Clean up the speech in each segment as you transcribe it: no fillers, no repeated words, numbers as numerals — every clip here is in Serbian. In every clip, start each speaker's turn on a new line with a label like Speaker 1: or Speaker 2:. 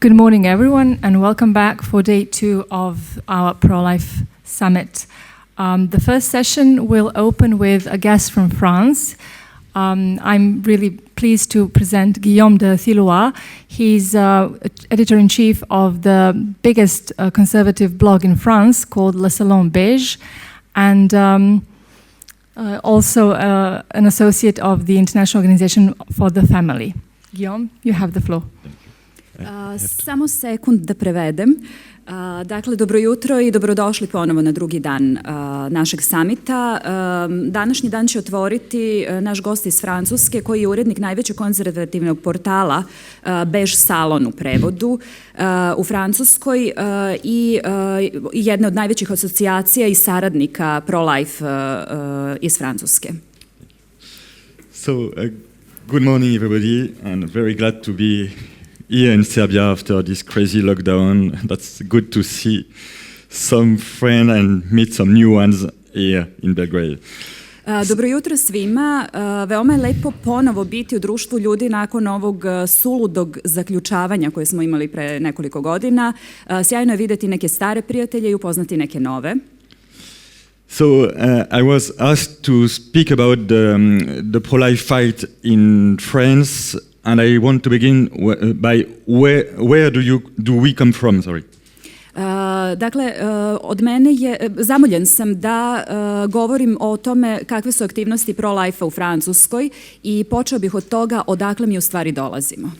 Speaker 1: Good morning, everyone, and welcome back for day 2 of our pro-life summit. The first session will open with a guest from France. I'm really pleased to present Guillaume de Theiulloy. He's editor-in-chief of the biggest conservative blog in France called Le Salon Beige, and also an associate of the International Organization for the Family. Guillaume, you have the floor.
Speaker 2: Samo sekund da prevedem. Dakle, dobro jutro i dobrodošli ponovo na drugi dan našeg samita. Današnji dan će otvoriti naš gost iz Francuske, koji je urednik najvećeg konzervativnog portala Beige Salon u prevodu u Francuskoj i jedna od najvećih asocijacija i saradnika pro-life iz Francuske.
Speaker 3: So, good morning everybody, and very glad to be here in Serbia after this crazy lockdown. That's good to see some friends and meet some new ones here in Belgrade.
Speaker 2: Dobro jutro svima. Veoma je lepo ponovo biti u društvu ljudi nakon ovog suludog zaključavanja koje smo imali pre nekoliko godina. Sjajno je videti neke stare prijatelje i upoznati neke nove.
Speaker 3: So I was asked to speak about the pro-life fight in France, and I want to begin by where do we come from? Sorry.
Speaker 2: Dakle, od mene je, zamoljen sam da govorim o tome kakve su aktivnosti pro-life-a u Francuskoj i počeo bih od toga odakle mi u stvari dolazimo.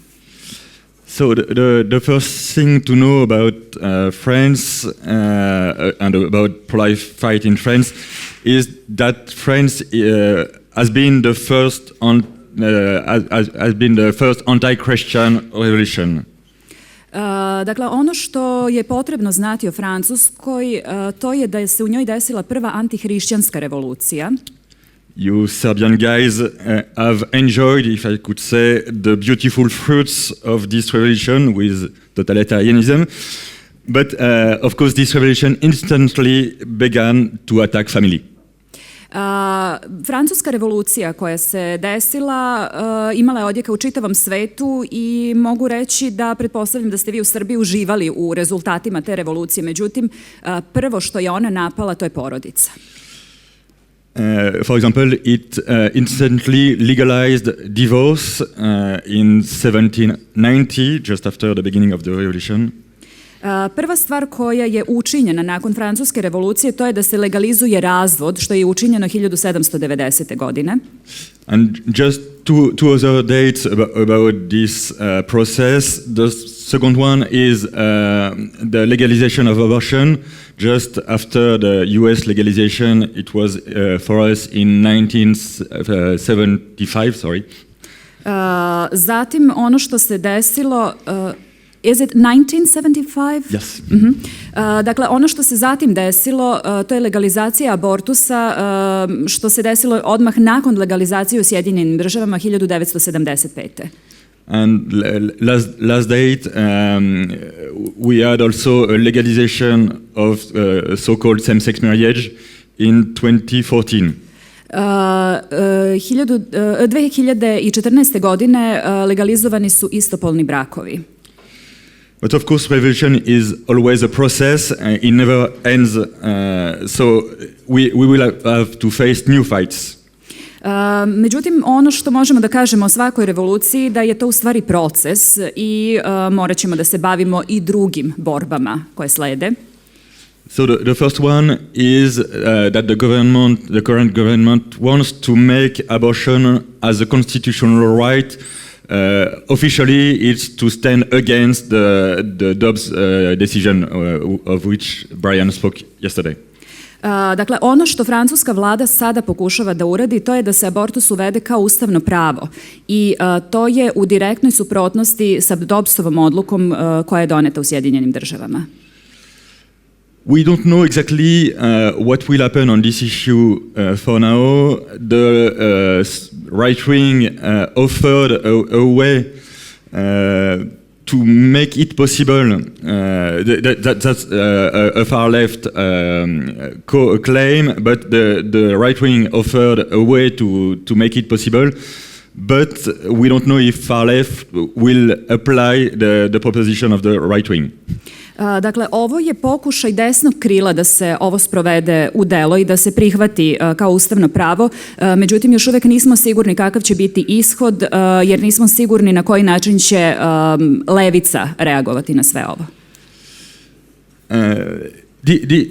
Speaker 3: So the first thing to know about France and about pro-life fight in France is that France has been the first anti-Christian revolution.
Speaker 2: Dakle, ono što je potrebno znati o Francuskoj, to je da se u njoj desila prva antihrišćanska revolucija.
Speaker 3: You Serbian guys have enjoyed, if I could say, the beautiful fruits of this revolution with totalitarianism. But of course this revolution instantly began to attack family.
Speaker 2: Francuska revolucija koja se desila imala je odjeka u čitavom svetu i mogu reći da pretpostavljam da ste vi u Srbiji uživali u rezultatima te revolucije. Međutim, prvo što je ona napala, to je porodica.
Speaker 3: For example, it instantly legalized divorce in 1790, just after the beginning of the revolution.
Speaker 2: Prva stvar koja je učinjena nakon Francuske revolucije, to je da se legalizuje razvod, što je učinjeno 1790. godine.
Speaker 3: And just two other dates about this process. The second one is the legalization of abortion. Just after the US legalization, it was for us in 1975, sorry.
Speaker 2: Zatim ono što se desilo, is it 1975?
Speaker 3: Yes.
Speaker 2: Dakle, ono što se zatim desilo, to je legalizacija abortusa, što se desilo odmah nakon legalizacije u Sjedinjenim državama 1975.
Speaker 3: And last date, we had also a legalization of so-called same-sex marriage in 2014.
Speaker 2: 2014. godine legalizovani su istopolni brakovi.
Speaker 3: But of course, revolution is always a process. It never ends. So we will have to face new fights.
Speaker 2: Međutim, ono što možemo da kažemo o svakoj revoluciji, da je to u stvari proces i morat ćemo da se bavimo i drugim borbama koje slede.
Speaker 3: So the first one is that the current government wants to make abortion as a constitutional right. Officially, it's to stand against the Dobbs decision of which Brian spoke yesterday.
Speaker 2: Dakle, ono što francuska vlada sada pokušava da uradi, to je da se abortus uvede kao ustavno pravo i to je u direktnoj suprotnosti sa Dobbsovom odlukom koja je doneta u Sjedinjenim državama.
Speaker 3: We don't know exactly what will happen on this issue for now. The right wing offered a way to make it possible. That's a far left claim, but the right wing offered a way to make it possible but we don't know if far left will apply the proposition of the right wing.
Speaker 2: Dakle, ovo je pokušaj desnog krila da se ovo sprovede u delo i da se prihvati kao ustavno pravo, međutim još uvek nismo sigurni kakav će biti ishod, jer nismo sigurni na koji način će levica reagovati na sve ovo.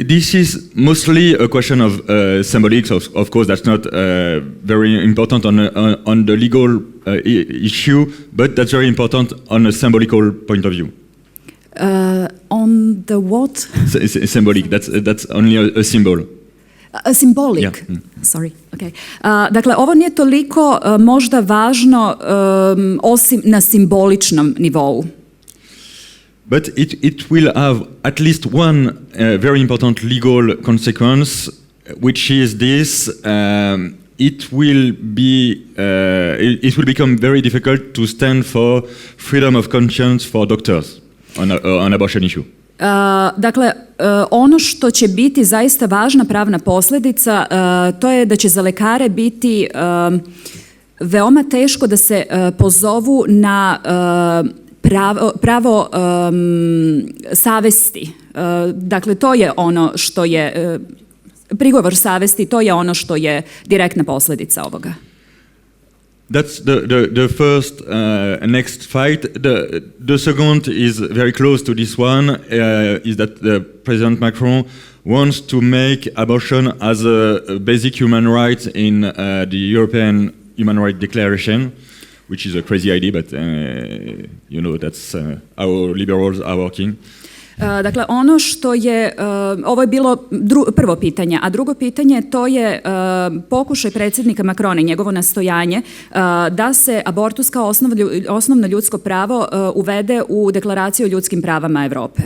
Speaker 3: This is mostly a question of symbolics. Of course, that's not very important on the legal issue, but that's very important on a symbolical point of view.
Speaker 2: On the what?
Speaker 3: Symbolic. That's only a symbol.
Speaker 2: A symbolic.
Speaker 3: Yeah.
Speaker 2: Sorry. Okay. Dakle, ovo nije toliko možda važno osim na simboličnom nivou.
Speaker 3: But it will have at least one very important legal consequence, which is this: it will become very difficult to stand for freedom of conscience for doctors on abortion issue.
Speaker 2: Dakle, ono što će biti zaista važna pravna posljedica, to je da će za lekare biti veoma teško da se pozovu na pravo savesti. Dakle, to je ono što je prigovor savesti, to je ono što je direktna posljedica ovoga.
Speaker 3: That's the first next fight. The second is very close to this one, is that President Macron wants to make abortion as a basic human right in the European Human Rights Declaration, which is a crazy idea, but you know, that's how liberals are working.
Speaker 2: Dakle, ono što je, ovo je bilo prvo pitanje, a drugo pitanje to je pokušaj predsjednika Macrona i njegovo nastojanje da se abortus kao osnovno ljudsko pravo uvede u deklaraciju o ljudskim pravima Evrope.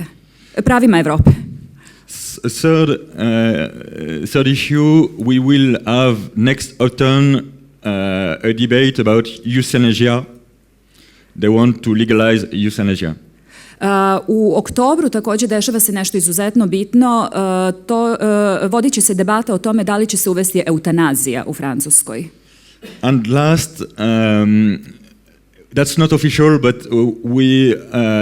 Speaker 3: Third issue, we will have next autumn a debate about euthanasia. They want to legalize euthanasia.
Speaker 2: U oktobru također dešava se nešto izuzetno bitno, vodit će se debata o tome da li će se uvesti eutanazija u Francuskoj.
Speaker 3: And last, that's not official, but we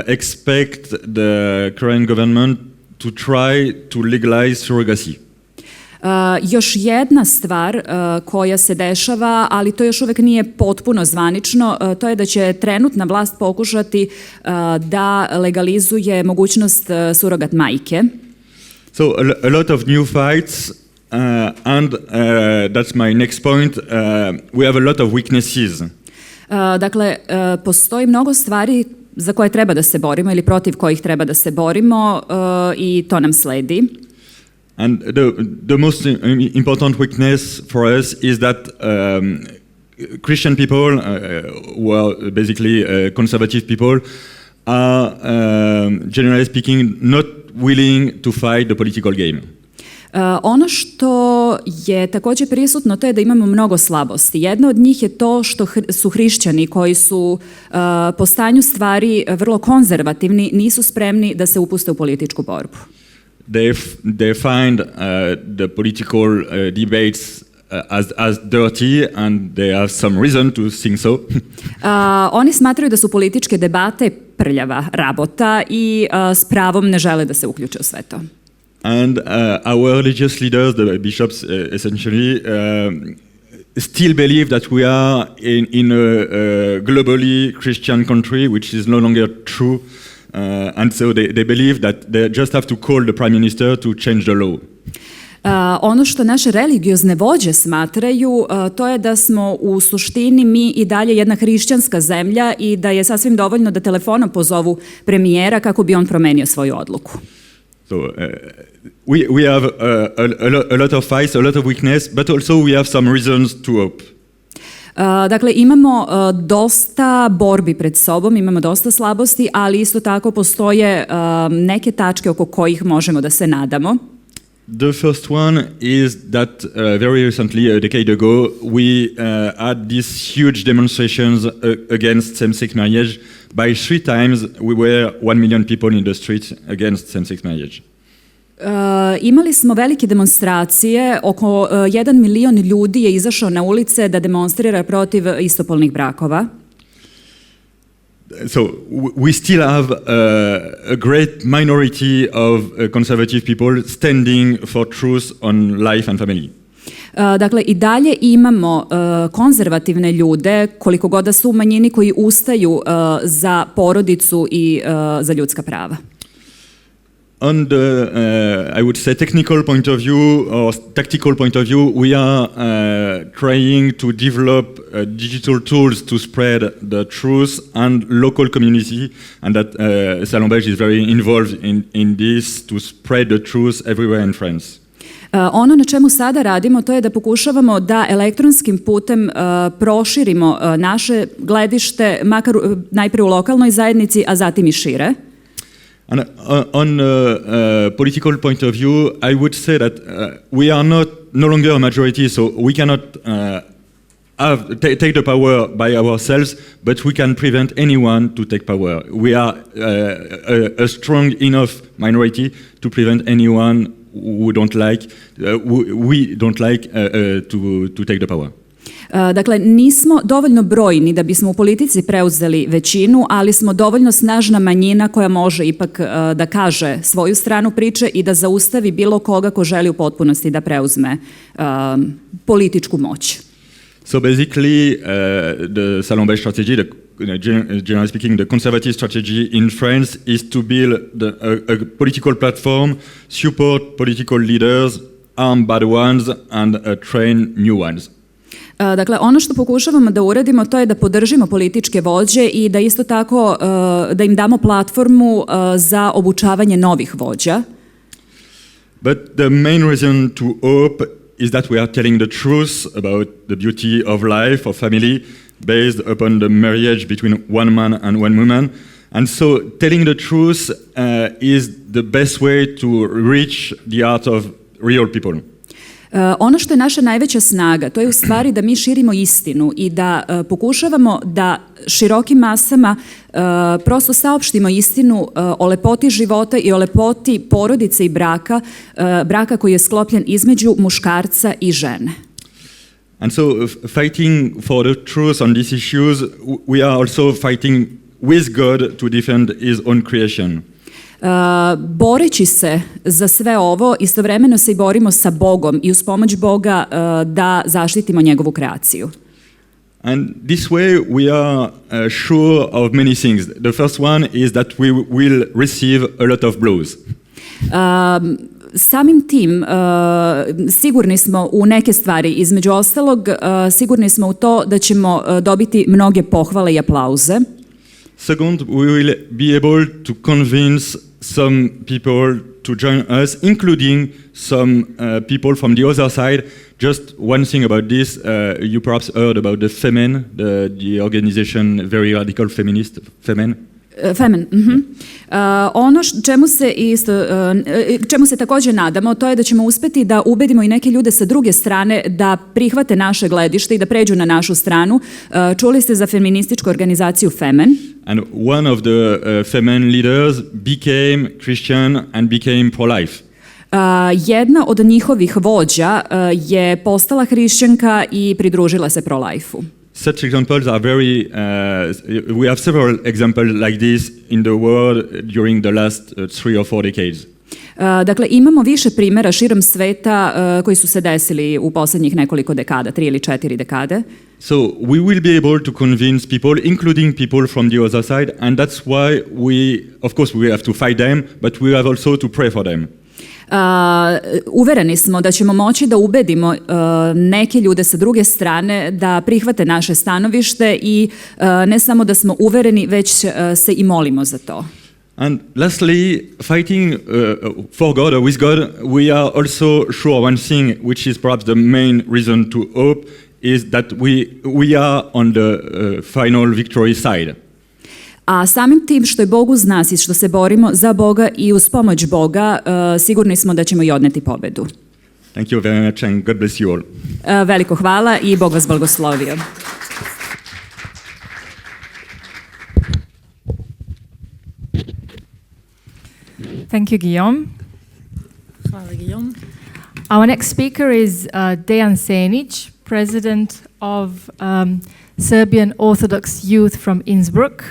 Speaker 3: expect the current government to try to legalize surrogacy.
Speaker 2: Još jedna stvar koja se dešava, ali to još uvek nije potpuno zvanično, to je da će trenutna vlast pokušati da legalizuje mogućnost surogat majke.
Speaker 3: So a lot of new fights, and that's my next point, we have a lot of weaknesses.
Speaker 2: Dakle, postoji mnogo stvari za koje treba da se borimo ili protiv kojih treba da se borimo i to nam sledi.
Speaker 3: And the most important weakness for us is that Christian people, who are basically conservative people, are generally speaking not willing to fight the political game.
Speaker 2: Ono što je također prisutno to je da imamo mnogo slabosti. Jedna od njih je to što su hrišćani koji su po stanju stvari vrlo konzervativni, nisu spremni da se upuste u političku borbu.
Speaker 3: They find the political debates as dirty, and they have some reason to think so.
Speaker 2: Oni smatraju da su političke debate prljava rabota i s pravom ne žele da se uključe u sve to.
Speaker 3: And our religious leaders, the bishops essentially, still believe that we are in a globally Christian country, which is no longer true. And so they believe that they just have to call the prime minister to change the law.
Speaker 2: Ono što naše religiozne vođe smatraju, to je da smo u suštini mi i dalje jedna hrišćanska zemlja i da je sasvim dovoljno da telefonom pozovu premijera kako bi on promenio svoju odluku.
Speaker 3: So we have a lot of fights, a lot of weakness, but also we have some reasons to hope.
Speaker 2: Dakle, imamo dosta borbi pred sobom, imamo dosta slabosti, ali isto tako postoje neke tačke oko kojih možemo da se nadamo.
Speaker 3: The first one is that very recently, a decade ago, we had these huge demonstrations against same-sex marriage. By 3 times, we were 1 million people in the streets against same-sex marriage.
Speaker 2: Imali smo velike demonstracije, oko 1 milion ljudi je izašao na ulice da demonstrira protiv istopolnih brakova.
Speaker 3: So we still have a great minority of conservative people standing for truth on life and family.
Speaker 2: Dakle, i dalje imamo konzervativne ljude, koliko god da su u manjini, koji ustaju za porodicu i za ljudska prava.
Speaker 3: On the, I would say, technical point of view or tactical point of view, we are trying to develop digital tools to spread the truth and local community, and that Salon Belge is very involved in this to spread the truth everywhere in France.
Speaker 2: Ono na čemu sada radimo, to je da pokušavamo da elektronskim putem proširimo naše gledište, makar najpre u lokalnoj zajednici, a zatim i šire.
Speaker 3: And on a political point of view, I would say that we are no longer a majority, so we cannot take the power by ourselves, but we can prevent anyone to take power. We are a strong enough minority to prevent anyone who don't like, we don't like to take the power.
Speaker 2: Dakle, nismo dovoljno brojni da bismo u politici preuzeli većinu, ali smo dovoljno snažna manjina koja može ipak da kaže svoju stranu priče i da zaustavi bilo koga ko želi u potpunosti da preuzme političku moć.
Speaker 3: So basically, the Salon Belge strategy, generally speaking, the conservative strategy in France is to build a political platform, support political leaders, arm bad ones, and train new ones.
Speaker 2: Dakle, ono što pokušavamo da uradimo, to je da podržimo političke vođe i da isto tako da im damo platformu za obučavanje novih vođa.
Speaker 3: But the main reason to hope is that we are telling the truth about the beauty of life, of family, based upon the marriage between one man and one woman. And so telling the truth is the best way to reach the heart of real people.
Speaker 2: Ono što je naša najveća snaga, to je u stvari da mi širimo istinu i da pokušavamo da širokim masama prosto saopštimo istinu o lepoti života i o lepoti porodice i braka koji je sklopljen između muškarca i žene.
Speaker 3: And so fighting for the truth on these issues, we are also fighting with God to defend his own creation.
Speaker 2: Boreći se za sve ovo, istovremeno se i borimo sa Bogom i uz pomoć Boga da zaštitimo njegovu kreaciju.
Speaker 3: And this way we are sure of many things. The first one is that we will receive a lot of blows.
Speaker 2: Samim tim sigurni smo u neke stvari. Između ostalog, sigurni smo u to da ćemo dobiti mnoge pohvale i aplauze.
Speaker 3: Second, we will be able to convince some people to join us, including some people from the other side. Just one thing about this, you perhaps heard about the Femen, the organization, very radical feminist, Femen.
Speaker 2: Femen. Ono čemu se također nadamo, to je da ćemo uspjeti da ubedimo i neke ljude sa druge strane da prihvate naše gledište i da pređu na našu stranu. Čuli ste za feminističku organizaciju Femen.
Speaker 3: And one of the Femen leaders became Christian and became pro-life.
Speaker 2: Jedna od njihovih vođa je postala hrišćanka i pridružila se pro-life-u.
Speaker 3: Such examples are very, we have several examples like this in the world during the last 3 or 4 decades.
Speaker 2: Dakle, imamo više primjera širom sveta koji su se desili u posljednjih nekoliko dekada, 3 ili 4 dekade.
Speaker 3: So we will be able to convince people, including people from the other side, and that's why of course we have to fight them, but we have also to pray for them.
Speaker 2: Uvereni smo da ćemo moći da ubedimo neke ljude sa druge strane da prihvate naše stanovište i ne samo da smo uvereni, već se i molimo za to.
Speaker 3: And lastly, fighting for God or with God, we are also sure one thing, which is perhaps the main reason to hope, is that we are on the final victory side.
Speaker 2: A samim tim što je Bog uz nas i što se borimo za Boga i uz pomoć Boga, sigurni smo da ćemo i odneti pobedu.
Speaker 3: Thank you very much and God bless you all.
Speaker 2: Veliko hvala i Bog vas blagoslovio.
Speaker 1: Thank you, Guillaume.
Speaker 4: Guillaume.
Speaker 1: Our next speaker is Deјan Senić, president of Serbian Orthodox Youth from Innsbruck.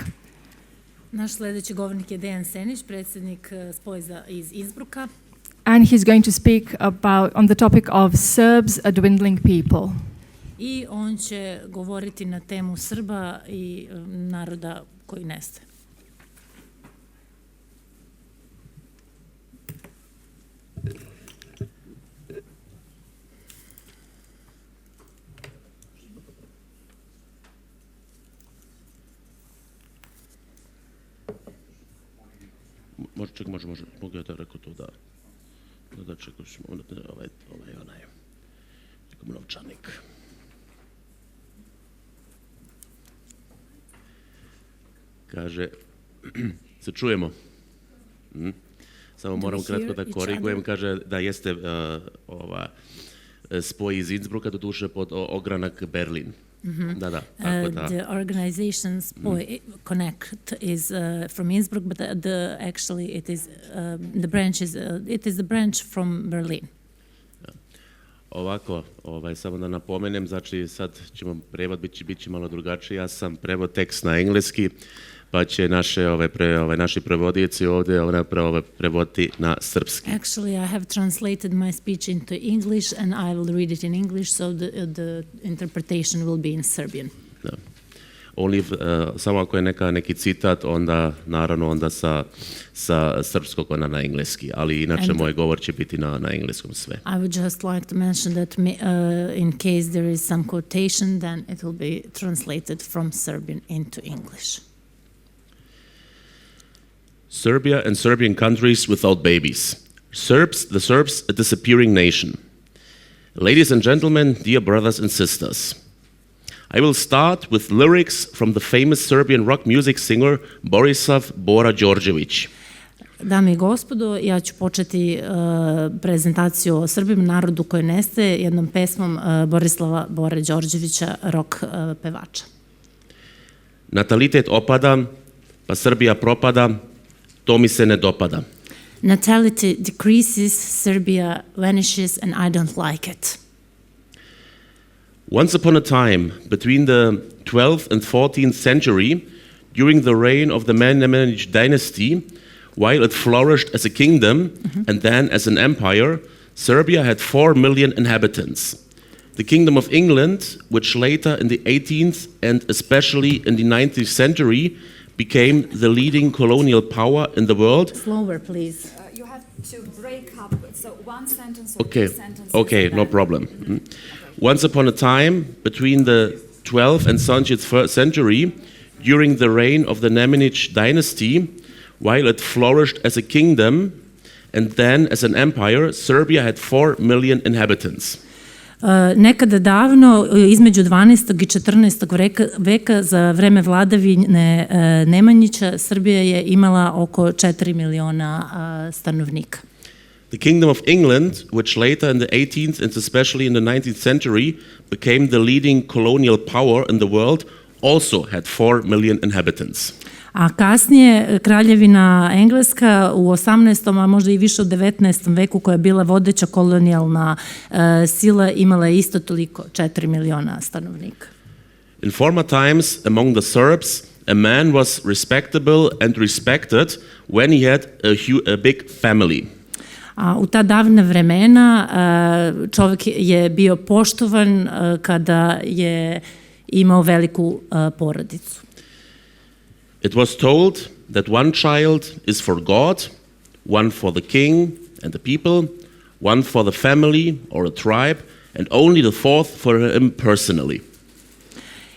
Speaker 4: Naš sljedeći govornik je Deјan Senić, predsednik СПОЙИ iz Innsbrucka.
Speaker 1: And he's going to speak on the topic of Serbs, a dwindling people.
Speaker 4: I on će govoriti na temu Srba i naroda koji nestaje.
Speaker 5: Može, mogu ja da rekao to da čekao ćemo onaj novčanik. Kaže, se čujemo? Samo moram kratko da korigujem, kaže da jeste spoj iz Innsbrucka, doduše pod ogranak Berlin. Da.
Speaker 4: The organization СПОЙИ Connect is from Innsbruck, but actually it is the branch from Berlin.
Speaker 5: Ovako, samo da napomenem, znači sad ćemo prevod biti malo drugačiji. Ja sam prevod tekst na engleski, pa će naši prevodioci ovdje prevoditi na srpski.
Speaker 4: Actually, I have translated my speech into English and I will read it in English, so the interpretation will be in Serbian.
Speaker 5: Da. Samo ako je neki citat, onda naravno onda sa srpskog onda na engleski, ali inače moj govor će biti na engleskom sve.
Speaker 4: I would just like to mention that in case there is some quotation, then it will be translated from Serbian into English.
Speaker 5: Serbia and Serbian countries without babies. The Serbs, a disappearing nation. Ladies and gentlemen, dear brothers and sisters, I will start with lyrics from the famous Serbian rock music singer Borisav Bora Đorđević.
Speaker 4: Dame i gospodo, ja ću početi prezentaciju o Srbima, narodu koji nestaje, jednom pesmom Borislava Bore Đorđevića, rock pevača.
Speaker 5: Natalitet opada, pa Srbija propada, to mi se ne dopada.
Speaker 4: Natality decreases, Serbia vanishes, and I don't like it.
Speaker 5: Once upon a time, between the 12th and 14th century, during the reign of the Nemanić dynasty, while it flourished as a kingdom and then as an empire, Serbia had 4 million inhabitants. The Kingdom of England, which later in the 18th and especially in the 19th century became the leading colonial power in the world.
Speaker 4: Slower, please.
Speaker 2: You have to break up, so one sentence or
Speaker 5: two sentences. Okay, no problem. Once upon a time, between the 12th and 13th century, during the reign of the Nemanić dynasty, while it flourished as a kingdom and then as an empire, Serbia had 4 million inhabitants.
Speaker 4: Nekada davno, između 12. i 14. veka, za vreme vladavine Nemanjića, Srbija je imala oko 4 miliona stanovnika.
Speaker 5: The Kingdom of England, which later in the 18th and especially in the 19th century became the leading colonial power in the world, also had 4 million inhabitants.
Speaker 4: A kasnije Kraljevina Engleska u 18. a možda i više u 19. veku, koja je bila vodeća kolonijalna sila, imala je isto toliko, 4 miliona stanovnika.
Speaker 5: In former times, among the Serbs, a man was respectable and respected when he had a big family.
Speaker 4: A u ta davna vremena čovjek je bio poštovan kada je imao veliku porodicu.
Speaker 5: It was told that one child is for God, one for the king and the people, one for the family or a tribe, and only the fourth for him personally.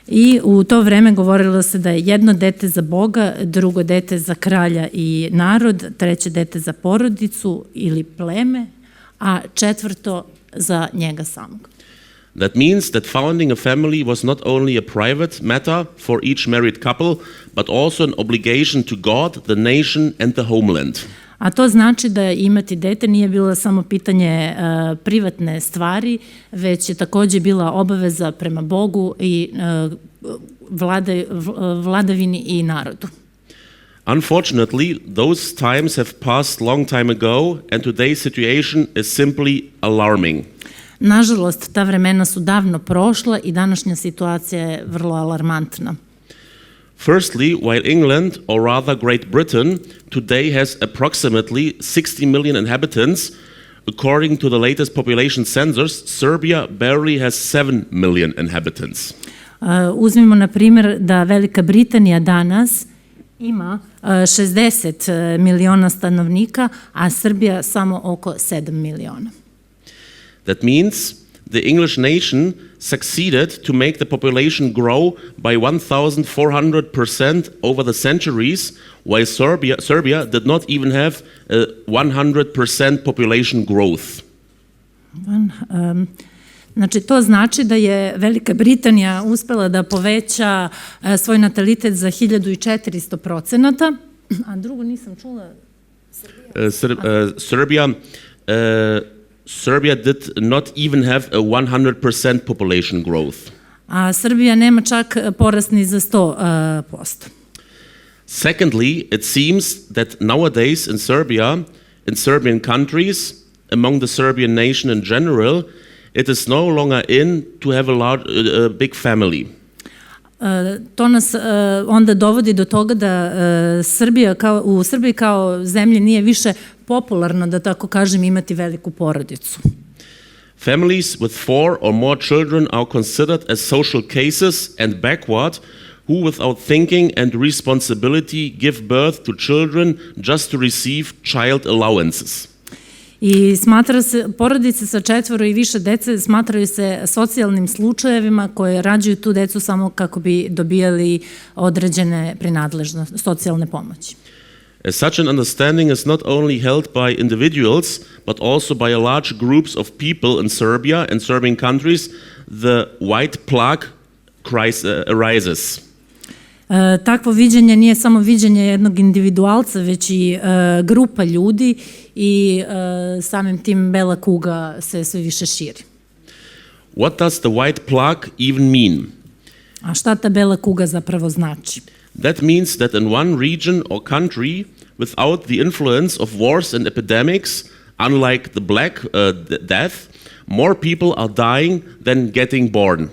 Speaker 4: I u to vreme govorilo se da je jedno dete za Boga, drugo dete za kralja i narod, treće dete za porodicu ili pleme, a četvrto za njega samog.
Speaker 5: That means that founding a family was not only a private matter for each married couple, but also an obligation to God, the nation and the homeland.
Speaker 4: A to znači da imati dete nije bilo samo pitanje privatne stvari, već je također bila obaveza prema Bogu i vladavini i narodu.
Speaker 5: Unfortunately, those times have passed long time ago, and today's situation is simply alarming.
Speaker 4: Nažalost, ta vremena su davno prošla i današnja situacija je vrlo alarmantna.
Speaker 5: Firstly, while England, or rather Great Britain, today has approximately 60 million inhabitants, according to the latest population census, Serbia barely has 7 million inhabitants.
Speaker 4: Uzmimo na primjer da Velika Britanija danas ima 60 miliona stanovnika, a Srbija samo oko 7 miliona.
Speaker 5: That means the English nation succeeded to make the population grow by 1,400% over the centuries, while Serbia did not even have a 100% population growth.
Speaker 4: Znači, to znači da je Velika Britanija uspela da poveća svoj natalitet za 1400%, a drugo nisam čula.
Speaker 5: Serbia did not even have a 100% population growth.
Speaker 4: A Srbija nema čak porast ni za 100%.
Speaker 5: Secondly, it seems that nowadays in Serbia, in Serbian countries, among the Serbian nation in general, it is no longer in to have a big family.
Speaker 4: To nas onda dovodi do toga da u Srbiji kao zemlji nije više popularno, da tako kažem, imati veliku porodicu.
Speaker 5: Families with 4 or more children are considered as social cases and backward, who without thinking and responsibility give birth to children just to receive child allowances.
Speaker 4: I porodice sa 4 i više dece smatraju se socijalnim slučajevima koje rađaju tu decu samo kako bi dobijali određene prinadležnosti, socijalne pomoći.
Speaker 5: As such an understanding is not only held by individuals, but also by a large groups of people in Serbia and Serbian countries, the white plague crisis arises.
Speaker 4: Takvo viđenje nije samo viđenje jednog individualca, već i grupa ljudi i samim tim bela kuga se sve više širi.
Speaker 5: What does the white plague even mean?
Speaker 4: A šta ta bela kuga zapravo znači?
Speaker 5: That means that in one region or country, without the influence of wars and epidemics, unlike the Black Death, more people are dying than getting born.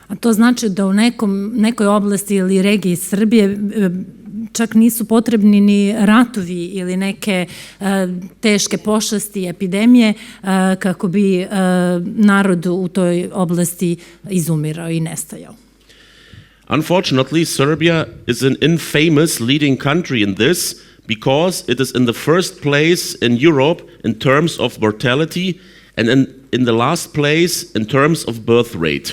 Speaker 4: A to znači da u nekoj oblasti ili regiji Srbije čak nisu potrebni ni ratovi ili neke teške pošasti, epidemije, kako bi narod u toj oblasti izumirao i nestajao.
Speaker 5: Unfortunately, Serbia is an infamous leading country in this because it is in the first place in Europe in terms of mortality and in the last place in terms of birth rate.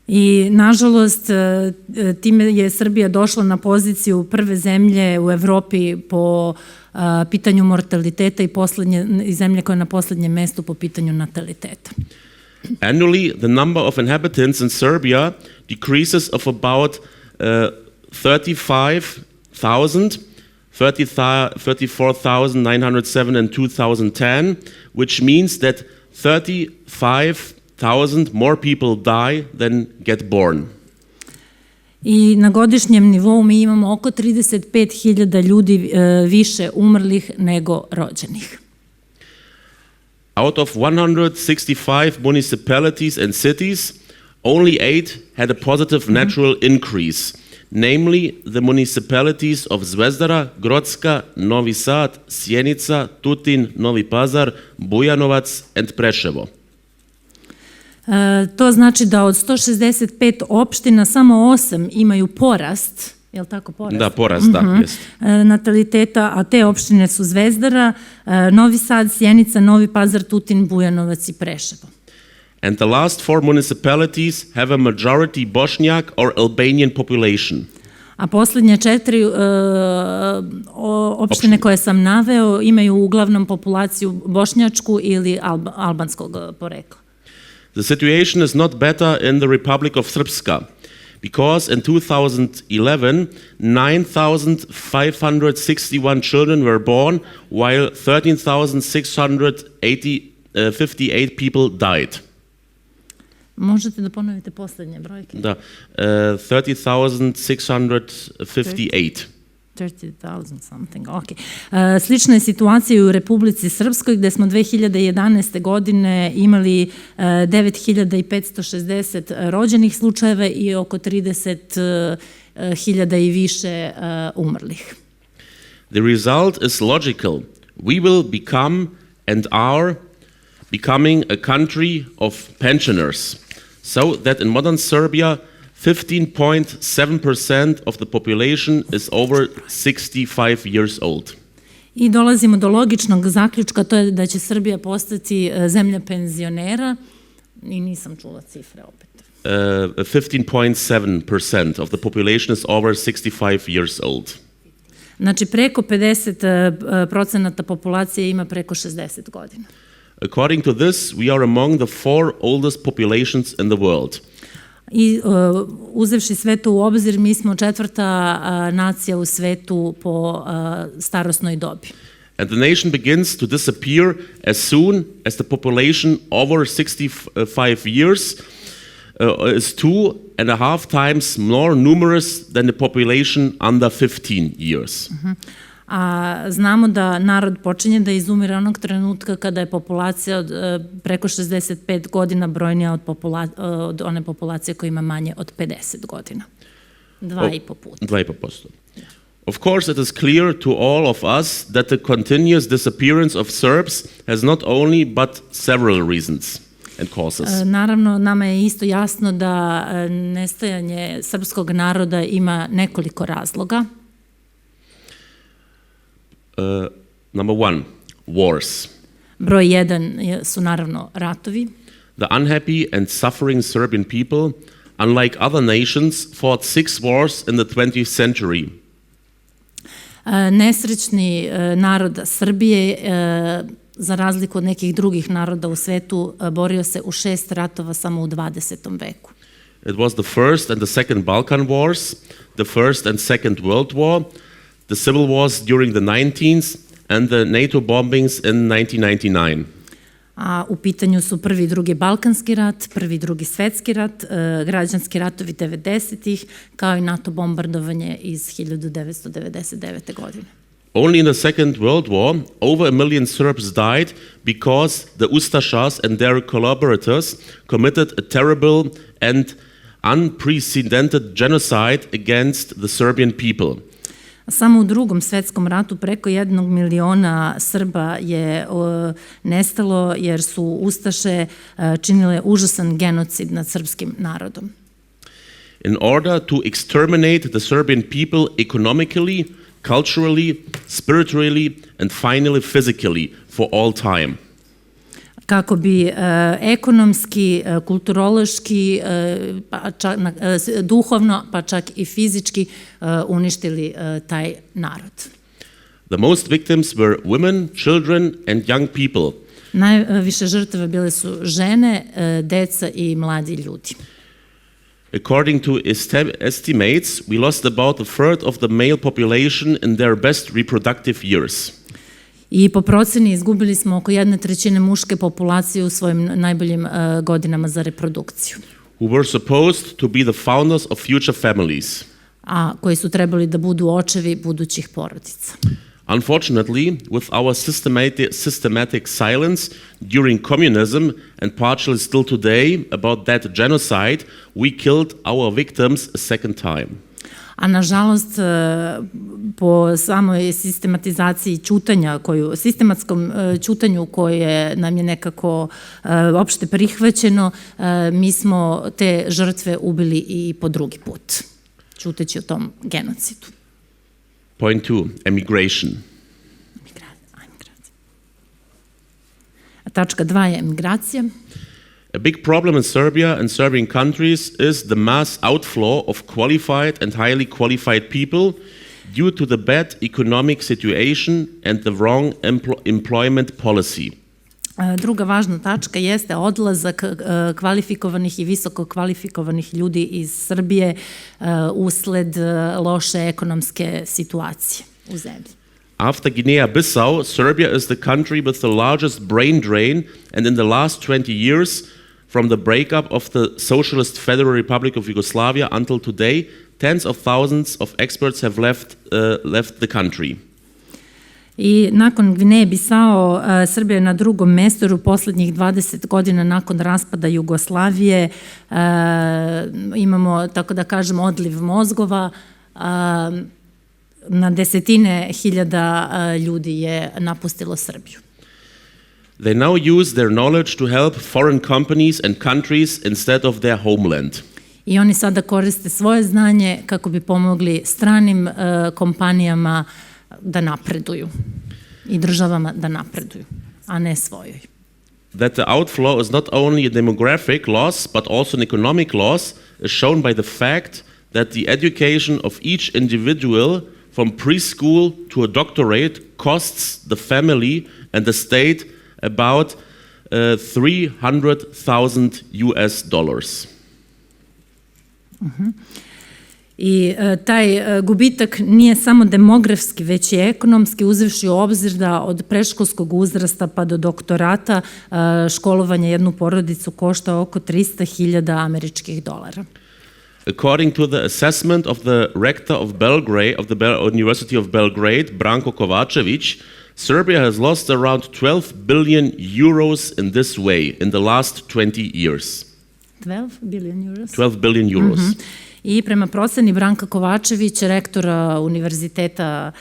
Speaker 4: I nažalost time je Srbija došla na poziciju prve zemlje u Evropi po pitanju mortaliteta i zemlje koja je na poslednjem mestu po pitanju nataliteta.
Speaker 5: Annually, the number of inhabitants in Serbia decreases of about 34,907 in 2010, which means that 35,000 more people die than get born.
Speaker 4: I na godišnjem nivou mi imamo oko 35.000 ljudi više umrlih nego rođenih.
Speaker 5: Out of 165 municipalities and cities, only 8 had a positive natural increase, namely the municipalities of Zvezdara, Grocka, Novi Sad, Sjenica, Tutin, Novi Pazar, Bujanovac and Preševo.
Speaker 4: To znači da od 165 opština samo 8 imaju porast, je li tako porast?
Speaker 5: Da, porast, da, jest.
Speaker 4: Nataliteta, a te opštine su Zvezdara, Novi Sad, Sjenica, Novi Pazar, Tutin, Bujanovac i Preševo.
Speaker 5: And the last 4 municipalities have a majority Bosniak or Albanian population.
Speaker 4: A poslednje 4 opštine koje sam naveo imaju uglavnom populaciju bošnjačku ili albanskog porekla.
Speaker 5: The situation is not better in the Republic of Srpska, because in 2011, 9,561 children were born, while 13,658 people died.
Speaker 4: Možete da ponovite poslednje brojke?
Speaker 5: Da, 30,658.
Speaker 4: 30,000 something, ok. Slična je situacija i u Republici Srpskoj gde smo 2011. godine imali 9560 rođenih slučajeva i oko 30.000 i više umrlih.
Speaker 5: The result is logical. We will become and are becoming a country of pensioners, so that in modern Serbia 15.7% of the population is over 65 years old.
Speaker 4: I dolazimo do logičnog zaključka, to je da će Srbija postati zemlja penzionera i nisam čula cifre opet.
Speaker 5: 15.7% of the population is over 65 years old.
Speaker 4: Znači preko 50% populacije ima preko 60 godina.
Speaker 5: According to this, we are among the 4 oldest populations in the world.
Speaker 4: I uzevši sve to u obzir, mi smo 4. nacija u svetu po starosnoj dobi.
Speaker 5: And the nation begins to disappear as soon as the population over 65 years is 2.5 times more numerous than the population under 15 years.
Speaker 4: A znamo da narod počinje da izumire onog trenutka kada je populacija od preko 65 godina brojnija od one populacije koja ima manje od 50 godina. 2,5 puta.
Speaker 5: 2,5%. Of course, it is clear to all of us that the continuous disappearance of Serbs has not only but several reasons and causes.
Speaker 4: Naravno, nama je isto jasno da nestajanje srpskog naroda ima nekoliko razloga.
Speaker 5: Number 1, wars.
Speaker 4: Broj 1 su naravno ratovi.
Speaker 5: The unhappy and suffering Serbian people, unlike other nations, fought 6 wars in the 20th century.
Speaker 4: Nesrećni narod Srbije, za razliku od nekih drugih naroda u svetu, borio se u 6 ratova samo u 20. veku.
Speaker 5: It was the First and the Second Balkan Wars, the First and Second World War, the civil wars during the 19th and the NATO bombings in 1999.
Speaker 4: A u pitanju su prvi i drugi Balkanski rat, prvi i drugi svetski rat, građanski ratovi 90-ih, kao i NATO bombardovanje iz 1999. godine.
Speaker 5: Only in the Second World War, over 1 million Serbs died because the Ustašas and their collaborators committed a terrible and unprecedented genocide against the Serbian people.
Speaker 4: Samo u Drugom svetskom ratu preko 1 miliona Srba je nestalo jer su Ustaše činile užasan genocid nad srpskim narodom.
Speaker 5: In order to exterminate the Serbian people economically, culturally, spiritually and finally physically for all time.
Speaker 4: Kako bi ekonomski, kulturološki, duhovno, pa čak i fizički uništili taj narod.
Speaker 5: The most victims were women, children and young people.
Speaker 4: Najviše žrtve bile su žene, deca i mladi ljudi.
Speaker 5: According to estimates, we lost about a third of the male population in their best reproductive years.
Speaker 4: I po proceni izgubili smo oko 1/3 muške populacije u svojim najboljim godinama za reprodukciju.
Speaker 5: Who were supposed to be the founders of future families.
Speaker 4: A koji su trebali da budu očevi budućih porodica.
Speaker 5: Unfortunately, with our systematic silence during communism and partially still today about that genocide, we killed our victims a second time.
Speaker 4: A nažalost, po samoj sistematizaciji ćutanja, sistematskom ćutanju koje nam je nekako opšte prihvaćeno, mi smo te žrtve ubili i po drugi put, ćuteći o tom genocidu.
Speaker 5: Point 2, emigration.
Speaker 4: Tačka 2 je emigracija.
Speaker 5: A big problem in Serbia and Serbian countries is the mass outflow of qualified and highly qualified people due to the bad economic situation and the wrong employment policy.
Speaker 4: Druga važna tačka jeste odlazak kvalifikovanih i visoko kvalifikovanih ljudi iz Srbije usled loše ekonomske situacije u zemlji.
Speaker 5: After Guinea-Bissau, Serbia is the country with the largest brain drain, and in the last 20 years, from the breakup of the Socialist Federal Republic of Yugoslavia until today, tens of thousands of experts have left the country.
Speaker 4: I nakon Gvineje Bisao, Srbija je na drugom mestu, jer u posljednjih 20 godina nakon raspada Jugoslavije imamo, tako da kažem, odliv mozgova. Na desetine hiljada ljudi je napustilo Srbiju.
Speaker 5: They now use their knowledge to help foreign companies and countries instead of their homeland.
Speaker 4: I oni sada koriste svoje znanje kako bi pomogli stranim kompanijama da napreduju i državama da napreduju, a ne svojoj.
Speaker 5: That the outflow is not only a demographic loss but also an economic loss is shown by the fact that the education of each individual from preschool to a doctorate costs the family and the state about $300,000.
Speaker 4: I taj gubitak nije samo demografski, već i ekonomski, uzevši u obzir da od predškolskog uzrasta pa do doktorata školovanje jednu porodicu košta oko $300,000.
Speaker 5: According to the assessment of the rector of Belgrade, of the University of Belgrade, Maja Kovачевиć, Serbia has lost around 12 billion euros in this way in the last 20 years.
Speaker 4: 12 billion euros?
Speaker 5: 12 billion euros.
Speaker 4: I prema proceni Branka Kovačević, rektora univerziteta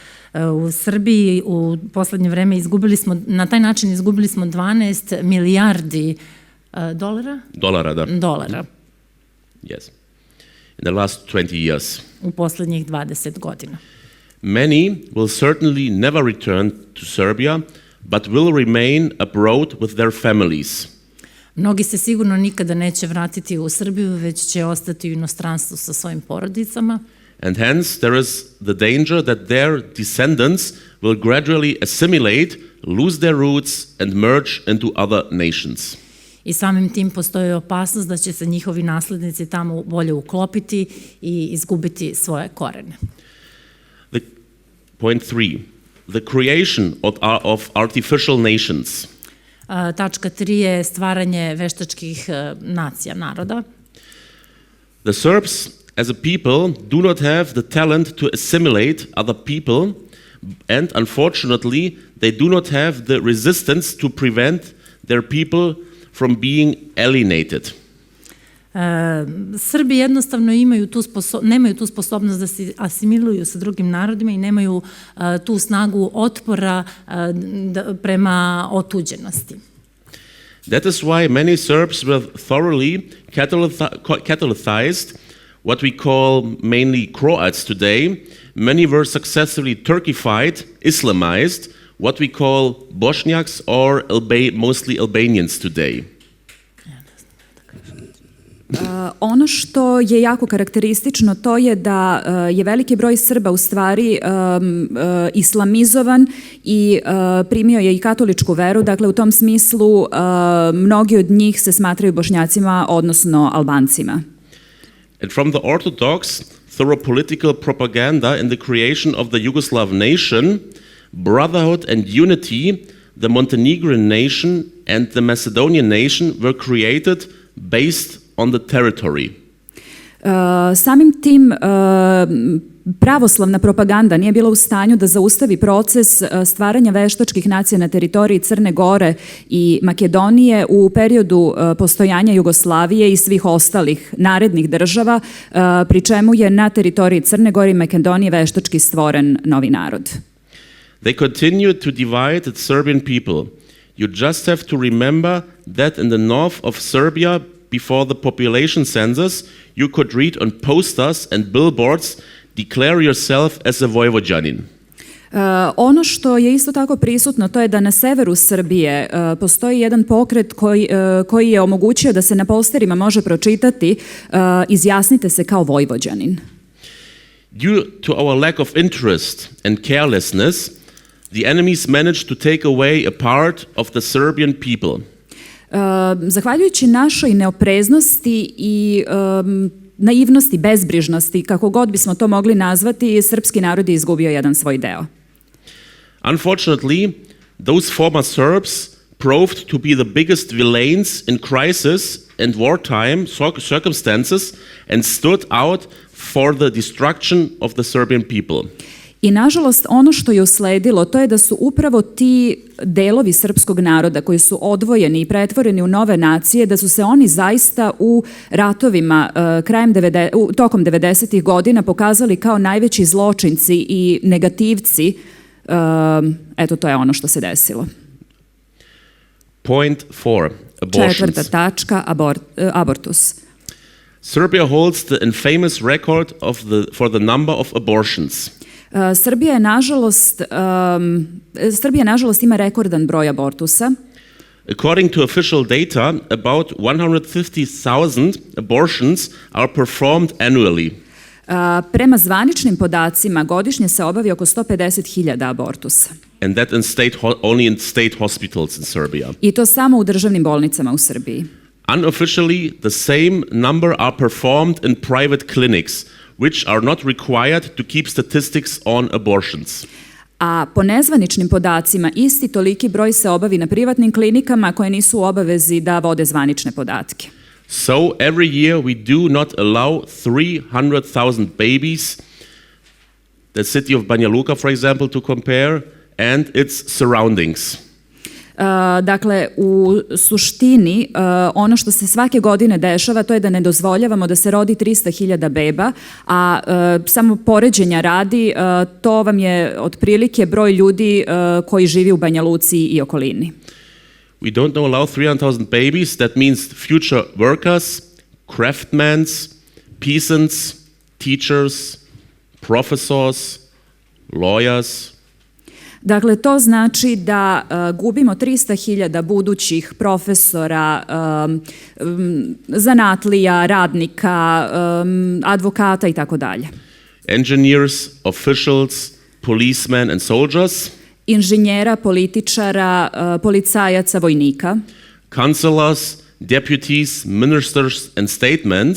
Speaker 4: u Srbiji, u poslednje vreme na taj način izgubili smo 12 milijardi dolara?
Speaker 5: Dolara, da.
Speaker 4: Dolara.
Speaker 5: Yes. In the last 20 years.
Speaker 4: U poslednjih 20 godina.
Speaker 5: Many will certainly never return to Serbia, but will remain abroad with their families.
Speaker 4: Mnogi se sigurno nikada neće vratiti u Srbiju, već će ostati u inostranstvu sa svojim porodicama.
Speaker 5: And hence there is the danger that their descendants will gradually assimilate, lose their roots and merge into other nations.
Speaker 4: I samim tim postoji opasnost da će se njihovi naslednici tamo bolje uklopiti i izgubiti svoje korene.
Speaker 5: Point 3. The creation of artificial nations.
Speaker 4: Tačka 3 je stvaranje veštačkih nacija, naroda.
Speaker 5: The Serbs as a people do not have the talent to assimilate other people, and unfortunately they do not have the resistance to prevent their people from being alienated.
Speaker 4: Srbi jednostavno nemaju tu sposobnost da se asimiluju sa drugim narodima i nemaju tu snagu otpora prema otuđenosti.
Speaker 5: That is why many Serbs were thoroughly Catholicized, what we call mainly Croats today. Many were successfully Turkified, Islamized, what we call Bosniaks or mostly Albanians today.
Speaker 2: Ono što je jako karakteristično to je da je veliki broj Srba u stvari islamizovan i primio je i katoličku veru, dakle u tom smislu mnogi od njih se smatraju Bošnjacima, odnosno Albancima.
Speaker 5: And from the Orthodox through political propaganda in the creation of the Yugoslav nation, brotherhood and unity, the Montenegrin nation and the Macedonian nation were created based on the territory.
Speaker 2: Samim tim pravoslavna propaganda nije bila u stanju da zaustavi proces stvaranja veštačkih nacija na teritoriji Crne Gore i Makedonije u periodu postojanja Jugoslavije i svih ostalih narednih država, pri čemu je na teritoriji Crne Gore i Makedonije veštački stvoren novi narod.
Speaker 5: They continued to divide the Serbian people. You just have to remember that in the north of Serbia, before the population census, you could read on posters and billboards, declare yourself as a Vojvođanin.
Speaker 2: Ono što je isto tako prisutno, to je da na severu Srbije postoji jedan pokret koji je omogućio da se na posterima može pročitati izjasnite se kao Vojvođanin.
Speaker 5: Due to our lack of interest and carelessness, the enemies managed to take away a part of the Serbian people.
Speaker 2: Zahvaljujući našoj neopreznosti i naivnosti, bezbrižnosti, kako god bismo to mogli nazvati, srpski narod je izgubio jedan svoj deo.
Speaker 5: Unfortunately, those former Serbs proved to be the biggest villains in crisis and wartime circumstances and stood out for the destruction of the Serbian people.
Speaker 2: I nažalost ono što je usledilo to je da su upravo ti delovi srpskog naroda koji su odvojeni i pretvoreni u nove nacije, da su se oni zaista u ratovima tokom 90-ih godina pokazali kao najveći zločinci i negativci. Eto, to je ono što se desilo.
Speaker 5: Point 4. Abortions.
Speaker 2: Četvrta tačka, abortus.
Speaker 5: Serbia holds the infamous record for the number of abortions.
Speaker 2: Srbija nažalost ima rekordan broj abortusa.
Speaker 5: According to official data, about 150,000 abortions are performed annually.
Speaker 2: Prema zvaničnim podacima godišnje se obavi oko 150.000 abortusa.
Speaker 5: And that only in state hospitals in Serbia.
Speaker 2: I to samo u državnim bolnicama u Srbiji.
Speaker 5: Unofficially, the same number are performed in private clinics, which are not required to keep statistics on abortions.
Speaker 2: A po nezvaničnim podacima isti toliki broj se obavi na privatnim klinikama koje nisu u obavezi da vode zvanične podatke.
Speaker 5: So every year we do not allow 300,000 babies, the city of Banja Luka, for example, to compare, and its surroundings.
Speaker 2: Dakle, u suštini ono što se svake godine dešava to je da ne dozvoljavamo da se rodi 300.000 beba, a samo poređenja radi, to vam je otprilike broj ljudi koji živi u Banja Luci i okolini.
Speaker 5: We don't allow 300,000 babies, that means future workers, craftsmen, peasants, teachers, professors, lawyers.
Speaker 2: Dakle, to znači da gubimo 300.000 budućih profesora, zanatlija, radnika, advokata i tako dalje.
Speaker 5: Engineers, officials, policemen and soldiers.
Speaker 2: Inženjera, političara, policajaca, vojnika.
Speaker 5: Councillors, deputies, ministers and statesmen.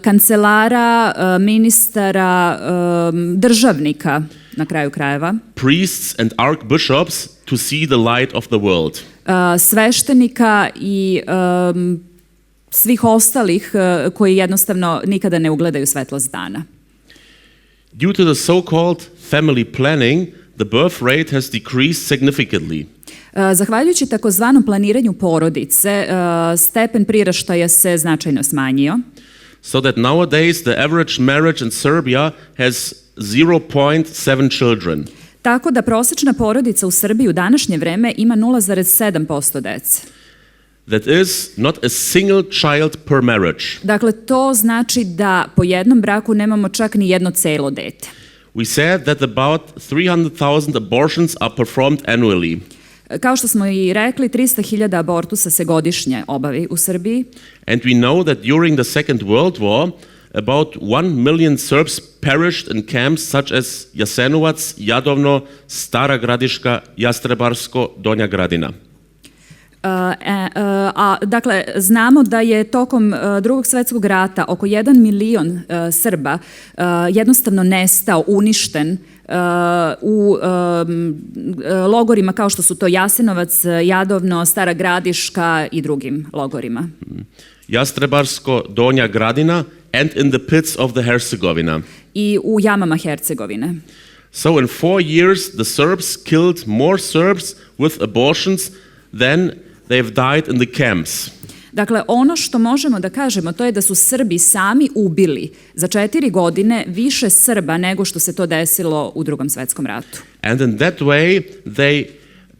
Speaker 2: Kancelara, ministara, državnika, na kraju krajeva.
Speaker 5: Priests and archbishops to see the light of the world.
Speaker 2: Sveštenika i svih ostalih koji jednostavno nikada ne ugledaju svetlost dana.
Speaker 5: Due to the so-called family planning, the birth rate has decreased significantly.
Speaker 2: Zahvaljujući takozvanom planiranju porodice, stepen priraštaja se značajno smanjio.
Speaker 5: So that nowadays the average marriage in Serbia has 0.7 children.
Speaker 2: Tako da prosječna porodica u Srbiji u današnje vreme ima 0,7% dece.
Speaker 5: That is not a single child per marriage.
Speaker 2: Dakle, to znači da po jednom braku nemamo čak ni jedno celo dete.
Speaker 5: We said that about 300,000 abortions are performed annually.
Speaker 2: Kao što smo i rekli, 300.000 abortusa se godišnje obavi u Srbiji.
Speaker 5: And we know that during the Second World War, about 1 million Serbs perished in camps such as Jasenovac, Jadovno, Stara Gradiška, Jastrebarsko, Donja Gradina.
Speaker 2: Dakle, znamo da je tokom Drugog svjetskog rata oko 1 milion Srba jednostavno nestao, uništen u logorima kao što su to Jasenovac, Jadovno, Stara Gradiška i drugim logorima.
Speaker 5: Jastrebarsko, Donja Gradina and in the pits of the Herzegovina.
Speaker 2: I u jamama Hercegovine.
Speaker 5: So in 4 years the Serbs killed more Serbs with abortions than they've died in the camps.
Speaker 2: Dakle, ono što možemo da kažemo to je da su Srbi sami ubili za 4 godine više Srba nego što se to desilo u Drugom svjetskom ratu.
Speaker 5: And in that way they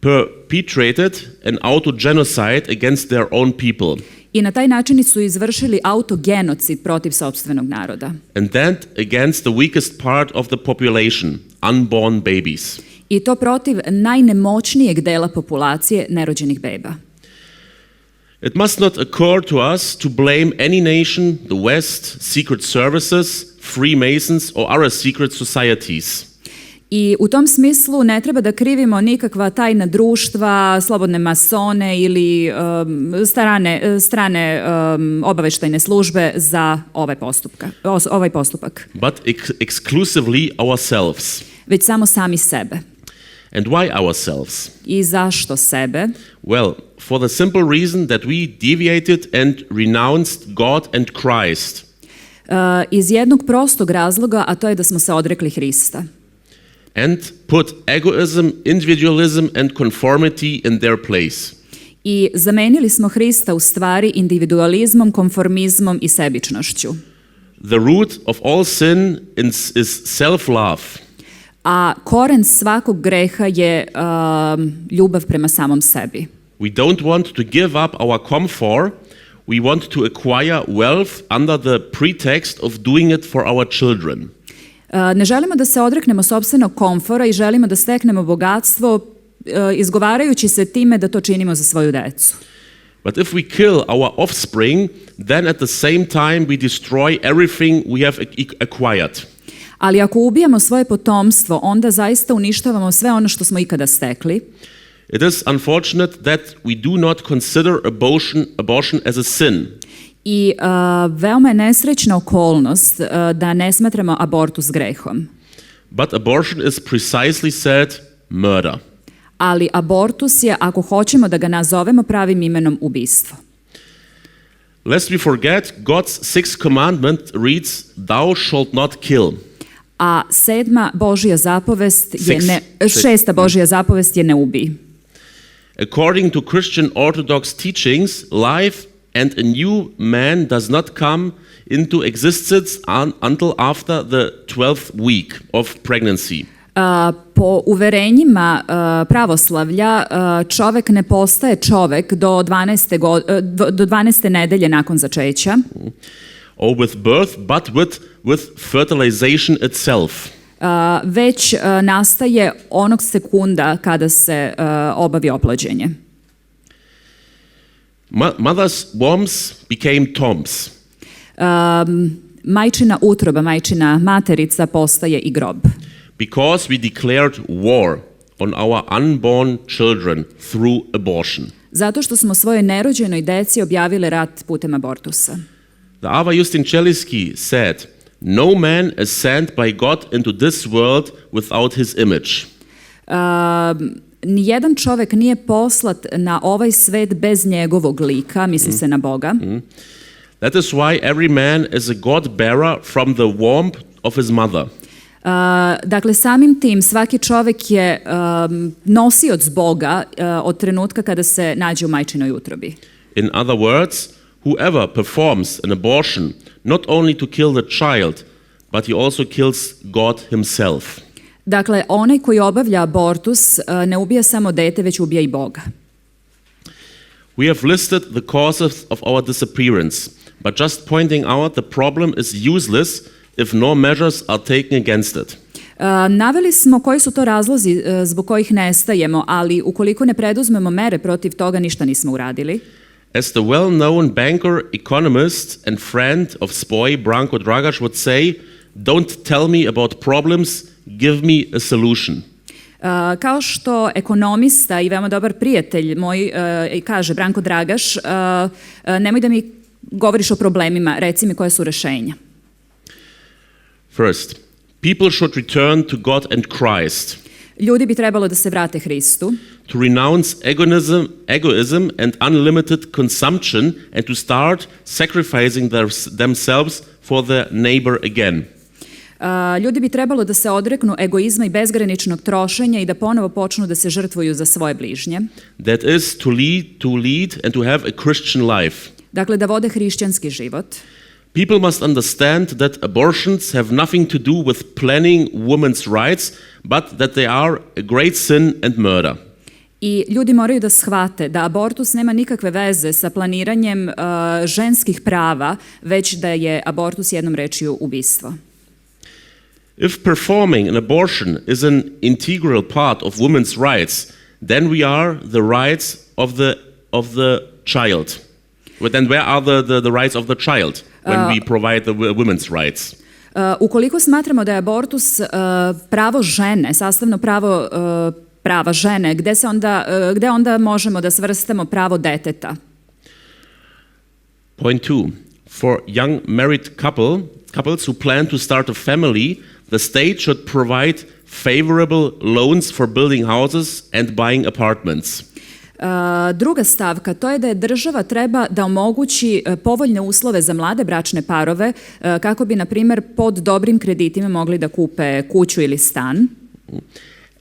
Speaker 5: perpetrated an autogenocide against their own people.
Speaker 2: I na taj način su izvršili autogenocid protiv sopstvenog naroda.
Speaker 5: And that against the weakest part of the population, unborn babies.
Speaker 2: I to protiv najnemoćnijeg dela populacije, nerođenih beba.
Speaker 5: It must not occur to us to blame any nation, the West, secret services, Freemasons or other secret societies.
Speaker 2: I u tom smislu ne treba da krivimo nikakva tajna društva, slobodne masone ili strane obaveštajne službe za ovaj postupak.
Speaker 5: But exclusively ourselves.
Speaker 2: Već samo sami sebe.
Speaker 5: And why ourselves?
Speaker 2: I zašto sebe?
Speaker 5: Well, for the simple reason that we deviated and renounced God and Christ.
Speaker 2: Iz jednog prostog razloga, a to je da smo se odrekli Hrista.
Speaker 5: And put egoism, individualism and conformity in their place.
Speaker 2: I zamenili smo Hrista u stvari individualizmom, konformizmom i sebičnošću.
Speaker 5: The root of all sin is self-love.
Speaker 2: A koren svakog greha je ljubav prema samom sebi.
Speaker 5: We don't want to give up our comfort. We want to acquire wealth under the pretext of doing it for our children.
Speaker 2: Ne želimo da se odreknemo sopstvenog komfora i želimo da steknemo bogatstvo izgovarajući se time da to činimo za svoju decu.
Speaker 5: But if we kill our offspring, then at the same time we destroy everything we have acquired.
Speaker 2: Ali ako ubijamo svoje potomstvo, onda zaista uništavamo sve ono što smo ikada stekli.
Speaker 5: It is unfortunate that we do not consider abortion as a sin.
Speaker 2: I veoma je nesrećna okolnost da ne smatramo abortus grehom.
Speaker 5: But abortion is precisely said murder.
Speaker 2: Ali abortus je, ako hoćemo da ga nazovemo pravim imenom, ubistvo.
Speaker 5: Lest we forget, God's sixth commandment reads, "Thou shalt not kill."
Speaker 2: A šesta Božja zapovest je ne ubij.
Speaker 5: According to Christian Orthodox teachings, life and a new man does not come into existence until after the 12th week of pregnancy.
Speaker 2: Po uverenjima pravoslavlja čovek ne postaje čovek do 12. nedelje nakon začeća.
Speaker 5: Or with birth, but with fertilization itself.
Speaker 2: Već nastaje onog sekunda kada se obavi oplođenje.
Speaker 5: Mother's wombs became tombs.
Speaker 2: Majčina utroba, majčina materica postaje i grob.
Speaker 5: Because we declared war on our unborn children through abortion.
Speaker 2: Zato što smo svojoj nerođenoj deci objavili rat putem abortusa.
Speaker 5: The Ava Justin Čeliški said, "No man is sent by God into this world without his image."
Speaker 2: Nijedan čovek nije poslat na ovaj svet bez njegovog lika, misli se na Boga.
Speaker 5: That is why every man is a God bearer from the womb of his mother.
Speaker 2: Dakle, samim tim svaki čovek je nosioc Boga od trenutka kada se nađe u majčinoj utrobi.
Speaker 5: In other words, whoever performs an abortion not only to kill the child, but he also kills God himself.
Speaker 2: Dakle, onaj koji obavlja abortus ne ubija samo dete, već ubija i Boga.
Speaker 5: We have listed the causes of our disappearance, but just pointing out the problem is useless if no measures are taken against it.
Speaker 2: Naveli smo koji su to razlozi zbog kojih nestajemo, ali ukoliko ne preduzmemo mere protiv toga, ništa nismo uradili.
Speaker 5: As the well-known banker, economist and friend of SPOYI, Branko Dragaš, would say, "Don't tell me about problems, give me a solution."
Speaker 2: Kao što ekonomista i veoma dobar prijatelj moj kaže, Branko Dragaš, nemoj da mi govoriš o problemima, reci mi koje su rešenja.
Speaker 5: First, people should return to God and Christ.
Speaker 2: Ljudi bi trebalo da se vrate Hristu.
Speaker 5: To renounce egoism and unlimited consumption and to start sacrificing themselves for their neighbor again.
Speaker 2: Ljudi bi trebalo da se odreknu egoizma i bezgraničnog trošenja i da ponovo počnu da se žrtvuju za svoje bližnje.
Speaker 5: That is to lead and to have a Christian life.
Speaker 2: Dakle, da vode hrišćanski život.
Speaker 5: People must understand that abortions have nothing to do with planning women's rights, but that they are a great sin and murder.
Speaker 2: I ljudi moraju da shvate da abortus nema nikakve veze sa planiranjem ženskih prava, već da je abortus jednom rečju ubistvo.
Speaker 5: If performing an abortion is an integral part of women's rights, then we are the rights of the child. But then where are the rights of the child when we provide the women's rights?
Speaker 2: Ukoliko smatramo da je abortus pravo žene, sastavno pravo prava žene, gde onda možemo da svrstamo pravo deteta?
Speaker 5: Point 2. For young married couples who plan to start a family, the state should provide favorable loans for building houses and buying apartments.
Speaker 2: Druga stavka, to je da je država treba da omogući povoljne uslove za mlade bračne parove kako bi, na primjer, pod dobrim kreditima mogli da kupe kuću ili stan.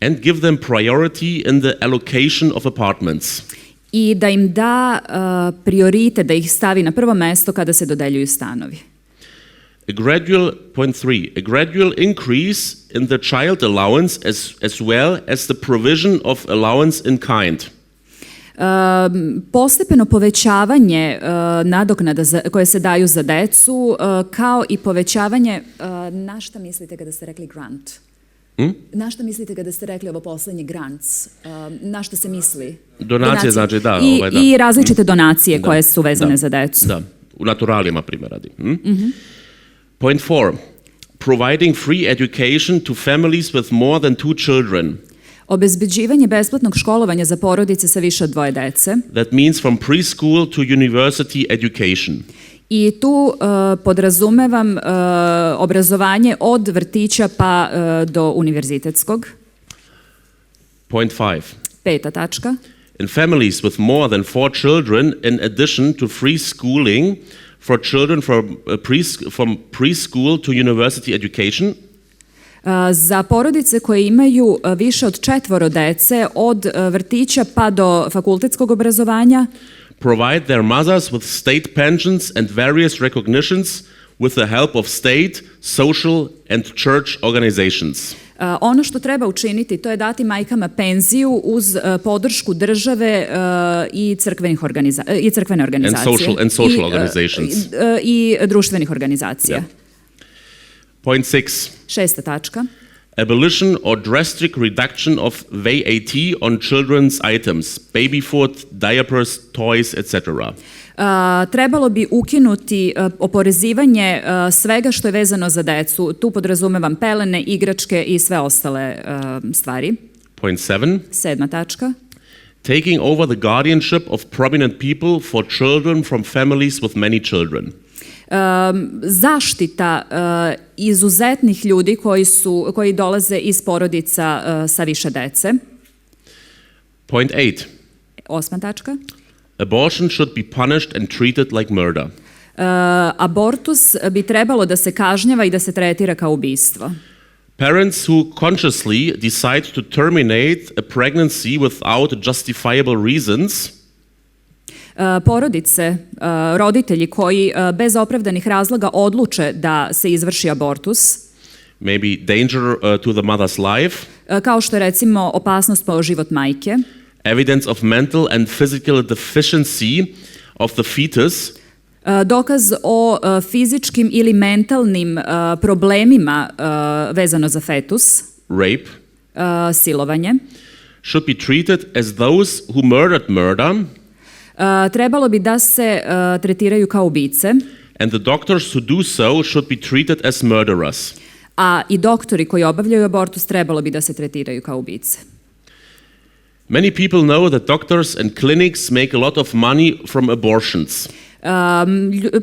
Speaker 5: And give them priority in the allocation of apartments.
Speaker 2: I da im da prioritet, da ih stavi na prvo mesto kada se dodeljuju stanovi.
Speaker 5: Point 3, a gradual increase in the child allowance as well as the provision of allowance in kind.
Speaker 2: Postepeno povećavanje nadoknada koje se daju za decu, kao i povećavanje, na šta mislite kada ste rekli grant? Na šta mislite kada ste rekli ovo poslednje grants? Na šta se misli?
Speaker 5: Donacije, znači da.
Speaker 2: I različite donacije koje su vezane za decu.
Speaker 5: Da, u naturalima primjer radi. Point 4, providing free education to families with more than 2 children.
Speaker 2: Obezbeđivanje besplatnog školovanja za porodice sa više od 2 dece.
Speaker 5: That means from preschool to university education.
Speaker 2: I tu podrazumevam obrazovanje od vrtića pa do univerzitetskog.
Speaker 5: Point 5.
Speaker 2: 5. tačka.
Speaker 5: In families with more than 4 children, in addition to free schooling for children from preschool to university education.
Speaker 2: Za porodice koje imaju više od 4 dece, od vrtića pa do fakultetskog obrazovanja.
Speaker 5: Provide their mothers with state pensions and various recognitions with the help of state, social and church organizations.
Speaker 2: Ono što treba učiniti, to je dati majkama penziju uz podršku države i crkvene organizacije.
Speaker 5: And social organizations.
Speaker 2: I društvenih organizacija.
Speaker 5: Yeah. Point 6.
Speaker 2: 6. tačka.
Speaker 5: Abolition or drastic reduction of VAT on children's items, baby food, diapers, toys, etc.
Speaker 2: Trebalo bi ukinuti oporezivanje svega što je vezano za decu. Tu podrazumevam pelene, igračke i sve ostale stvari.
Speaker 5: Point 7.
Speaker 2: 7. tačka.
Speaker 5: Taking over the guardianship of prominent people for children from families with many children. Zaštita
Speaker 2: izuzetnih ljudi koji dolaze iz porodica sa više dece.
Speaker 5: Point 8.
Speaker 2: 8. tačka.
Speaker 5: Abortion should be punished and treated like murder.
Speaker 2: Abortus bi trebalo da se kažnjava i da se tretira kao ubistvo.
Speaker 5: Parents who consciously decide to terminate a pregnancy without justifiable reasons.
Speaker 2: Porodice, roditelji koji bez opravdanih razloga odluče da se izvrši abortus.
Speaker 5: Maybe danger to the mother's life.
Speaker 2: Kao što je recimo opasnost po život majke.
Speaker 5: Evidence of mental and physical deficiency of the fetus.
Speaker 2: Dokaz o fizičkim ili mentalnim problemima vezano za fetus.
Speaker 5: Rape.
Speaker 2: Silovanje.
Speaker 5: Should be treated as those who murder.
Speaker 2: Trebalo bi da se tretiraju kao ubice.
Speaker 5: And the doctors who do so should be treated as murderers.
Speaker 2: A i doktori koji obavljaju abortus trebalo bi da se tretiraju kao ubice.
Speaker 5: Many people know that doctors and clinics make a lot of money from abortions.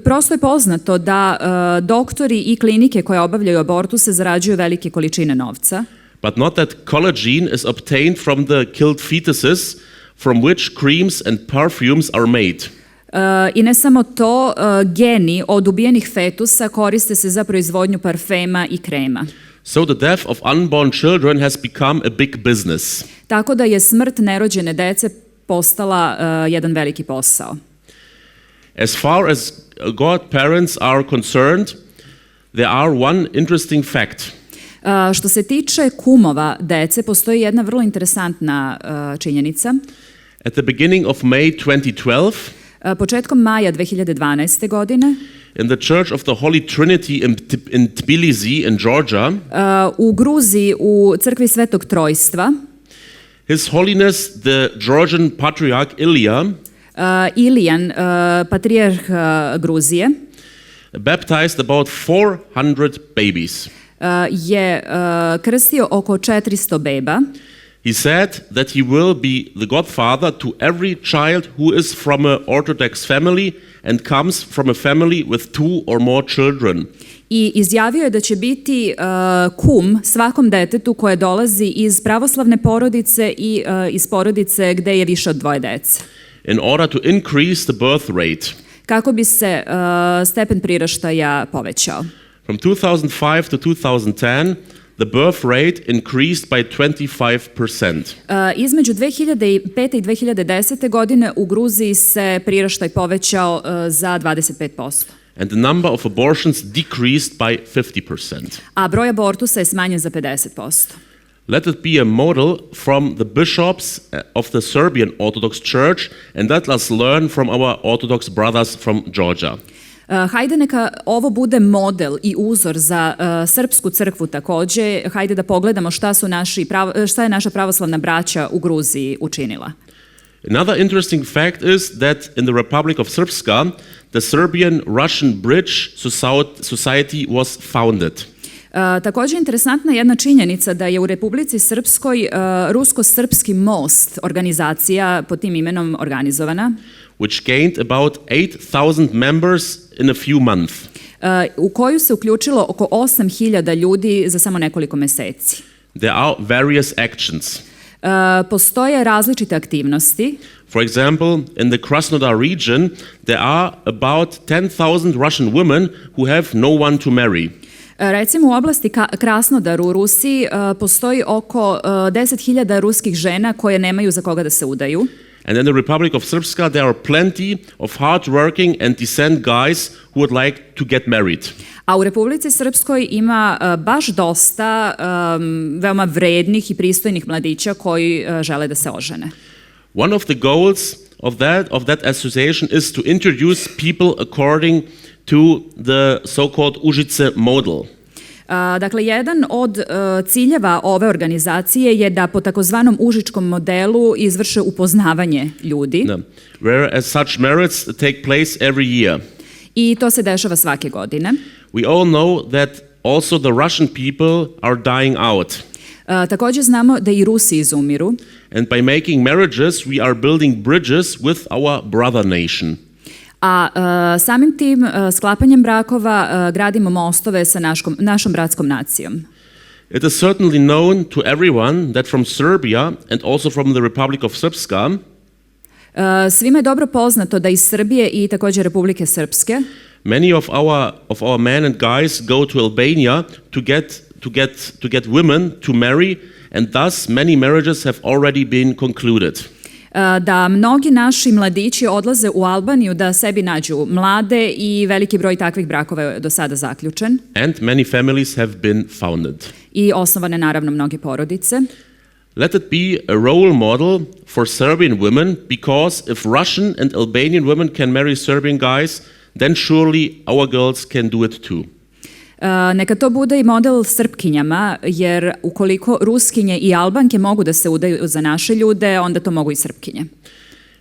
Speaker 2: Prosto je poznato da doktori i klinike koje obavljaju abortuse zarađuju velike količine novca.
Speaker 5: But not that collagen is obtained from the killed fetuses from which creams and perfumes are made.
Speaker 2: I ne samo to, geni od ubijenih fetusa koriste se za proizvodnju parfema i krema.
Speaker 5: So the death of unborn children has become a big business.
Speaker 2: Tako da je smrt nerođene dece postala jedan veliki posao.
Speaker 5: As far as godparents are concerned, there are one interesting fact.
Speaker 2: Što se tiče kumova dece, postoji jedna vrlo interesantna činjenica.
Speaker 5: At the beginning of May 2012,
Speaker 2: početkom maja 2012. godine,
Speaker 5: in the Church of the Holy Trinity in Tbilisi in Georgia,
Speaker 2: u Gruziji u crkvi Svetog Trojstva,
Speaker 5: His Holiness the Georgian Patriarch
Speaker 2: Ilijan, patrijarh Gruzije,
Speaker 5: baptized about 400 babies.
Speaker 2: Je krstio oko 400 beba.
Speaker 5: He said that he will be the godfather to every child who is from an Orthodox family and comes from a family with 2 or more children.
Speaker 2: i izjavio je da će biti kum svakom detetu koje dolazi iz pravoslavne porodice i iz porodice gde je više od 2 dece.
Speaker 5: In order to increase the birth rate.
Speaker 2: Kako bi se stepen priraštaja povećao.
Speaker 5: From 2005 to 2010, the birth rate increased by 25%.
Speaker 2: Između 2005. i 2010. godine u Gruziji se priraštaj povećao za 25%.
Speaker 5: And the number of abortions decreased by 50%.
Speaker 2: A broj abortusa je smanjen za 50%.
Speaker 5: Let it be a model from the bishops of the Serbian Orthodox Church, and let us learn from our Orthodox brothers from Georgia.
Speaker 2: Hajde neka ovo bude model i uzor za srpsku crkvu takođe. Hajde da pogledamo šta je naša pravoslavna braća u Gruziji učinila.
Speaker 5: Another interesting fact is that in the Republic of Srpska, the Serbian-Russian Bridge Society was founded.
Speaker 2: Takođe interesantna jedna činjenica da je u Republici Srpskoj rusko-srpski most, organizacija pod tim imenom organizovana,
Speaker 5: which gained about 8,000 members in a few months.
Speaker 2: U koju se uključilo oko 8.000 ljudi za samo nekoliko meseci.
Speaker 5: There are various actions.
Speaker 2: Postoje različite aktivnosti.
Speaker 5: For example, in the Krasnodar region, there are about 10,000 Russian women who have no one to marry.
Speaker 2: Recimo u oblasti Krasnodar u Rusiji postoji oko 10.000 ruskih žena koje nemaju za koga da se udaju.
Speaker 5: And in the Republic of Srpska there are plenty of hard-working and decent guys who would like to get married.
Speaker 2: A u Republici Srpskoj ima baš dosta veoma vrednih i pristojnih mladića koji žele da se ožene.
Speaker 5: One of the goals of that association is to introduce people according to the so-called Užice model.
Speaker 2: Dakle, jedan od ciljeva ove organizacije je da po takozvanom užičkom modelu izvrše upoznavanje ljudi.
Speaker 5: Whereas such marriages take place every year.
Speaker 2: I to se dešava svake godine.
Speaker 5: We all know that also the Russian people are dying out.
Speaker 2: Takođe znamo da i Rusi izumiru.
Speaker 5: And by making marriages we are building bridges with our brother nation.
Speaker 2: A samim tim sklapanjem brakova gradimo mostove sa našom bratskom nacijom.
Speaker 5: It is certainly known to everyone that from Serbia and also from the Republic of Srpska,
Speaker 2: svima je dobro poznato da iz Srbije i takođe Republike Srpske
Speaker 5: many of our men and guys go to Albania to get women to marry, and thus many marriages have already been concluded.
Speaker 2: Da mnogi naši mladići odlaze u Albaniju da sebi nađu mlade i veliki broj takvih brakova je do sada zaključen.
Speaker 5: And many families have been founded.
Speaker 2: I osnovane naravno mnoge porodice.
Speaker 5: Let it be a role model for Serbian women, because if Russian and Albanian women can marry Serbian guys, then surely our girls can do it too.
Speaker 2: Neka to bude i model Srpkinjama, jer ukoliko Ruskinje i Albanke mogu da se udaju za naše ljude, onda to mogu i Srpkinje.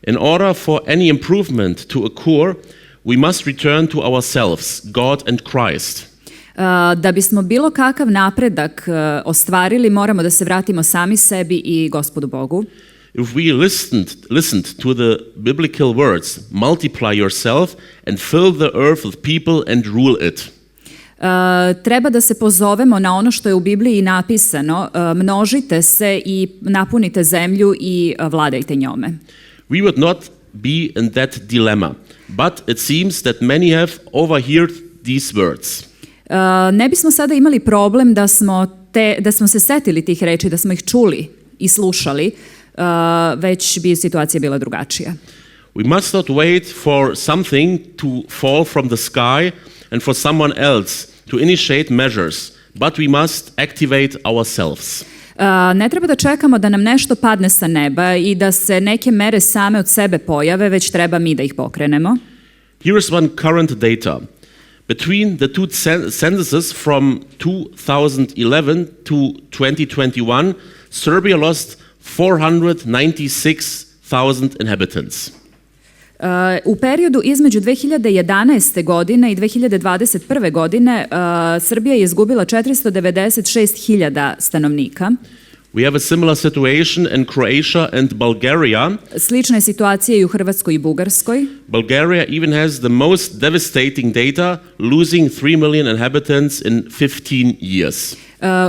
Speaker 5: In order for any improvement to occur, we must return to ourselves, God and Christ.
Speaker 2: Da bismo bilo kakav napredak ostvarili, moramo da se vratimo sami sebi i Gospodu Bogu.
Speaker 5: If we listened to the biblical words, multiply yourself and fill the earth with people and rule it.
Speaker 2: Treba da se pozovemo na ono što je u Bibliji napisano, množite se i napunite zemlju i vladajte njome.
Speaker 5: We would not be in that dilemma, but it seems that many have overheard these words.
Speaker 2: Ne bismo sada imali problem da smo se setili tih reči, da smo ih čuli i slušali, već bi situacija bila drugačija.
Speaker 5: We must not wait for something to fall from the sky and for someone else to initiate measures, but we must activate ourselves.
Speaker 2: Ne treba da čekamo da nam nešto padne sa neba i da se neke mere same od sebe pojave, već treba mi da ih pokrenemo.
Speaker 5: Here is one current data. Between the two censuses from 2011 to 2021, Serbia lost 496,000 inhabitants.
Speaker 2: U periodu između 2011. godine i 2021. godine Srbija je izgubila 496.000 stanovnika.
Speaker 5: We have a similar situation in Croatia and Bulgaria.
Speaker 2: Slična je situacija i u Hrvatskoj i Bugarskoj.
Speaker 5: Bulgaria even has the most devastating data, losing 3 million inhabitants in 15 years.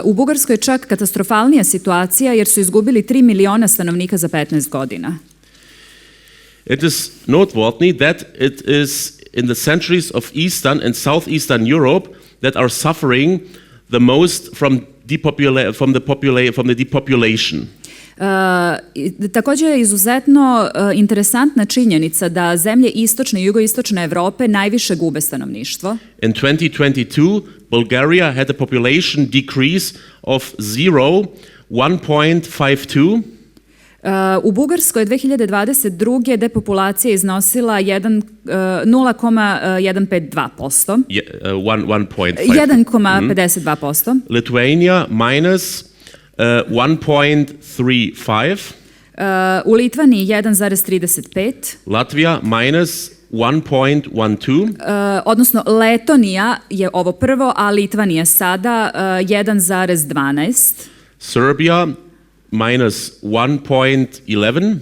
Speaker 2: U Bugarskoj je čak katastrofalnija situacija jer su izgubili 3 miliona stanovnika za 15 godina.
Speaker 5: It is noteworthy that it is in the centuries of Eastern and Southeastern Europe that are suffering the most from the depopulation.
Speaker 2: Također je izuzetno interesantna činjenica da zemlje istočne i jugoistočne Evrope najviše gube stanovništvo.
Speaker 5: In 2022, Bulgaria had a population decrease of 1.52.
Speaker 2: U Bugarskoj 2022. depopulacija iznosila 0,152%. 1,52%.
Speaker 5: Lithuania minus 1.35.
Speaker 2: U Litvaniji 1,35.
Speaker 5: Latvia minus 1.12.
Speaker 2: Odnosno Letonija je ovo prvo, a Litvanija sada 1,12.
Speaker 5: Serbia minus 1.11.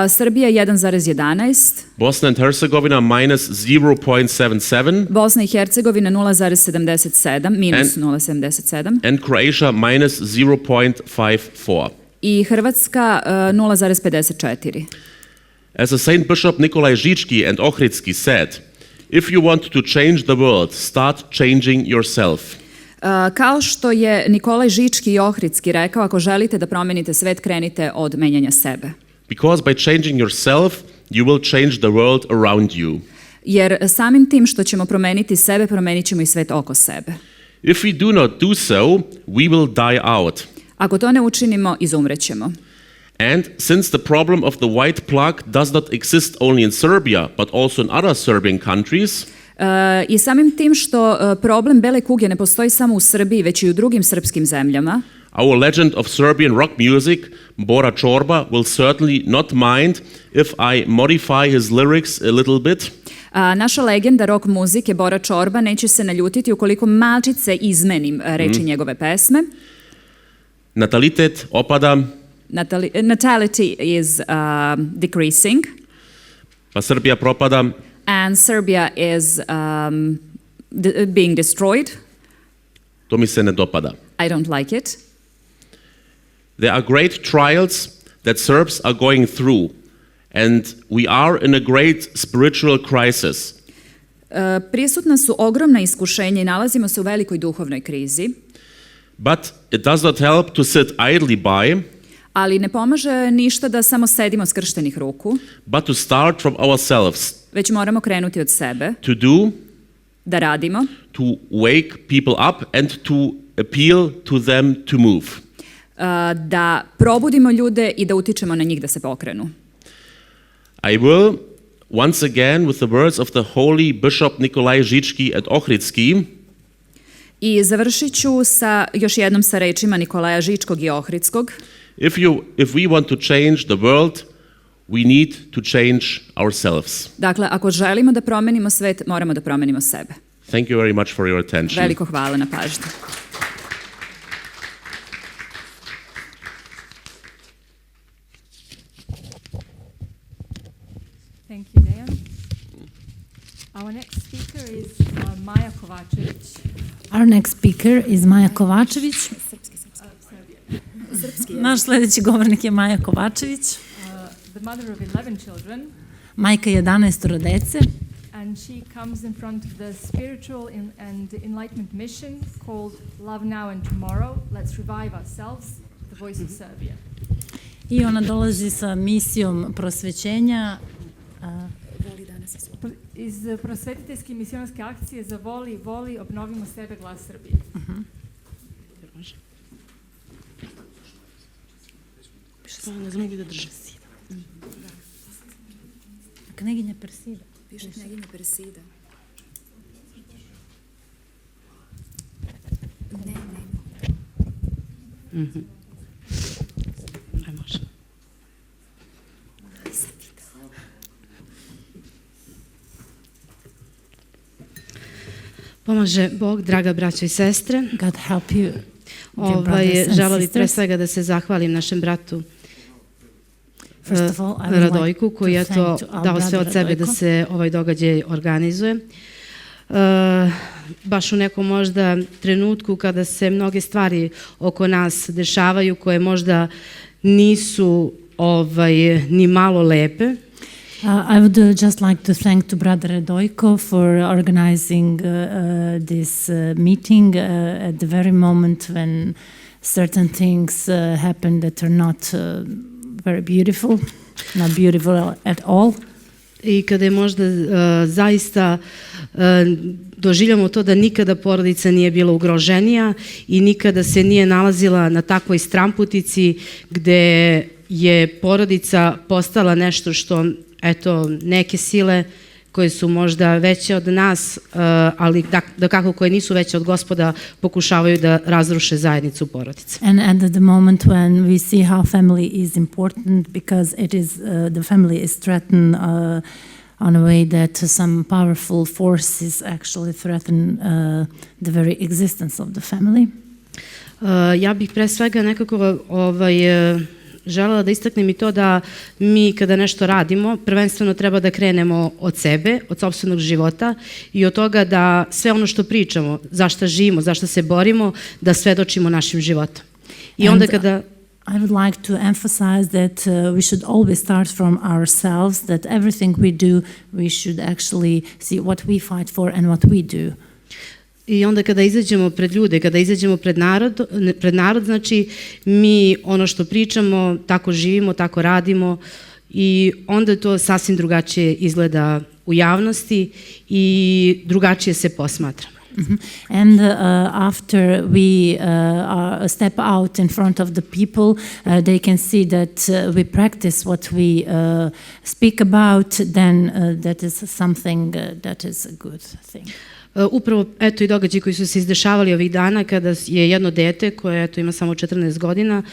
Speaker 2: Srbija 1,11.
Speaker 5: Bosnia and Herzegovina minus 0.77.
Speaker 2: Bosna i Hercegovina 0,77, minus 0,77.
Speaker 5: And Croatia minus 0.54.
Speaker 2: I Hrvatska 0,54.
Speaker 5: As a Saint Bishop Nikolaj Žički and Ohridski said, if you want to change the world, start changing yourself.
Speaker 2: Kao što je Nikolaj Žički i Ohridski rekao, ako želite da promenite svet, krenite od menjanja sebe.
Speaker 5: Because by changing yourself, you will change the world around you.
Speaker 2: Jer samim tim što ćemo promeniti sebe, promenit ćemo i svet oko sebe.
Speaker 5: If we do not do so, we will die out.
Speaker 2: Ako to ne učinimo, izumrećemo.
Speaker 5: And since the problem of the white plague does not exist only in Serbia, but also in other Serbian countries,
Speaker 2: I samim tim što problem bele kuge ne postoji samo u Srbiji, već i u drugim srpskim zemljama,
Speaker 5: our legend of Serbian rock music, Bora Čorba, will certainly not mind if I modify his lyrics a little bit.
Speaker 2: Naša legenda rock muzike Bora Čorba neće se naljutiti ukoliko malčice izmenim reči njegove pesme.
Speaker 5: Natalitet opada.
Speaker 2: Natality is decreasing.
Speaker 5: Pa Srbija propada.
Speaker 2: And Serbia is being destroyed.
Speaker 5: To mi se ne dopada.
Speaker 2: I don't like it.
Speaker 5: There are great trials that Serbs are going through, and we are in a great spiritual crisis.
Speaker 2: Prisutna su ogromna iskušenja i nalazimo se u velikoj duhovnoj krizi.
Speaker 5: But it does not help to sit idly by.
Speaker 2: Ali ne pomaže ništa da samo sedimo skrštenih ruku.
Speaker 5: But to start from ourselves.
Speaker 2: Već moramo krenuti od sebe.
Speaker 5: To do.
Speaker 2: Da radimo.
Speaker 5: To wake people up and to appeal to them to move.
Speaker 2: Da probudimo ljude i da utičemo na njih da se pokrenu.
Speaker 5: I will once again with the words of the holy Bishop Nikolaj Žički at Ohridski.
Speaker 2: I završit ću još jednom sa rečima Nikolaja Žičkog i Ohridskog.
Speaker 5: If we want to change the world, we need to change ourselves.
Speaker 2: Dakle, ako želimo da promenimo svet, moramo da promenimo sebe.
Speaker 5: Thank you very much for your attention.
Speaker 2: Veliko hvala na pažnji.
Speaker 1: Thank you, Dejan. Our next speaker is Maja Kovачевиć.
Speaker 4: Our next speaker is Maja Kovачевиć. Naš sljedeći govornik je Maja Kovачевиć.
Speaker 1: The mother of 11 children.
Speaker 4: Majka 11 dece.
Speaker 1: And she comes in front of the spiritual and enlightenment mission called Love Now and Tomorrow. Let's revive ourselves, the voice of Serbia.
Speaker 4: I ona dolazi sa misijom prosvećenja
Speaker 1: iz prosvetiteljske misionarske akcije za voli, obnovimo sebe, glas Srbije.
Speaker 6: Ne znam gdje da držim.
Speaker 4: Knegiњa Persida.
Speaker 2: Piše Knegiњa Persida.
Speaker 6: Ne može. Pomaže Bog, draga braćo i sestre.
Speaker 4: God help you.
Speaker 6: Žela bih pre svega da se zahvalim našem bratu Radojku koji je to dao sve od sebe da se ovaj događaj organizuje. Baš u nekom možda trenutku kada se mnoge stvari oko nas dešavaju koje možda nisu ni malo lepe.
Speaker 4: I would just like to thank to Brother Radojko for organizing this meeting at the very moment when certain things happen that are not very beautiful, not beautiful at all.
Speaker 6: I kada je možda zaista doživljamo to da nikada porodica nije bila ugroženija i nikada se nije nalazila na takvoj stramputici gde je porodica postala nešto što, eto, neke sile koje su možda veće od nas, ali dakako koje nisu veće od Gospoda, pokušavaju da razruše zajednicu porodice.
Speaker 4: And at the moment when we see how family is important because it is the family is threatened on a way that some powerful forces actually threaten the very existence of the family.
Speaker 6: Ja bih pre svega nekako želela da istaknem i to da mi kada nešto radimo, prvenstveno treba da krenemo od sebe, od sopstvenog života i od toga da sve ono što pričamo, zašto živimo, zašto se borimo, da svedočimo našim životom. I onda kada...
Speaker 4: I would like to emphasize that we should always start from ourselves, that everything we do, we should actually see what we fight for and what we do.
Speaker 6: I onda kada izađemo pred ljude, kada izađemo pred narod, znači mi ono što pričamo, tako živimo, tako radimo i onda to sasvim drugačije izgleda u javnosti i drugačije se posmatra.
Speaker 4: And after we step out in front of the people, they can see that we practice what we speak about, then that is something that is a good thing.
Speaker 6: Upravo, eto i događaji koji su se izdešavali ovih dana kada je jedno dete koje eto ima samo 14 godina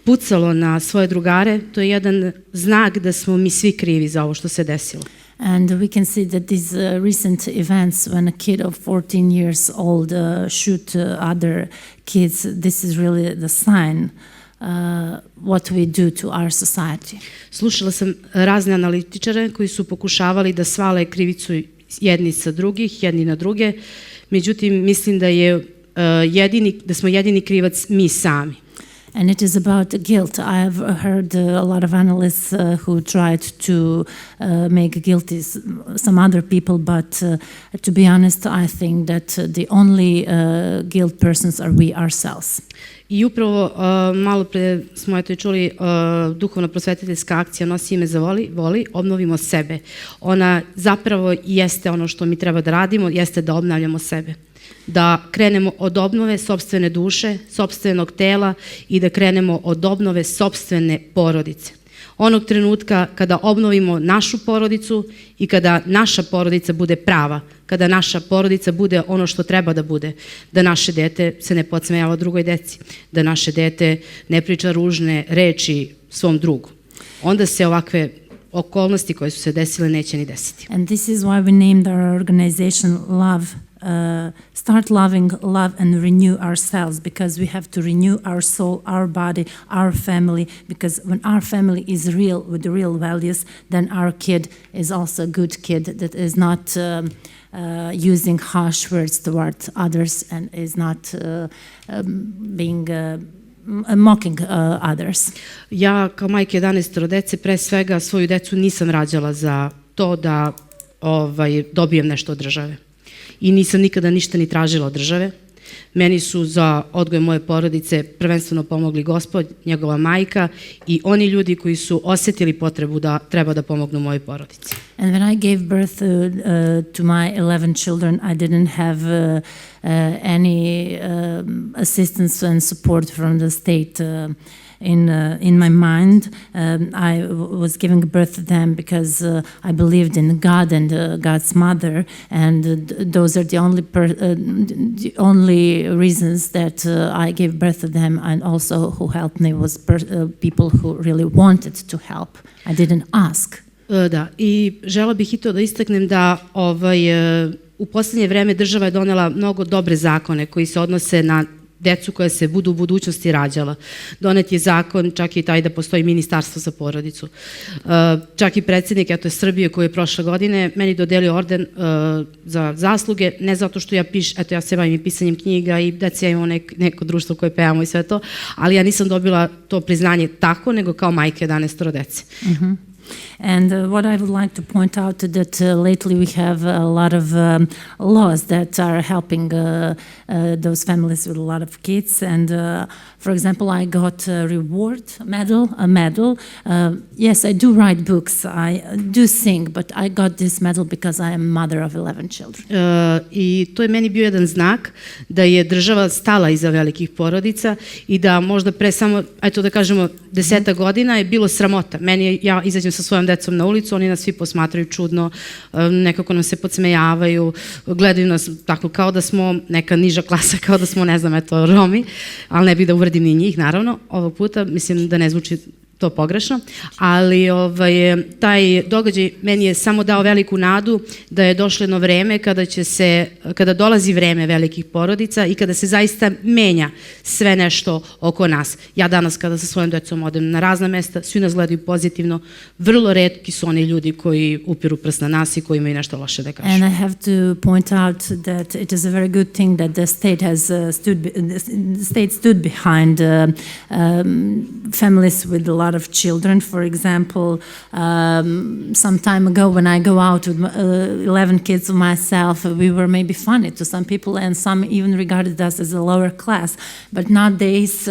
Speaker 6: pucalo na svoje drugare, to je jedan znak da smo mi svi krivi za ovo što se desilo.
Speaker 4: And we can see that these recent events when a kid of 14 years old shoot other kids, this is really the sign what we do to our society.
Speaker 6: Slušala sam razne analitičare koji su pokušavali da svale krivicu jedni na druge, međutim mislim da smo jedini krivac mi sami.
Speaker 4: And it is about guilt. I have heard a lot of analysts who tried to make guilty some other people, but to be honest, I think that the only guilt persons are we ourselves.
Speaker 6: I upravo malo pre smo eto i čuli duhovno prosvetiteljska akcija Nosi ime za voli, obnovimo sebe. Ona zapravo jeste ono što mi treba da radimo, jeste da obnavljamo sebe. Da krenemo od obnove sopstvene duše, sopstvenog tela i da krenemo od obnove sopstvene porodice. Onog trenutka kada obnovimo našu porodicu i kada naša porodica bude prava, kada naša porodica bude ono što treba da bude, da naše dete se ne podsmejava drugoj deci, da naše dete ne priča ružne reči svom drugu. Onda se ovakve okolnosti koje su se desile neće ni desiti.
Speaker 4: And this is why we named our organization Love. Start loving love and renew ourselves, because we have to renew our soul, our body, our family, because when our family is real with the real values, then our kid is also a good kid that is not using harsh words towards others and is not being mocking others.
Speaker 6: Ja kao majka 11 dece pre svega svoju decu nisam rađala za to da dobijem nešto od države. I nisam nikada ništa ni tražila od države. Meni su za odgoj moje porodice prvenstveno pomogli Gospod, njegova majka i oni ljudi koji su osjetili potrebu da treba da pomognu mojoj porodici.
Speaker 4: And when I gave birth to my 11 children, I didn't have any assistance and support from the state in my mind. I was giving birth to them because I believed in God and God's mother, and those are the only reasons that I gave birth to them, and also who helped me was people who really wanted to help. I didn't ask.
Speaker 6: Da, i žela bih i to da istaknem da u poslednje vreme država je donela mnogo dobre zakone koji se odnose na decu koja se budu u budućnosti rađala. Donet je zakon, čak i taj da postoji ministarstvo za porodicu. Čak i predsednik Srbije koji je prošle godine meni dodelio orden za zasluge, ne zato što ja pišem, ja se bavim pisanjem knjiga i Deca imamo neko društvo koje pevamo i sve to, ali ja nisam dobila to priznanje tako, nego kao majka 11 dece.
Speaker 4: And what I would like to point out that lately we have a lot of laws that are helping those families with a lot of kids. And for example, I got a medal. Yes, I do write books, I do sing, but I got this medal because I am mother of 11 children.
Speaker 6: I to je meni bio jedan znak da je država stala iza velikih porodica i da možda pre samo, eto da kažemo, 10 godina je bilo sramota. Ja izađem sa svojom decom na ulicu, oni nas svi posmatraju čudno, nekako nam se podsmejavaju, gledaju nas tako kao da smo neka niža klasa, kao da smo, ne znam, eto, Romi, ali ne bih da uvredim ni njih, naravno, ovog puta, mislim da ne zvuči to pogrešno, ali taj događaj meni je samo dao veliku nadu da je došlo jedno vreme kada dolazi vreme velikih porodica i kada se zaista menja sve nešto oko nas. Ja danas kada sa svojim decom odem na razna mesta, svi nas gledaju pozitivno, vrlo retki su oni ljudi koji upiru prst na nas i koji imaju nešto loše da kažu.
Speaker 4: And I have to point out that it is a very good thing that the state has stood behind families with a lot of children. For example, some time ago when I go out with 11 kids of myself, we were maybe funny to some people and some even regarded us as a lower class. But nowadays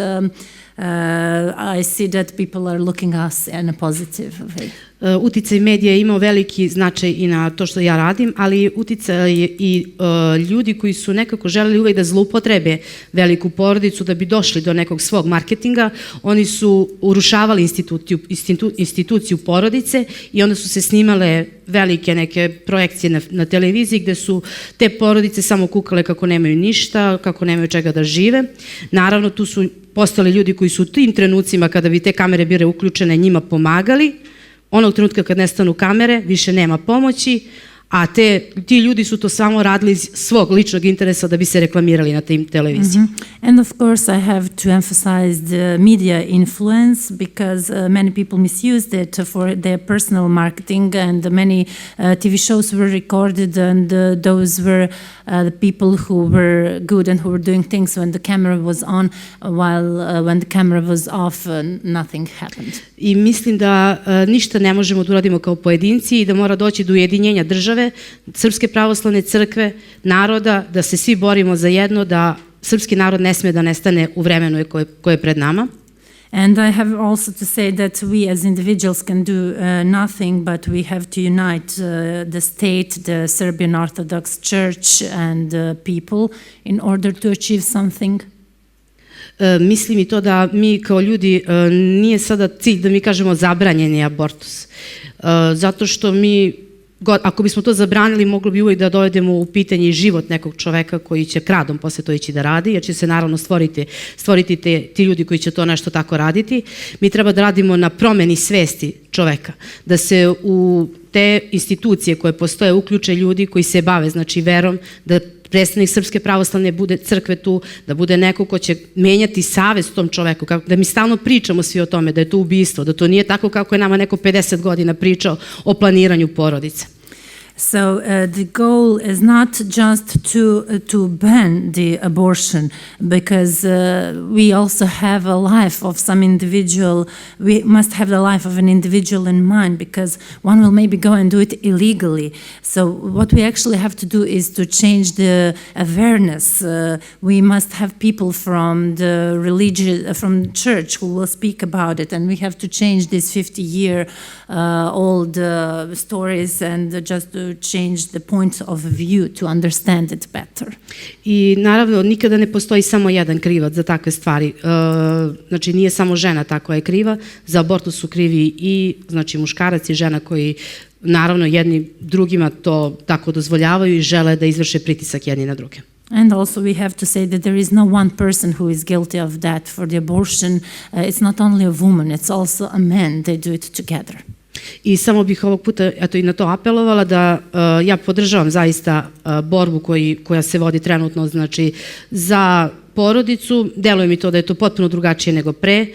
Speaker 4: I see that people are looking us in a positive way.
Speaker 6: Uticaj medija je imao veliki značaj i na to što ja radim, ali uticaj i ljudi koji su nekako želeli uvek da zloupotrebe veliku porodicu da bi došli do nekog svog marketinga, oni su urušavali instituciju porodice i onda su se snimale velike neke projekcije na televiziji gde su te porodice samo kukale kako nemaju ništa, kako nemaju čega da žive. Naravno, tu su postali ljudi koji su u tim trenucima kada bi te kamere bile uključene njima pomagali. Onog trenutka kad nestanu kamere, više nema pomoći, a ti ljudi su to samo radili iz svog ličnog interesa da bi se reklamirali na tim televizijama.
Speaker 4: And of course I have to emphasize the media influence because many people misused it for their personal marketing and many TV shows were recorded and those were the people who were good and who were doing things when the camera was on, while when the camera was off nothing happened.
Speaker 6: I mislim da ništa ne možemo da uradimo kao pojedinci i da mora doći do ujedinjenja države, Srpske pravoslavne crkve, naroda, da se svi borimo za jedno, da srpski narod ne sme da nestane u vremenu koje je pred nama.
Speaker 4: And I have also to say that we as individuals can do nothing, but we have to unite the state, the Serbian Orthodox Church and people in order to achieve something.
Speaker 6: Mislim i to da mi kao ljudi nije sada cilj da mi kažemo zabranjeni abortus. Zato što mi, ako bismo to zabranili, moglo bi uvijek da dovedemo u pitanje i život nekog čoveka koji će kradom posle to ići da radi, jer će se naravno stvoriti ti ljudi koji će to nešto tako raditi. Mi treba da radimo na promeni svesti čoveka, da se u te institucije koje postoje uključe ljudi koji se bave, znači verom, da predstavnik Srpske pravoslavne crkve tu, da bude neko ko će menjati savest tom čoveku, da mi stalno pričamo svi o tome da je to ubistvo, da to nije tako kako je nama neko 50 godina pričao o planiranju porodice.
Speaker 4: So the goal is not just to ban the abortion, because we also have a life of some individual. We must have the life of an individual in mind, because one will maybe go and do it illegally. So what we actually have to do is to change the awareness. We must have people from the religion, from church, who will speak about it, and we have to change these 50-year old stories and just to change the point of view to understand it better.
Speaker 6: I naravno nikada ne postoji samo jedan krivac za takve stvari. Znači nije samo žena ta koja je kriva, za abortus su krivi i znači muškarac i žena koji naravno jedni drugima to tako dozvoljavaju i žele da izvrše pritisak jedni na druge.
Speaker 4: And also we have to say that there is no one person who is guilty of that. For the abortion, it's not only a woman, it's also a man. They do it together.
Speaker 6: I samo bih ovog puta i na to apelovala da ja podržavam zaista borbu koja se vodi trenutno, znači za porodicu, deluje mi to da je to potpuno drugačije nego pre,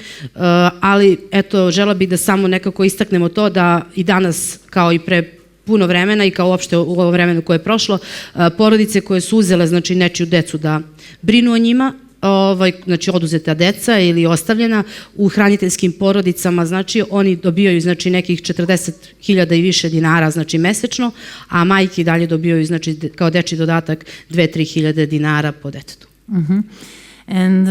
Speaker 6: ali eto, žela bih da samo nekako istaknemo to da i danas, kao i pre puno vremena i kao uopšte u ovo vremenu koje je prošlo, porodice koje su uzele, znači, nečiju decu da brinu o njima, znači oduzeta deca ili ostavljena u hraniteljskim porodicama, znači oni dobijaju, znači, nekih 40.000 i više dinara, znači, mesečno, a majke dalje dobijaju, znači, kao dečji dodatak 2-3 hiljade dinara po detetu.
Speaker 4: And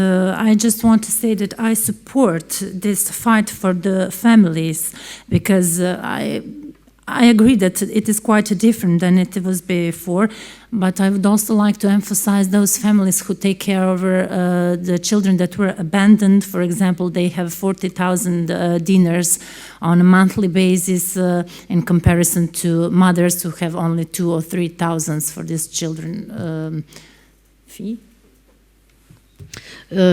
Speaker 4: I just want to say that I support this fight for the families because I agree that it is quite different than it was before, but I would also like to emphasize those families who take care of the children that were abandoned. For example, they have 40,000 dinars on a monthly basis in comparison to mothers who have only 2,000 or 3,000 for these children fee.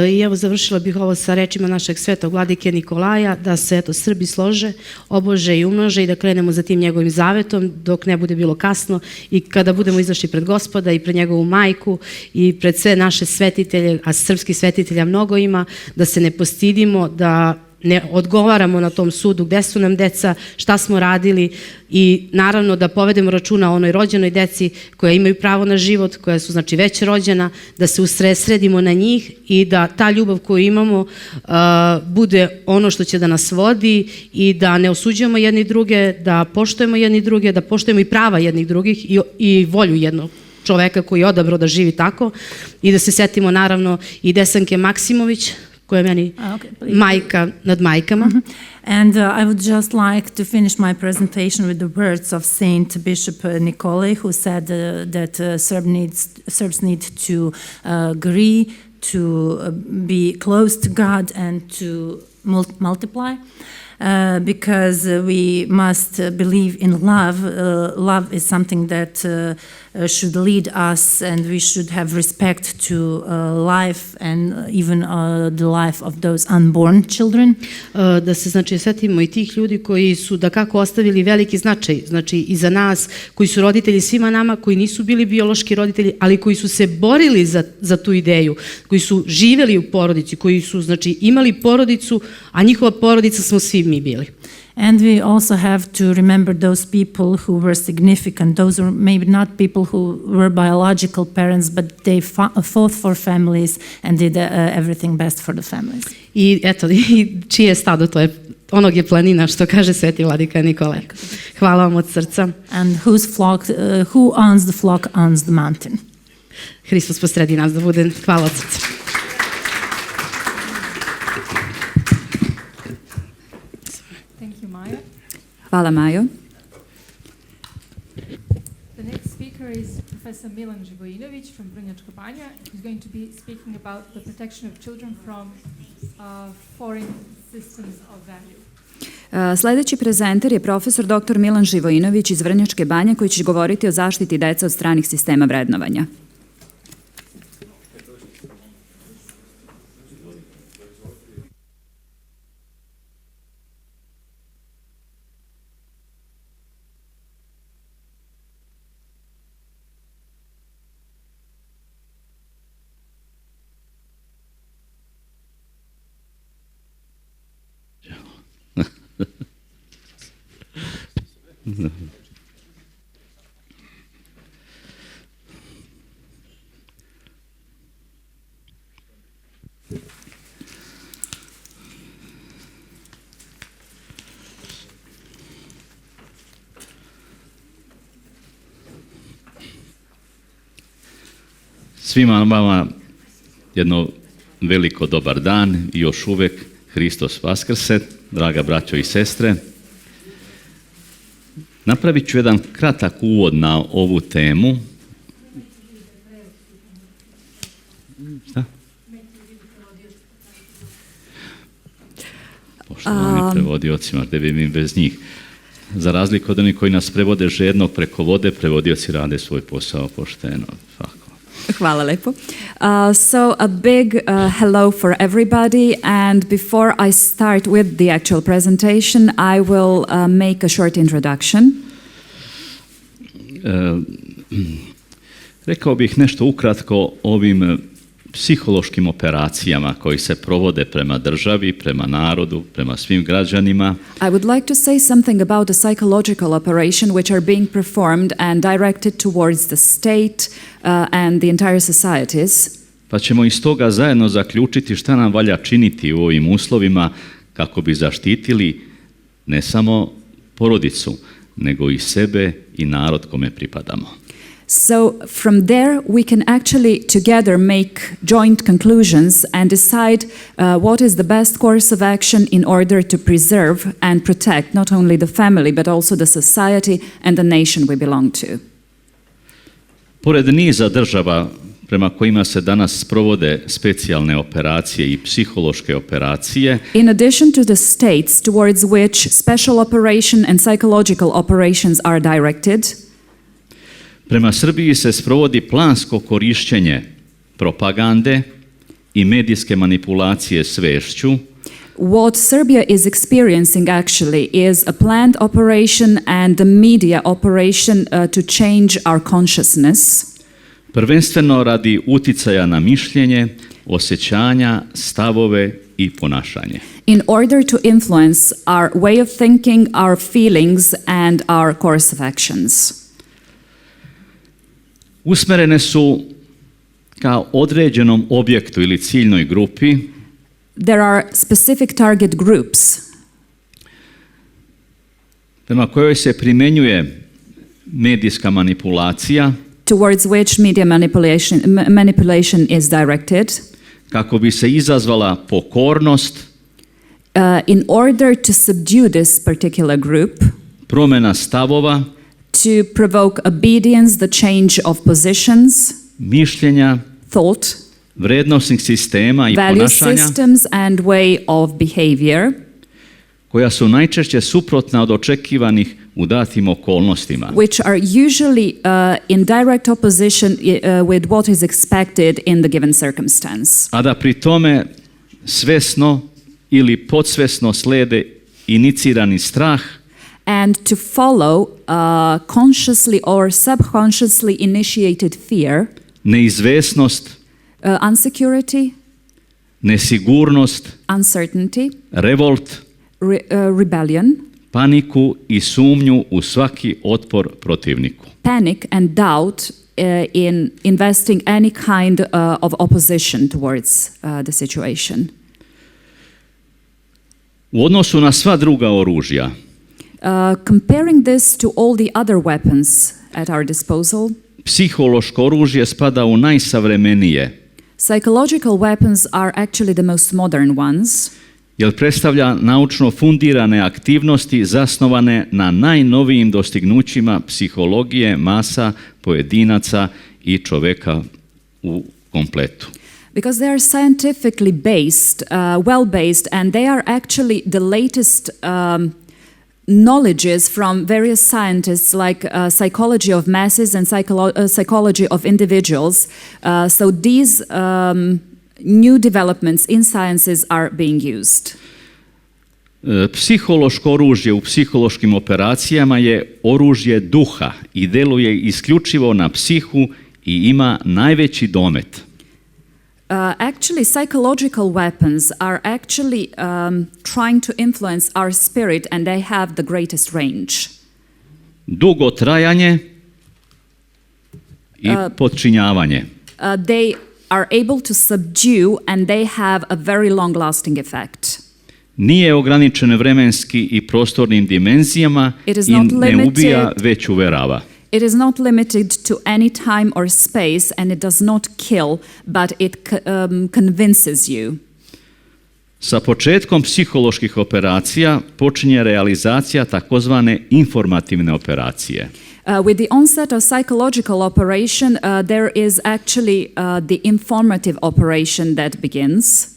Speaker 6: I evo, završila bih ovo sa rečima našeg svetog vladike Nikolaja, da se eto Srbi slože, obože i umnože i da krenemo za tim njegovim zavetom dok ne bude bilo kasno i kada budemo izašli pred Gospoda i pred njegovu majku i pred sve naše svetitelje, a srpskih svetitelja mnogo ima, da se ne postidimo, da ne odgovaramo na tom sudu gde su nam deca, šta smo radili i naravno da povedemo računa o onoj rođenoj deci koja imaju pravo na život, koja su, znači, već rođena, da se usredsredimo na njih i da ta ljubav koju imamo bude ono što će da nas vodi i da ne osuđujemo jedni druge, da poštujemo jedni druge, da poštujemo i prava jednih drugih i volju jednog čoveka koji je odabrao da živi tako i da se setimo naravno i Desanke Maksimović, koja je meni majka nad majkama.
Speaker 4: And I would just like to finish my presentation with the words of Saint Bishop Nikolai, who said that Serbs need to agree, to be close to God and to multiply. Because we must believe in love. Love is something that should lead us, and we should have respect to life and even the life of those unborn children.
Speaker 6: Da se, znači, setimo i tih ljudi koji su da kako ostavili veliki značaj, znači, i za nas, koji su roditelji svima nama, koji nisu bili biološki roditelji, ali koji su se borili za tu ideju, koji su živeli u porodici, koji su, znači, imali porodicu, a njihova porodica smo svi mi bili.
Speaker 4: And we also have to remember those people who were significant. Those are maybe not people who were biological parents, but they fought for families and did everything best for the families.
Speaker 6: I eto, čije je stado, to je onog je planina, što kaže sveti vladika Nikolaj. Hvala vam od srca.
Speaker 4: And who owns the flock owns the mountain.
Speaker 6: Hristos posredi nas da bude. Hvala od srca.
Speaker 2: Hvala, Majo.
Speaker 1: The next speaker is Professor Milan Živojinović from Vrњачka Bања. He's going to be speaking about the protection of children from foreign systems of value.
Speaker 2: Sledeći prezenter je profesor dr. Milan Živojinović iz Vrњačke Banje koji će govoriti o zaštiti dece od stranih sistema vrednovanja.
Speaker 7: Svima vama jedno veliko dobar dan i još uvek Hristos Vaskrse, draga braćo i sestre. Napravit ću jedan kratak uvod na ovu temu. Šta? Poštovani prevodiocima, gde bi mi bez njih. Za razliku od onih koji nas prevode žedno preko vode, prevodioci rade svoj posao pošteno.
Speaker 2: Hvala lepo. So a big hello for everybody, and before I start with the actual presentation, I will make a short introduction.
Speaker 7: Rekao bih nešto ukratko o ovim psihološkim operacijama koji se provode prema državi, prema narodu, prema svim građanima.
Speaker 2: I would like to say something about the psychological operation which are being performed and directed towards the state and the entire societies.
Speaker 7: Pa ćemo iz toga zajedno zaključiti šta nam valja činiti u ovim uslovima kako bi zaštitili ne samo porodicu, nego i sebe i narod kome pripadamo.
Speaker 2: So from there we can actually together make joint conclusions and decide what is the best course of action in order to preserve and protect not only the family but also the society and the nation we belong to.
Speaker 7: Pored niza država prema kojima se danas sprovode specijalne operacije i psihološke operacije,
Speaker 2: in addition to the states towards which special operation and psychological operations are directed,
Speaker 7: prema Srbiji se sprovodi plansko korišćenje propagande i medijske manipulacije svešću.
Speaker 2: What Serbia is experiencing actually is a planned operation and a media operation to change our consciousness.
Speaker 7: Prvenstveno radi uticaja na mišljenje, osjećanja, stavove i ponašanje.
Speaker 2: In order to influence our way of thinking, our feelings and our course of actions.
Speaker 7: Usmerene su kao određenom objektu ili ciljnoj grupi.
Speaker 2: There are specific target groups
Speaker 7: prema kojoj se primjenjuje medijska manipulacija
Speaker 2: towards which media manipulation is directed
Speaker 7: kako bi se izazvala pokornost,
Speaker 2: in order to subdue this particular group,
Speaker 7: promjena stavova,
Speaker 2: to provoke obedience, the change of positions,
Speaker 7: mišljenja,
Speaker 2: thought,
Speaker 7: vrednosnih sistema i
Speaker 2: value
Speaker 7: ponašanja
Speaker 2: systems and way of behavior,
Speaker 7: koja su najčešće suprotna od očekivanih u datim okolnostima.
Speaker 2: Which are usually in direct opposition with what is expected in the given circumstance.
Speaker 7: A da pri tome svesno ili podsvesno slede inicirani strah,
Speaker 2: and to follow consciously or subconsciously initiated fear,
Speaker 7: neizvesnost,
Speaker 2: insecurity,
Speaker 7: nesigurnost,
Speaker 2: uncertainty,
Speaker 7: revolt,
Speaker 2: rebellion,
Speaker 7: paniku i sumnju u svaki otpor protivniku.
Speaker 2: Panic and doubt in investing any kind of opposition towards the situation.
Speaker 7: U odnosu na sva druga oružja,
Speaker 2: comparing this to all the other weapons at our disposal,
Speaker 7: psihološko oružje spada u najsavremenije.
Speaker 2: Psychological weapons are actually the most modern ones.
Speaker 7: Jer predstavlja naučno fundirane aktivnosti zasnovane na najnovijim dostignućima psihologije, masa, pojedinaca i čoveka u kompletu.
Speaker 2: Because they are scientifically based, well-based, and they are actually the latest knowledges from various scientists like psychology of masses and psychology of individuals. So these new developments in sciences are being used.
Speaker 7: Psihološko oružje u psihološkim operacijama je oružje duha i deluje isključivo na psihu i ima najveći domet.
Speaker 2: Actually, psychological weapons are actually trying to influence our spirit and they have the greatest range.
Speaker 7: Dugo trajanje i podčinjavanje.
Speaker 2: They are able to subdue and they have a very long-lasting effect.
Speaker 7: Nije ograničen vremenski i prostornim dimenzijama i ne ubija, već uverava.
Speaker 2: It is not limited to any time or space and it does not kill, but it convinces you.
Speaker 7: Sa početkom psiholoških operacija počinje realizacija takozvane informativne operacije.
Speaker 2: With the onset of psychological operation, there is actually the informative operation that begins.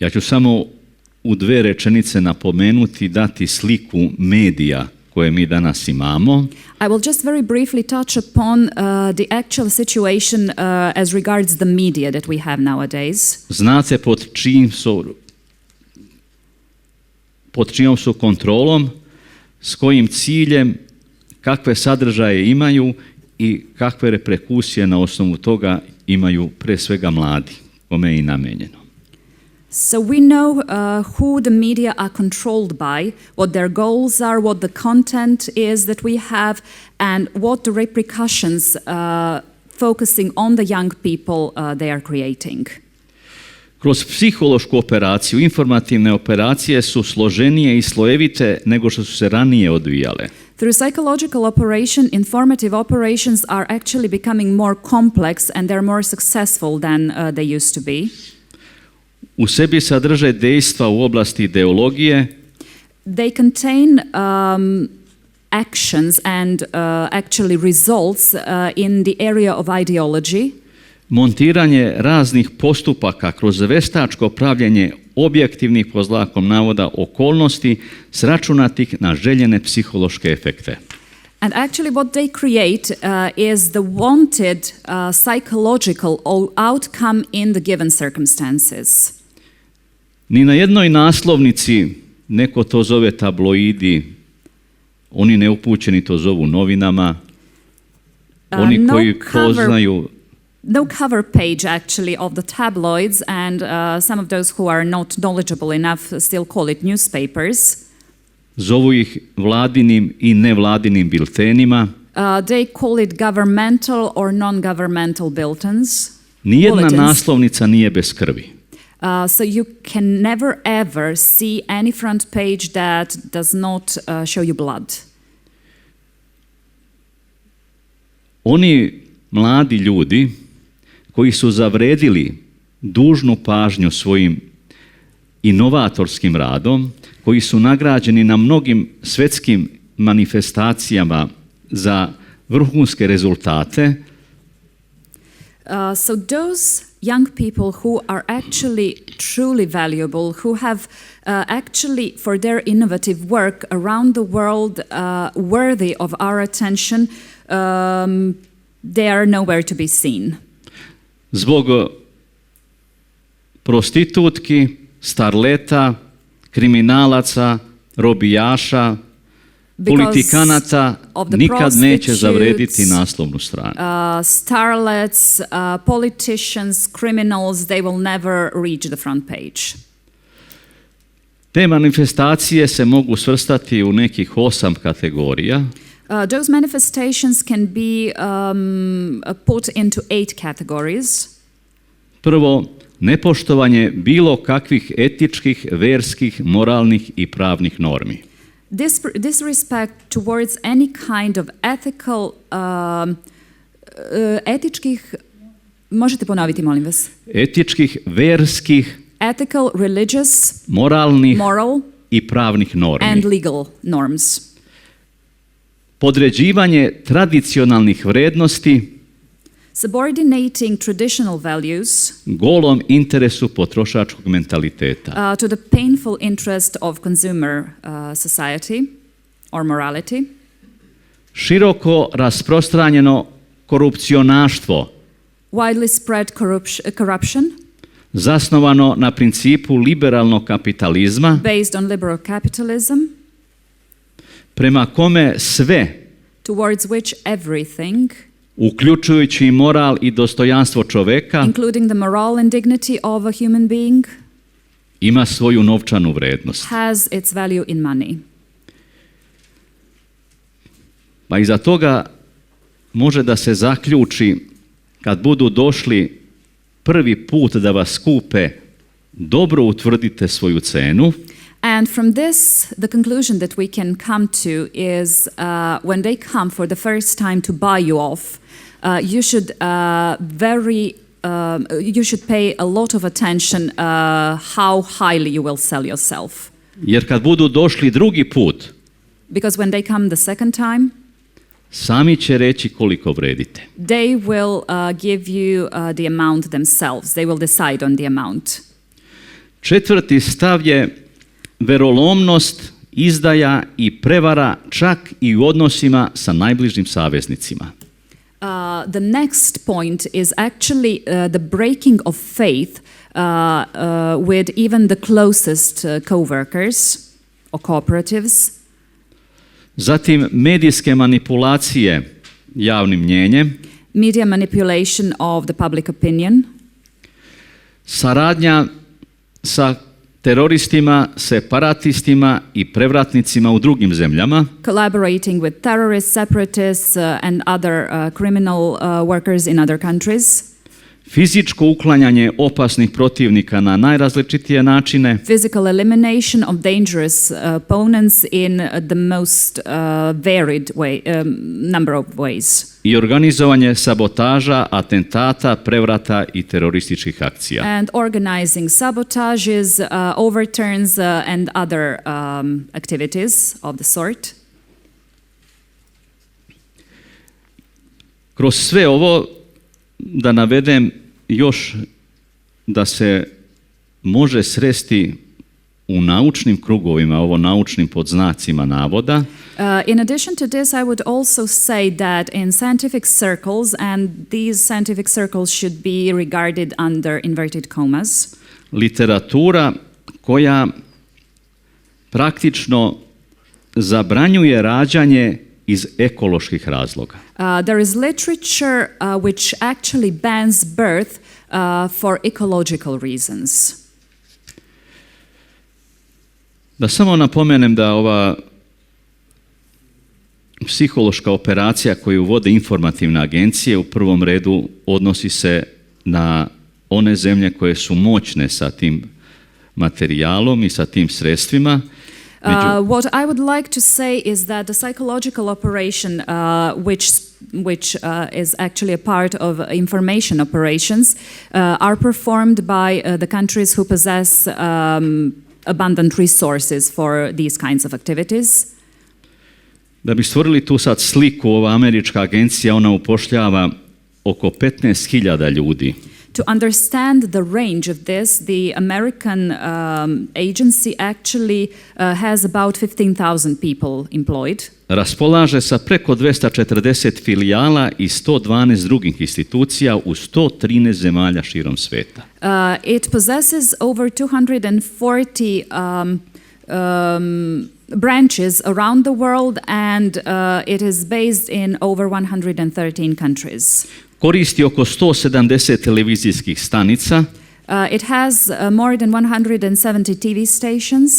Speaker 7: Ja ću samo u 2 rečenice napomenuti, dati sliku medija koje mi danas imamo.
Speaker 2: I will just very briefly touch upon the actual situation as regards the media that we have nowadays.
Speaker 7: Znate pod čijom su kontrolom, s kojim ciljem, kakve sadržaje imaju i kakve reperkusije na osnovu toga imaju pre svega mladi, kome je i namenjeno.
Speaker 2: So we know who the media are controlled by, what their goals are, what the content is that we have, and what the repercussions focusing on the young people they are creating.
Speaker 7: Kroz psihološku operaciju, informativne operacije su složenije i slojevite nego što su se ranije odvijale.
Speaker 2: Through psychological operation, informative operations are actually becoming more complex and they're more successful than they used to be.
Speaker 7: U sebi sadrže dejstva u oblasti ideologije.
Speaker 2: They contain actions and actually results in the area of ideology.
Speaker 7: Montiranje raznih postupaka kroz veštačko pravljenje objektivnih, pod znakom navoda, okolnosti sračunatih na željene psihološke efekte.
Speaker 2: And actually what they create is the wanted psychological outcome in the given circumstances.
Speaker 7: Ni na jednoj naslovnici, neko to zove tabloidi, oni neupućeni to zovu novinama, oni koji poznaju...
Speaker 2: No cover page actually of the tabloids, and some of those who are not knowledgeable enough still call it newspapers.
Speaker 7: Zovu ih vladinim i nevladinim biltenima.
Speaker 2: They call it governmental or non-governmental bulletins.
Speaker 7: Nijedna naslovnica nije bez krvi.
Speaker 2: So you can never ever see any front page that does not show you blood.
Speaker 7: Oni mladi ljudi koji su zavredili dužnu pažnju svojim inovatorskim radom, koji su nagrađeni na mnogim svetskim manifestacijama za vrhunske rezultate.
Speaker 2: So those young people who are actually truly valuable, who have actually for their innovative work around the world worthy of our attention, they are nowhere to be seen.
Speaker 7: Zbog prostitutki, starleta, kriminalaca, robijaša, politikanata nikad neće zavrediti naslovnu stranu.
Speaker 2: Starlets, politicians, criminals, they will never reach the front page.
Speaker 7: Te manifestacije se mogu svrstati u nekih 8 kategorija.
Speaker 2: Those manifestations can be put into 8 categories.
Speaker 7: Prvo, nepoštovanje bilo kakvih etičkih, verskih, moralnih i pravnih normi.
Speaker 2: Disrespect towards any kind of ethical, etičkih, možete ponoviti, molim vas?
Speaker 7: Etičkih, verskih,
Speaker 2: ethical, religious,
Speaker 7: moralnih
Speaker 2: moral,
Speaker 7: i pravnih normi.
Speaker 2: And legal norms.
Speaker 7: Podređivanje tradicionalnih vrednosti,
Speaker 2: subordinating traditional values,
Speaker 7: golom interesu potrošačkog mentaliteta,
Speaker 2: to the painful interest of consumer society or morality,
Speaker 7: široko rasprostranjeno korupcionaštvo,
Speaker 2: widely spread corruption,
Speaker 7: zasnovano na principu liberalnog kapitalizma,
Speaker 2: based on liberal capitalism,
Speaker 7: prema kome sve,
Speaker 2: towards which everything,
Speaker 7: uključujući moral i dostojanstvo čoveka,
Speaker 2: including the moral and dignity of a human being,
Speaker 7: ima svoju novčanu vrednost.
Speaker 2: Has its value in money.
Speaker 7: Pa iza toga može da se zaključi, kad budu došli prvi put da vas kupe, dobro utvrdite svoju cenu.
Speaker 2: And from this, the conclusion that we can come to is when they come for the first time to buy you off, you should you should pay a lot of attention how highly you will sell yourself.
Speaker 7: Jer kad budu došli drugi put,
Speaker 2: because when they come the second time,
Speaker 7: sami će reći koliko vredite.
Speaker 2: They will give you the amount themselves. They will decide on the amount. Četvrti
Speaker 7: stav je verolomnost, izdaja i prevara čak i u odnosima sa najbližim saveznicima.
Speaker 2: The next point is actually the breaking of faith with even the closest coworkers or cooperatives.
Speaker 7: Zatim medijske manipulacije javnim mnjenjem.
Speaker 2: media manipulation of the public opinion,
Speaker 7: saradnja sa teroristima, separatistima i prevratnicima u drugim zemljama,
Speaker 2: collaborating with terrorists, separatists, and other criminal workers in other countries,
Speaker 7: fizičko uklanjanje opasnih protivnika na najrazličitije načine,
Speaker 2: physical elimination of dangerous opponents in the most varied number of ways,
Speaker 7: i organizovanje sabotaža, atentata, prevrata i terorističkih akcija.
Speaker 2: and organizing sabotages, overturns, and other activities of the sort.
Speaker 7: Kroz sve ovo da navedem još da se može sresti u naučnim krugovima, ovo naučnim pod znacima navoda,
Speaker 2: In addition to this, I would also say that in scientific circles, and these scientific circles should be regarded under inverted commas,
Speaker 7: literatura koja praktično zabranjuje rađanje iz ekoloških razloga.
Speaker 2: there is literature which actually bans birth for ecological reasons.
Speaker 7: Da samo napomenem da ova psihološka operacija koju vode informativne agencije u prvom redu odnosi se na one zemlje koje su moćne sa tim materijalom i sa tim sredstvima.
Speaker 2: What I would like to say is that the psychological operation, which is actually a part of information operations, are performed by the countries who possess abundant resources for these kinds of activities.
Speaker 7: Da bi stvorili tu sad sliku, ova američka agencija, ona upošljava oko 15.000 ljudi.
Speaker 2: To understand the range of this, the American agency actually has about 15,000 people employed.
Speaker 7: Raspolaže sa preko 240 filijala i 112 drugih institucija u 113 zemalja širom sveta.
Speaker 2: It possesses over 240 branches around the world, and it is based in over 113 countries.
Speaker 7: Koristi oko 170 televizijskih stanica,
Speaker 2: It has more than 170 TV stations,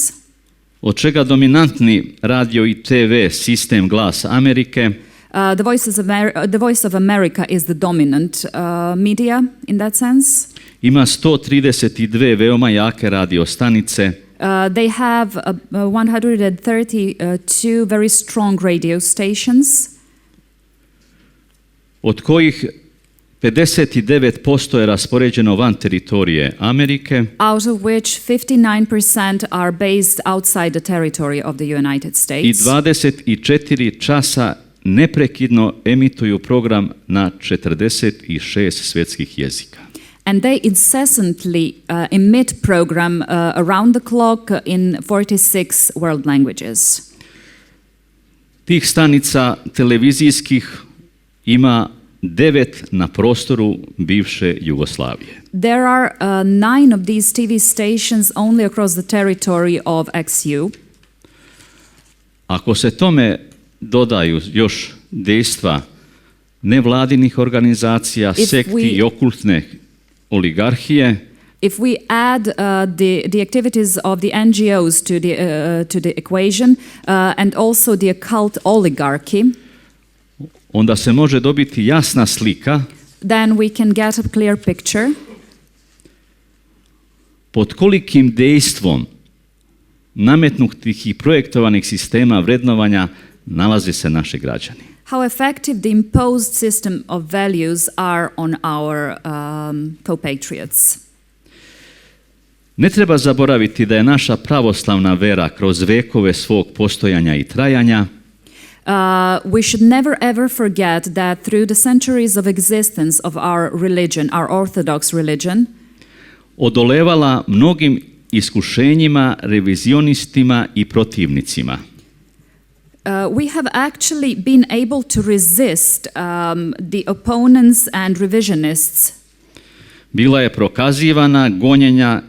Speaker 7: od čega dominantni radio i TV sistem Glas Amerike,
Speaker 2: The Voice of America is the dominant media in that sense.
Speaker 7: ima 132 veoma jake radio stanice,
Speaker 2: They have 132 very strong radio stations,
Speaker 7: od kojih 59% je raspoređeno van teritorije Amerike,
Speaker 2: out of which 59% are based outside the territory of the United
Speaker 7: i
Speaker 2: States.
Speaker 7: 24 časa neprekidno emituju program na 46 svjetskih jezika.
Speaker 2: And they incessantly emit program around the clock in 46 world languages.
Speaker 7: Tih stanica televizijskih ima 9 na prostoru bivše Jugoslavije.
Speaker 2: There are 9 of these TV stations only across the territory of ex-U.
Speaker 7: Ako se tome dodaju još dejstva nevladinih organizacija, sekti i okultne oligarhije,
Speaker 2: If we add the activities of the NGOs to the equation and also the occult oligarchy,
Speaker 7: onda se može dobiti jasna slika
Speaker 2: then we can get a clear picture
Speaker 7: pod kolikim dejstvom nametnutih i projektovanih sistema vrednovanja nalaze se naši građani.
Speaker 2: how effective the imposed system of values are on our co-patriots.
Speaker 7: Ne treba zaboraviti da je naša pravoslavna vera kroz vekove svog postojanja i trajanja
Speaker 2: We should never ever forget that through the centuries of existence of our religion, our Orthodox religion,
Speaker 7: odolevala mnogim iskušenjima, revizionistima i protivnicima.
Speaker 2: we have actually been able to resist the opponents and revisionists.
Speaker 7: Bila je prokazivana, gonjenja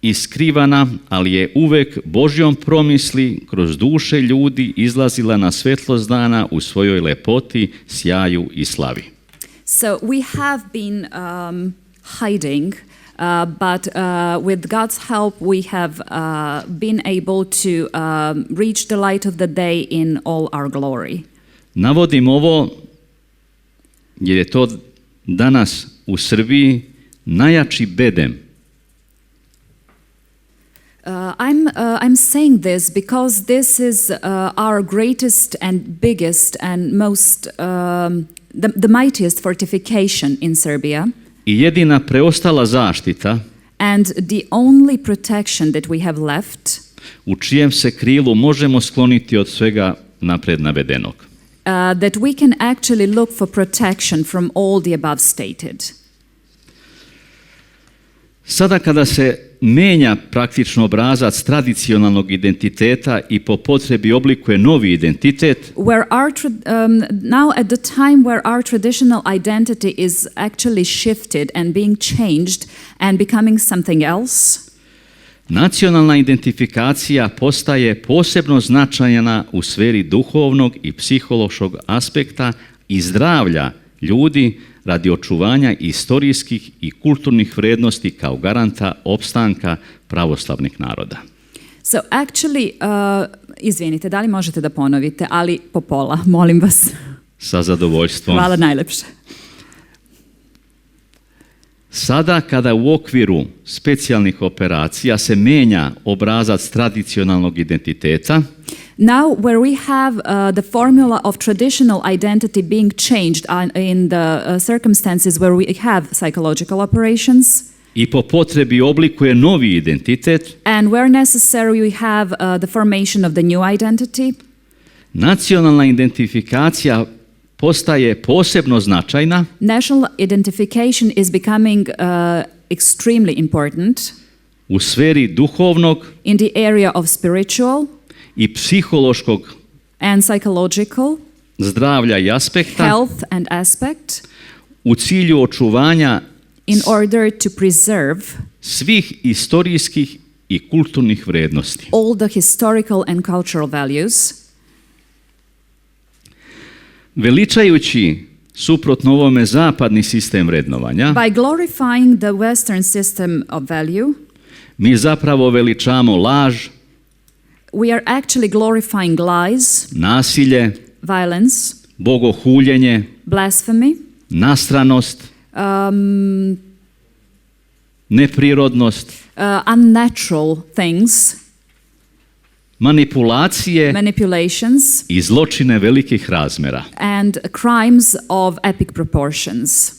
Speaker 7: i skrivana, ali je uvek Božjom promisli kroz duše ljudi izlazila na svetlost dana u svojoj lepoti, sjaju i slavi.
Speaker 2: So we have been hiding, but with God's help we have been able to reach the light of the day in all our glory.
Speaker 7: Navodim ovo jer je to danas u Srbiji najjači bedem.
Speaker 2: I'm saying this because this is our greatest and biggest and most the mightiest fortification in Serbia.
Speaker 7: I jedina preostala zaštita
Speaker 2: And the only protection that we have left,
Speaker 7: u čijem se krilu možemo skloniti od svega napred navedenog.
Speaker 2: That we can actually look for protection from all the above stated.
Speaker 7: Sada kada se menja praktično obrazac tradicionalnog identiteta i po potrebi oblikuje novi identitet,
Speaker 2: Now at the time where our traditional identity is actually shifted and being changed and becoming something else,
Speaker 7: nacionalna identifikacija postaje posebno značajna u sferi duhovnog i psihološkog aspekta i zdravlja ljudi radi očuvanja istorijskih i kulturnih vrednosti kao garanta opstanka pravoslavnih naroda.
Speaker 2: So actually, izvinite, da li možete da ponovite, ali po pola, molim vas.
Speaker 7: Sa zadovoljstvom.
Speaker 2: Hvala najlepše.
Speaker 7: Sada kada u okviru specijalnih operacija se menja obrazac tradicionalnog identiteta,
Speaker 2: now where we have the formula of traditional identity being changed in the circumstances where we have psychological operations,
Speaker 7: i po potrebi oblikuje novi identitet,
Speaker 2: and where necessary we have the formation of the new identity,
Speaker 7: nacionalna identifikacija postaje posebno značajna.
Speaker 2: National identification is becoming extremely important
Speaker 7: u sferi duhovnog
Speaker 2: in the area of spiritual
Speaker 7: i psihološkog
Speaker 2: and psychological
Speaker 7: zdravlja i aspekta,
Speaker 2: health and aspect,
Speaker 7: u cilju očuvanja
Speaker 2: in order to preserve
Speaker 7: svih istorijskih i kulturnih vrednosti.
Speaker 2: all the historical and cultural values.
Speaker 7: Veličajući suprotno ovome zapadni sistem vrednovanja,
Speaker 2: By glorifying the Western system of value,
Speaker 7: mi zapravo veličamo laž,
Speaker 2: we are actually glorifying lies,
Speaker 7: nasilje,
Speaker 2: violence,
Speaker 7: bogohuljenje,
Speaker 2: blasphemy,
Speaker 7: nastranost, neprirodnost,
Speaker 2: unnatural things,
Speaker 7: manipulacije
Speaker 2: manipulations,
Speaker 7: i zločine velikih razmera.
Speaker 2: and crimes of epic proportions.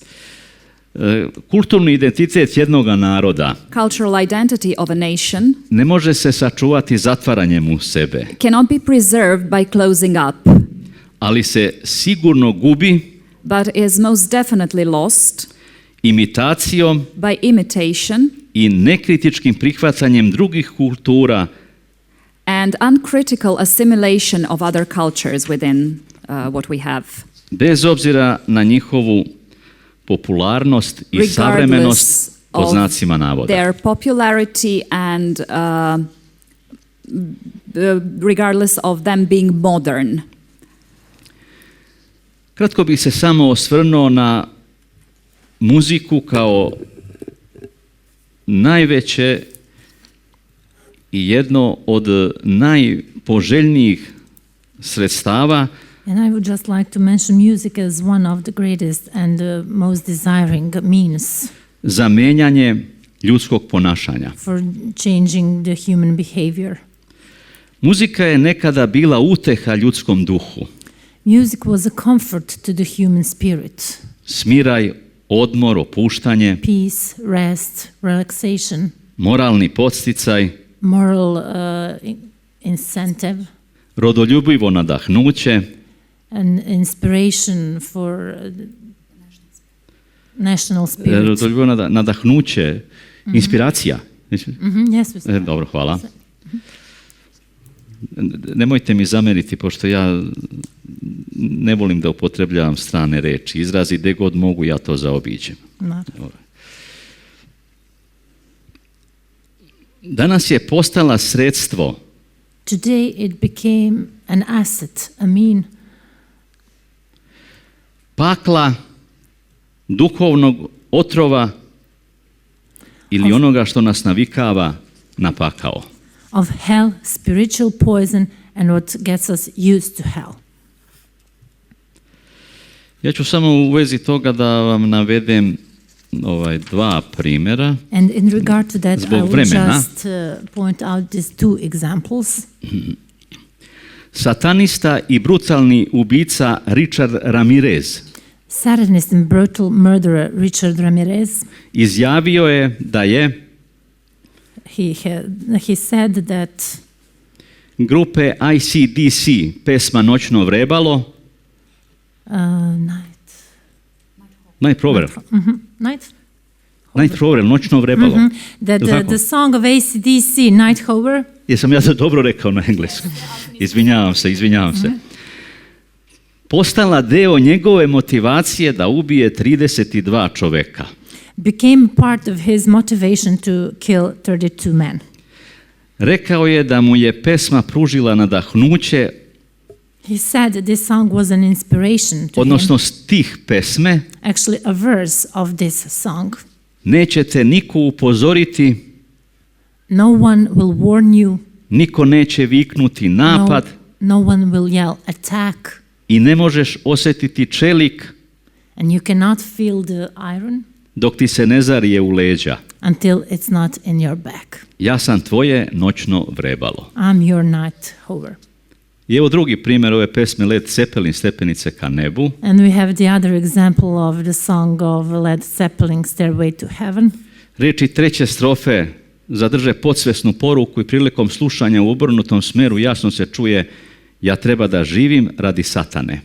Speaker 7: Kulturni identitet jednog naroda
Speaker 2: Cultural identity of a nation
Speaker 7: ne može se sačuvati zatvaranjem u sebe,
Speaker 2: cannot be preserved by closing up,
Speaker 7: ali se sigurno gubi
Speaker 2: but is most definitely lost
Speaker 7: imitacijom
Speaker 2: by imitation
Speaker 7: i nekritičkim prihvacanjem drugih kultura
Speaker 2: and uncritical assimilation of other cultures within what we have.
Speaker 7: bez obzira na njihovu popularnost i savremenost pod znacima navoda.
Speaker 2: Their popularity and regardless of them being modern.
Speaker 7: Kratko bih se samo osvrnuo na muziku kao najveće i jedno od najpoželjnijih sredstava
Speaker 4: And I would just like to mention music as one of the greatest and most desiring means
Speaker 7: za menjanje ljudskog ponašanja.
Speaker 4: for changing the human behavior.
Speaker 7: Muzika je nekada bila uteha ljudskom duhu.
Speaker 4: Music was a comfort to the human spirit.
Speaker 7: Smiraj, odmor, opuštanje,
Speaker 4: Peace, rest, relaxation,
Speaker 7: moralni podsticaj,
Speaker 4: moral incentive,
Speaker 7: rodoljubivo nadahnuće,
Speaker 4: and inspiration for national spirit.
Speaker 7: rodoljubivo nadahnuće, inspiracija.
Speaker 4: Yes,
Speaker 7: Dobro, hvala. Nemojte mi zameriti, pošto ja ne volim da upotrebljavam strane reči. Izrazi gde god mogu, ja to zaobiđem. Danas je postala sredstvo.
Speaker 4: Today it became an asset, a mean.
Speaker 7: Pakla duhovnog otrova ili onoga što nas navikava na pakao.
Speaker 4: Of hell, spiritual poison, and what gets us used to hell.
Speaker 7: Ja ću samo u vezi toga da vam navedem dva primjera.
Speaker 4: And in regard to that, I
Speaker 7: Zbog
Speaker 4: will
Speaker 7: vremena.
Speaker 4: just point out these two examples.
Speaker 7: Satanista i brutalni ubica Richard Ramirez
Speaker 4: Satanist and brutal murderer Richard Ramirez,
Speaker 7: izjavio je da je
Speaker 4: he said that
Speaker 7: grupe ICDC pesma Noćno vrebalo Night Proverb, Noćno vrebalo.
Speaker 4: that the song of AC/DC Night Hover.
Speaker 7: Jesam ja to dobro rekao na engleskom? Izvinjavam se. Postala deo njegove motivacije da ubije 32 čoveka.
Speaker 4: Became part of his motivation to kill 32 men.
Speaker 7: Rekao je da mu je pesma pružila nadahnuće,
Speaker 4: He said this song was an inspiration to
Speaker 7: odnosno
Speaker 4: him.
Speaker 7: stih pesme:
Speaker 4: Actually, a verse of this song.
Speaker 7: nećete niko upozoriti,
Speaker 4: No one will warn you.
Speaker 7: niko neće viknuti napad
Speaker 4: No one will yell attack.
Speaker 7: i ne možeš osjetiti čelik
Speaker 4: And you cannot feel the iron
Speaker 7: dok ti se ne zarije u leđa.
Speaker 4: until it's not in your back.
Speaker 7: Ja sam tvoje noćno vrebalo.
Speaker 4: I'm your night hover.
Speaker 7: I evo drugi primjer ove pesme Led Zeppelin, Stepenice ka nebu.
Speaker 4: And we have the other example of the song of Led Zeppelin, Stairway to Heaven.
Speaker 7: Riječi treće strofe zadrže podsvesnu poruku i prilikom slušanja u obrnutom smeru jasno se čuje: ja treba da živim radi satane.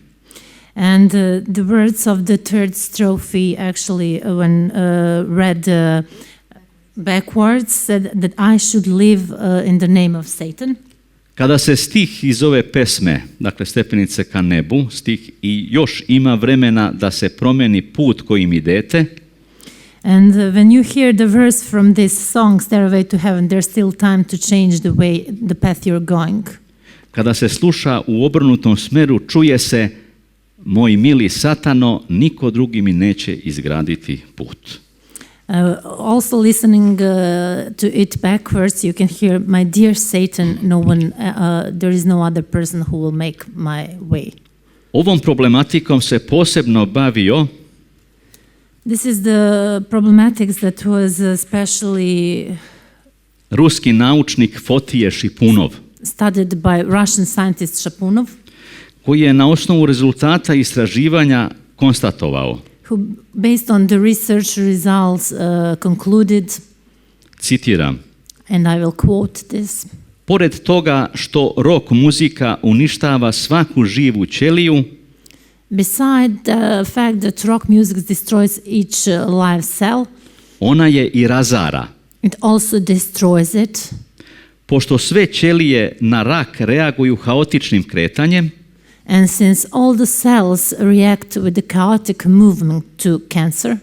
Speaker 4: And the words of the third strophe actually, when read backwards, said that I should live in the name of Satan.
Speaker 7: Kada se stih iz ove pesme, dakle Stepenice ka nebu, stih i još ima vremena da se promeni put kojim idete,
Speaker 4: And when you hear the verse from this song, Stairway to Heaven, there's still time to change the path you're going.
Speaker 7: kada se sluša u obrnutom smeru, čuje se: moj mili satano, niko drugi mi neće izgraditi put.
Speaker 4: Also listening to it backwards, you can hear, my dear Satan, there is no other person who will make my way.
Speaker 7: Ovom problematikom se posebno bavio
Speaker 4: This is the problematics that was especially
Speaker 7: ruski naučnik Fotije Šipunov,
Speaker 4: studied by Russian scientist Shapunov,
Speaker 7: koji je na osnovu rezultata istraživanja konstatovao,
Speaker 4: who based on the research results concluded,
Speaker 7: citiram:
Speaker 4: and I will quote this,
Speaker 7: pored toga što rock muzika uništava svaku živu ćeliju,
Speaker 4: beside the fact that rock music destroys each live cell,
Speaker 7: ona je i razara,
Speaker 4: it also destroys it,
Speaker 7: pošto sve ćelije na rak reaguju haotičnim kretanjem,
Speaker 4: and since all the cells react with the chaotic movement to cancer,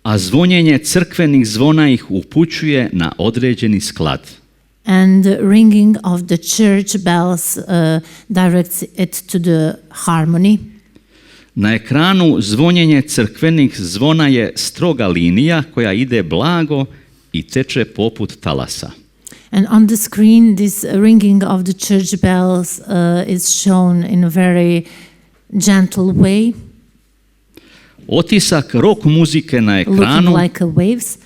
Speaker 7: a zvonjenje crkvenih zvona ih upućuje na određeni sklad.
Speaker 4: and the ringing of the church bells directs it to the harmony.
Speaker 7: Na ekranu zvonjenje crkvenih zvona je stroga linija koja ide blago i teče poput talasa.
Speaker 4: And on the screen, this ringing of the church bells is shown in a very gentle way,
Speaker 7: Otisak rock muzike na ekranu
Speaker 4: looking like a waves,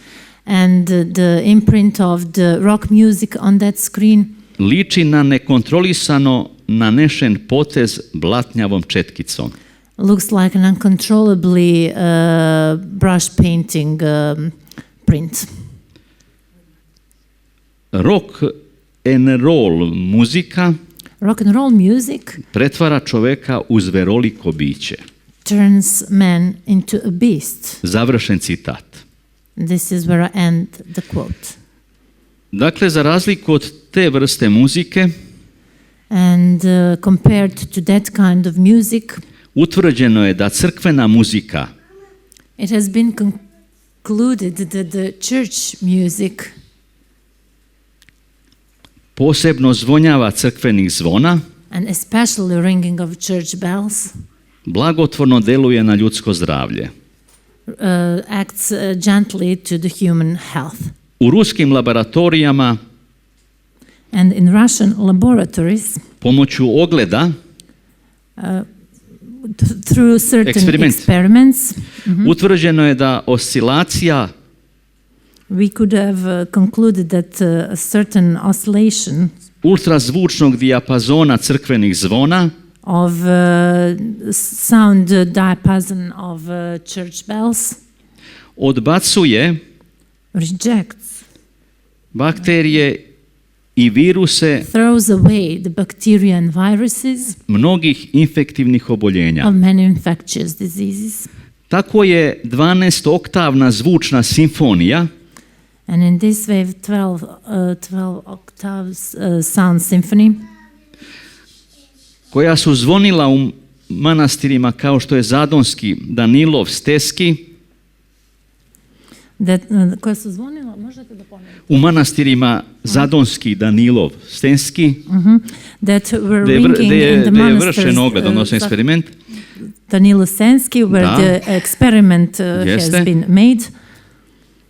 Speaker 4: and the imprint of the rock music on that screen
Speaker 7: liči na nekontrolisano nanešen potez blatnjavom četkicom.
Speaker 4: looks like an uncontrollably brush painting print.
Speaker 7: Rock and roll muzika
Speaker 4: Rock and roll music
Speaker 7: pretvara čoveka u zveroliko biće.
Speaker 4: turns man into a beast.
Speaker 7: Završen citat.
Speaker 4: This is where I end the quote.
Speaker 7: Dakle, za razliku od te vrste muzike,
Speaker 4: And compared to that kind of music,
Speaker 7: utvrđeno je da crkvena muzika
Speaker 4: it has been concluded that the church music,
Speaker 7: posebno zvonjava crkvenih zvona,
Speaker 4: and especially ringing of church bells,
Speaker 7: blagotvorno deluje na ljudsko zdravlje.
Speaker 4: acts gently to the human health.
Speaker 7: U ruskim laboratorijama
Speaker 4: And in Russian laboratories,
Speaker 7: pomoću ogleda
Speaker 4: through certain experiments,
Speaker 7: utvrđeno je da oscilacija
Speaker 4: we could have concluded that a certain oscillation
Speaker 7: ultrazvučnog dijapazona crkvenih zvona
Speaker 4: of sound diapason of church bells
Speaker 7: odbacuje
Speaker 4: rejects
Speaker 7: bakterije i viruse
Speaker 4: throws away the bacteria and viruses
Speaker 7: mnogih infektivnih oboljenja.
Speaker 4: of many infectious diseases.
Speaker 7: Tako je 12-oktavna zvučna simfonija
Speaker 4: And in this way, 12 octaves sound symphony,
Speaker 7: koja su zvonila u manastirima kao što je Zadonski, Danilov, Steski,
Speaker 4: koja su zvonila, možete da ponovite?
Speaker 7: U manastirima Zadonski, Danilov, Stenski,
Speaker 4: That were ringing in the
Speaker 7: monasteries. Je vršen ogled, odnosno eksperiment.
Speaker 4: Danilo Senski, where the experiment has been made.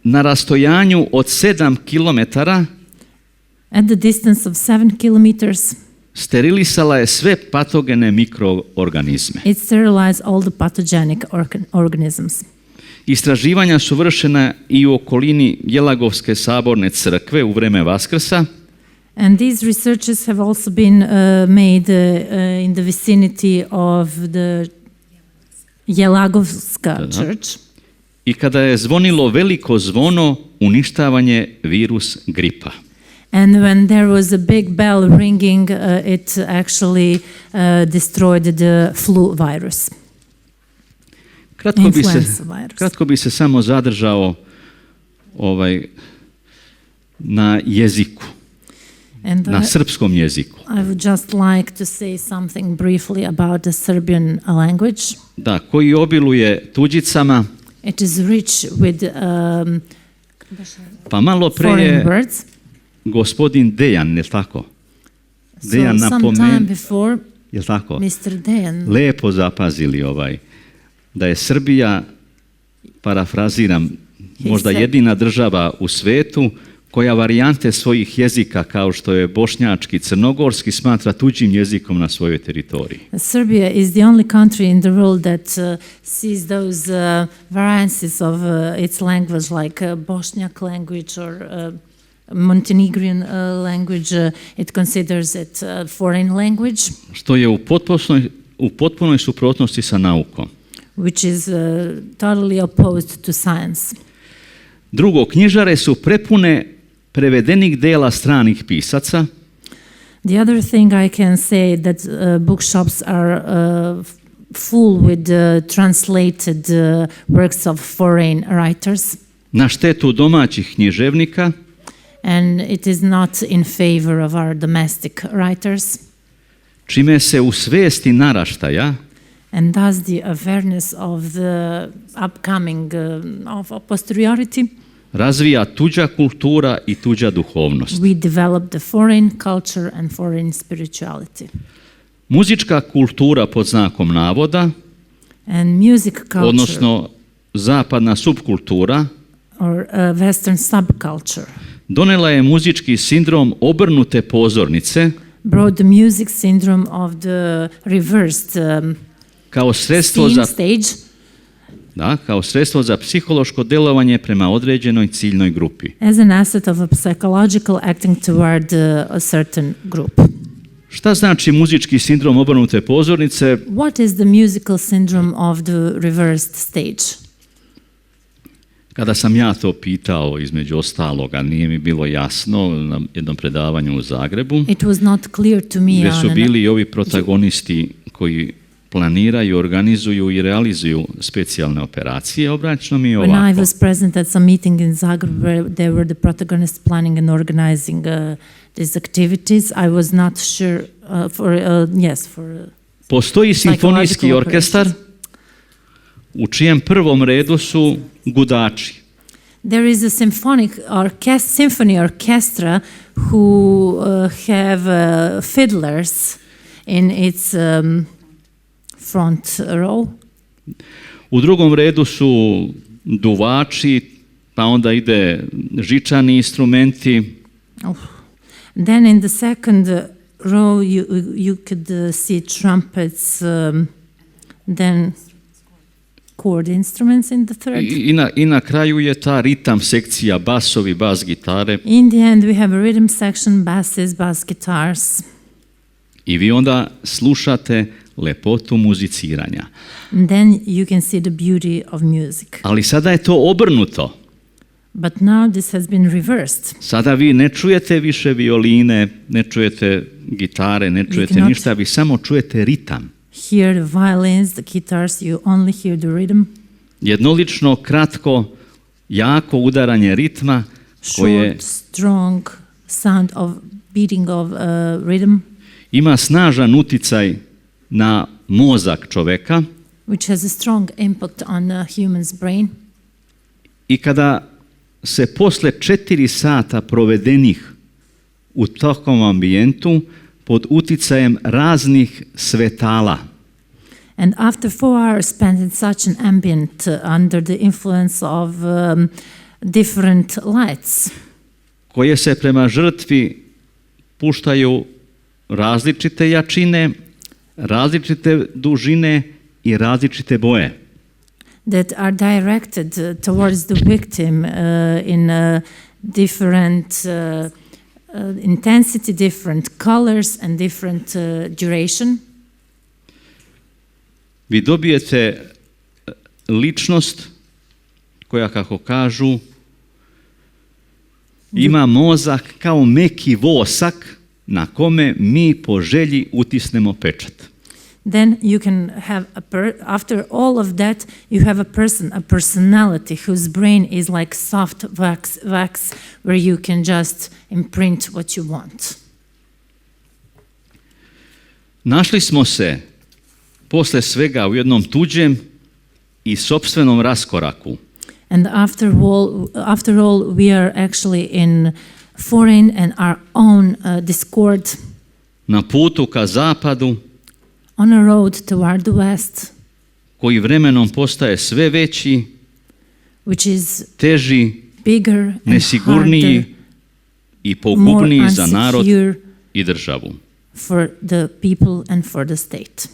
Speaker 7: Na rastojanju od 7 kilometara
Speaker 4: at the distance of 7 kilometers,
Speaker 7: sterilisala je sve patogene mikroorganizme.
Speaker 4: It sterilized all the pathogenic organisms.
Speaker 7: Istraživanja su vršena i u okolini Jelagovske saborne crkve u vreme Vaskrsa.
Speaker 4: And these researches have also been made in the vicinity of the Jelagovska church.
Speaker 7: I kada je zvonilo veliko zvono, uništavan je virus gripa.
Speaker 4: And when there was a big bell ringing, it actually destroyed the flu virus.
Speaker 7: Kratko bi se samo zadržao na jeziku, na srpskom jeziku.
Speaker 4: I would just like to say something briefly about the Serbian language.
Speaker 7: Da, koji obiluje tuđicama.
Speaker 4: It is rich with
Speaker 7: pa malo pre je gospodin Dejan, je li tako? Dejan napomen, je li tako?
Speaker 4: Mr. Dejan.
Speaker 7: Lepo zapazili da je Srbija, parafraziram, možda jedina država u svetu koja varijante svojih jezika kao što je bošnjački, crnogorski smatra tuđim jezikom na svojoj teritoriji.
Speaker 4: Serbia is the only country in the world that sees those variances of its language like Bosniak language or Montenegrin language. It considers it foreign language.
Speaker 7: Što je u potpunoj suprotnosti sa naukom.
Speaker 4: Which is totally opposed to science.
Speaker 7: Drugo, knjižare su prepune prevedenih dela stranih pisaca.
Speaker 4: The other thing I can say that bookshops are full with translated works of foreign writers.
Speaker 7: Na štetu domaćih književnika.
Speaker 4: And it is not in favor of our domestic writers.
Speaker 7: Čime se u svesti naraštaja
Speaker 4: and thus the awareness of the upcoming of posteriority
Speaker 7: razvija tuđa kultura i tuđa duhovnost.
Speaker 4: We develop the foreign culture and foreign spirituality.
Speaker 7: Muzička kultura pod znakom navoda,
Speaker 4: and music culture,
Speaker 7: odnosno zapadna subkultura,
Speaker 4: or western subculture,
Speaker 7: donela je muzički sindrom obrnute pozornice,
Speaker 4: brought the music syndrome of the reversed
Speaker 7: kao sredstvo kao sredstvo za psihološko delovanje prema određenoj ciljnoj grupi.
Speaker 4: As an asset of a psychological acting toward a certain group.
Speaker 7: Šta znači muzički sindrom obrnute pozornice?
Speaker 4: What is the musical syndrome of the reversed stage?
Speaker 7: Kada sam ja to pitao, između ostaloga, nije mi bilo jasno na jednom predavanju u Zagrebu.
Speaker 4: It was not clear to me.
Speaker 7: Gdje su bili i ovi protagonisti koji planiraju, organizuju i realizuju specijalne operacije, obraćno mi je ovako.
Speaker 4: When I was present at some meeting in Zagreb where they were the protagonists planning and organizing these activities, I was not sure for
Speaker 7: Postoji simfonijski orkestar u čijem prvom redu su gudači.
Speaker 4: There is a symphony orchestra who have fiddlers in its front row.
Speaker 7: U drugom redu su duvači, pa onda ide žičani instrumenti.
Speaker 4: Then in the second row you could see trumpets, then chord instruments in the third.
Speaker 7: I na kraju je ta ritam sekcija, basovi, bas gitare.
Speaker 4: In the end we have a rhythm section, basses, bass guitars.
Speaker 7: I vi onda slušate lepotu muziciranja.
Speaker 4: And then you can see the beauty of music.
Speaker 7: Ali sada je to obrnuto.
Speaker 4: But now this has been reversed.
Speaker 7: Sada vi ne čujete više violine, ne čujete gitare, ne čujete ništa, vi samo čujete ritam.
Speaker 4: Hear the violins, the guitars, you only hear the rhythm.
Speaker 7: Jednolično, kratko, jako udaranje ritma koje
Speaker 4: short, strong sound of beating of rhythm.
Speaker 7: Ima snažan uticaj na mozak čoveka.
Speaker 4: Which has a strong impact on a human's brain.
Speaker 7: I kada se posle 4 sata provedenih u takvom ambijentu pod uticajem raznih svetala.
Speaker 4: And after 4 hours spent in such an ambient under the influence of different lights,
Speaker 7: koje se prema žrtvi puštaju različite jačine, različite dužine i različite boje.
Speaker 4: That are directed towards the victim in different intensity, different colors and different duration.
Speaker 7: Vi dobijete ličnost koja, kako kažu, ima mozak kao meki vosak na kome mi po želji utisnemo pečat.
Speaker 4: Then you can have after all of that you have a personality whose brain is like soft wax where you can just imprint what you want.
Speaker 7: Našli smo se posle svega u jednom tuđem i sopstvenom raskoraku.
Speaker 4: And after all we are actually in foreign and our own discord.
Speaker 7: Na putu ka zapadu,
Speaker 4: on a road toward the west,
Speaker 7: koji vremenom postaje sve veći,
Speaker 4: which is
Speaker 7: teži,
Speaker 4: bigger and
Speaker 7: nesigurniji i pogubniji za narod i državu.
Speaker 4: For the people and for the state.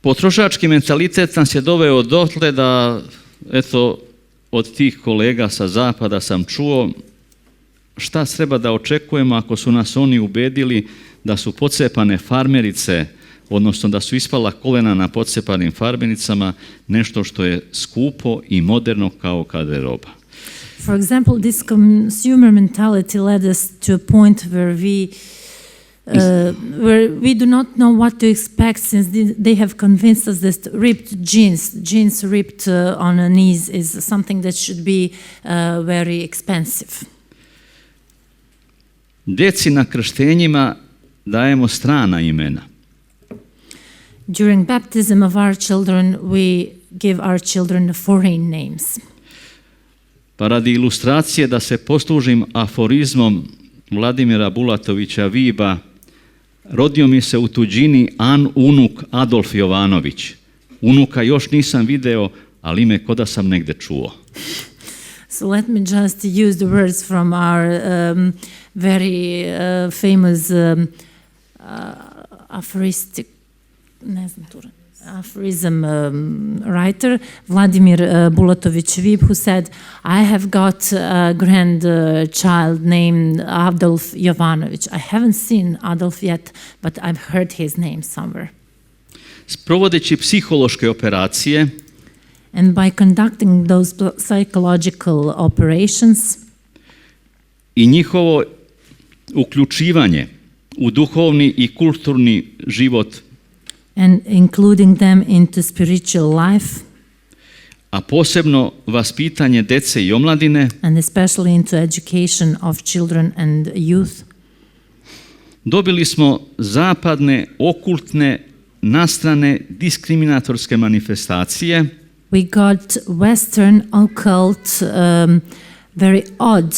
Speaker 7: Potrošački mentalitet nas je doveo dotle da, eto, od tih kolega sa zapada sam čuo šta treba da očekujemo ako su nas oni ubedili da su pocepane farmerice, odnosno da su ispala kolena na pocepanim farmericama, nešto što je skupo i moderno kao garderoba.
Speaker 4: For example, this consumer mentality led us to a point where we do not know what to expect, since they have convinced us that ripped jeans ripped on the knees is something that should be very expensive.
Speaker 7: Deci na krštenjima dajemo strana imena.
Speaker 4: During baptism of our children, we give our children foreign names.
Speaker 7: Pa radi ilustracije da se poslužim aforizmom Vladimira Bulatovića Viba, rodio mi se u tuđini unuk Adolf Jovanović. Unuka još nisam video, ali ime ko da sam negde čuo.
Speaker 4: So let me just use the words from our very famous aphorism writer, Vladimir Bulatović-Vib, who said, I have got a grandchild named Adolf Jovanović. I haven't seen Adolf yet, but I've heard his name somewhere.
Speaker 7: Sprovodeći psihološke operacije,
Speaker 4: and by conducting those psychological operations,
Speaker 7: i njihovo uključivanje u duhovni i kulturni život,
Speaker 4: and including them into spiritual life,
Speaker 7: a posebno vaspitanje dece i omladine,
Speaker 4: and especially into education of children and youth,
Speaker 7: dobili smo zapadne, okultne, nastrane, diskriminatorske manifestacije.
Speaker 4: We got Western, occult, very odd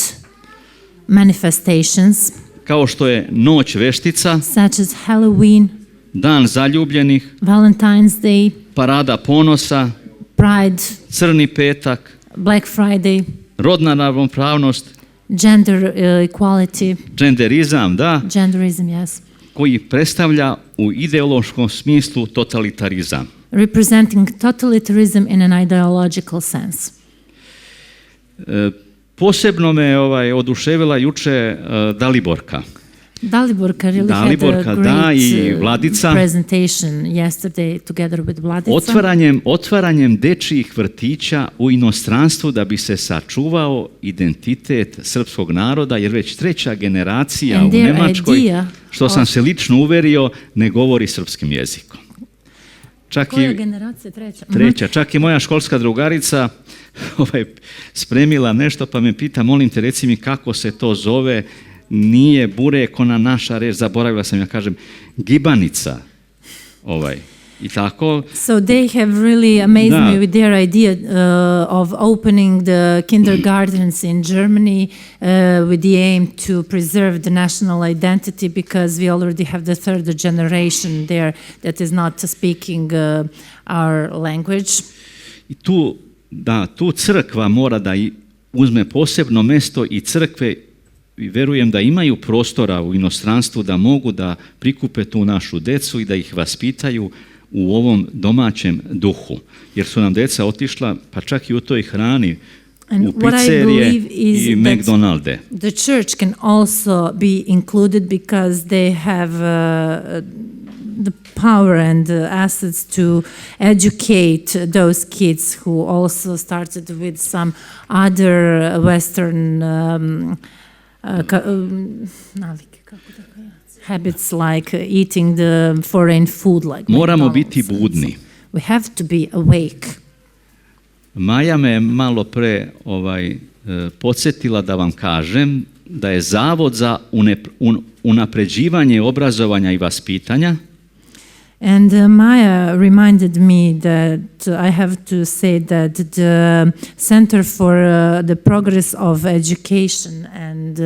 Speaker 4: manifestations,
Speaker 7: kao što je Noć veštica,
Speaker 4: such as Halloween,
Speaker 7: Dan zaljubljenih,
Speaker 4: Valentine's Day,
Speaker 7: Parada ponosa,
Speaker 4: Pride,
Speaker 7: Crni petak,
Speaker 4: Black Friday,
Speaker 7: rodna ravnopravnost,
Speaker 4: gender equality,
Speaker 7: genderizam, da,
Speaker 4: genderism, yes,
Speaker 7: koji predstavlja u ideološkom smislu totalitarizam.
Speaker 4: representing totalitarianism in an ideological sense.
Speaker 7: Posebno me oduševila juče Daliborka.
Speaker 4: Daliborka really
Speaker 7: Daliborka,
Speaker 4: had a
Speaker 7: da, i
Speaker 4: great
Speaker 7: Vladica.
Speaker 4: presentation yesterday together with Vladica.
Speaker 7: Otvaranjem dečjih vrtića u inostranstvu da bi se sačuvao identitet srpskog naroda, jer već treća generacija u Nemačkoj, što sam se lično uverio, ne govori srpskim jezikom.
Speaker 4: Koja generacija? Treća?
Speaker 7: Treća. Čak i moja školska drugarica spremila nešto pa me pita, molim te, reci mi kako se to zove. Nije burek, ona naša reč, zaboravila sam, ja kažem, gibanica. I tako.
Speaker 4: So they have really amazed me with their idea of opening the kindergartens in Germany with the aim to preserve the national identity, because we already have the third generation there that is not speaking our language.
Speaker 7: I tu crkva mora da uzme posebno mesto, i crkve, i verujem da imaju prostora u inostranstvu da mogu da prikupe tu našu decu i da ih vaspitaju u ovom domaćem duhu. Jer su nam deca otišla, pa čak i u toj hrani, u pizzerije i McDonalde.
Speaker 4: The church can also be included because they have the power and the assets to educate those kids who also started with some other Western habits like eating the foreign food like
Speaker 7: Moramo biti budni.
Speaker 4: We have to be awake.
Speaker 7: Maja me malo pre podsjetila da vam kažem da je Zavod za unapređivanje obrazovanja i vaspitanja.
Speaker 4: And Maya reminded me that I have to say that the Center for the Progress of Education and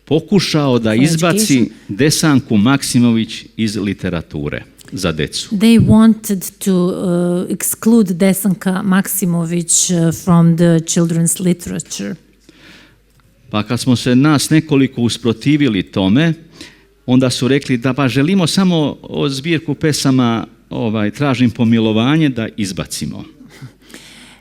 Speaker 7: pokušao da izbaci Desanku Maksimović iz literature za decu.
Speaker 4: They wanted to exclude Desanka Maksimović from the children's literature.
Speaker 7: Pa kad smo se nas nekoliko usprotivili tome, onda su rekli da pa želimo samo zbirku pesama Tražim pomilovanje da izbacimo.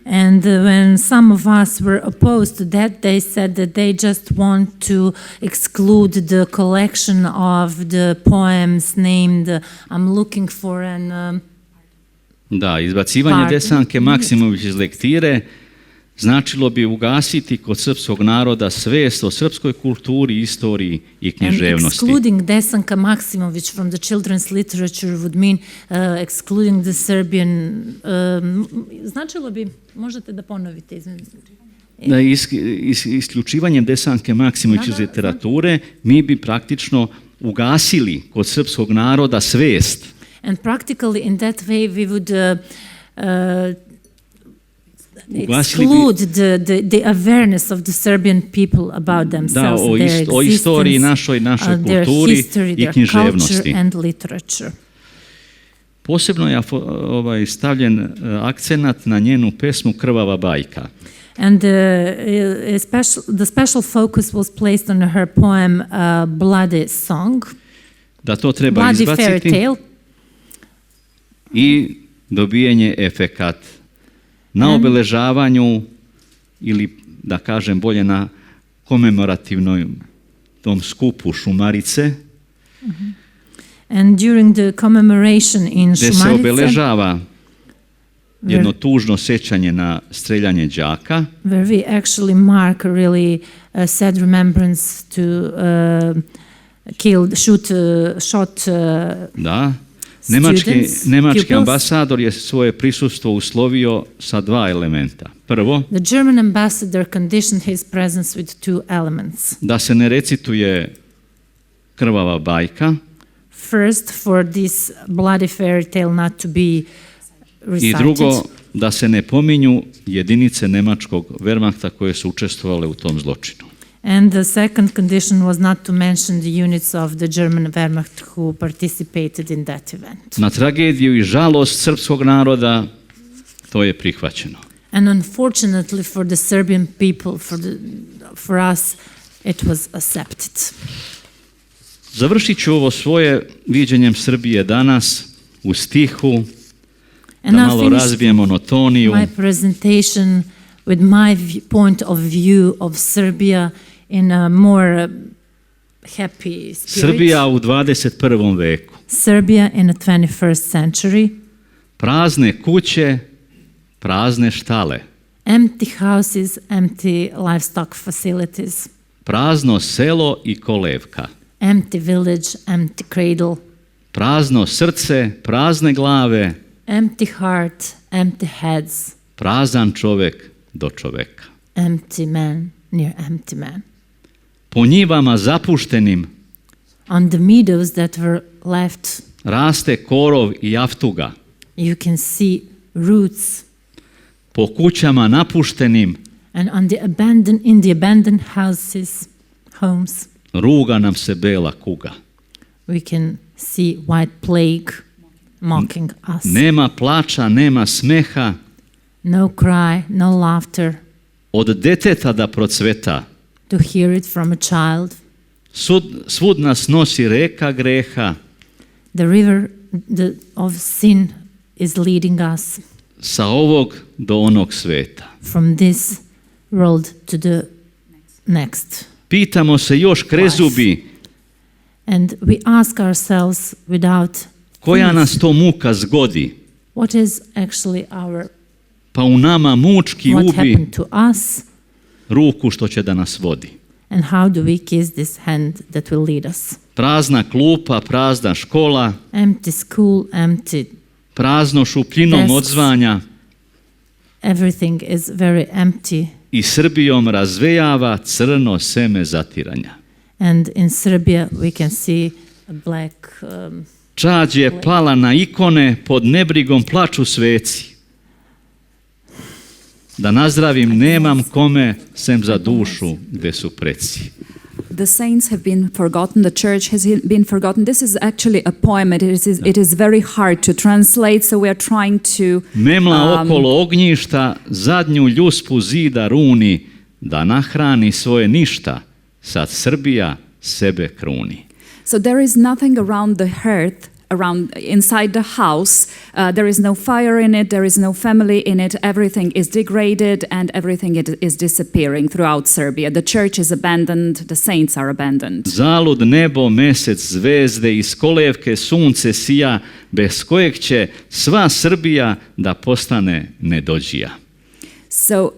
Speaker 4: And when some of us were opposed to that, they said that they just want to exclude the collection of the poems named I'm looking for an
Speaker 7: Da, izbacivanje Desanke Maksimović iz lektire značilo bi ugasiti kod srpskog naroda svest o srpskoj kulturi, istoriji i književnosti.
Speaker 4: And excluding Desanka Maksimović from the children's literature would mean excluding the Serbian... značilo bi, možete da ponovite?
Speaker 7: Isključivanjem Desanke Maksimović iz literature mi bi praktično ugasili kod srpskog naroda svest.
Speaker 4: And practically in that way we would exclude the awareness of the Serbian people about themselves, their existence,
Speaker 7: o istoriji našoj kulturi i književnosti.
Speaker 4: Their culture and literature.
Speaker 7: Posebno je stavljen akcenat na njenu pesmu Krvava bajka.
Speaker 4: And the special focus was placed on her poem Bloody Song,
Speaker 7: da to treba izbaciti i dobijenje efekat na obeležavanju ili da kažem bolje na komemorativnom tom skupu Šumarice.
Speaker 4: And during the commemoration in Šumarice,
Speaker 7: gde se obeležava jedno tužno sećanje na streljanje đaka.
Speaker 4: Where we actually mark a really sad remembrance to shot
Speaker 7: da. Nemački ambasador je svoje prisustvo uslovio sa dva elementa. Prvo,
Speaker 4: the German ambassador conditioned his presence with two elements.
Speaker 7: Da se ne recituje krvava bajka.
Speaker 4: First, for this bloody fairy tale not to be recited.
Speaker 7: I drugo, da se ne pominju jedinice nemačkog Wehrmachta koje su učestvovale u tom zločinu.
Speaker 4: And the second condition was not to mention the units of the German Wehrmacht who participated in that event.
Speaker 7: Na tragediju i žalost srpskog naroda to je prihvaćeno.
Speaker 4: And unfortunately for the Serbian people, for us, it was accepted.
Speaker 7: Završit ću ovo svoje viđenjem Srbije danas u stihu, da malo razbijem monotoniju.
Speaker 4: My presentation with my point of view of Serbia in a more happy spirit.
Speaker 7: Srbija u 21. veku.
Speaker 4: Serbia in the 21st century.
Speaker 7: Prazne kuće, prazne štale.
Speaker 4: Empty houses, empty livestock facilities.
Speaker 7: Prazno selo i kolevka.
Speaker 4: Empty village, empty cradle.
Speaker 7: Prazno srce, prazne glave.
Speaker 4: Empty heart, empty heads.
Speaker 7: Prazan čovek do čoveka.
Speaker 4: Empty man near empty man.
Speaker 7: Po njivama zapuštenim
Speaker 4: On the meadows that were left,
Speaker 7: raste korov i jaftuga.
Speaker 4: you can see roots.
Speaker 7: Po kućama napuštenim
Speaker 4: And on the abandoned homes,
Speaker 7: ruga nam se bela kuga.
Speaker 4: we can see white plague mocking us.
Speaker 7: Nema plača, nema smeha.
Speaker 4: No cry, no laughter.
Speaker 7: Od deteta da procveta.
Speaker 4: To hear it from a child.
Speaker 7: Svud nas nosi reka greha.
Speaker 4: The river of sin is leading us
Speaker 7: Sa ovog do onog sveta.
Speaker 4: from this world to the next.
Speaker 7: Pitamo se još krezubi,
Speaker 4: And we ask ourselves without
Speaker 7: koja
Speaker 4: peace,
Speaker 7: nas to muka zgodi.
Speaker 4: what is actually
Speaker 7: Pa u nama mučki
Speaker 4: what
Speaker 7: ubi
Speaker 4: happened to us,
Speaker 7: ruku što će da nas vodi.
Speaker 4: and how do we kiss this hand that will lead us?
Speaker 7: Prazna klupa, prazna škola,
Speaker 4: Empty school, empty.
Speaker 7: prazno šupljinom
Speaker 4: Desks.
Speaker 7: odzvanja
Speaker 4: Everything is very empty.
Speaker 7: i Srbijom razvejava crno seme zatiranja.
Speaker 4: And in Serbia we can see a black
Speaker 7: Čađ je pala na ikone, pod nebrigom plaču sveci. Da nazdravim nemam kome, sem za dušu gde su preci.
Speaker 2: The saints have been forgotten, the church has been forgotten. This is actually a poem. It is very hard to translate, so we are trying to...
Speaker 7: Memla okolo ognjišta, zadnju ljuspu zida runi, da nahrani svoje ništa, sad Srbija sebe kruni.
Speaker 2: So there is nothing around the hearth, inside the house. There is no fire in it, there is no family in it. Everything is degraded and everything is disappearing throughout Serbia. The church is abandoned, the saints are abandoned.
Speaker 7: Zalud nebo, mesec, zvezde, iz kolevke sunce sija, bez kojeg će sva Srbija da postane nedođija.
Speaker 2: So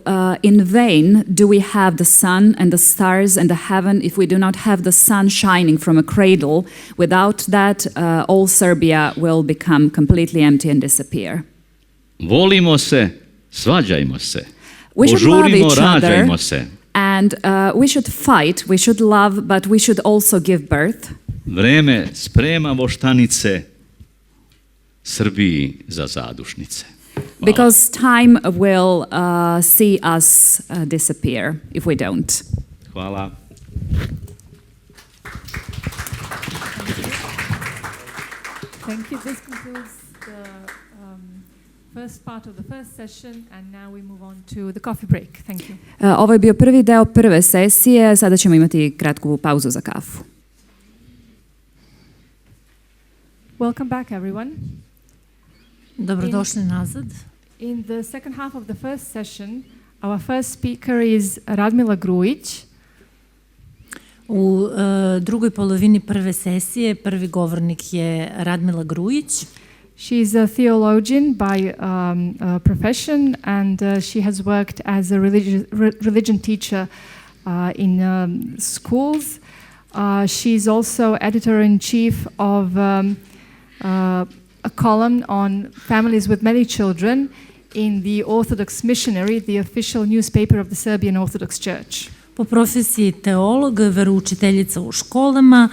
Speaker 2: in vain do we have the sun and the stars and the heaven if we do not have the sun shining from a cradle. Without that, all Serbia will become completely empty and disappear.
Speaker 7: Volimo se, svađajmo se.
Speaker 2: We should love
Speaker 7: Požurimo,
Speaker 2: each other
Speaker 7: rađajmo se.
Speaker 2: and we should fight, we should love, but we should also give birth.
Speaker 7: Vreme sprema voštanice Srbiji za zadušnice.
Speaker 2: Because time will see us disappear if we don't.
Speaker 7: Hvala.
Speaker 1: Thank you. This concludes the first part of the first session, and now we move on to the coffee break. Thank you.
Speaker 2: Ovo je bio prvi deo prve sesije, sada ćemo imati kratku pauzu za kafu.
Speaker 1: Welcome back, everyone.
Speaker 4: Dobrodošli nazad.
Speaker 1: In the second half of the first session, our first speaker is Radmila Gruјić.
Speaker 4: U drugoj polovini prve sesije prvi govornik je Radmila Grujić.
Speaker 1: She is a theologian by profession, and she has worked as a religion teacher in schools. She is also editor-in-chief of a column on families with many children in the Orthodox Missionary, the official newspaper of the Serbian Orthodox Church.
Speaker 4: Po profesiji teolog, veroučiteljica u školama,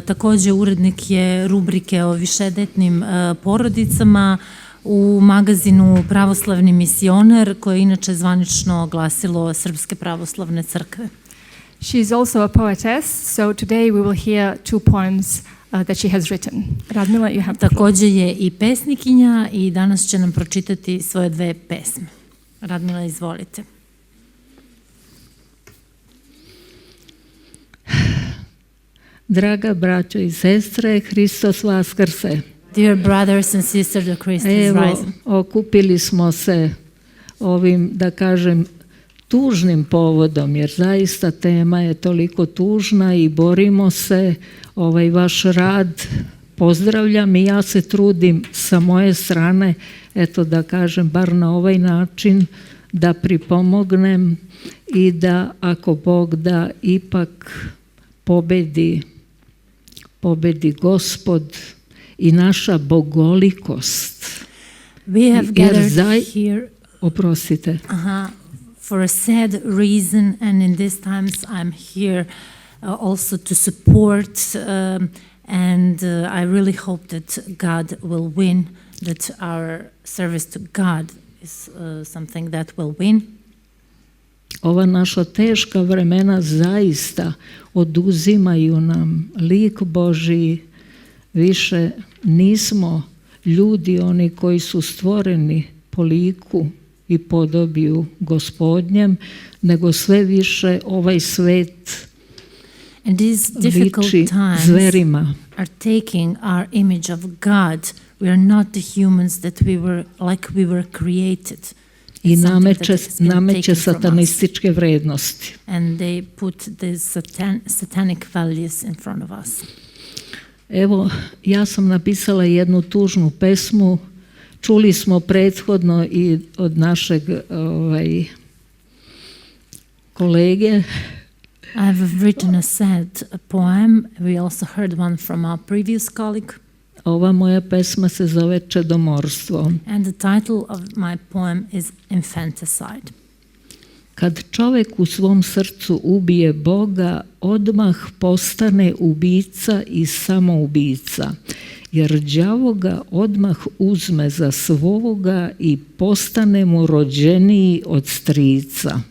Speaker 4: također urednik je rubrike o višedetnim porodicama u magazinu Pravoslavni misionar, koje je inače zvanično glasilo Srpske pravoslavne crkve.
Speaker 1: She is also a poetess, so today we will hear two poems that she has written. Radmila, you have the floor.
Speaker 4: Takođe je i pesnikinja i danas će nam pročitati svoje 2 pesme. Radmila, izvolite.
Speaker 8: Draga braćo i sestre, Hristos vaskrse.
Speaker 4: Dear brothers and sisters, the Christ is rising.
Speaker 8: Okupili smo se ovim, da kažem, tužnim povodom, jer zaista tema je toliko tužna i borimo se. Ovaj vaš rad pozdravljam i ja se trudim sa moje strane, eto da kažem, bar na ovaj način, da pripomognem i da, ako Bog da, ipak pobedi Gospod i naša bogolikost.
Speaker 4: We have gathered here
Speaker 8: oprostite.
Speaker 4: For a sad reason, and in these times I'm here also to support, and I really hope that God will win, that our service to God is something that will win.
Speaker 8: Ova naša teška vremena zaista oduzimaju nam lik Božji. Više nismo ljudi oni koji su stvoreni po liku i podobiju Gospodnjem, nego sve više ovaj svet
Speaker 4: And these difficult times
Speaker 8: zverima.
Speaker 4: Are taking our image of God. We are not the humans that we were created.
Speaker 8: I nameće satanističke vrednosti.
Speaker 4: And they put these satanic values in front of us.
Speaker 8: Evo, ja sam napisala jednu tužnu pesmu. Čuli smo prethodno i od našeg kolege.
Speaker 4: I've written a sad poem. We also heard one from our previous colleague.
Speaker 8: Ova moja pesma se zove Čedomorstvo.
Speaker 4: And the title of my poem is Infanticide.
Speaker 8: Kad čovek u svom srcu ubije Boga, odmah postane ubica i samoubica, jer đavo ga odmah uzme za svoga i postane mu rođeniji od strica.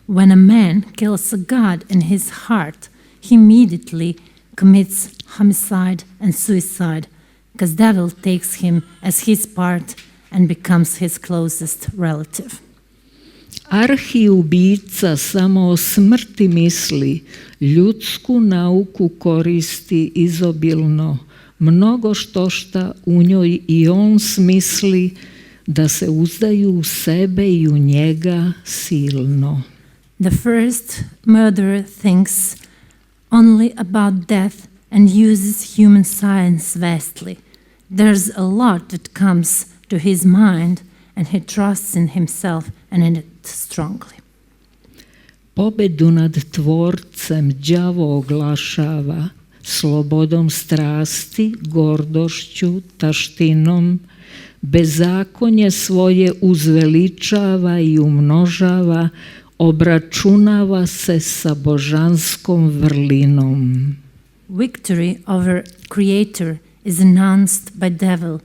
Speaker 4: When a man kills a God in his heart, he immediately commits homicide and suicide, because devil takes him as his part and becomes his closest relative.
Speaker 8: Arhiubica samo o smrti misli, ljudsku nauku koristi izobilno, mnogo štošta u njoj i on smisli, da se uzdaju u sebe i u njega silno.
Speaker 4: The first murderer thinks only about death and uses human science vastly. There's a lot that comes to his mind, and he trusts in himself and in it strongly.
Speaker 8: Pobedu nad tvorcem đavo oglašava, slobodom strasti, gordošću, taštinom, bezakonje svoje uzveličava i umnožava, obračunava se sa božanskom vrlinom.
Speaker 4: Victory over Creator is announced by devil,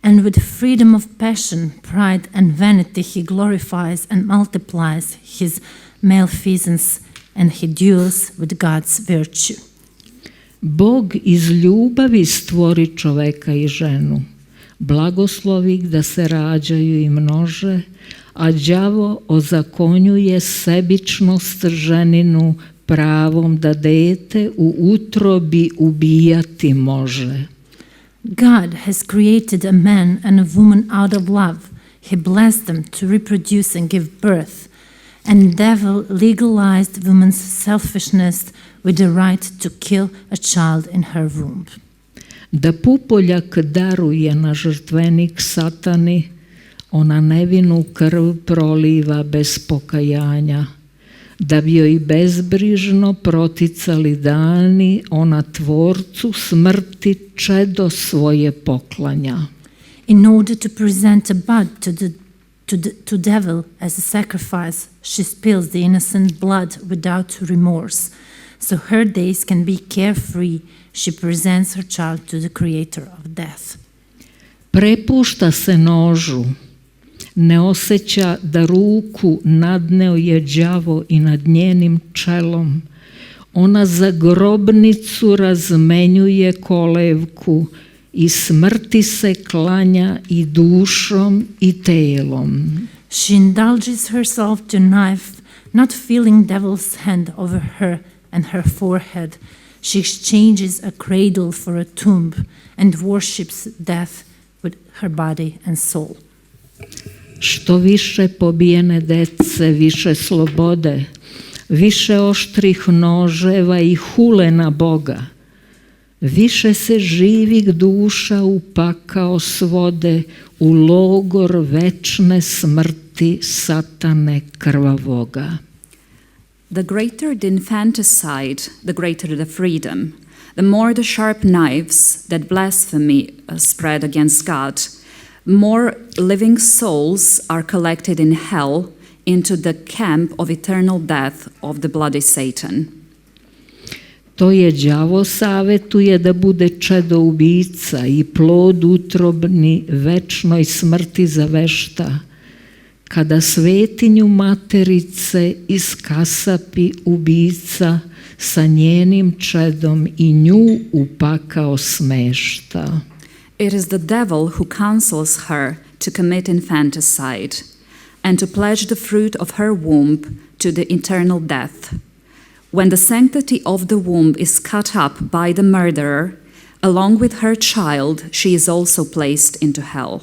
Speaker 4: and with freedom of passion, pride and vanity he glorifies and multiplies his malfeasance, and he duels with God's virtue.
Speaker 8: Bog iz ljubavi stvori čoveka i ženu, blagoslovi da se rađaju i množe, a đavo ozakonjuje sebičnost ženinu pravom da dete u utrobi ubijati može.
Speaker 4: God has created a man and a woman out of love. He blessed them to reproduce and give birth. And devil legalized woman's selfishness with the right to kill a child in her womb.
Speaker 8: Da pupoljak daruje na žrtvenik satani, ona nevinu krv proliva bez pokajanja. Da bi joj bezbrižno proticali dani, ona tvorcu smrti čedo svoje poklanja.
Speaker 4: In order to present a bud to devil as a sacrifice, she spills the innocent blood without remorse. So her days can be carefree, she presents her child to the creator of death.
Speaker 8: Prepušta se nožu, ne osjeća da ruku nadneo je đavo i nad njenim čelom. ona za grobnicu razmenjuje kolevku i smrti se klanja i dušom i telom.
Speaker 4: She indulges herself to knife, not feeling devil's hand over her and her forehead. She exchanges a cradle for a tomb and worships death with her body and soul.
Speaker 8: Što više pobijene dece, više slobode, više oštrih noževa i hulena Boga, više se živih duša u pakao svode, u logor večne smrti satane krvavoga.
Speaker 2: The greater the infanticide, the greater the freedom. The more the sharp knives that blasphemy spread against God, more living souls are collected in hell into the camp of eternal death of the bloody Satan.
Speaker 8: To je đavo savetuje da bude čedo ubica i plod utrobni večnoj smrti zavešta, kada svetinju materice iskasapi ubica sa njenim čedom i nju u pakao smešta.
Speaker 2: It is the devil who counsels her to commit infanticide and to pledge the fruit of her womb to the eternal death. When the sanctity of the womb is cut up by the murderer, along with her child, she is also placed into hell.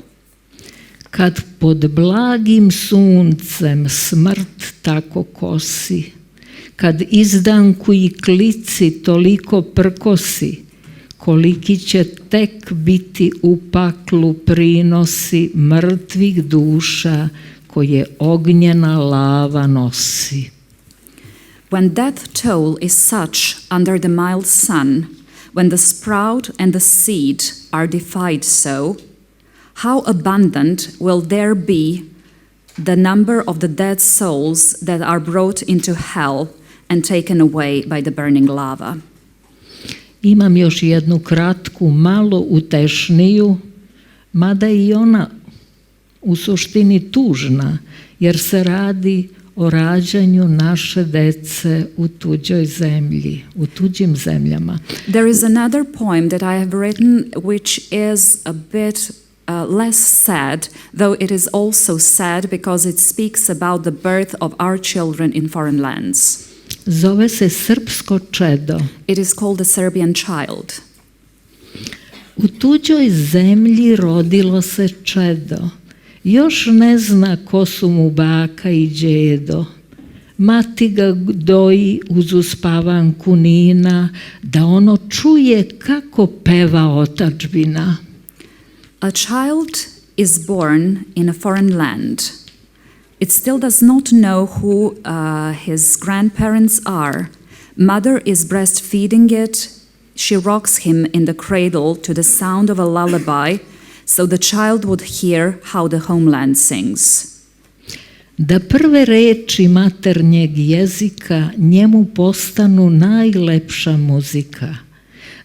Speaker 8: Kad pod blagim suncem smrt tako kosi, kad izdanku i klici toliko prkosi, koliki će tek biti u paklu prinosi mrtvih duša koje ognjena lava nosi.
Speaker 2: When death toll is such under the mild sun, when the sprout and the seed are defied so, how abundant will there be the number of the dead souls that are brought into hell and taken away by the burning lava.
Speaker 8: Imam još jednu kratku, malo utešniju, mada i ona u suštini tužna, jer se radi o rađanju naše dece u tuđoj zemlji, u tuđim zemljama.
Speaker 2: There is another poem that I have written which is a bit less sad, though it is also sad because it speaks about the birth of our children in foreign lands.
Speaker 8: Zove se Srpsko čedo.
Speaker 2: It is called the Serbian child.
Speaker 8: U tuđoj zemlji rodilo se čedo. Još ne zna ko su mu baka i đedo. Mati ga doji uz uspavanku nina, da ono čuje kako peva otadžbina.
Speaker 2: A child is born in a foreign land. It still does not know who his grandparents are. Mother is breastfeeding it. She rocks him in the cradle to the sound of a lullaby, so the child would hear how the homeland sings.
Speaker 8: Da prve reči maternjeg jezika njemu postanu najlepša muzika,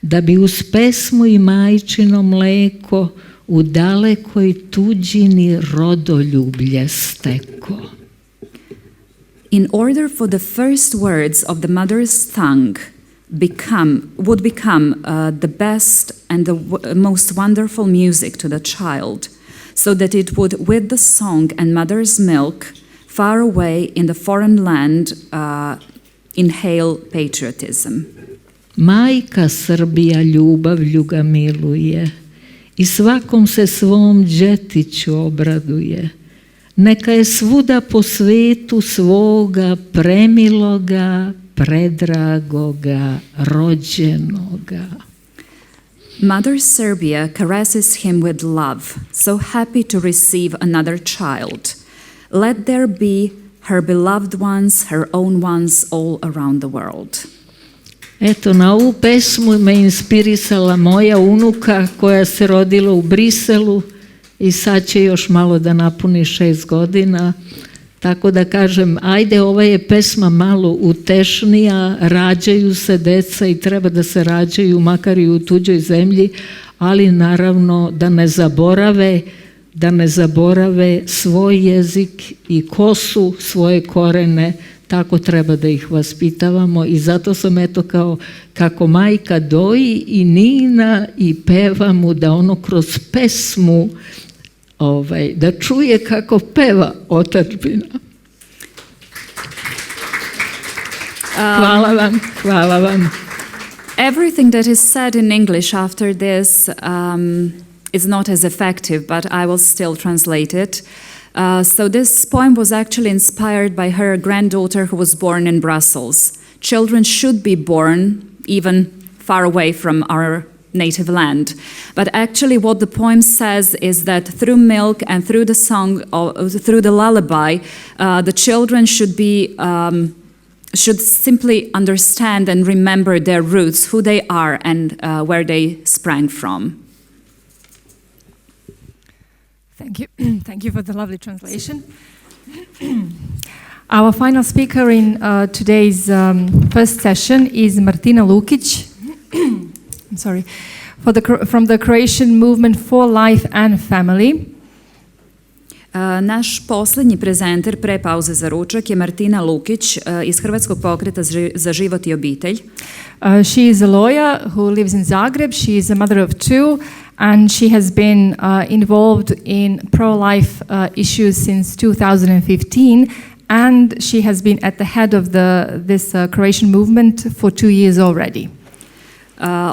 Speaker 8: da bi uz pesmu i majčino mleko u dalekoj tuđini rodoljublje steko.
Speaker 2: In order for the first words of the mother's tongue would become the best and the most wonderful music to the child, so that it would, with the song and mother's milk, far away in the foreign land, inhale patriotism.
Speaker 8: Majka Srbija ljubavlju ga miluje i svakom se svom đetiću obraduje. Neka je svuda po svetu svoga premiloga, predragoga, rođenoga.
Speaker 2: Mother Serbia caresses him with love, so happy to receive another child. Let there be her beloved ones, her own ones all around the world.
Speaker 8: Eto, na ovu pesmu me inspirisala moja unuka koja se rodila u Briselu i sad će još malo da napuni 6 godina. Tako da kažem, ajde, ova je pesma malo utešnija, rađaju se deca i treba da se rađaju makar i u tuđoj zemlji, ali naravno da ne zaborave svoj jezik i ko su, svoje korene, tako treba da ih vaspitavamo i zato sam eto kao kako majka doji i nina i peva mu da ono kroz pesmu da čuje kako peva otadžbina. Hvala vam, hvala vam.
Speaker 2: Everything that is said in English after this is not as effective, but I will still translate it. So this poem was actually inspired by her granddaughter who was born in Brussels. Children should be born even far away from our native land. But actually what the poem says is that through milk and through the song, through the lullaby, the children should simply understand and remember their roots, who they are and where they sprang from.
Speaker 1: Thank you. Thank you for the lovely translation. Our final speaker in today's first session is Martina Lukиć. I'm sorry. From the Croatian Movement for Life and Family.
Speaker 2: Naš posljednji prezenter pre pauze za ručak je Martina Lukиć iz Hrvatskog pokreta za život i obitelj.
Speaker 1: She is a lawyer who lives in Zagreb. She is a mother of two and she has been involved in pro-life issues since 2015 and she has been at the head of this Croatian movement for 2 years already.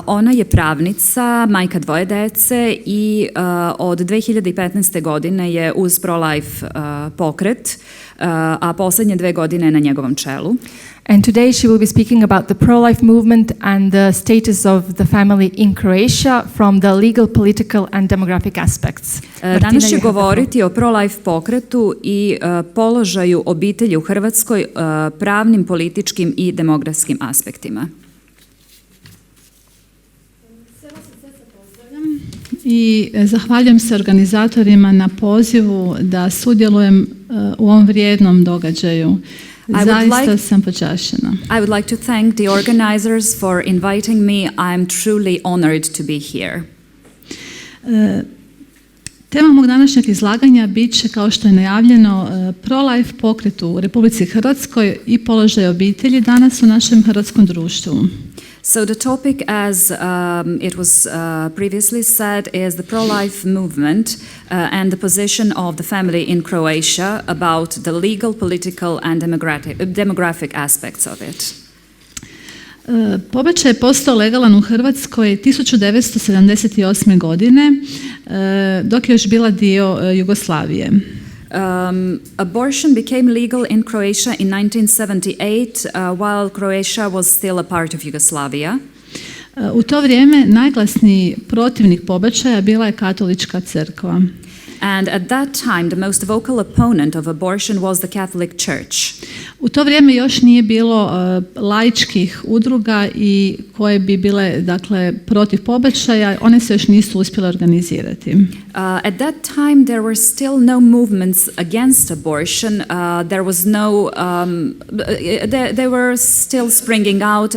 Speaker 2: Ona je pravnica, majka dvoje dece i od 2015. godine je uz pro-life pokret, a posljednje 2 godine je na njegovom čelu.
Speaker 1: And today she will be speaking about the pro-life movement and the status of the family in Croatia from the legal, political and demographic aspects.
Speaker 2: Danas će govoriti o pro-life pokretu i položaju obitelji u Hrvatskoj, pravnim, političkim i demografskim aspektima.
Speaker 9: I zahvaljujem se organizatorima na pozivu da sudjelujem u ovom vrijednom događaju. Zaista sam počašćena.
Speaker 2: I would like to thank the organizers for inviting me. I am truly honored to be here.
Speaker 9: Tema mog današnjeg izlaganja bit će, kao što je najavljeno, pro-life pokret u Republici Hrvatskoj i položaj obitelji danas u našem hrvatskom društvu.
Speaker 2: So the topic, as it was previously said, is the pro-life movement and the position of the family in Croatia about the legal, political and demographic aspects of it.
Speaker 9: Pobačaj je postao legalan u Hrvatskoj 1978. godine, dok je još bila dio Jugoslavije.
Speaker 2: Abortion became legal in Croatia in 1978 while Croatia was still a part of Yugoslavia.
Speaker 9: U to vrijeme najglasniji protivnik pobačaja bila je katolička crkva.
Speaker 2: And at that time the most vocal opponent of abortion was the Catholic Church.
Speaker 9: U to vrijeme još nije bilo laičkih udruga i koje bi bile, dakle, protiv pobačaja, one se još nisu uspjele organizirati.
Speaker 2: At that time there were still no movements against abortion. There was no they were still springing out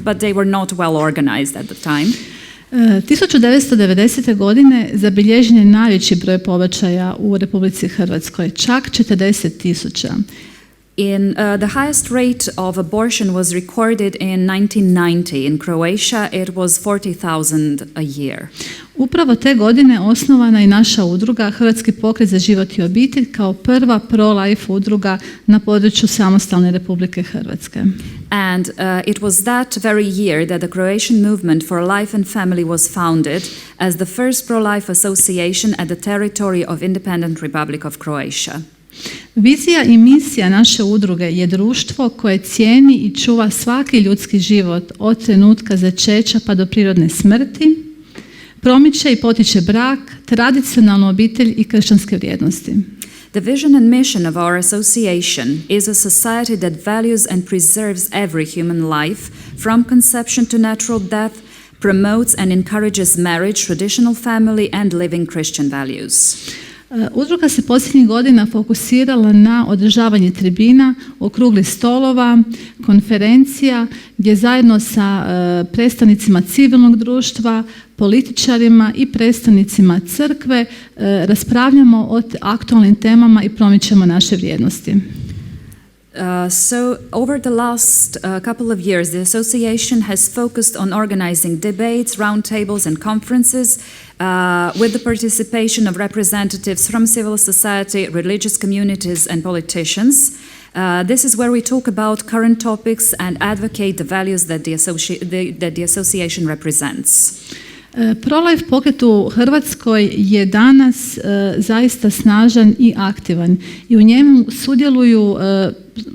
Speaker 2: but they were not well organized at the time.
Speaker 9: 1990. godine zabilježen je najveći broj pobačaja u Republici Hrvatskoj, čak 40.000.
Speaker 2: The highest rate of abortion was recorded in 1990. In Croatia it was 40,000 a year.
Speaker 9: Upravo te godine osnovana je naša udruga Hrvatski pokret za život i obitelj kao prva pro-life udruga na području samostalne Republike Hrvatske.
Speaker 2: And it was that very year that the Croatian movement for life and family was founded as the first pro-life association at the territory of Independent Republic of Croatia.
Speaker 9: Vizija i misija naše udruge je društvo koje cijeni i čuva svaki ljudski život od trenutka začeća pa do prirodne smrti, promiče i potiče brak, tradicionalnu obitelj i kršćanske vrijednosti.
Speaker 2: The vision and mission of our association is a society that values and preserves every human life from conception to natural death, promotes and encourages marriage, traditional family and living Christian values.
Speaker 9: Udruga se posljednjih godina fokusirala na održavanje tribina, okruglih stolova, konferencija gdje zajedno sa predstavnicima civilnog društva, političarima i predstavnicima crkve raspravljamo o aktualnim temama i promičemo naše vrijednosti.
Speaker 2: So over the last couple of years, the association has focused on organizing debates, roundtables and conferences with the participation of representatives from civil society, religious communities and politicians. This is where we talk about current topics and advocate the values that the association represents.
Speaker 9: Pro-life pokret u Hrvatskoj je danas zaista snažan i aktivan i u njemu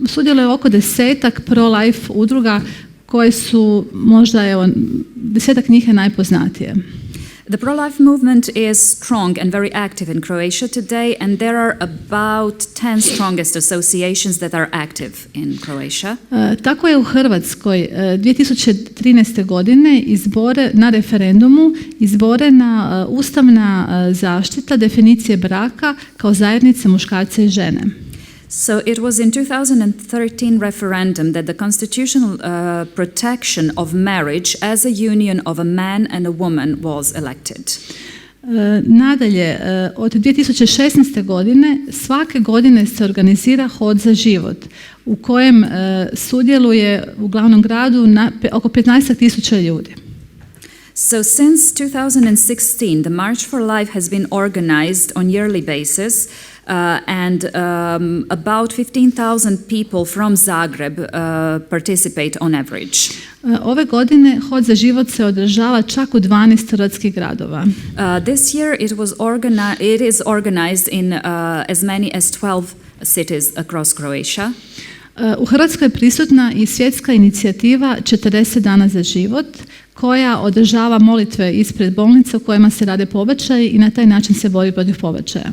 Speaker 9: sudjeluje oko 10-ak pro-life udruga koje su možda 10-ak njih je najpoznatije.
Speaker 2: The pro-life movement is strong and very active in Croatia today, and there are about 10 strongest associations that are active in Croatia.
Speaker 9: Tako je u Hrvatskoj 2013. godine na referendumu izborena ustavna zaštita definicije braka kao zajednice muškarca i žene.
Speaker 2: So it was in 2013 referendum that the constitutional protection of marriage as a union of a man and a woman was elected.
Speaker 9: Nadalje, od 2016. godine svake godine se organizira Hod za život u kojem sudjeluje u glavnom gradu oko 15.000 ljudi.
Speaker 2: So since 2016, the March for Life has been organized on yearly basis, and about 15,000 people from Zagreb participate on average.
Speaker 9: Ove godine Hod za život se održava čak u 12 hrvatskih gradova.
Speaker 2: This year it is organized in as many as 12 cities across Croatia.
Speaker 9: U Hrvatskoj je prisutna i svjetska inicijativa 40 dana za život koja održava molitve ispred bolnica u kojima se rade pobačaji i na taj način se bori protiv pobačaja.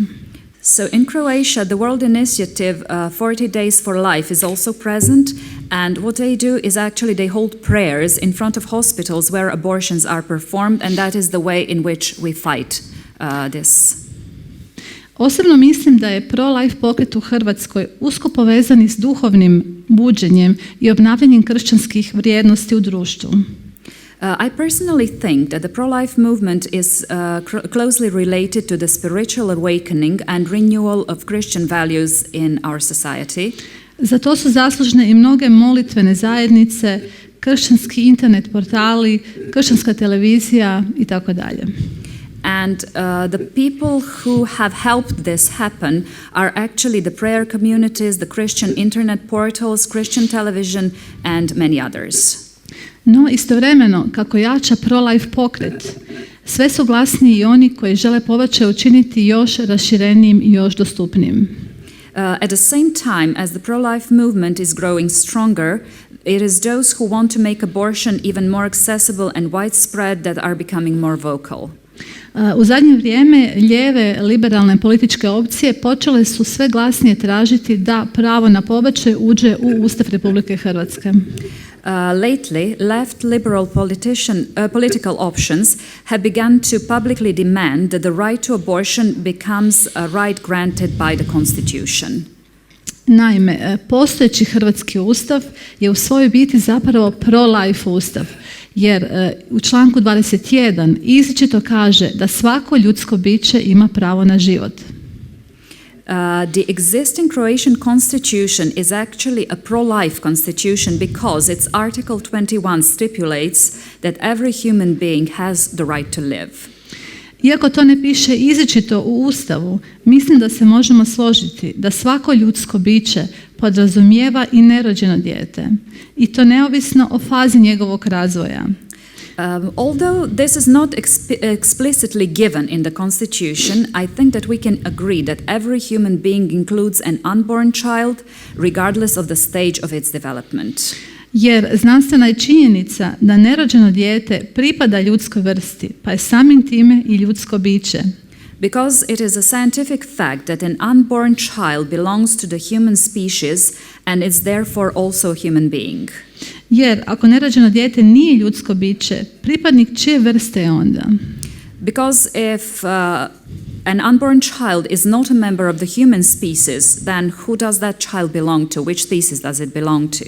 Speaker 2: So in Croatia, the World Initiative 40 Days for Life is also present, and what they do is actually they hold prayers in front of hospitals where abortions are performed, and that is the way in which we fight this.
Speaker 9: Osobno mislim da je pro-life pokret u Hrvatskoj usko povezan s duhovnim buđenjem i obnavljanjem kršćanskih vrijednosti u društvu.
Speaker 2: I personally think that the pro-life movement is closely related to the spiritual awakening and renewal of Christian values in our society.
Speaker 9: Za to su zaslužne i mnoge molitvene zajednice, kršćanski internet portali, kršćanska televizija i tako dalje.
Speaker 2: And the people who have helped this happen are actually the prayer communities, the Christian internet portals, Christian television and many others.
Speaker 9: No istovremeno, kako jača pro-life pokret, sve su glasniji i oni koji žele pobačaj učiniti još raširenijim i još dostupnijim.
Speaker 2: At the same time as the pro-life movement is growing stronger, it is those who want to make abortion even more accessible and widespread that are becoming more vocal.
Speaker 9: U zadnje vrijeme lijeve liberalne političke opcije počele su sve glasnije tražiti da pravo na pobačaj uđe u Ustav Republike Hrvatske.
Speaker 2: Lately, left liberal political options have begun to publicly demand that the right to abortion becomes a right granted by the Constitution.
Speaker 9: Naime, postojeći hrvatski ustav je u svojoj biti zapravo pro-life ustav, jer u članku 21 izričito kaže da svako ljudsko biće ima pravo na život.
Speaker 2: The existing Croatian constitution is actually a pro-life constitution because its Article 21 stipulates that every human being has the right to live.
Speaker 9: Iako to ne piše izričito u Ustavu, mislim da se možemo složiti da svako ljudsko biće podrazumijeva i nerođeno dijete, i to neovisno o fazi njegovog razvoja.
Speaker 2: Although this is not explicitly given in the Constitution, I think that we can agree that every human being includes an unborn child, regardless of the stage of its development.
Speaker 9: Jer znanstvena je činjenica da nerođeno dijete pripada ljudskoj vrsti, pa je samim time i ljudsko biće.
Speaker 2: Because it is a scientific fact that an unborn child belongs to the human species and is therefore also a human being.
Speaker 9: Jer ako nerođeno dijete nije ljudsko biće, pripadnik čije vrste je onda?
Speaker 2: Because if an unborn child is not a member of the human species, then who does that child belong to? Which species does it belong to?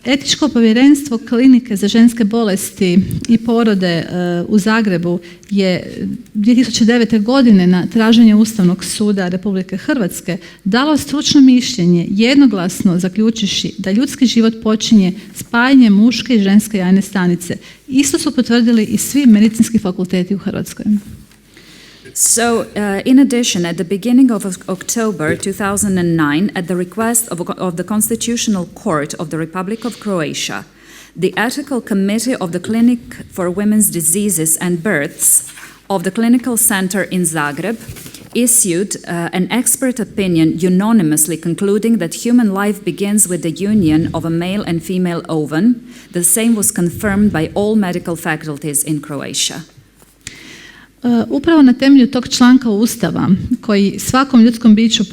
Speaker 9: Etičko povjerenstvo klinike za ženske bolesti i porode u Zagrebu je 2009. godine na traženje Ustavnog suda Republike Hrvatske dalo stručno mišljenje jednoglasno zaključivši da ljudski život počinje spajanjem muške i ženske jajne stanice. Isto su potvrdili i svi medicinski fakulteti u Hrvatskoj.
Speaker 2: So, in addition, at the beginning of October 2009, at the request of the Constitutional Court of the Republic of Croatia, the Ethical Committee of the Clinic for Women's Diseases and Births of the Clinical Center in Zagreb issued an expert opinion unanimously concluding that human life begins with the union of a male and female ovum. The same was confirmed by all medical faculties in Croatia.
Speaker 9: Upravo na temelju tog članka Ustava koji svakom ljudskom biću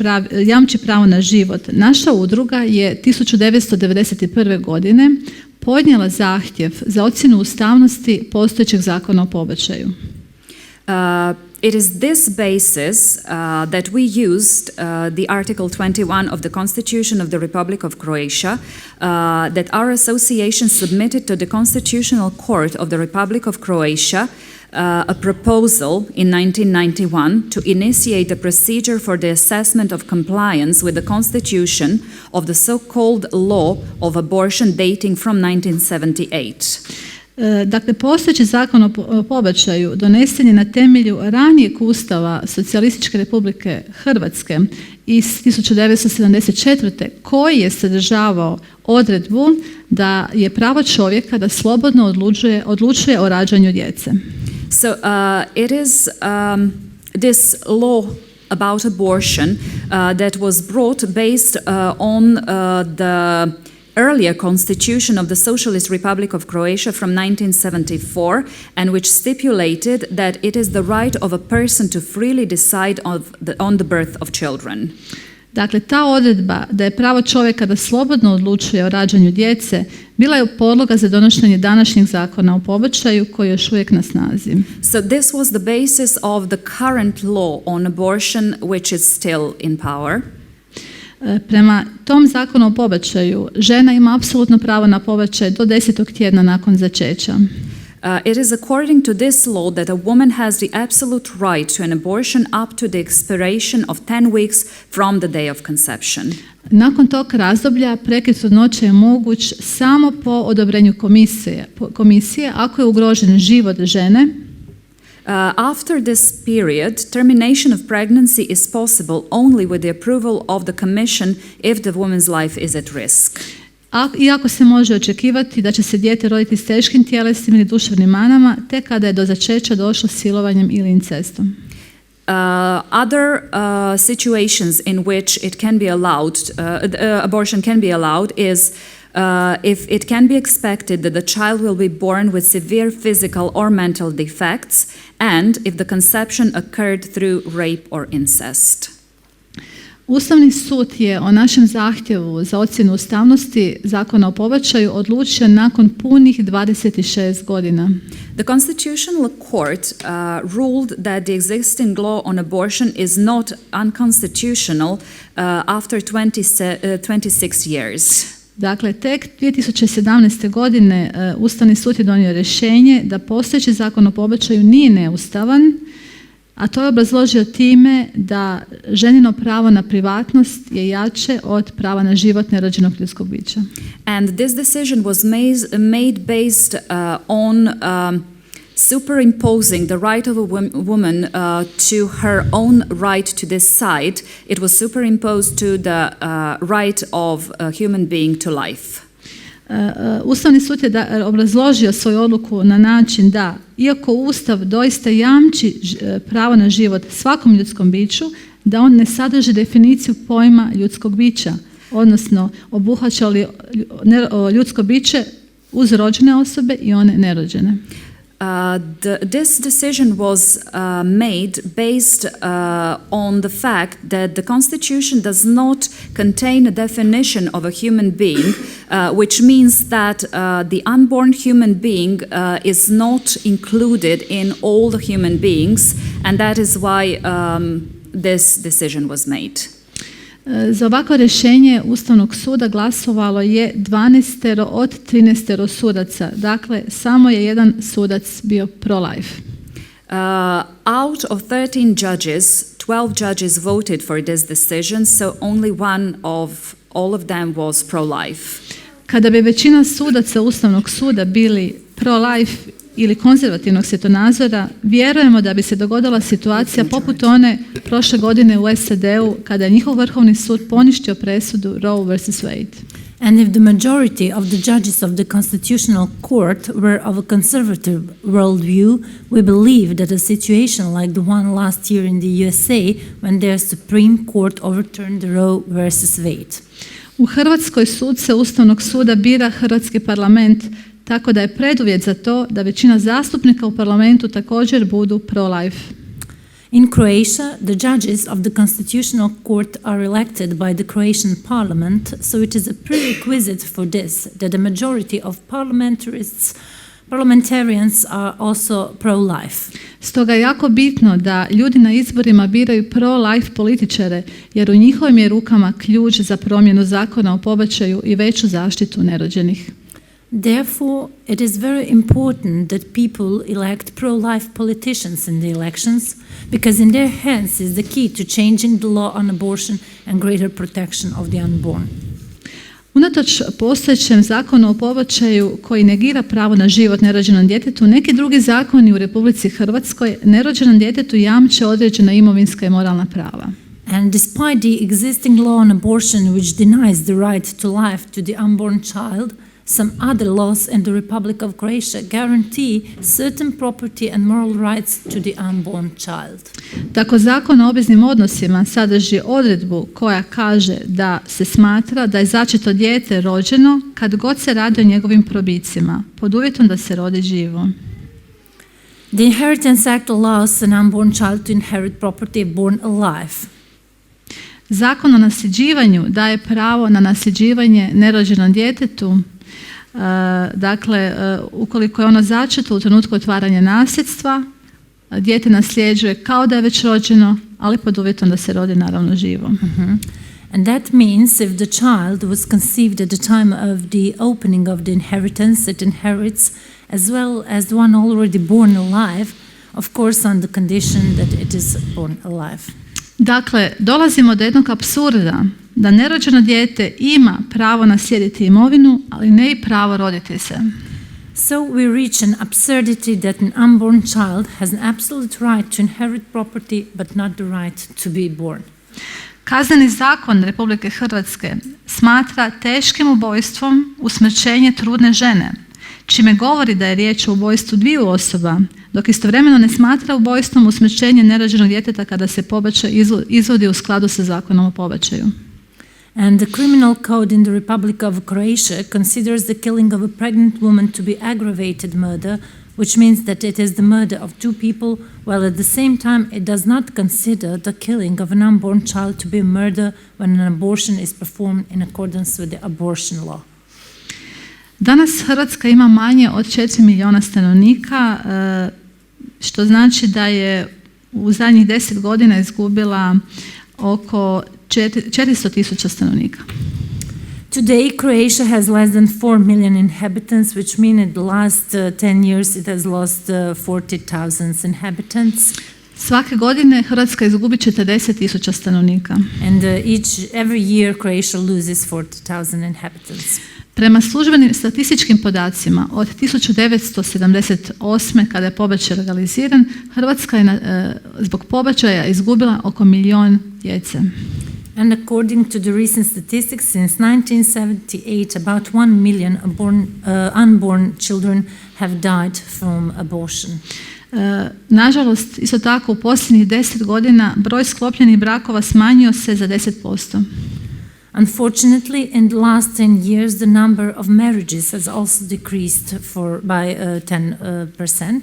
Speaker 9: jamči pravo na život, naša udruga je 1991. godine podnijela zahtjev za ocjenu ustavnosti postojećeg zakona o pobačaju.
Speaker 2: It is this basis that we used the Article 21 of the Constitution of the Republic of Croatia that our association submitted to the Constitutional Court of the Republic of Croatia a proposal in 1991 to initiate a procedure for the assessment of compliance with the Constitution of the so-called law of abortion dating from 1978.
Speaker 9: Dakle, postojeći zakon o pobačaju donesen je na temelju ranijeg ustava Socijalističke Republike Hrvatske iz 1974. koji je sadržavao odredbu da je pravo čovjeka da slobodno odlučuje o rađanju djece.
Speaker 2: So it is this law about abortion that was brought based on the earlier constitution of the Socialist Republic of Croatia from 1974 and which stipulated that it is the right of a person to freely decide on the birth of children.
Speaker 9: Dakle, ta odredba da je pravo čovjeka da slobodno odlučuje o rađanju djece bila je podloga za donošenje današnjeg zakona o pobačaju koji je još uvijek na snazi.
Speaker 2: So this was the basis of the current law on abortion which is still in power.
Speaker 9: Prema tom zakonu o pobačaju žena ima apsolutno pravo na pobačaj do 10. tjedna nakon začeća.
Speaker 2: It is according to this law that a woman has the absolute right to an abortion up to the expiration of 10 weeks from the day of conception.
Speaker 9: Nakon tog razdoblja prekid trudnoće je moguć samo po odobrenju komisije ako je ugrožen život žene.
Speaker 2: After this period, termination of pregnancy is possible only with the approval of the Commission if the woman's life is at risk.
Speaker 9: Iako se može očekivati da će se dijete roditi s teškim tjelesnim ili duševnim manama, te kada je do začeća došlo silovanjem ili incestom.
Speaker 2: Other situations in which it can be allowed, abortion can be allowed is if it can be expected that the child will be born with severe physical or mental defects and if the conception occurred through rape or incest.
Speaker 9: Ustavni sud je o našem zahtjevu za ocjenu ustavnosti zakona o pobačaju odlučio nakon punih 26 godina.
Speaker 2: The Constitutional Court ruled that the existing law on abortion is not unconstitutional after 26 years.
Speaker 9: Dakle, tek 2017. godine Ustavni sud je donio rješenje da postojeći zakon o pobačaju nije neustavan, a to je obrazložio time da ženino pravo na privatnost je jače od prava na život nerođenog ljudskog bića.
Speaker 2: And this decision was made based on superimposing the right of a woman to her own right to decide. It was superimposed to the right of a human being to life.
Speaker 9: Ustavni sud je obrazložio svoju odluku na način da, iako Ustav doista jamči pravo na život svakom ljudskom biću, da on ne sadrži definiciju pojma ljudskog bića, odnosno obuhvaća li ljudsko biće uz rođene osobe i one nerođene.
Speaker 2: This decision was made based on the fact that the Constitution does not contain a definition of a human being, which means that the unborn human being is not included in all the human beings, and that is why this decision was made.
Speaker 9: Za ovako rješenje Ustavnog suda glasovalo je 12 od 13 sudaca, dakle samo je jedan sudac bio pro-life.
Speaker 2: Out of 13 judges, 12 judges voted for this decision, so only one of all of them was pro-life.
Speaker 9: Kada bi većina sudaca Ustavnog suda bili pro-life ili konzervativnog svjetonazora, vjerujemo da bi se dogodila situacija poput one prošle godine u SAD-u kada je njihov vrhovni sud poništio presudu Roe vs. Wade.
Speaker 4: And if the majority of the judges of the Constitutional Court were of a conservative worldview, we believe that a situation like the one last year in the USA when their Supreme Court overturned Roe vs. Wade.
Speaker 9: U Hrvatskoj suce Ustavnog suda bira Hrvatski parlament, tako da je preduvjet za to da većina zastupnika u parlamentu također budu pro-life.
Speaker 4: In Croatia, the judges of the Constitutional Court are elected by the Croatian parliament, so it is a prerequisite for this that the majority of parliamentarians are also pro-life.
Speaker 9: Stoga je jako bitno da ljudi na izborima biraju pro-life političare, jer u njihovim je rukama ključ za promjenu zakona o pobačaju i veću zaštitu nerođenih.
Speaker 4: Therefore, it is very important that people elect pro-life politicians in the elections, because in their hands is the key to changing the law on abortion and greater protection of the unborn.
Speaker 9: Unatoč postojećem zakonu o pobačaju koji negira pravo na život nerođenom djetetu, neki drugi zakoni u Republici Hrvatskoj nerođenom djetetu jamče određena imovinska i moralna prava.
Speaker 4: And despite the existing law on abortion which denies the right to life to the unborn child, some other laws in the Republic of Croatia guarantee certain property and moral rights to the unborn child.
Speaker 9: Tako zakon o obveznim odnosima sadrži odredbu koja kaže da se smatra da je začeto dijete rođeno kad god se radi o njegovim probicima, pod uvjetom da se rodi živo.
Speaker 4: The Inheritance Act allows an unborn child to inherit property born alive.
Speaker 9: Zakon o nasljeđivanju daje pravo na nasljeđivanje nerođenom djetetu. Dakle, ukoliko je ono začeto u trenutku otvaranja nasljedstva, dijete nasljeđuje kao da je već rođeno, ali pod uvjetom da se rodi naravno živo.
Speaker 4: And that means if the child was conceived at the time of the opening of the inheritance, it inherits as well as the one already born alive, of course on the condition that it is born alive.
Speaker 9: Dakle, dolazimo do jednog apsurda da nerođeno dijete ima pravo naslijediti imovinu, ali ne i pravo roditi se.
Speaker 4: So we reach an absurdity that an unborn child has an absolute right to inherit property, but not the right to be born.
Speaker 9: Kazneni zakon Republike Hrvatske smatra teškim ubojstvom usmrćenje trudne žene, čime govori da je riječ o ubojstvu dviju osoba, dok istovremeno ne smatra ubojstvom usmrćenje nerođenog djeteta kada se pobačaj izvodi u skladu sa zakonom o pobačaju.
Speaker 4: And the criminal code in the Republic of Croatia considers the killing of a pregnant woman to be aggravated murder, which means that it is the murder of two people, while at the same time it does not consider the killing of an unborn child to be a murder when an abortion is performed in accordance with the abortion law.
Speaker 9: Danas Hrvatska ima manje od 4 milijuna stanovnika, što znači da je u zadnjih 10 godina izgubila oko 400.000 stanovnika.
Speaker 4: Today, Croatia has less than 4 million inhabitants, which means in the last 10 years it has lost 40,000 inhabitants.
Speaker 9: Svake godine Hrvatska izgubi 40.000 stanovnika.
Speaker 4: And every year Croatia loses 40,000 inhabitants.
Speaker 9: Prema službenim statističkim podacima od 1978. kada je pobačaj legaliziran, Hrvatska je zbog pobačaja izgubila oko 1 milijun djece.
Speaker 4: And according to the recent statistics, since 1978, about 1 million unborn children have died from abortion.
Speaker 9: Nažalost, isto tako u posljednjih 10 godina broj sklopljenih brakova smanjio se za 10%.
Speaker 4: Unfortunately, in the last 10 years, the number of marriages has also decreased by 10%.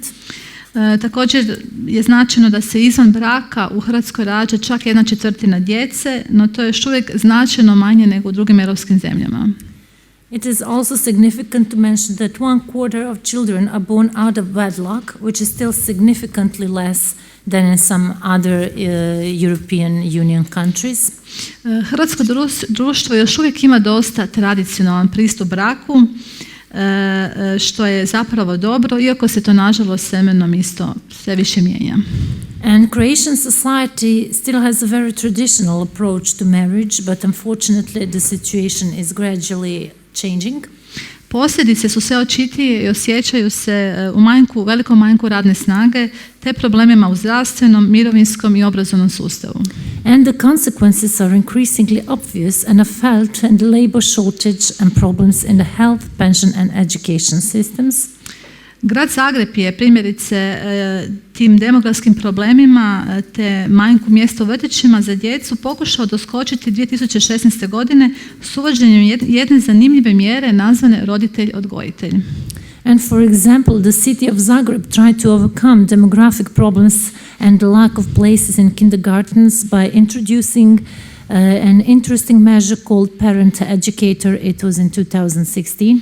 Speaker 9: Također je značajno da se izvan braka u Hrvatskoj rađa čak 1/4 djece, no to je još uvijek značajno manje nego u drugim europskim zemljama.
Speaker 4: It is also significant to mention that 1/4 of children are born out of wedlock, which is still significantly less than in some other European Union countries.
Speaker 9: Hrvatsko društvo još uvijek ima dosta tradicionalan pristup braku, što je zapravo dobro, iako se to nažalost s vremenom isto sve više mijenja.
Speaker 4: And Croatian society still has a very traditional approach to marriage, but unfortunately the situation is gradually changing.
Speaker 9: Posljedice su sve očitije i osjećaju se u velikom manjku radne snage te problemima u zdravstvenom, mirovinskom i obrazovnom sustavu.
Speaker 4: And the consequences are increasingly obvious and are felt in the labor shortage and problems in the health, pension and education systems.
Speaker 9: Grad Zagreb je primjerice tim demografskim problemima te manjku mjesta u vrtićima za djecu pokušao doskočiti 2016. godine s uvođenjem jedne zanimljive mjere nazvane roditelj-odgojitelj.
Speaker 4: And for example, the city of Zagreb tried to overcome demographic problems and the lack of places in kindergartens by introducing an interesting measure called Parent Educator. It was in 2016.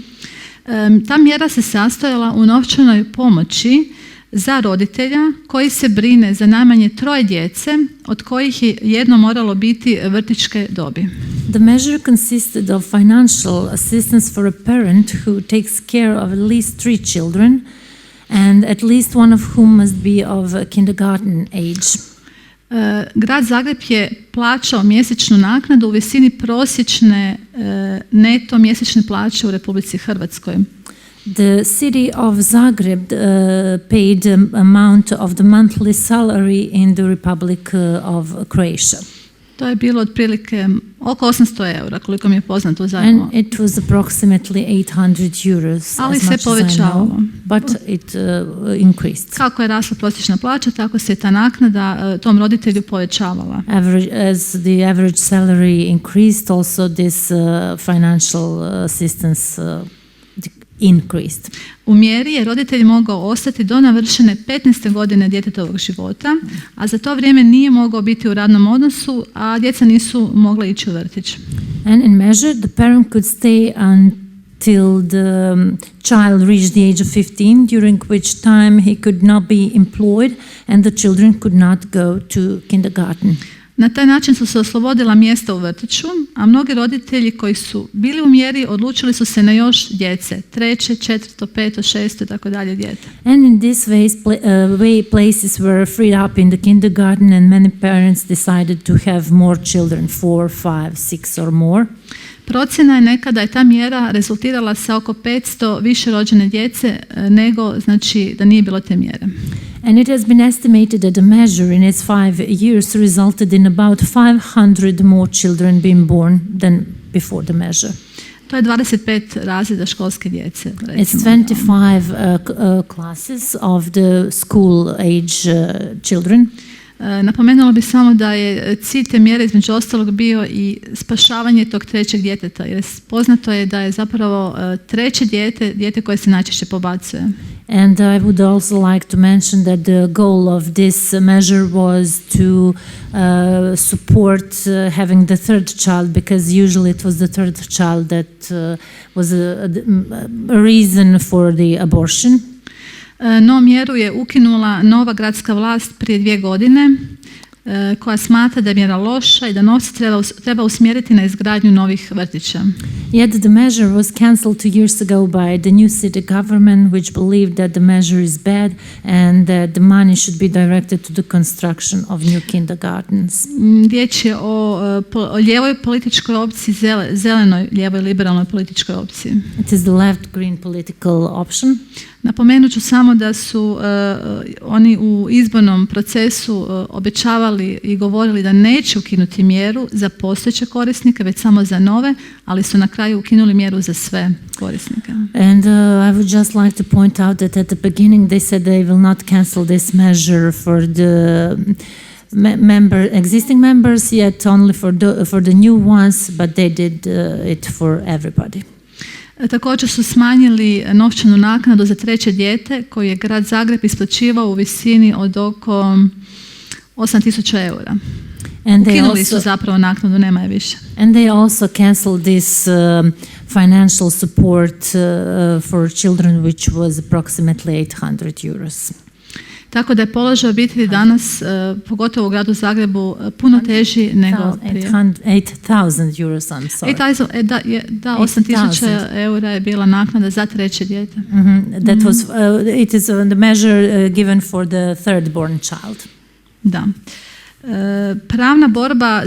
Speaker 9: Ta mjera se sastojala u novčanoj pomoći za roditelja koji se brine za najmanje 3 djece, od kojih je jedno moralo biti vrtićke dobi.
Speaker 4: The measure consisted of financial assistance for a parent who takes care of at least 3 children and at least one of whom must be of kindergarten age.
Speaker 9: Grad Zagreb je plaćao mjesečnu naknadu u visini prosječne neto mjesečne plaće u Republici Hrvatskoj.
Speaker 4: The city of Zagreb paid the amount of the monthly salary in the Republic of Croatia.
Speaker 9: To je bilo otprilike oko 800 eura, koliko mi je poznato zajedno.
Speaker 4: And it was approximately 800 euros.
Speaker 9: Ali se povećavalo.
Speaker 4: But it increased.
Speaker 9: Kako je rasla prosječna plaća, tako se ta naknada tom roditelju povećavala.
Speaker 4: As the average salary increased, also this financial assistance increased.
Speaker 9: U mjeri je roditelj mogao ostati do navršene 15. godine djetetovog života, a za to vrijeme nije mogao biti u radnom odnosu, a djeca nisu mogla ići u vrtić.
Speaker 4: And in measure, the parent could stay until the child reached the age of 15, during which time he could not be employed and the children could not go to kindergarten.
Speaker 9: Na taj način su se oslobodila mjesta u vrtiću, a mnogi roditelji koji su bili u mjeri odlučili su se na još djece, 3., 4., 5., 6. i tako dalje dijete.
Speaker 4: And in this way places were freed up in the kindergarten and many parents decided to have more children, 4, 5, 6 or more.
Speaker 9: Procjena je nekada je ta mjera rezultirala sa oko 500 više rođene djece nego znači da nije bilo te mjere.
Speaker 4: And it has been estimated that the measure in its 5 years resulted in about 500 more children being born than before the measure.
Speaker 9: To je 25 razreda školske djece.
Speaker 4: It's 25 classes of the school age children.
Speaker 9: Napomenula bih samo da je cilj te mjere između ostalog bio i spašavanje tog 3. djeteta, jer poznato je da je zapravo 3. dijete koje se najčešće pobacuje.
Speaker 4: And I would also like to mention that the goal of this measure was to support having the 3rd child, because usually it was the 3rd child that was a reason for the abortion.
Speaker 9: No, mjeru je ukinula nova gradska vlast prije 2 godine koja smatra da je mjera loša i da novce treba usmjeriti na izgradnju novih vrtića.
Speaker 4: Yet the measure was cancelled 2 years ago by the new city government, which believed that the measure is bad and that the money should be directed to the construction of new kindergartens.
Speaker 9: Riječ je o lijevoj političkoj opciji, zelenoj lijevoj liberalnoj političkoj opciji.
Speaker 4: It is the left green political option.
Speaker 9: Napomenut ću samo da su oni u izbornom procesu obećavali i govorili da neće ukinuti mjeru za postojeće korisnike, već samo za nove, ali su na kraju ukinuli mjeru za sve korisnike.
Speaker 4: And I would just like to point out that at the beginning they said they will not cancel this measure for the existing members, yet only for the new ones, but they did it for everybody.
Speaker 9: Također su smanjili novčanu naknadu za 3. dijete koju je grad Zagreb isplaćivao u visini od oko 8.000 eura. Ukinuli su zapravo naknadu, nema je više.
Speaker 4: And they also cancelled this financial support for children, which was approximately 800 euros.
Speaker 9: tako da je položaj obitelji danas, pogotovo u gradu Zagrebu, puno teži nego prije.
Speaker 4: 8,000 euros, I'm sorry.
Speaker 9: Da, 8.000 eura je bila naknada za treće dijete.
Speaker 4: That was, it is the measure given for the third born child.
Speaker 9: Da. Pravna borba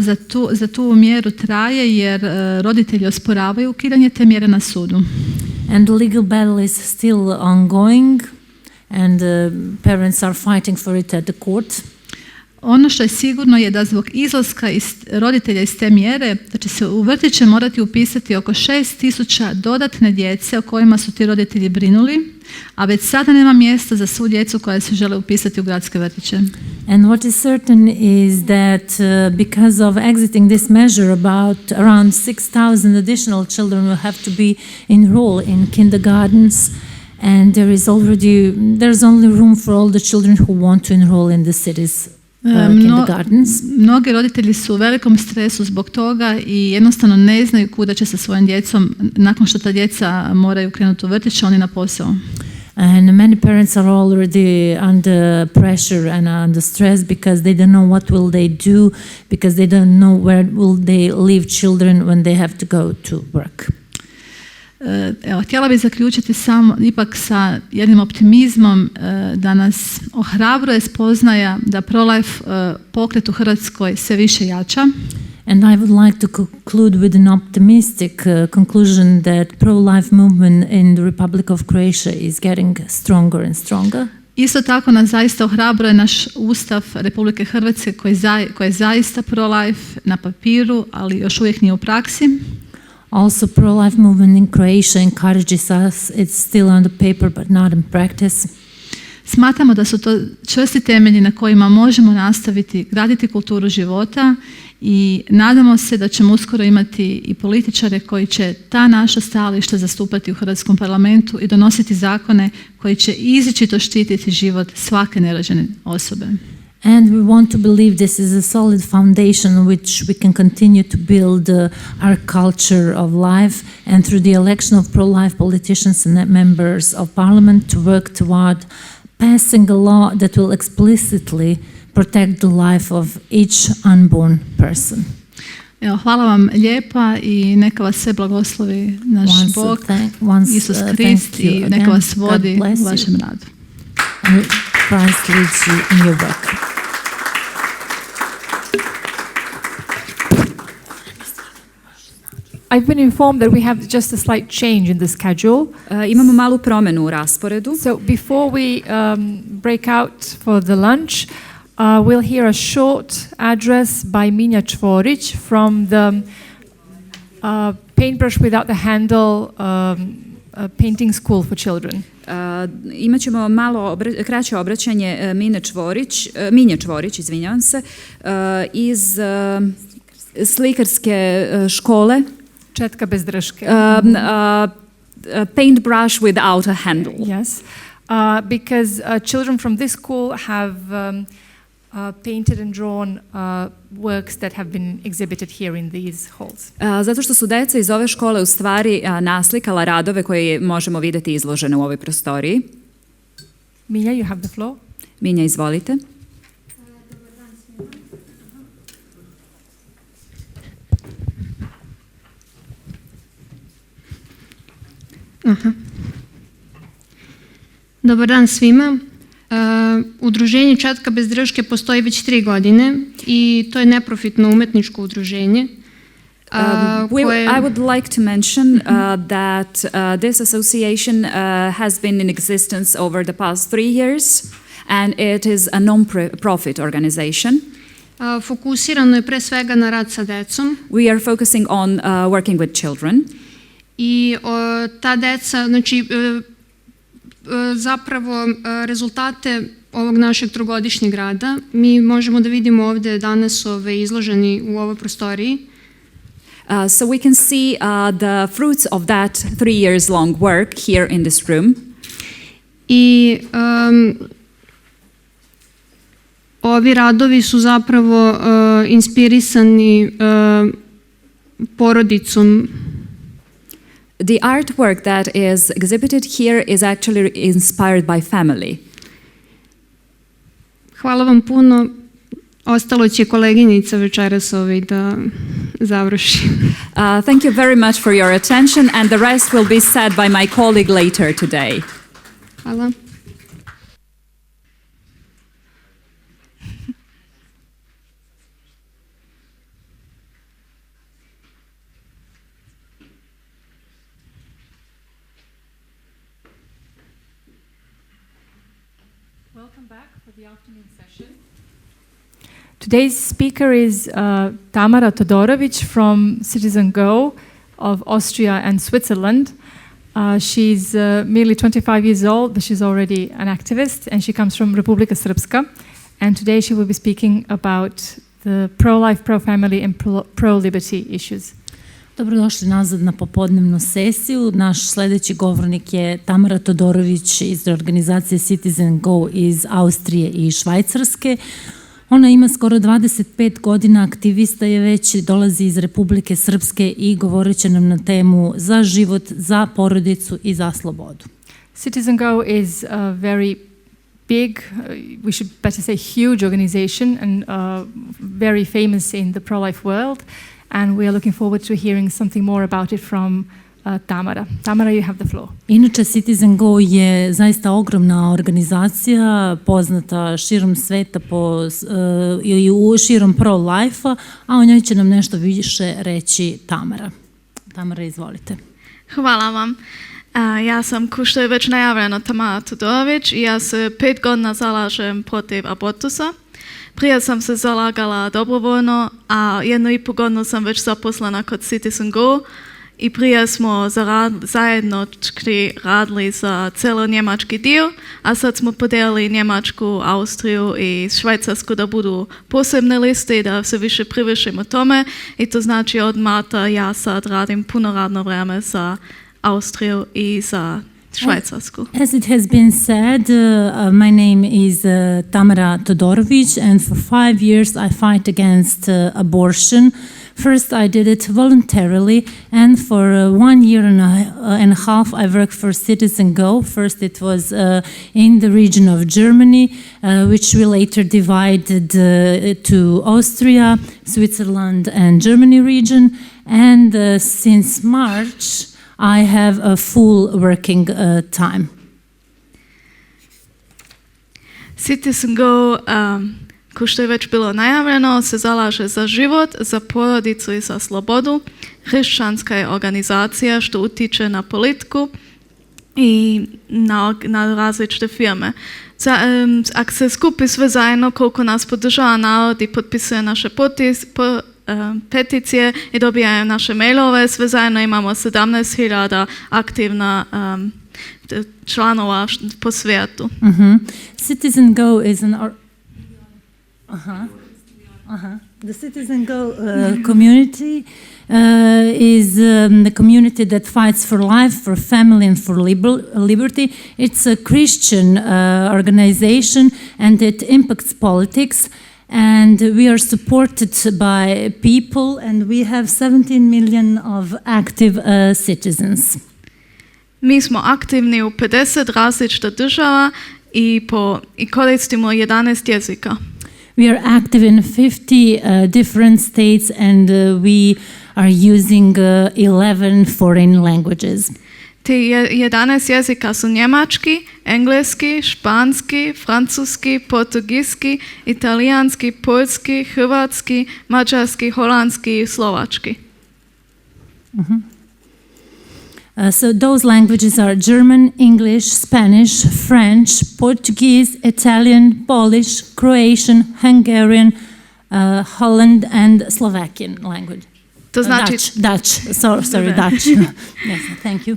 Speaker 9: za tu mjeru traje jer roditelji osporavaju ukidanje te mjere na sudu.
Speaker 4: And the legal battle is still ongoing and parents are fighting for it at the court.
Speaker 9: Ono što je sigurno je da zbog izlaska roditelja iz te mjere da će se u vrtiće morati upisati oko 6.000 dodatne djece o kojima su ti roditelji brinuli, a već sada nema mjesta za svu djecu koja se žele upisati u gradske vrtiće.
Speaker 4: And what is certain is that because of exiting this measure, around 6,000 additional children will have to be enrolled in kindergartens, and there's only room for all the children who want to enroll in the cities.
Speaker 9: Mnogi roditelji su u velikom stresu zbog toga i jednostavno ne znaju kuda će sa svojim djecom nakon što ta djeca moraju krenuti u vrtić, oni na posao.
Speaker 4: And many parents are already under pressure and under stress because they don't know what will they do, because they don't know where will they leave children when they have to go to work.
Speaker 9: Evo, htjela bih zaključiti ipak sa jednim optimizmom da nas ohrabruje spoznaja da pro-life pokret u Hrvatskoj sve više jača.
Speaker 4: And I would like to conclude with an optimistic conclusion that pro-life movement in the Republic of Croatia is getting stronger and stronger.
Speaker 9: Isto tako nas zaista ohrabruje naš Ustav Republike Hrvatske koji je zaista pro-life na papiru, ali još uvijek nije u praksi.
Speaker 4: Also, pro-life movement in Croatia encourages us. It's still on the paper, but not in practice.
Speaker 9: Smatramo da su to čvrsti temelji na kojima možemo nastaviti graditi kulturu života i nadamo se da ćemo uskoro imati i političare koji će ta naša stajališta zastupati u Hrvatskom parlamentu i donositi zakone koji će izričito štititi život svake nerođene osobe.
Speaker 4: And we want to believe this is a solid foundation on which we can continue to build our culture of life, and through the election of pro-life politicians and members of parliament to work toward passing a law that will explicitly protect the life of each unborn person.
Speaker 9: Evo, hvala vam lijepa i neka vas sve blagoslovi naš Bog, Isus Krist, i neka vas vodi u vašem radu.
Speaker 4: Christ leads you in your work.
Speaker 1: I've been informed that we have just a slight change in the schedule.
Speaker 2: Imamo malu promjenu u rasporedu.
Speaker 1: So before we break out for the lunch, we'll hear a short address by Maja Kovачевиć from the Paintbrush Without the Handle painting school for children.
Speaker 2: Imat ćemo malo kraće obraćanje Minje Čvorić, izvinjavam se, iz slikarske škole.
Speaker 1: Četka bez drške.
Speaker 2: Paintbrush without a handle.
Speaker 1: Yes, because children from this school have painted and drawn works that have been exhibited here in these halls.
Speaker 2: Zato što su deca iz ove škole u stvari naslikala radove koje možemo vidjeti izložene u ovoj prostoriji.
Speaker 1: Minja, you have the floor.
Speaker 2: Minja, izvolite.
Speaker 10: Dobar dan svima. Udruženje Četka bez drške postoji već 3 godine i to je neprofitno umetničko udruženje.
Speaker 2: I would like to mention that this association has been in existence over the past 3 years and it is a non-profit organization.
Speaker 10: Fokusirano je pre svega na rad sa decom.
Speaker 2: We are focusing on working with children.
Speaker 10: I ta deca, znači zapravo rezultate ovog našeg trogodišnjeg rada mi možemo da vidimo ovdje danas izloženi u ovoj prostoriji.
Speaker 2: So we can see the fruits of that 3 years long work here in this room.
Speaker 10: I ovi radovi su zapravo inspirisani porodicom.
Speaker 2: The artwork that is exhibited here is actually inspired by family.
Speaker 10: Hvala vam puno. Ostalo će koleginica večeras da završi.
Speaker 2: Thank you very much for your attention, and the rest will be said by my colleague later today.
Speaker 10: Hvala.
Speaker 1: Welcome back for the afternoon session. Today's speaker is Tamara Todorovic from Citizen Go of Austria and Switzerland. She's merely 25 years old, but she's already an activist, and she comes from Republika Srpska. And today she will be speaking about the pro-life, pro-family and pro-liberty issues.
Speaker 4: Dobrodošli nazad na popodnevnu sesiju. Naš sljedeći govornik je Tamara Todorovic iz organizacije Citizen Go iz Austrije i Švajcarske. Ona ima skoro 25 godina, aktivista je već, dolazi iz Republike Srpske i govorit će nam na temu za život, za porodicu i za slobodu.
Speaker 1: Citizen Go is a very big, we should better say huge organization and very famous in the pro-life world. And we are looking forward to hearing something more about it from Tamara. Tamara, you have the floor.
Speaker 4: Inače, Citizen Go je zaista ogromna organizacija, poznata širom sveta i širom pro-life-a, a o njoj će nam nešto više reći Tamara. Tamara, izvolite.
Speaker 11: Hvala vam. Ja sam, ko što je već najavljeno, Tamara Todorovic i ja se 5 godina zalažem protiv abortusa. Prije sam se zalagala dobrovoljno, a 1,5 godinu sam već zaposlena kod Citizen Go i prije smo zajedno radili za cijelo njemački dio, a sad smo podijelili Njemačku, Austriju i Švajcarsku da budu posebne liste i da se više privršimo tome. I to znači od marta ja sad radim puno radno vrijeme za Austriju i za Švajcarsku.
Speaker 4: As it has been said, my name is Tamara Todorovic, and for 5 years I fight against abortion. First I did it voluntarily, and for 1 year and a half I worked for Citizen Go. First it was in the region of Germany, which we later divided to Austria, Switzerland and Germany region, and since March I have a full working time.
Speaker 11: Citizen Go, ko što je već bilo najavljeno, se zalaže za život, za porodicu i za slobodu. Hrišćanska je organizacija što utiče na politiku i na različite firme. Ako se skupi sve zajedno, koliko nas podržava narod i potpisuje naše peticije i dobijaju naše mailove, sve zajedno imamo 17.000 aktivna članova po svijetu.
Speaker 4: Citizen Go is the Citizen Go community is the community that fights for life, for family and for liberty. It's a Christian organization and it impacts politics. And we are supported by people, and we have 17 million of active citizens.
Speaker 11: Mi smo aktivni u 50 različitih država i koristimo 11 jezika.
Speaker 4: We are active in 50 different states, and we are using 11 foreign languages.
Speaker 11: Ti 11 jezika su njemački, engleski, španski, francuski, portugijski, italijanski, poljski, hrvatski, mađarski, holandski i slovački.
Speaker 4: So those languages are German, English, Spanish, French, Portuguese, Italian, Polish, Croatian, Hungarian, Holland and Slovakian language.
Speaker 11: To znači
Speaker 4: Dutch. Sorry, Dutch. Yes, thank you.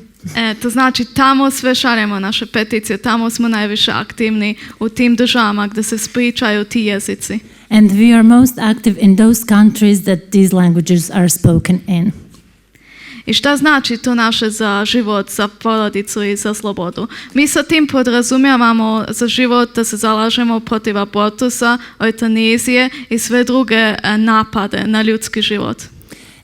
Speaker 11: To znači tamo sve šaljemo naše peticije, tamo smo najviše aktivni u tim državama gdje se pričaju ti jezici.
Speaker 4: And we are most active in those countries that these languages are spoken in.
Speaker 11: I šta znači to naše za život, za porodicu i za slobodu? Mi sa tim podrazumijevamo za život da se zalažemo protiv abortusa, eutanizije i sve druge napade na ljudski život.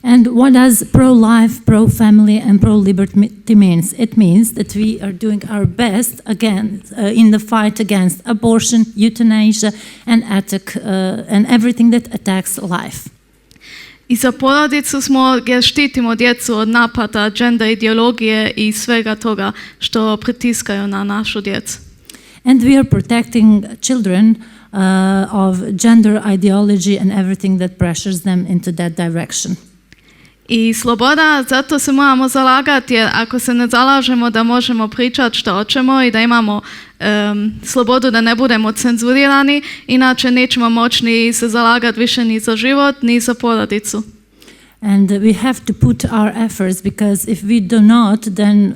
Speaker 4: And what does pro-life, pro-family and pro-liberty means? It means that we are doing our best again in the fight against abortion, euthanasia and everything that attacks life.
Speaker 11: I za porodicu smo gdje štitimo djecu od napada, gender ideologije i svega toga što pritiskaju na našu djecu.
Speaker 4: And we are protecting children of gender ideology and everything that pressures them into that direction.
Speaker 11: I sloboda, zato se moramo zalagati, jer ako se ne zalažemo da možemo pričati što hoćemo i da imamo slobodu da ne budemo cenzurirani, inače nećemo moći ni se zalagati više ni za život, ni za porodicu.
Speaker 4: And we have to put our efforts, because if we do not, then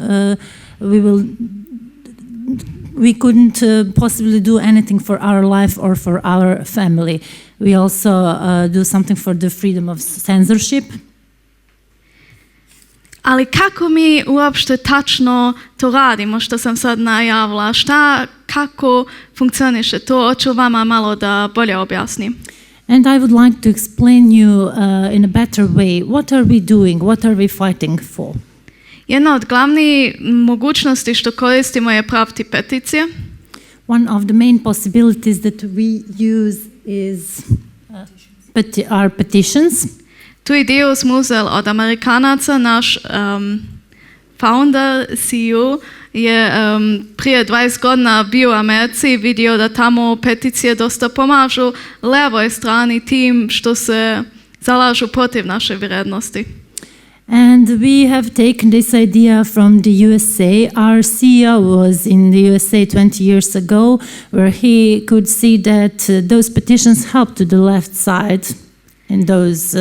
Speaker 4: we couldn't possibly do anything for our life or for our family. We also do something for the freedom of censorship.
Speaker 11: Ali kako mi uopšte tačno to radimo, što sam sad najavila? Kako funkcioniše to? Hoću vama malo da bolje objasnim.
Speaker 4: And I would like to explain you in a better way, what are we doing, what are we fighting for?
Speaker 11: Jedna od glavnih mogućnosti što koristimo je praviti peticije.
Speaker 4: One of the main possibilities that we use is our petitions.
Speaker 11: Tu ideju smo uzeli od Amerikanaca. Naš founder, CEO, je prije 20 godina bio u Americi i vidio da tamo peticije dosta pomažu levoj strani tim što se zalažu protiv naše vrijednosti.
Speaker 4: And we have taken this idea from the USA. Our CEO was in the USA 20 years ago, where he could see that those petitions helped to the left side in those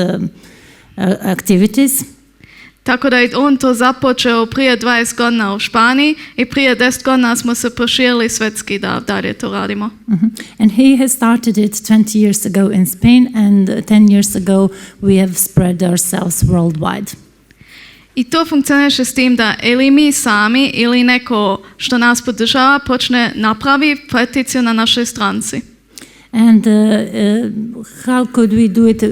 Speaker 4: activities.
Speaker 11: Tako da je on to započeo prije 20 godina u Španiji i prije 10 godina smo se proširili svetski da dalje to radimo.
Speaker 4: And he has started it 20 years ago in Spain, and 10 years ago we have spread ourselves worldwide.
Speaker 11: I to funkcioniše s tim da ili mi sami ili neko što nas podržava počne napravi peticiju na našoj stranci.
Speaker 4: And how could we do it?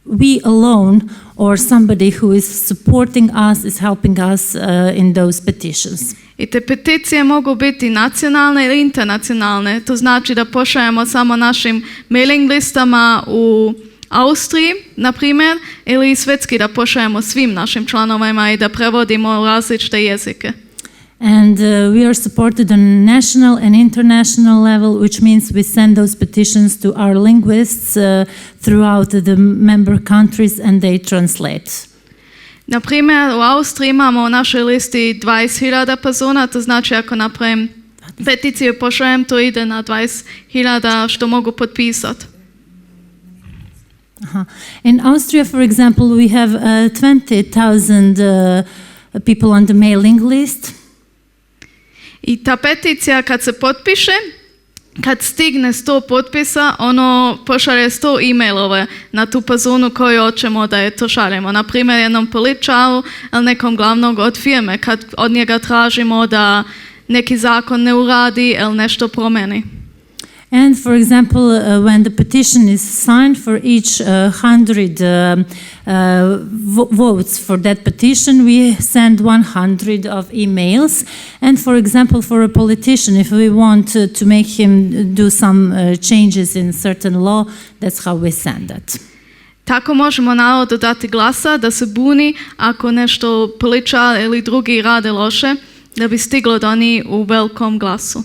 Speaker 4: We alone or somebody who is supporting us is helping us in those petitions.
Speaker 11: I te peticije mogu biti nacionalne ili internacionalne. To znači da pošaljemo samo našim mailing listama u Austriji, na primjer, ili svetski da pošaljemo svim našim članovima i da prevodimo u različite jezike.
Speaker 4: And we are supported on national and international level, which means we send those petitions to our linguists throughout the member countries and they translate.
Speaker 11: Na primjer, u Austriji imamo u našoj listi 20.000 persona, to znači ako napravim peticiju pošaljem, to ide na 20.000 što mogu potpisati.
Speaker 4: In Austria, for example, we have 20,000 people on the mailing list.
Speaker 11: I ta peticija kad se potpiše, kad stigne 100 potpisa, ono pošalje 100 e-mailove na tu personu koju hoćemo da je to šaljemo. Na primjer, jednom političaru ili nekom glavnog od firme, kad od njega tražimo da neki zakon ne uradi ili nešto promeni.
Speaker 4: And for example, when the petition is signed for each 100 votes for that petition, we send 100 of emails. And for example, for a politician, if we want to make him do some changes in certain law, that's how we send that.
Speaker 11: Tako možemo narodu dati glasa da se buni ako nešto političar ili drugi rade loše, da bi stiglo do njih u velikom glasu.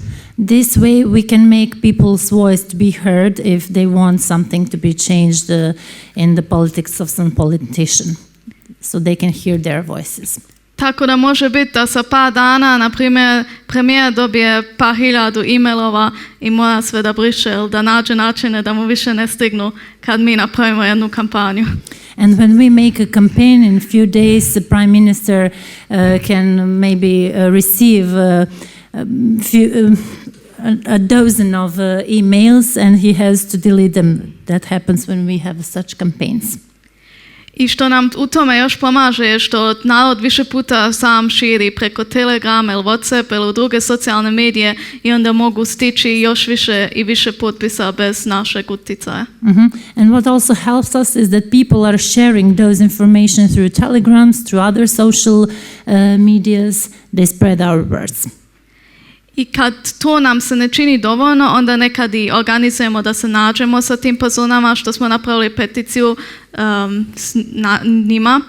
Speaker 4: This way we can make people's voice to be heard if they want something to be changed in the politics of some politician, so they can hear their voices.
Speaker 11: Tako da može biti da sa par dana, na primjer, premijer dobije par hiljadu e-mailova i mora sve da briše ili da nađe načine da mu više ne stignu kad mi napravimo jednu kampanju.
Speaker 4: And when we make a campaign in a few days, the Prime Minister can maybe receive a dozen of emails and he has to delete them. That happens when we have such campaigns.
Speaker 11: I što nam u tome još pomaže je što narod više puta sam širi preko Telegrama ili Whatsapp ili druge socijalne medije i onda mogu stići još više i više potpisa bez našeg uticaja.
Speaker 4: And what also helps us is that people are sharing those information through telegrams, through other social medias. They spread our words.
Speaker 11: I kad to nam se ne čini dovoljno, onda nekad i organizujemo da se nađemo sa tim personama, što smo napravili peticiju s njima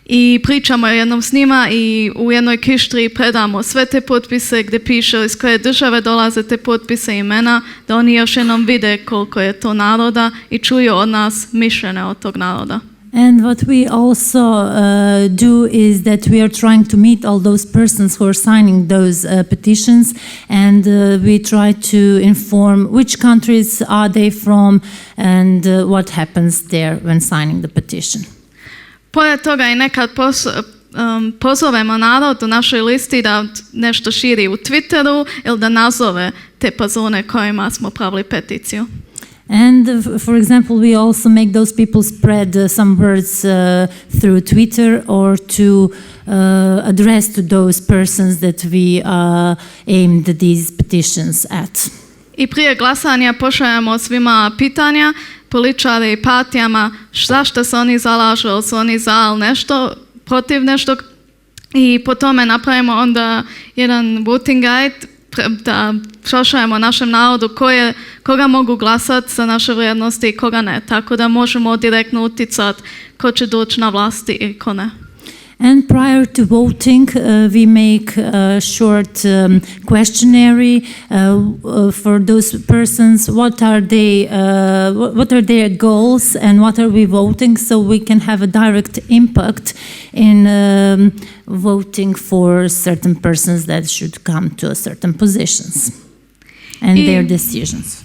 Speaker 11: i pričamo jednom s njima i u jednoj kištri predamo sve te potpise gdje piše iz koje države dolaze te potpise i imena, da oni još jednom vide koliko je to naroda i čuju od nas mišljenje od tog naroda.
Speaker 4: And what we also do is that we are trying to meet all those persons who are signing those petitions, and we try to inform which countries are they from and what happens there when signing the petition.
Speaker 11: Pored toga i nekad pozovemo narod u našoj listi da nešto širi u Twitteru ili da nazove te persone kojima smo pravili peticiju.
Speaker 4: And for example, we also make those people spread some words through Twitter or to address to those persons that we aimed these petitions at.
Speaker 11: I prije glasanja pošaljemo svima pitanja, političari i partijama, zašto se oni zalažu, ili su oni za nešto, protiv nešto. I po tome napravimo onda jedan voting guide da pošaljemo našem narodu koga mogu glasati za naše vrijednosti i koga ne. Tako da možemo direktno utjecati ko će doći na vlasti i ko ne.
Speaker 4: And prior to voting, we make a short questionnaire for those persons. What are their goals and what are we voting, so we can have a direct impact in voting for certain persons that should come to certain positions and their decisions.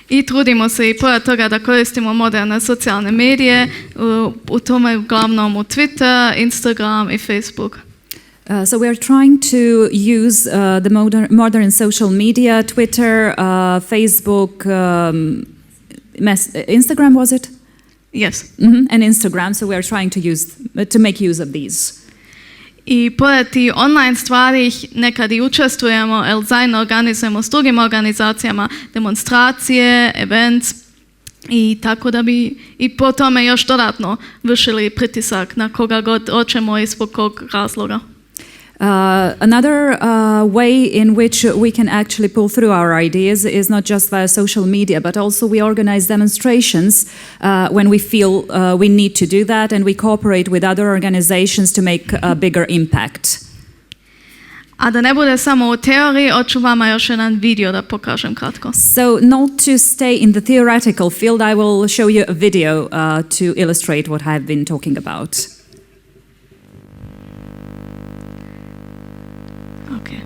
Speaker 11: I trudimo se i pored toga da koristimo moderne socijalne medije, u tome uglavnom u Twitter, Instagram i Facebook.
Speaker 2: So we are trying to use the modern social media, Twitter, Facebook, Instagram, was it?
Speaker 11: Yes.
Speaker 2: And Instagram, so we are trying to make use of these.
Speaker 11: I pored ti online stvari nekad i učestvujemo, jer zajedno organizujemo s drugim organizacijama demonstracije, events i tako da bi i po tome još dodatno vršili pritisak na koga god hoćemo i zbog kog razloga.
Speaker 2: Another way in which we can actually pull through our ideas is not just via social media, but also we organize demonstrations when we feel we need to do that, and we cooperate with other organizations to make a bigger impact.
Speaker 11: A da ne bude samo u teoriji, hoću vama još jedan video da pokažem kratko.
Speaker 2: So not to stay in the theoretical field, I will show you a video to illustrate what I've been talking about.
Speaker 11: Okay.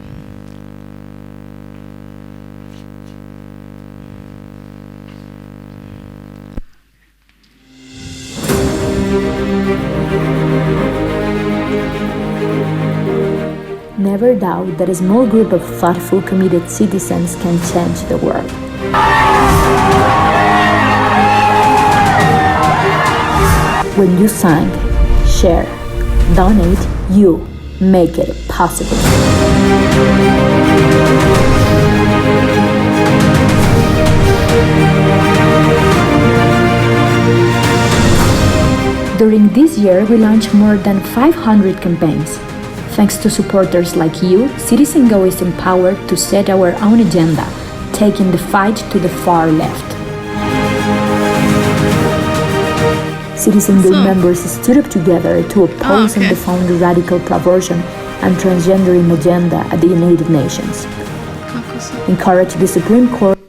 Speaker 12: Never doubt that a small group of thoughtful, committed citizens can change the world. When you sign, share, donate, you make it possible. During this year, we launched more than 500 campaigns. Thanks to supporters like you, Citizen Go is empowered to set our own agenda, taking the fight to the far left. Citizen Go members stood up together to oppose and defend the radical perversion and transgenderism agenda at the United Nations. Encourage the Supreme Court.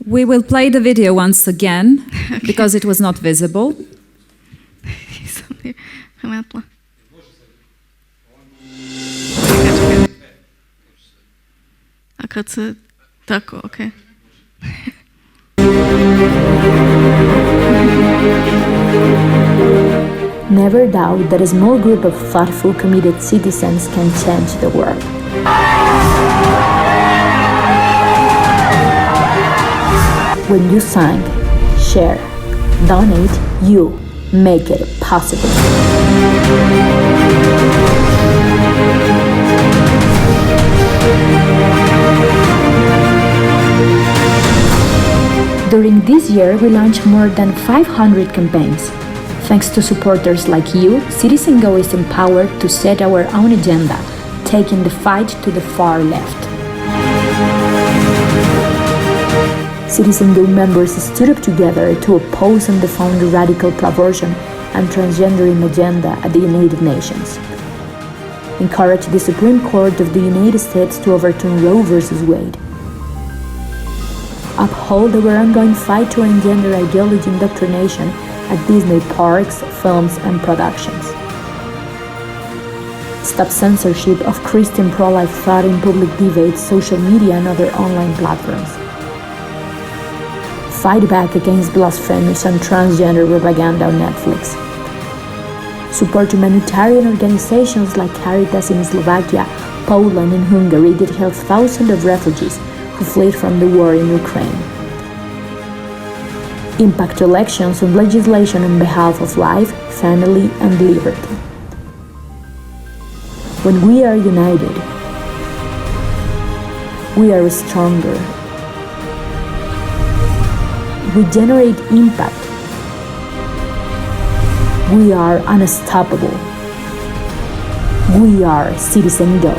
Speaker 2: We will play the video once again because it was not visible.
Speaker 11: A kad se tako, okej.
Speaker 12: Never doubt that a small group of thoughtful, committed citizens can change the world. When you sign, share, Donate, you make it possible. During this year, we launched more than 500 campaigns. Thanks to supporters like you, Citizen Go is empowered to set our own agenda, taking the fight to the far left. Citizen Go members stood up together to oppose and defend the radical perversion and transgenderism agenda at the United Nations. Encourage the Supreme Court of the United States to overturn Roe v. Wade. Uphold our ongoing fight to end gender ideology indoctrination at Disney parks, films, and productions. Stop censorship of Christian pro-life thought in public debates, social media, and other online platforms. Fight back against blasphemous and transgender propaganda on Netflix. Support humanitarian organizations like Caritas in Slovakia, Poland, and Hungary that help thousands of refugees who fled from the war in Ukraine. Impact elections and legislation on behalf of life, family, and liberty. When we are united, we are stronger. We generate impact. We are unstoppable. We are Citizen Go.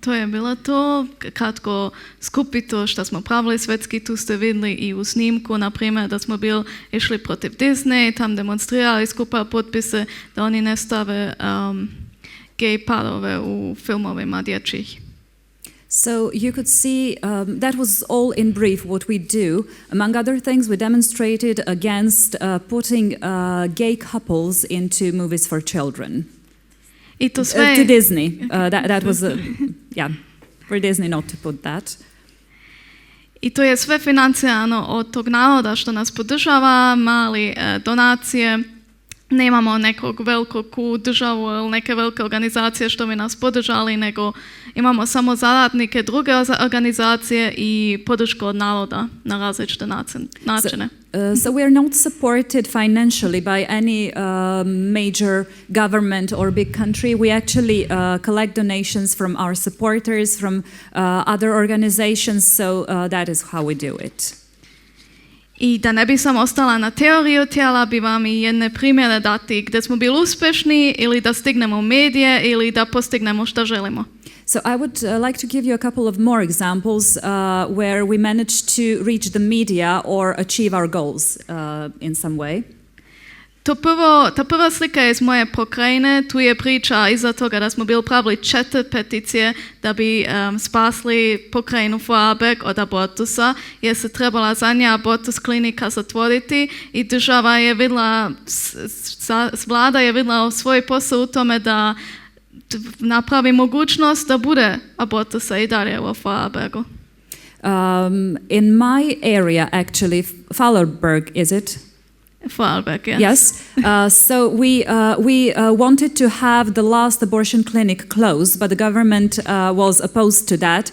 Speaker 11: To je bilo to, kratko skupi to što smo pravili svetski, tu ste vidjeli i u snimku, na primjer da smo išli protiv Disney, tam demonstrirali, skupali potpise da oni ne stave gej parove u filmovima dječjih.
Speaker 2: So you could see that was all in brief what we do. Among other things, we demonstrated against putting gay couples into movies for children.
Speaker 11: I to sve...
Speaker 2: to Disney. That was, yeah, for Disney not to put that.
Speaker 11: I to je sve financirano od tog naroda što nas podržava, mali donacije. Nemamo nekog velikog državu ili neke velike organizacije što bi nas podržali, nego imamo samo zaradnike, druge organizacije i podršku od naroda na različite načine.
Speaker 2: So we are not supported financially by any major government or big country. We actually collect donations from our supporters, from other organizations, so that is how we do it.
Speaker 11: I da ne bi sam ostala na teoriju, htjela bi vam i jedne primjere dati gdje smo bili uspješni ili da stignemo u medije ili da postignemo što želimo.
Speaker 2: So I would like to give you a couple of more examples where we managed to reach the media or achieve our goals in some way.
Speaker 11: Ta prva slika je iz moje pokrajine, tu je priča iza toga da smo bili pravili 4 peticije da bi spasli pokrajinu Vorarlberg od abortusa, jer se trebala zadnja abortus klinika zatvoriti i država je vidjela, vlada je vidjela svoj posao u tome da napravi mogućnost da bude abortusa i dalje u Vorarlbergu.
Speaker 2: In my area actually, Vorarlberg, is it?
Speaker 11: Vorarlberg, yes.
Speaker 2: Yes. So we wanted to have the last abortion clinic closed, but the government was opposed to that.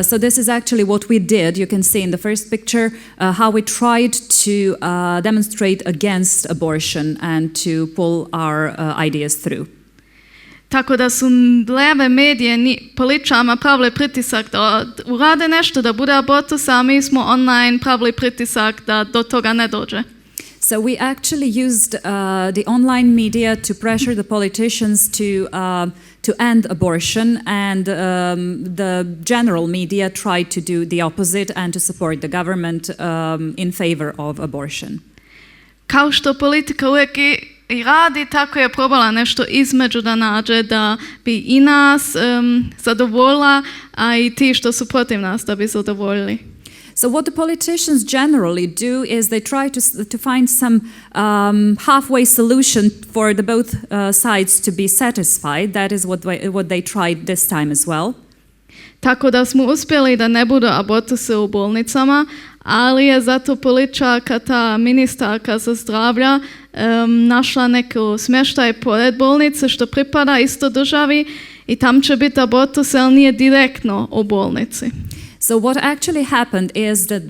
Speaker 2: So this is actually what we did. You can see in the first picture how we tried to demonstrate against abortion and to pull our ideas through.
Speaker 11: Tako da su leve medije političarima pravili pritisak da urade nešto, da bude abortus, a mi smo online pravili pritisak da do toga ne dođe.
Speaker 2: So we actually used the online media to pressure the politicians to end abortion, and the general media tried to do the opposite and to support the government in favor of abortion.
Speaker 11: Kao što politika uvijek i radi, tako je probala nešto između da nađe da bi i nas zadovoljila, a i ti što su protiv nas da bi zadovoljili.
Speaker 2: So what the politicians generally do is they try to find some halfway solution for the both sides to be satisfied. That is what they tried this time as well.
Speaker 11: Tako da smo uspjeli da ne budu abortusi u bolnicama, ali je zato političarka, ta ministarka za zdravlja, našla neku smještaj pored bolnice što pripada isto državi i tam će biti abortus, ali nije direktno u bolnici.
Speaker 2: So what actually happened is that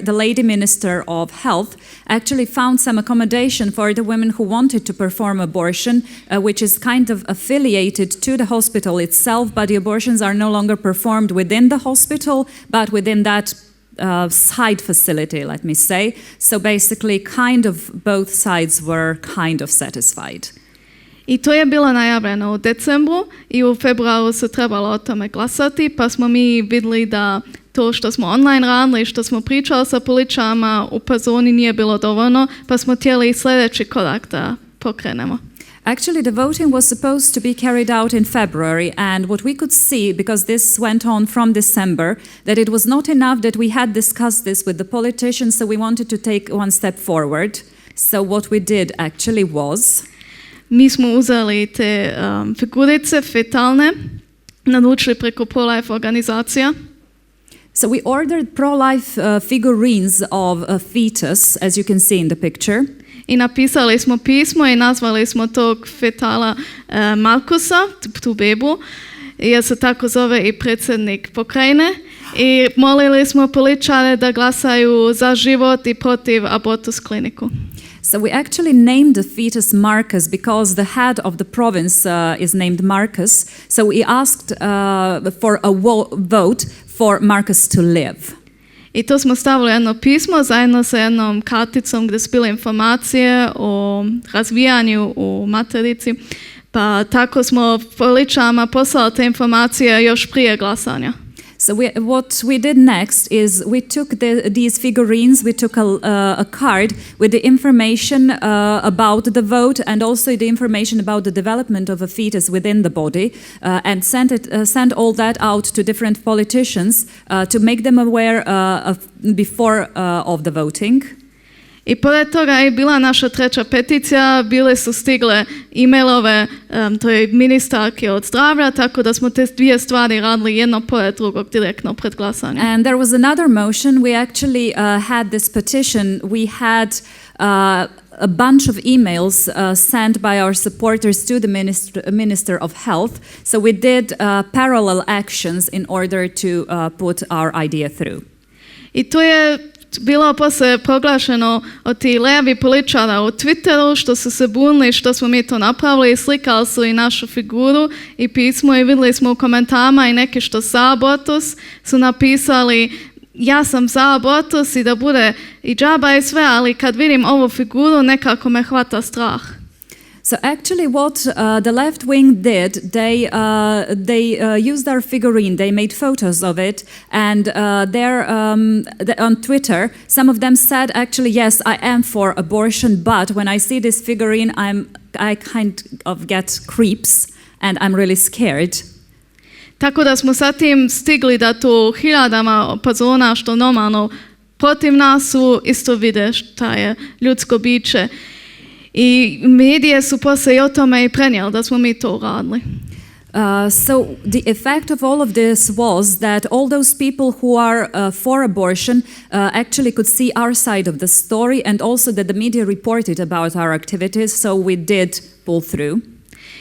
Speaker 2: the lady minister of health actually found some accommodation for the women who wanted to perform abortion, which is kind of affiliated to the hospital itself, but the abortions are no longer performed within the hospital, but within that side facility, let me say. So basically kind of both sides were kind of satisfied.
Speaker 11: I to je bilo najavljeno u decembru i u februaru se trebalo o tome glasati, pa smo mi vidjeli da to što smo online radili, što smo pričali sa političarima u Pazoni nije bilo dovoljno, pa smo htjeli sljedeći korak da pokrenemo.
Speaker 2: Actually, the voting was supposed to be carried out in February, and what we could see, because this went on from December, that it was not enough that we had discussed this with the politicians, so we wanted to take one step forward. So what we did actually was...
Speaker 11: Mi smo uzeli te figurice fetalne, naručili preko pro-life organizacija.
Speaker 2: So we ordered pro-life figurines of a fetus, as you can see in the picture.
Speaker 11: I napisali smo pismo i nazvali smo tog fetala Markusa, tu bebu, jer se tako zove i predsjednik pokrajine. I molili smo političare da glasaju za život i protiv abortus kliniku.
Speaker 2: So we actually named the fetus Marcus because the head of the province is named Marcus. So we asked for a vote for Marcus to live.
Speaker 11: I to smo stavili jedno pismo zajedno sa jednom karticom gdje su bile informacije o razvijanju u materici. Pa tako smo političarima poslali te informacije još prije glasanja.
Speaker 2: So what we did next is we took these figurines, we took a card with the information about the vote and also the information about the development of a fetus within the body and sent all that out to different politicians to make them aware before of the voting.
Speaker 11: I pored toga je bila naša treća peticija, bile su stigle e-mailove toj ministarki od zdravlja, tako da smo te dvije stvari radili jedno pored drugog direktno pred glasanjem.
Speaker 2: And there was another motion. We actually had this petition. We had a bunch of emails sent by our supporters to the Minister of Health. So we did parallel actions in order to put our idea through.
Speaker 11: I to je bilo poslije proglašeno od tih levi političara u Twitteru što su se bunili što smo mi to napravili, slikali su i našu figuru i pismo i vidjeli smo u komentarima i neki što za abortus su napisali ja sam za abortus i da bude i džaba i sve, ali kad vidim ovu figuru nekako me hvata strah.
Speaker 2: So actually what the left wing did, they used our figurine, they made photos of it, and on Twitter, some of them said actually, yes, I am for abortion, but when I see this figurine, I kind of get creeps and I'm really scared.
Speaker 11: Tako da smo sa tim stigli da tu hiljadama Pazona što normalno protiv nas su isto vide šta je ljudsko biće. I medije su poslije o tome i prenijeli da smo mi to uradili.
Speaker 2: So the effect of all of this was that all those people who are for abortion actually could see our side of the story and also that the media reported about our activities, so we did pull through.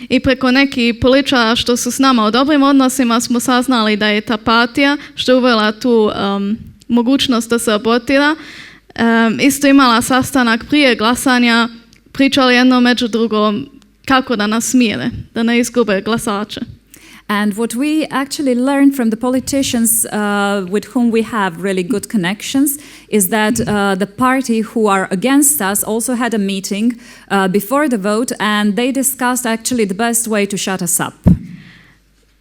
Speaker 11: I preko nekih političara što su s nama u dobrim odnosima smo saznali da je ta partija što je uvela tu mogućnost da se abortira, isto imala sastanak prije glasanja, pričali jedno među drugom kako da nas smire, da ne izgube glasače.
Speaker 2: And what we actually learned from the politicians with whom we have really good connections is that the party who are against us also had a meeting before the vote and they discussed actually the best way to shut us up.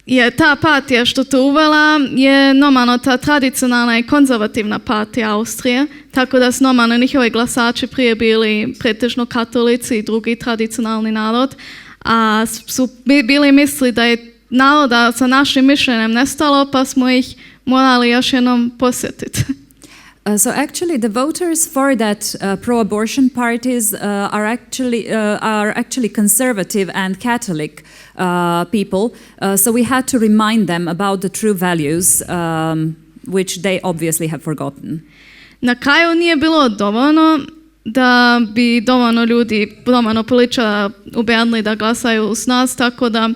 Speaker 11: Jer ta partija što to uvela je normalno ta tradicionalna i konzervativna partija Austrije, tako da su normalno njihovi glasači prije bili pretežno katolici i drugi tradicionalni narod, a su bili misli da je naroda sa našim mišljenjem nestalo, pa smo ih morali još jednom posjetiti.
Speaker 2: So actually, the voters for that pro-abortion parties are actually conservative and Catholic people. So we had to remind them about the true values, which they obviously have forgotten.
Speaker 11: Na kraju nije bilo dovoljno da bi dovoljno političara ubedili da glasaju uz nas, tako da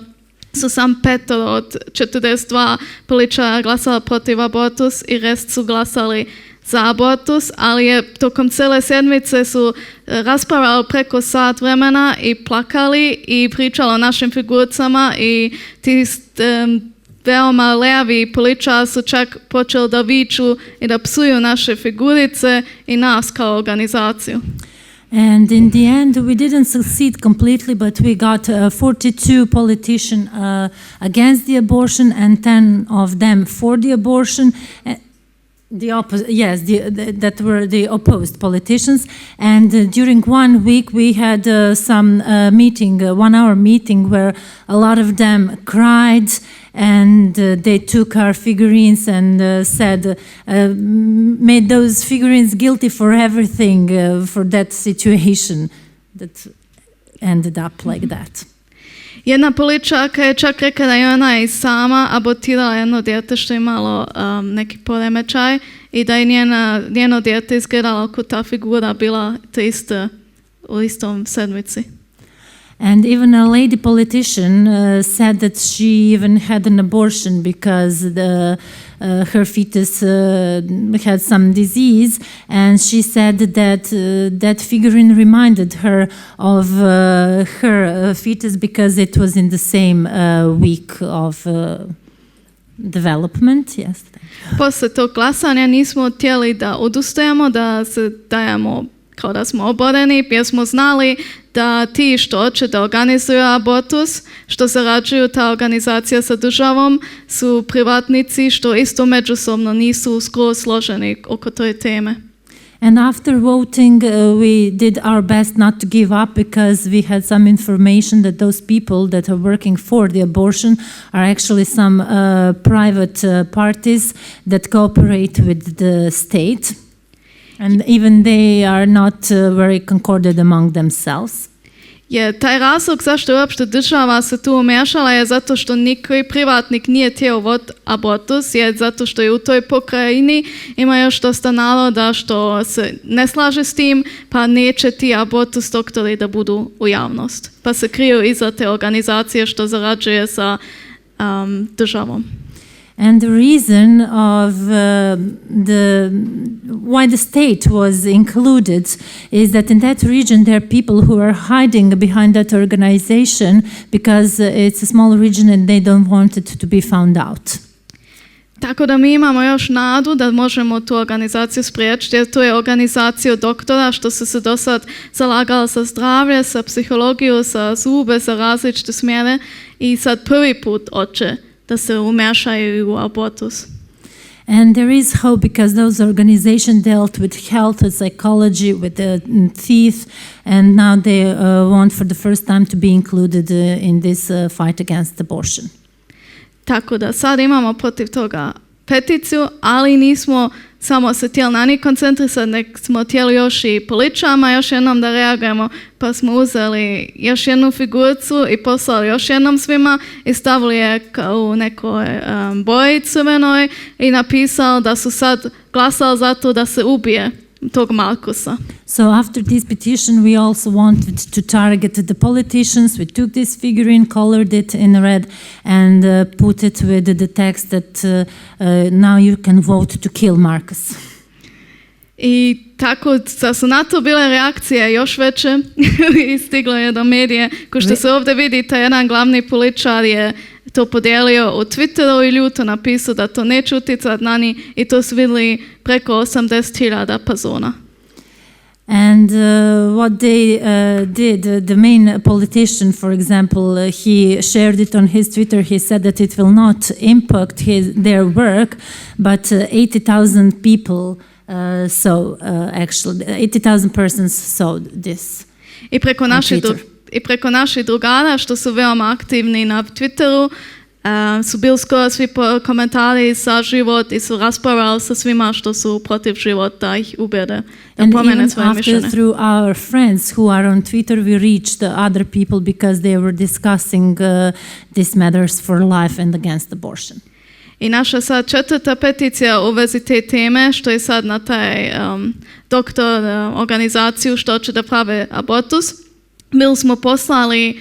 Speaker 11: su sam 5 od 42 političara glasala protiv abortus i rest su glasali za abortus, ali je tokom cele sedmice su raspravljali preko sat vremena i plakali i pričali o našim figuricama i ti veoma levi političari su čak počeli da viču i da psuju naše figurice i nas kao organizaciju.
Speaker 4: And in the end, we didn't succeed completely, but we got 42 politicians against the abortion and 10 of them for the abortion. That were the opposed politicians. And during 1 week, we had some meeting, 1 hour meeting, where a lot of them cried and they took our figurines and made those figurines guilty for everything, for that situation that ended up like that.
Speaker 11: Jedna političarka je čak rekla da je ona i sama abortirala jedno dijete što je imalo neki poremećaj i da je njeno dijete izgledalo ako ta figura bila u istom sedmici.
Speaker 4: And even a lady politician said that she even had an abortion because her fetus had some disease, and she said that that figurine reminded her of her fetus because it was in the same week of development. Yes.
Speaker 11: Posle tog glasanja nismo htjeli da odustajemo, da se dajemo kao da smo oboreni, jer smo znali da ti što hoće da organizuju abortus, što zarađuju ta organizacija sa državom, su privatnici što isto međusobno nisu skroz složeni oko toj teme.
Speaker 4: And after voting, we did our best not to give up because we had some information that those people that are working for the abortion are actually some private parties that cooperate with the state. And even they are not very concorded among themselves.
Speaker 11: Taj razlog zašto je uopšte država se tu umešala je zato što nikoji privatnik nije htio voditi abortus, je zato što je u toj pokrajini ima još dosta naroda što se ne slaže s tim, pa neće ti abortus doktori da budu u javnost. Pa se kriju iza te organizacije što zarađuje sa državom.
Speaker 4: And the reason of why the state was included is that in that region there are people who are hiding behind that organization because it's a small region and they don't want it to be found out.
Speaker 11: Tako da mi imamo još nadu da možemo tu organizaciju spriječiti, jer to je organizacija doktora što su se do sad zalagali za zdravlje, sa psihologiju, sa zube, za različite smjere i sad prvi put hoće da se umešaju u abortus.
Speaker 4: And there is hope because those organizations dealt with health and psychology, with the teeth, and now they want for the first time to be included in this fight against abortion.
Speaker 11: Tako da sad imamo protiv toga peticiju, ali nismo samo se htjeli na njih koncentrisati, nek smo htjeli još i političarima još jednom da reagujemo, pa smo uzeli još jednu figuricu i poslali još jednom svima i stavili je u nekoj boji crvenoj i napisali da su sad glasali za to da se ubije tog Markusa.
Speaker 4: So after this petition we also wanted to target the politicians. We took this figurine, colored it in red and put it with the text that now you can vote to kill Marcus.
Speaker 11: I tako da su na to bile reakcije još veće i stiglo je do medije. Ko što se ovdje vidi, taj jedan glavni političar je to podijelio u Twitteru i ljuto napisao da to neće utjecati na njih i to su vidjeli preko 80,000 persona.
Speaker 4: And what they did, the main politician, for example, he shared it on his Twitter. He said that it will not impact their work, but 80,000 people actually 80,000 persons saw this.
Speaker 11: I preko naših drugara što su veoma aktivni na Twitteru, su bili skoro svi komentari sa život i su raspravljali sa svima što su protiv života, ih ubede da promene svoje mišljenje.
Speaker 4: And even after, through our friends who are on Twitter, we reached the other people because they were discussing these matters for life and against abortion.
Speaker 11: I naša sad 4. peticija u vezi te teme, što je sad na taj doktor organizaciju što će da prave abortus, bili smo poslali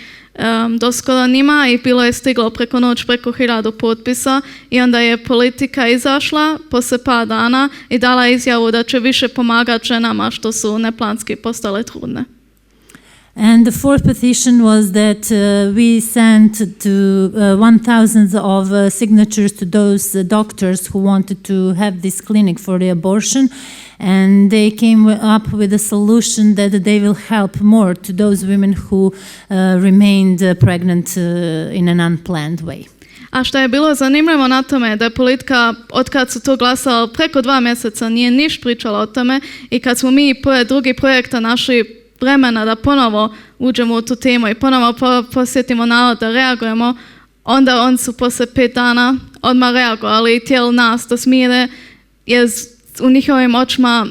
Speaker 11: doskoro njima i bilo je stiglo preko noć preko 1000 potpisa i onda je politika izašla poslije par dana i dala izjavu da će više pomagati ženama što su neplanski postale trudne.
Speaker 4: And the fourth petition was that we sent to 1,000 of signatures to those doctors who wanted to have this clinic for the abortion, and they came up with a solution that they will help more to those women who remained pregnant in an unplanned way.
Speaker 11: A što je bilo zanimljivo na tome da je politika, od kad su to glasali preko 2 mjeseca, nije niš pričala o tome i kad smo mi pored drugih projekta našli vremena da ponovo uđemo u tu temu i ponovo posjetimo narod da reagujemo, onda oni su poslije 5 dana odmah reagovali i htjeli nas da smire, jer u njihovim očima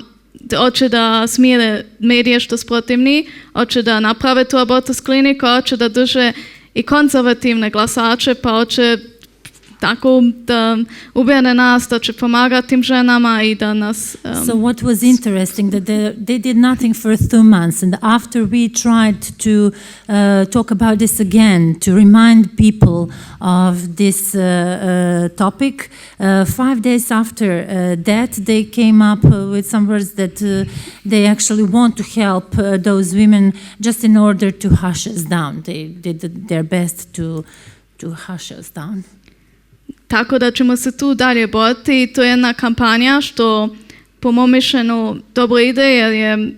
Speaker 11: hoće da smire medije što su protivni, hoće da naprave tu abortus kliniku, hoće da drže i konzervativne glasače, pa hoće tako da ubijene nas, da će pomagati tim ženama i da nas...
Speaker 4: So what was interesting that they did nothing for 2 months, and after we tried to talk about this again, to remind people of this topic, 5 days after that they came up with some words that they actually want to help those women just in order to hush us down. They did their best to hush us down.
Speaker 11: Tako da ćemo se tu dalje boriti i to je jedna kampanja što po mom mišljenju dobro ide jer je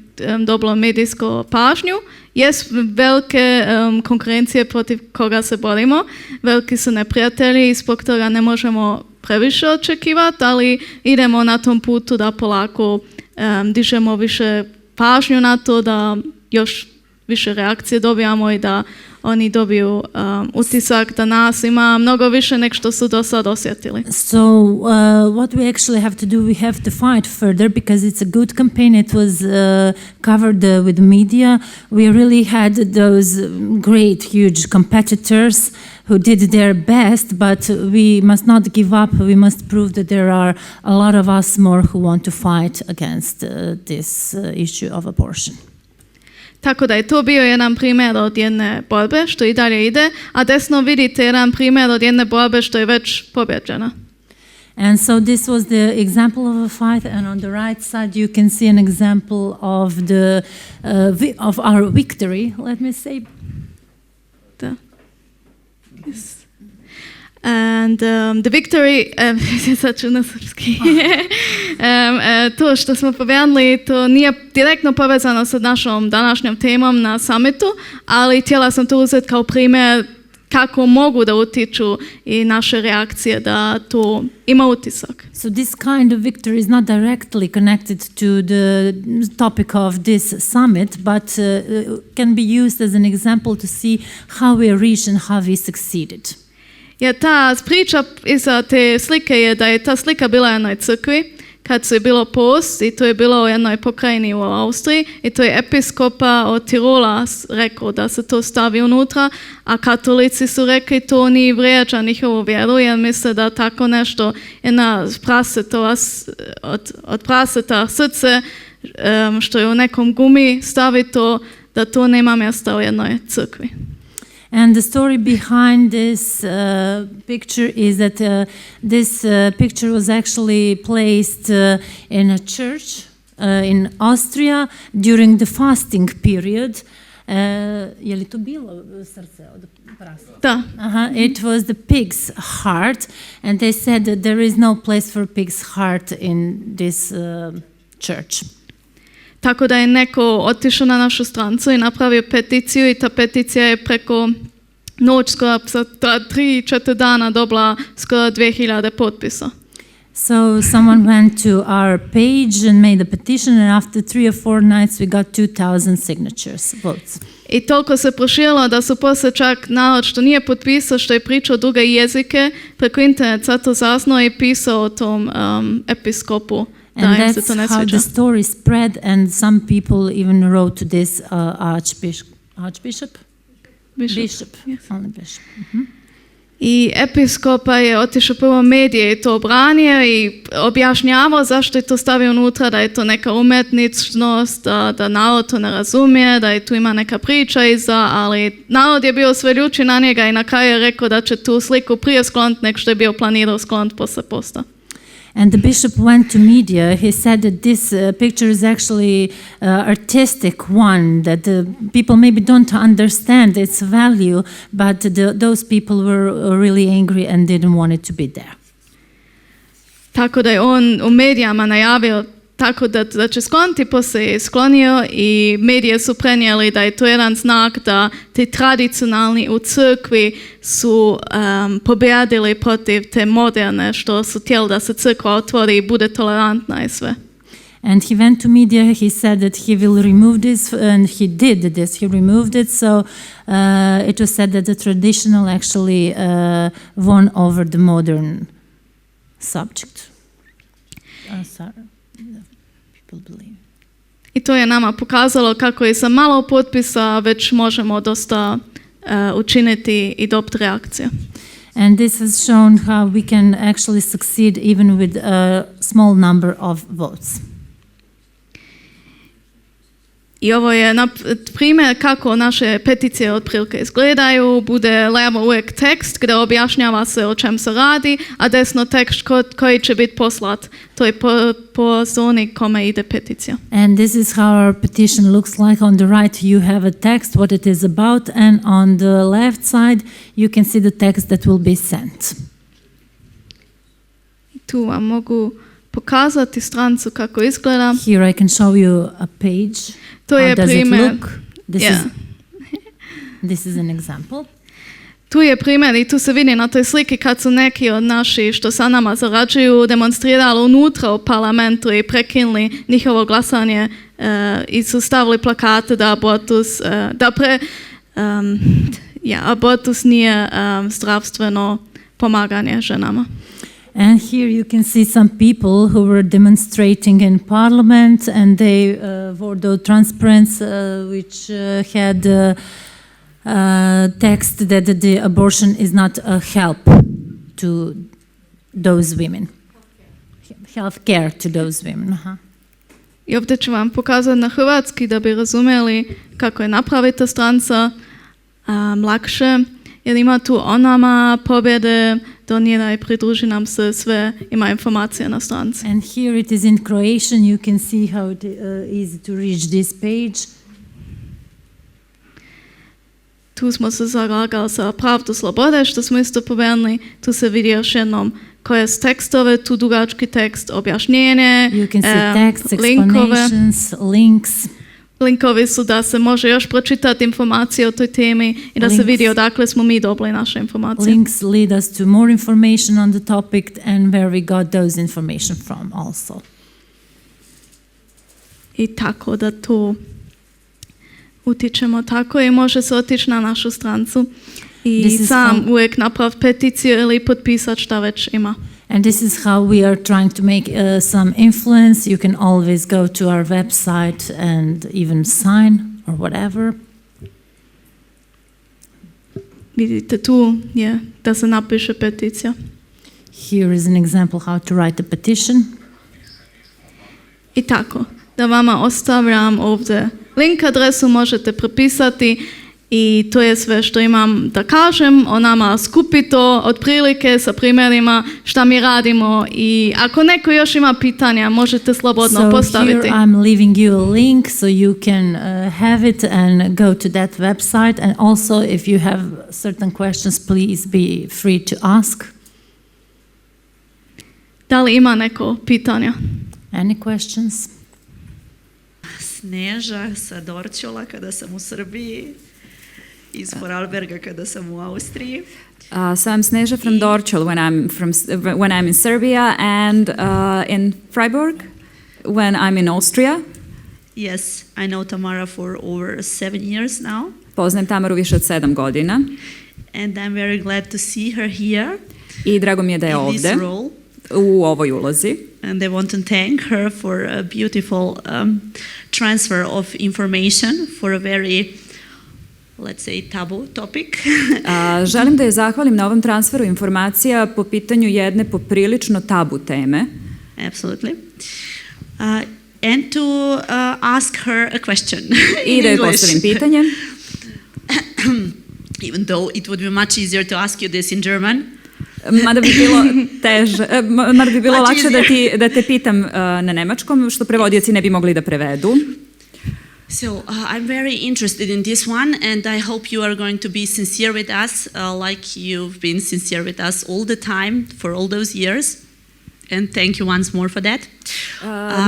Speaker 11: dobilo medijsku pažnju. Jest velike konkurencije protiv koga se borimo, veliki su neprijatelji i zbog toga ne možemo previše očekivati, ali idemo na tom putu da polako dižemo više pažnju na to, da još više reakcije dobijamo i da oni dobiju utisak da nas ima mnogo više nek što su do sad osjetili.
Speaker 4: So what we actually have to do, we have to fight further because it's a good campaign. It was covered with media. We really had those great, huge competitors who did their best, but we must not give up. We must prove that there are a lot of us more who want to fight against this issue of abortion.
Speaker 11: Tako da je to bio jedan primjer od jedne borbe što i dalje ide, a desno vidite jedan primjer od jedne borbe što je već pobjeđena.
Speaker 4: And so this was the example of a fight, and on the right side you can see an example of the of our victory. Let me say.
Speaker 11: Yes. And the victory, sad ću na srpski, to što smo pobjedili, to nije direktno povezano sa našom današnjom temom na samitu, ali htjela sam to uzeti kao primjer kako mogu da utiču i naše reakcije da to ima utisak.
Speaker 4: So this kind of victory is not directly connected to the topic of this summit, but can be used as an example to see how we reached and how we succeeded.
Speaker 11: Jer ta priča iza te slike je da je ta slika bila u jednoj crkvi kad su je bilo post i to je bilo u jednoj pokrajini u Austriji i to je episkopa od Tirola rekao da se to stavi unutra, a katolici su rekli to nije vrijeđa njihovu vjeru jer misle da tako nešto jedna od praseta srce što je u nekom gumi stavi to, da to nema mjesta u jednoj crkvi.
Speaker 4: And the story behind this picture is that this picture was actually placed in a church in Austria during the fasting period. Je li to bilo srce od prasa?
Speaker 11: Da.
Speaker 4: It was the pig's heart, and they said that there is no place for pig's heart in this church.
Speaker 11: Tako da je neko otišao na našu strancu i napravio peticiju i ta peticija je preko noć skoro za 3-4 dana dobila skoro 2000 potpisa.
Speaker 4: So someone went to our page and made a petition, and after 3 or 4 nights we got 2,000 signatures, votes.
Speaker 11: I toliko se proširilo da su poslije čak narod što nije potpisao, što je pričao druge jezike, preko interneta to saznao i pisao o tom episkopu.
Speaker 4: And that's how the story spread, and some people even wrote to this archbishop? Bishop.
Speaker 11: Yes.
Speaker 4: Only bishop.
Speaker 11: I episkopa je otišao prvo medije i to obranio i objašnjavao zašto je to stavio unutra, da je to neka umetničnost, da narod to ne razumije, da je tu ima neka priča iza, ali narod je bio sve ljuči na njega i na kraju je rekao da će tu sliku prije skloniti nego što je bio planirao skloniti posle posta.
Speaker 4: And the bishop went to media. He said that this picture is actually artistic one, that the people maybe don't understand its value, but those people were really angry and didn't want it to be there.
Speaker 11: Tako da je on u medijama najavio tako da će skloniti, poslije je sklonio i medije su prenijeli da je to jedan znak da ti tradicionalni u crkvi su pobjedili protiv te moderne što su htjeli da se crkva otvori i bude tolerantna i sve.
Speaker 4: And he went to media, he said that he will remove this, and he did this, he removed it, so it was said that the traditional actually won over the modern subject.
Speaker 11: I to je nama pokazalo kako je sa malo potpisa već možemo dosta učiniti i dobiti reakcije.
Speaker 4: And this has shown how we can actually succeed even with a small number of votes.
Speaker 11: I ovo je primjer kako naše peticije otprilike izgledaju. Bude levo uvijek tekst gdje objašnjava se o čem se radi, a desno tekst koji će biti poslat. To je po zoni kome ide peticija.
Speaker 4: And this is how our petition looks like. On the right you have a text, what it is about, and on the left side you can see the text that will be sent.
Speaker 11: Tu vam mogu pokazati stranicu kako izgleda.
Speaker 4: Here I can show you a page.
Speaker 11: To je primjer.
Speaker 4: This is an example.
Speaker 11: Tu je primjer i tu se vidi na toj sliki kad su neki od naših što sa nama zarađuju demonstrirali unutra u parlamentu i prekinuli njihovo glasanje i su stavili plakate da abortus nije zdravstveno pomaganje ženama.
Speaker 4: And here you can see some people who were demonstrating in parliament, and they wore those transparents which had text that the abortion is not a help to those women. Health care to those women.
Speaker 11: I ovdje ću vam pokazati na hrvatski da bi razumjeli kako je napraviti stranca lakše. Jer ima tu o nama, pobjede, doniraj, pridruži nam se, sve ima informacije na stranci.
Speaker 4: And here it is in Croatian, you can see how it is to reach this page.
Speaker 11: Tu smo se zalagali za pravdu slobode, što smo isto pomenuli. Tu se vidi još jednom koje su tekstove, tu dugački tekst, objašnjenje,
Speaker 4: you can see text,
Speaker 11: linkove.
Speaker 4: Explanations, links.
Speaker 11: Linkovi su da se može još pročitati informacije o toj temi i da se vidi odakle smo mi dobili naše informacije.
Speaker 4: Links lead us to more information on the topic and where we got those information from also.
Speaker 11: I tako da tu utičemo tako i može se otići na našu strancu i sam uvijek napraviti peticiju ili potpisati šta već ima.
Speaker 4: And this is how we are trying to make some influence. You can always go to our website and even sign or whatever.
Speaker 11: Vidite tu je da se napiše peticija.
Speaker 4: Here is an example how to write a petition.
Speaker 11: I tako, da vama ostavljam ovdje link adresu, možete prepisati. I to je sve što imam da kažem o nama. Skupi to otprilike sa primjerima šta mi radimo i ako neko još ima pitanja možete slobodno postaviti.
Speaker 4: So here I'm leaving you a link so you can have it and go to that website, and also if you have certain questions please be free to ask.
Speaker 11: Da li ima neko pitanja?
Speaker 4: Any questions?
Speaker 13: Sneža sa Dorćola kada sam u Srbiji. iz Vorarlberga kada sam u Austriji.
Speaker 2: So I'm Sneža from Dorčel when I'm in Serbia, and in Freiburg when I'm in Austria.
Speaker 13: Yes, I know Tamara for over 7 years now.
Speaker 2: Poznajem Tamaru više od 7 godina.
Speaker 13: And I'm very glad to see her here.
Speaker 2: I drago mi je da je ovde u ovoj ulozi.
Speaker 13: And I want to thank her for a beautiful transfer of information for a very, let's say, taboo topic.
Speaker 2: Želim da je zahvalim na ovom transferu informacija po pitanju jedne poprilično tabu teme.
Speaker 13: Absolutely. And to ask her a question.
Speaker 2: I da joj postavim pitanje.
Speaker 13: Even though it would be much easier to ask you this in German.
Speaker 2: Mada bi bilo teže, mada bi bilo lakše da te pitam na nemačkom, što prevodioci ne bi mogli da prevedu.
Speaker 13: So I'm very interested in this one, and I hope you are going to be sincere with us, like you've been sincere with us all the time for all those years. And thank you once more for that.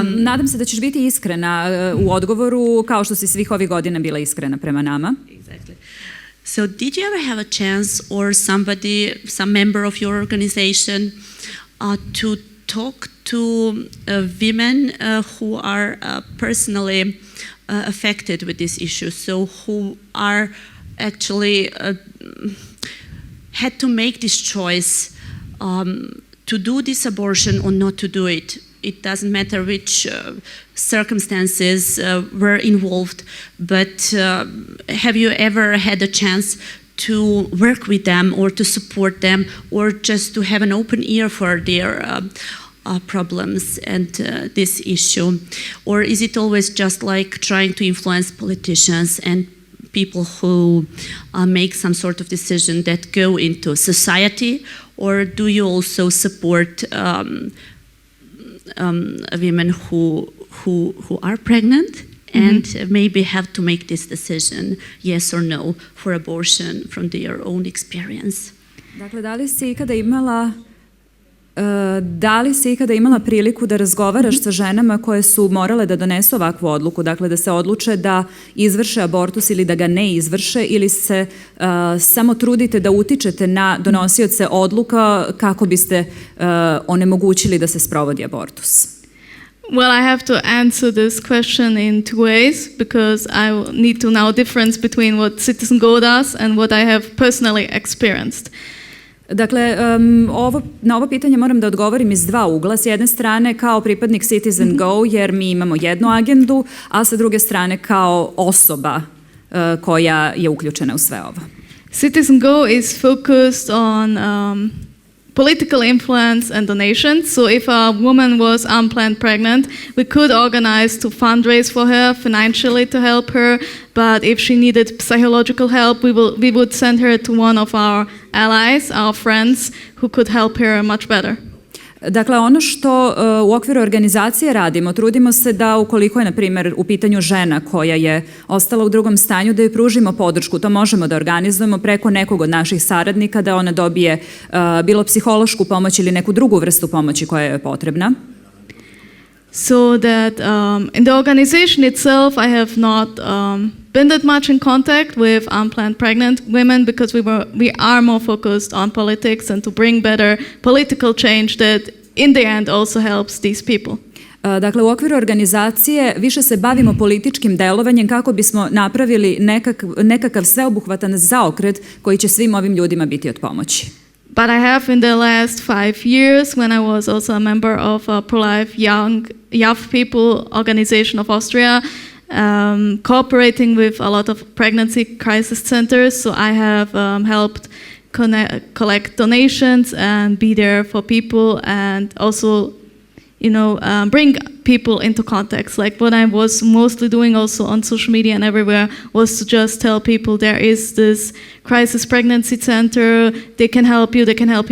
Speaker 2: Nadam se da ćeš biti iskrena u odgovoru, kao što si svih ovih godina bila iskrena prema nama.
Speaker 13: Exactly. So did you ever have a chance or somebody, some member of your organization to talk to women who are personally affected with this issue, so who are actually had to make this choice to do this abortion or not to do it? It doesn't matter which circumstances were involved, but have you ever had a chance to work with them or to support them or just to have an open ear for their problems and this issue? Or is it always just like trying to influence politicians and people who make some sort of decision that go into society? Or do you also support women who are pregnant and maybe have to make this decision, yes or no, for abortion from their own experience?
Speaker 2: Dakle, da li si ikada imala priliku da razgovaraš sa ženama koje su morale da donesu ovakvu odluku, dakle da se odluče da izvrše abortus ili da ga ne izvrše, ili se samo trudite da utičete na donosioce odluka kako biste onemogućili da se sprovodi abortus?
Speaker 11: Well, I have to answer this question in two ways, because I need to know difference between what Citizen Go does and what I have personally experienced.
Speaker 2: Dakle, na ovo pitanje moram da odgovorim iz dva ugla. S jedne strane kao pripadnik Citizen Go, jer mi imamo jednu agendu, a sa druge strane kao osoba koja je uključena u sve ovo.
Speaker 11: Citizen Go is focused on political influence and donations. So if a woman was unplanned pregnant, we could organize to fundraise for her financially to help her. But if she needed psychological help, we would send her to one of our allies, our friends, who could help her much better.
Speaker 2: Dakle, ono što u okviru organizacije radimo, trudimo se da ukoliko je, na primjer, u pitanju žena koja je ostala u drugom stanju, da joj pružimo podršku. To možemo da organizujemo preko nekog od naših saradnika, da ona dobije bilo psihološku pomoć ili neku drugu vrstu pomoći koja je potrebna.
Speaker 11: So that in the organization itself, I have not been that much in contact with unplanned pregnant women, because we are more focused on politics and to bring better political change that in the end also helps these people.
Speaker 2: Dakle, u okviru organizacije više se bavimo političkim delovanjem kako bismo napravili nekakav sveobuhvatan zaokret koji će svim ovim ljudima biti od pomoći.
Speaker 11: But I have in the last 5 years, when I was also a member of a pro-life young people organization of Austria, cooperating with a lot of pregnancy crisis centers. So I have helped collect donations and be there for people, and also, bring people into contacts. Like what I was mostly doing also on social media and everywhere was to just tell people there is this crisis pregnancy center, they can help you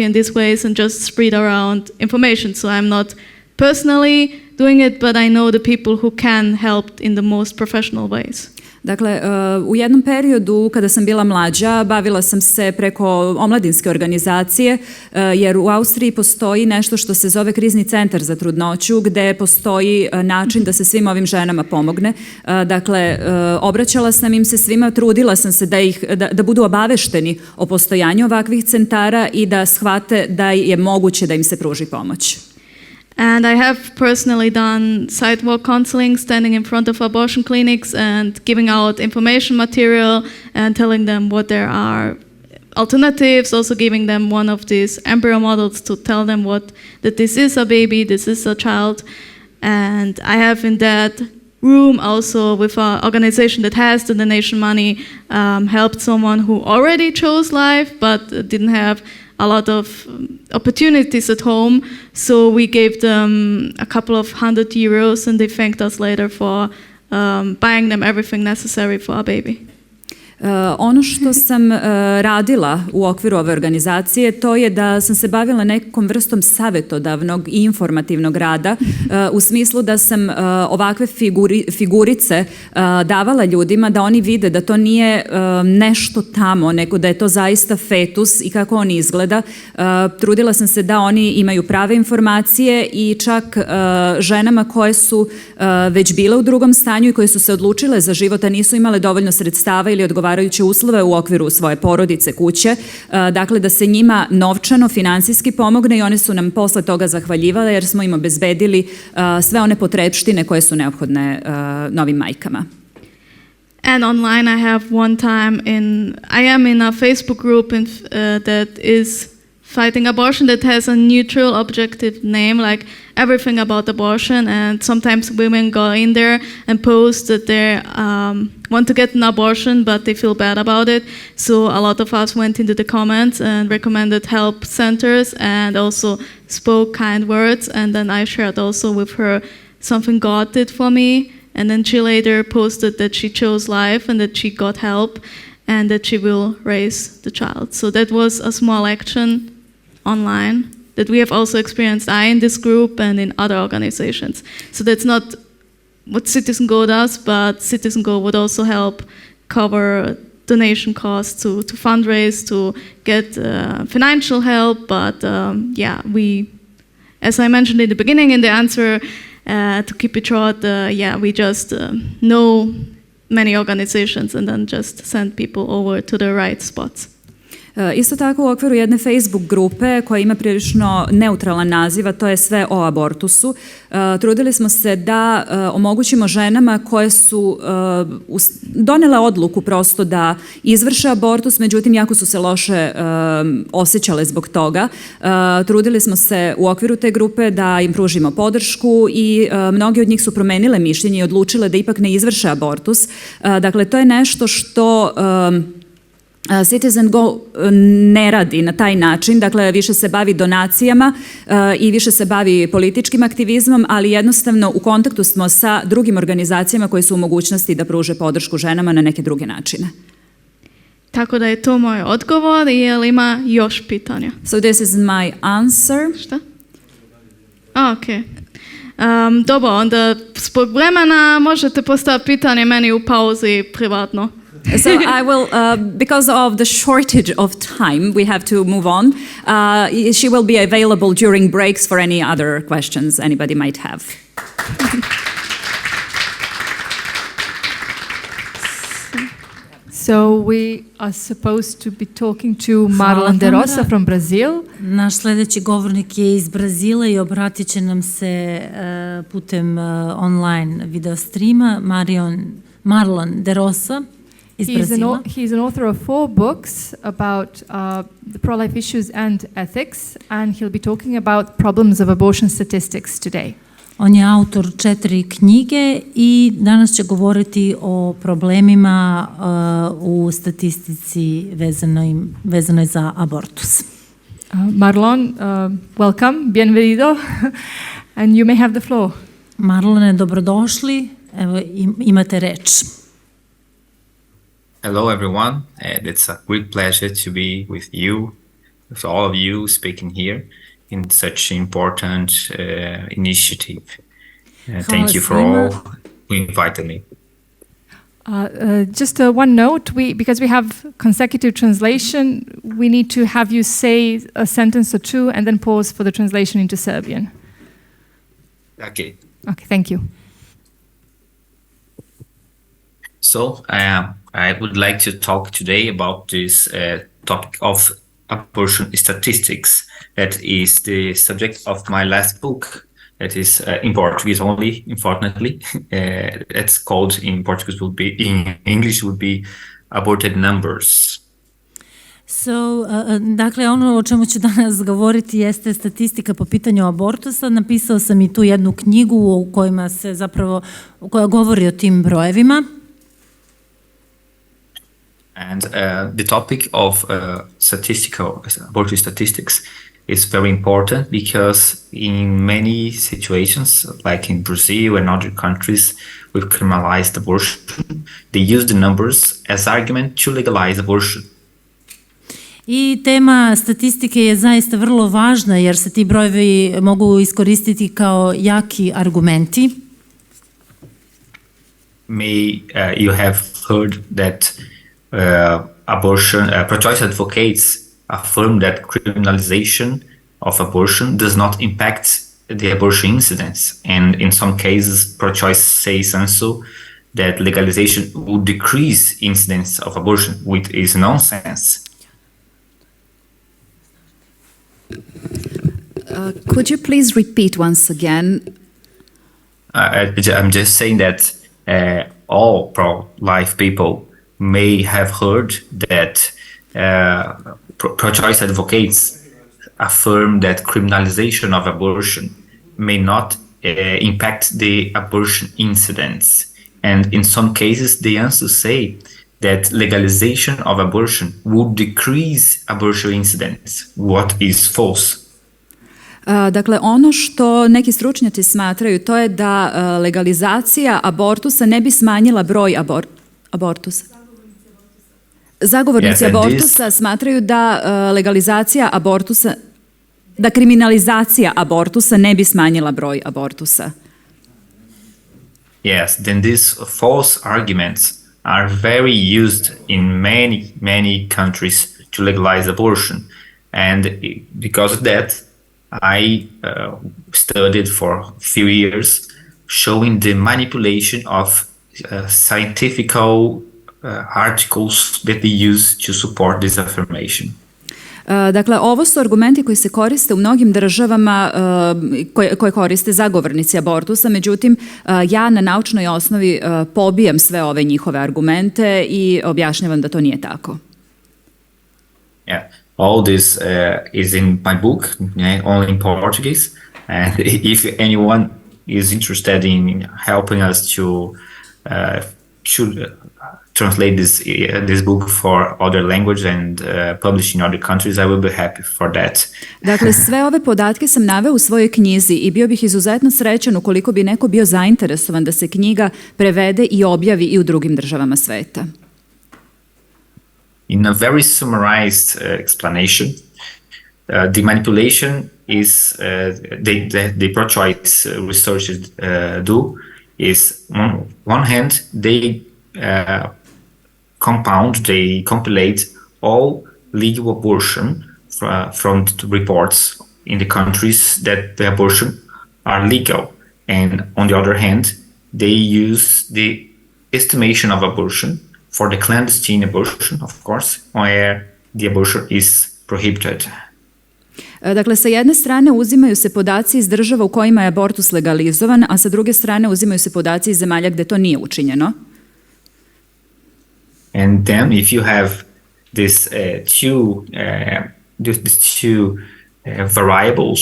Speaker 11: in these ways, and just spread around information. So I'm not personally doing it, but I know the people who can help in the most professional ways.
Speaker 2: Dakle, u jednom periodu kada sam bila mlađa, bavila sam se preko omladinske organizacije, jer u Austriji postoji nešto što se zove krizni centar za trudnoću, gde postoji način da se svim ovim ženama pomogne. Dakle, obraćala sam im se svima, trudila sam se da budu obavešteni o postojanju ovakvih centara i da shvate da je moguće da im se pruži pomoć.
Speaker 11: And I have personally done sidewalk counseling, standing in front of abortion clinics and giving out information material and telling them what there are alternatives, also giving them one of these embryo models to tell them that this is a baby, this is a child. And I have in that room also with an organization that has the donation money helped someone who already chose life but didn't have a lot of opportunities at home, so we gave them a couple of €100 and they thanked us later for buying them everything necessary for a baby.
Speaker 2: Ono što sam radila u okviru ove organizacije, to je da sam se bavila nekom vrstom savjetodavnog i informativnog rada, u smislu da sam ovakve figurice davala ljudima da oni vide da to nije nešto tamo, nego da je to zaista fetus i kako on izgleda. Trudila sam se da oni imaju prave informacije i čak ženama koje su već bile u drugom stanju i koje su se odlučile za život, a nisu imale dovoljno sredstava ili odgovarajuće uslove u okviru svoje porodice, kuće, dakle da se njima novčano, finansijski pomogne i one su nam posle toga zahvaljivale jer smo im obezbedili sve one potrepštine koje su neophodne novim majkama.
Speaker 11: And online I have one time I am in a Facebook group that is fighting abortion that has a neutral, objective name, like everything about abortion, and sometimes women go in there and post that they want to get an abortion, but they feel bad about it. So a lot of us went into the comments and recommended help centers and also spoke kind words, and then I shared also with her something God did for me, and then she later posted that she chose life and that she got help and that she will raise the child. So that was a small action online that we have also experienced in this group and in other organizations. So that's not what Citizen Go does, but Citizen Go would also help cover donation costs to fundraise, to get financial help. But we, as I mentioned in the beginning in the answer, to keep it short, we just know many organizations and then just send people over to the right spots.
Speaker 2: Isto tako u okviru jedne Facebook grupe koja ima prilično neutralan naziv, a to je sve o abortusu, trudili smo se da omogućimo ženama koje su donele odluku prosto da izvrše abortus, međutim jako su se loše osjećale zbog toga. Trudili smo se u okviru te grupe da im pružimo podršku i mnogi od njih su promenile mišljenje i odlučile da ipak ne izvrše abortus. Dakle, to je nešto što Citizen Go ne radi na taj način, dakle više se bavi donacijama i više se bavi političkim aktivizmom, ali jednostavno u kontaktu smo sa drugim organizacijama koje su u mogućnosti da pruže podršku ženama na neke druge načine.
Speaker 11: Tako da je to moj odgovor, jel ima još pitanja?
Speaker 2: So this is my answer.
Speaker 11: Šta? Ok. Dobro, onda zbog vremena možete postaviti pitanje meni u pauzi privatno.
Speaker 2: So I will, because of the shortage of time, we have to move on. She will be available during breaks for any other questions anybody might have.
Speaker 1: So we are supposed to be talking to Marlon Derosa from Brazil.
Speaker 4: Naš sljedeći govornik je iz Brazila i obratit će nam se putem online video streama. Marlon Derosa.
Speaker 1: He's an author of 4 books about the pro-life issues and ethics, and he'll be talking about problems of abortion statistics today.
Speaker 4: On je autor 4 knjige i danas će govoriti o problemima u statistici vezanoj za abortus.
Speaker 1: Marlon, welcome, bienvenido, and you may have the floor.
Speaker 4: Marlone, dobrodošli, evo imate reč.
Speaker 14: Hello everyone, it's a great pleasure to be with you, with all of you speaking here in such an important initiative. Thank you for all who invited me.
Speaker 1: Just one note, because we have consecutive translation, we need to have you say a sentence or two and then pause for the translation into Serbian.
Speaker 14: Okay.
Speaker 1: Okay, thank you.
Speaker 14: So I would like to talk today about this topic of abortion statistics. That is the subject of my last book. That is in Portuguese only, unfortunately. It's called in Portuguese in English would be aborted numbers.
Speaker 4: So, dakle, ono o čemu ću danas govoriti jeste statistika po pitanju abortusa. Napisao sam i tu jednu knjigu u kojima se zapravo, koja govori o tim brojevima.
Speaker 14: And the topic of abortion statistics is very important because in many situations, like in Brazil and other countries with criminalized abortion, they use the numbers as argument to legalize abortion.
Speaker 4: I tema statistike je zaista vrlo važna jer se ti brojevi mogu iskoristiti kao jaki argumenti.
Speaker 14: You have heard that pro-choice advocates affirm that criminalization of abortion does not impact the abortion incidence, and in some cases pro-choice says also that legalization would decrease incidence of abortion, which is nonsense.
Speaker 2: Could you please repeat once again?
Speaker 14: I'm just saying that all pro-life people may have heard that pro-choice advocates affirm that criminalization of abortion may not impact the abortion incidence. And in some cases, they also say that legalization of abortion would decrease abortion incidence, what is false.
Speaker 2: Dakle, ono što neki stručnjaci smatraju, to je da legalizacija abortusa ne bi smanjila broj abortusa. Zagovornici abortusa smatraju da legalizacija abortusa, da kriminalizacija abortusa ne bi smanjila broj abortusa.
Speaker 14: Yes, then these false arguments are very used in many countries to legalize abortion. And because of that, I studied for a few years showing the manipulation of scientific articles that they use to support this affirmation.
Speaker 2: Dakle, ovo su argumenti koji se koriste u mnogim državama koje koriste zagovornici abortusa, međutim, ja na naučnoj osnovi pobijam sve ove njihove argumente i objašnjavam da to nije tako.
Speaker 14: Yeah, all this is in my book, only in Portuguese, and if anyone is interested in helping us to translate this book for other language and publish in other countries, I will be happy for that.
Speaker 2: Dakle, sve ove podatke sam naveo u svojoj knjizi i bio bih izuzetno srećan ukoliko bi neko bio zainteresovan da se knjiga prevede i objavi i u drugim državama sveta.
Speaker 14: In a very summarized explanation, the manipulation is the pro-choice researchers do is on one hand they compilate all legal abortion from the reports in the countries that the abortion are legal, and on the other hand they use the estimation of abortion for the clandestine abortion, of course, where the abortion is prohibited.
Speaker 2: Dakle, sa jedne strane uzimaju se podaci iz država u kojima je abortus legalizovan, a sa druge strane uzimaju se podaci iz zemalja gde to nije učinjeno.
Speaker 14: And then if you have these two variables,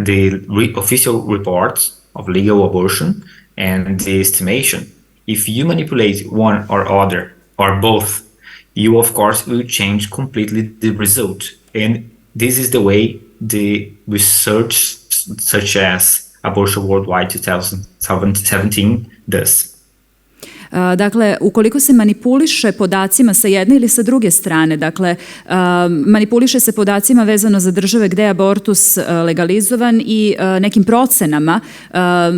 Speaker 14: the official reports of legal abortion and the estimation, if you manipulate one or other or both, you of course will change completely the result. And this is the way the research such as Abortion Worldwide 2017 does.
Speaker 2: Dakle, ukoliko se manipuliše podacima sa jedne ili sa druge strane, dakle, manipuliše se podacima vezano za države gde je abortus legalizovan i nekim procenama,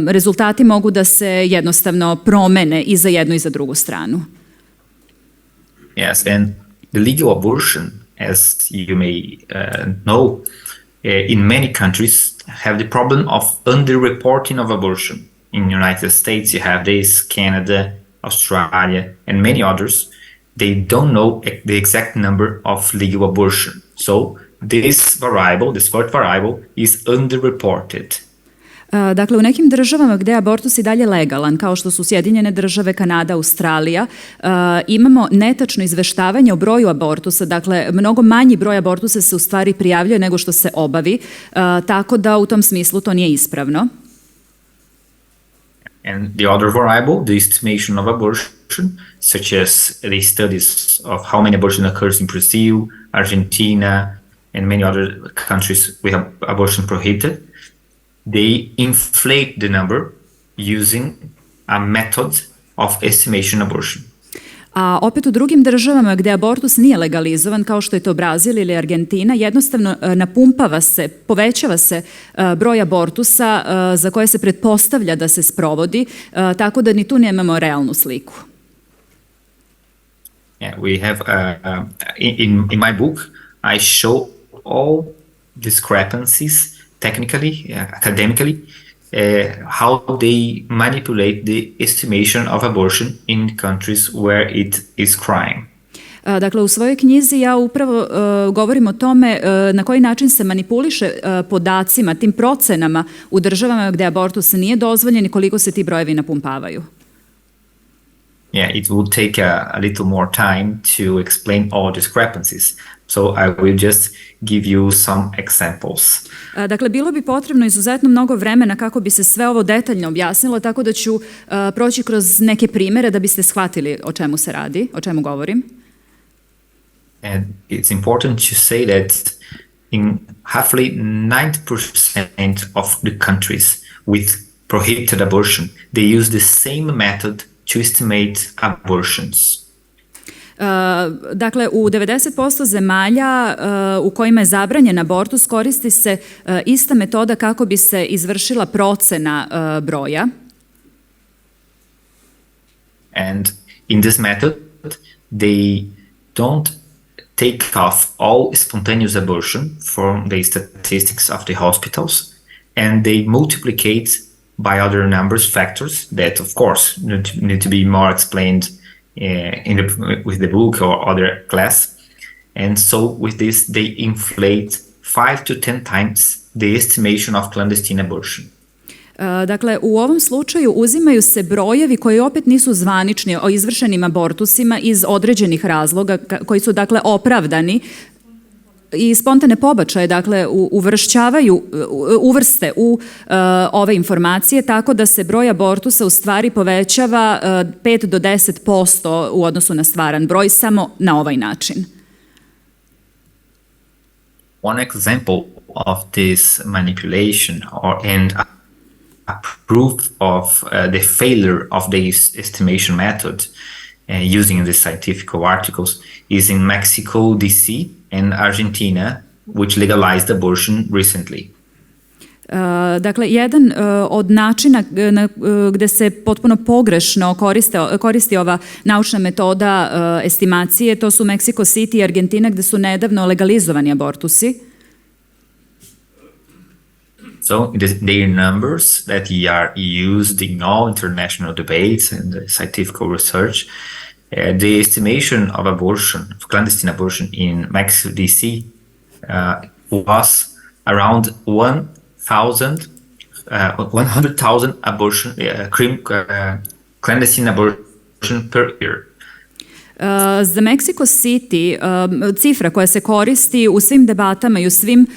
Speaker 2: rezultati mogu da se jednostavno promene i za jednu i za drugu stranu.
Speaker 14: Yes, and the legal abortion, as you may know, in many countries have the problem of underreporting of abortion. In United States, you have this, Canada, Australia, and many others. They don't know the exact number of legal abortion. So this variable, this fourth variable, is underreported.
Speaker 2: Dakle, u nekim državama gde je abortus i dalje legalan, kao što su Sjedinjene države, Kanada, Australija, imamo netačno izveštavanje o broju abortusa, dakle, mnogo manji broj abortusa se u stvari prijavljuje nego što se obavi, tako da u tom smislu to nije ispravno.
Speaker 14: And the other variable, the estimation of abortion, such as the studies of how many abortions occurs in Brazil, Argentina, and many other countries with abortion prohibited, they inflate the number using a method of estimation abortion.
Speaker 2: A opet u drugim državama gde abortus nije legalizovan, kao što je to Brazil ili Argentina, jednostavno napumpava se, povećava se broj abortusa za koje se pretpostavlja da se sprovodi, tako da ni tu nemamo realnu sliku.
Speaker 14: Yeah, we have, in my book, I show all discrepancies technically, academically, how they manipulate the estimation of abortion in countries where it is crime.
Speaker 2: Dakle, u svojoj knjizi ja upravo govorim o tome na koji način se manipuliše podacima, tim procenama u državama gde abortus nije dozvoljen i koliko se ti brojevi napumpavaju.
Speaker 14: Yeah, it would take a little more time to explain all discrepancies. So I will just give you some examples.
Speaker 2: Dakle, bilo bi potrebno izuzetno mnogo vremena kako bi se sve ovo detaljno objasnilo, tako da ću proći kroz neke primere da biste shvatili o čemu se radi, o čemu govorim.
Speaker 14: And it's important to say that in roughly 90% of the countries with prohibited abortion, they use the same method to estimate abortions.
Speaker 2: Dakle, u 90% zemalja u kojima je zabranjen abortus koristi se ista metoda kako bi se izvršila procena broja.
Speaker 14: And in this method, they don't take off all spontaneous abortion from the statistics of the hospitals, and they multiplicate by other numbers, factors that, of course, need to be more explained with the book or other class. And so with this, they inflate 5 to 10 times the estimation of clandestine abortion.
Speaker 2: Dakle, u ovom slučaju uzimaju se brojevi koji opet nisu zvanični o izvršenim abortusima iz određenih razloga koji su, dakle, opravdani i spontane pobačaje, dakle, uvrste u ove informacije, tako da se broj abortusa u stvari povećava 5 do 10% u odnosu na stvaran broj, samo na ovaj način.
Speaker 14: One example of this manipulation and a proof of the failure of this estimation method using the scientific articles is in Mexico, DC, and Argentina, which legalized abortion recently.
Speaker 2: Dakle, jedan od načina gde se potpuno pogrešno koristi ova naučna metoda estimacije, to su Mexico City i Argentina, gde su nedavno legalizovani abortusi.
Speaker 14: So their numbers that are used in all international debates and scientific research, the estimation of abortion, of clandestine abortion in Mexico, DC, was around 100,000 abortion, clandestine abortion per year.
Speaker 2: Za Mexico City cifra koja se koristi u svim debatama i u svim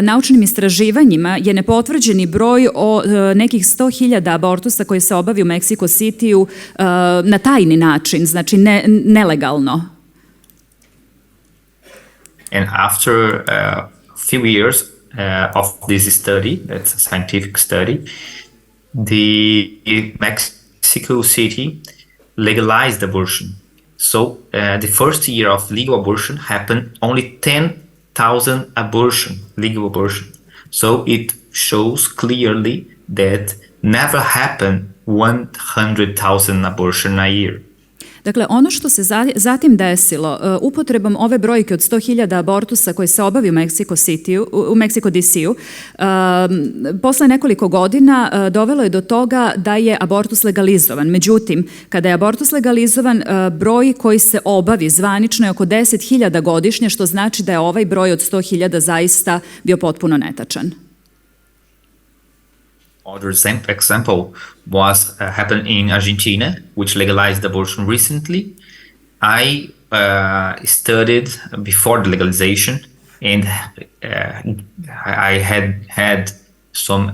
Speaker 2: naučnim istraživanjima je nepotvrđeni broj o nekih 100.000 abortusa koji se obavi u Mexico City-u na tajni način, znači nelegalno.
Speaker 14: And after a few years of this study, that's a scientific study, the Mexico City legalized abortion. So the first year of legal abortion happened only 10,000 legal abortion. So it shows clearly that never happened 100,000 abortion a year.
Speaker 2: Dakle, ono što se zatim desilo, upotrebom ove brojke od 100.000 abortusa koji se obavi u Mexico DC-u, posle nekoliko godina dovelo je do toga da je abortus legalizovan. Međutim, kada je abortus legalizovan, broj koji se obavi zvanično je oko 10.000 godišnje, što znači da je ovaj broj od 100.000 zaista bio potpuno netačan.
Speaker 14: Other example was happened in Argentina, which legalized abortion recently. I studied before the legalization, and I had some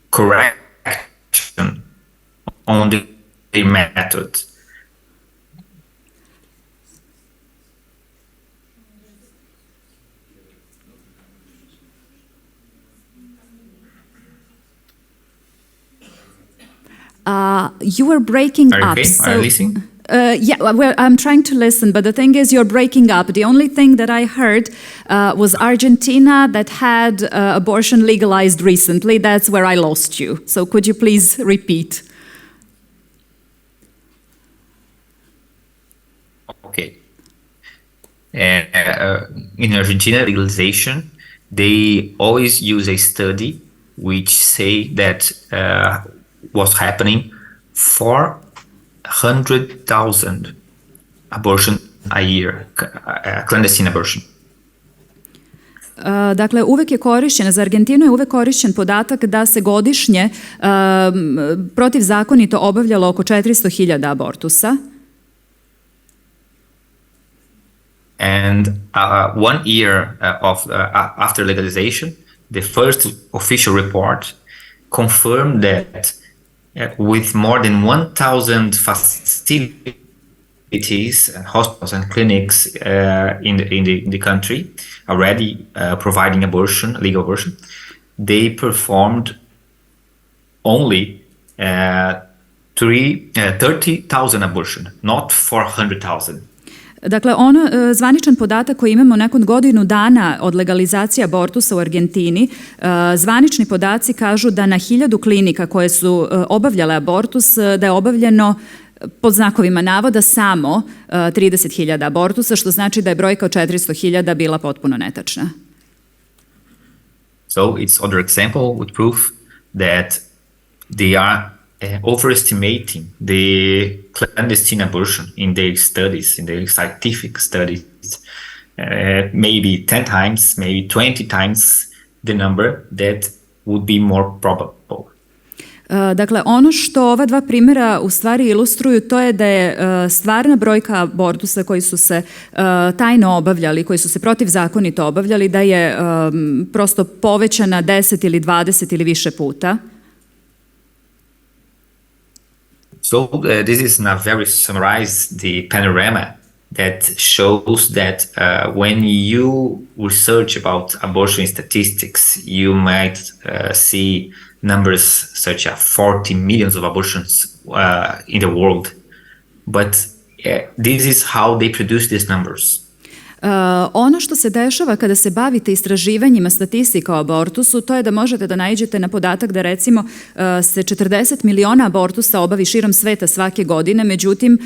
Speaker 14: correction on the method.
Speaker 2: You were breaking up.
Speaker 14: Okay, are you listening?
Speaker 2: Yeah, well, I'm trying to listen, but the thing is you're breaking up. The only thing that I heard was Argentina that had abortion legalized recently. That's where I lost you. So could you please repeat?
Speaker 14: Okay. In Argentina legalization, they always use a study which say that was happening 400,000 abortion a year, clandestine abortion.
Speaker 2: Dakle, uvek je korišćen, za Argentinu je uvek korišćen podatak da se godišnje protivzakonito obavljalo oko 400.000 abortusa.
Speaker 14: And 1 year after legalization, the first official report confirmed that with more than 1,000 facilities and hospitals and clinics in the country already providing abortion, legal abortion, they performed only 30,000 abortion, not 400,000.
Speaker 2: Dakle, zvaničan podatak koji imamo nakon godinu dana od legalizacije abortusa u Argentini, zvanični podaci kažu da na 1000 klinika koje su obavljale abortus, da je obavljeno pod znakovima navoda samo 30.000 abortusa, što znači da je brojka od 400.000 bila potpuno netačna.
Speaker 14: So it's other example with proof that they are overestimating the clandestine abortion in their studies, in their scientific studies, maybe 10 times, maybe 20 times the number that would be more probable.
Speaker 2: Dakle, ono što ova dva primjera u stvari ilustruju, to je da je stvarna brojka abortusa koji su se tajno obavljali, koji su se protivzakonito obavljali, da je prosto povećana 10 ili 20 ili više puta.
Speaker 14: So this is now very summarized the panorama that shows that when you research about abortion statistics, you might see numbers such as 40 millions of abortions in the world. But this is how they produce these numbers.
Speaker 2: Ono što se dešava kada se bavite istraživanjima statistika o abortusu, to je da možete da naiđete na podatak da recimo se 40 miliona abortusa obavi širom sveta svake godine, međutim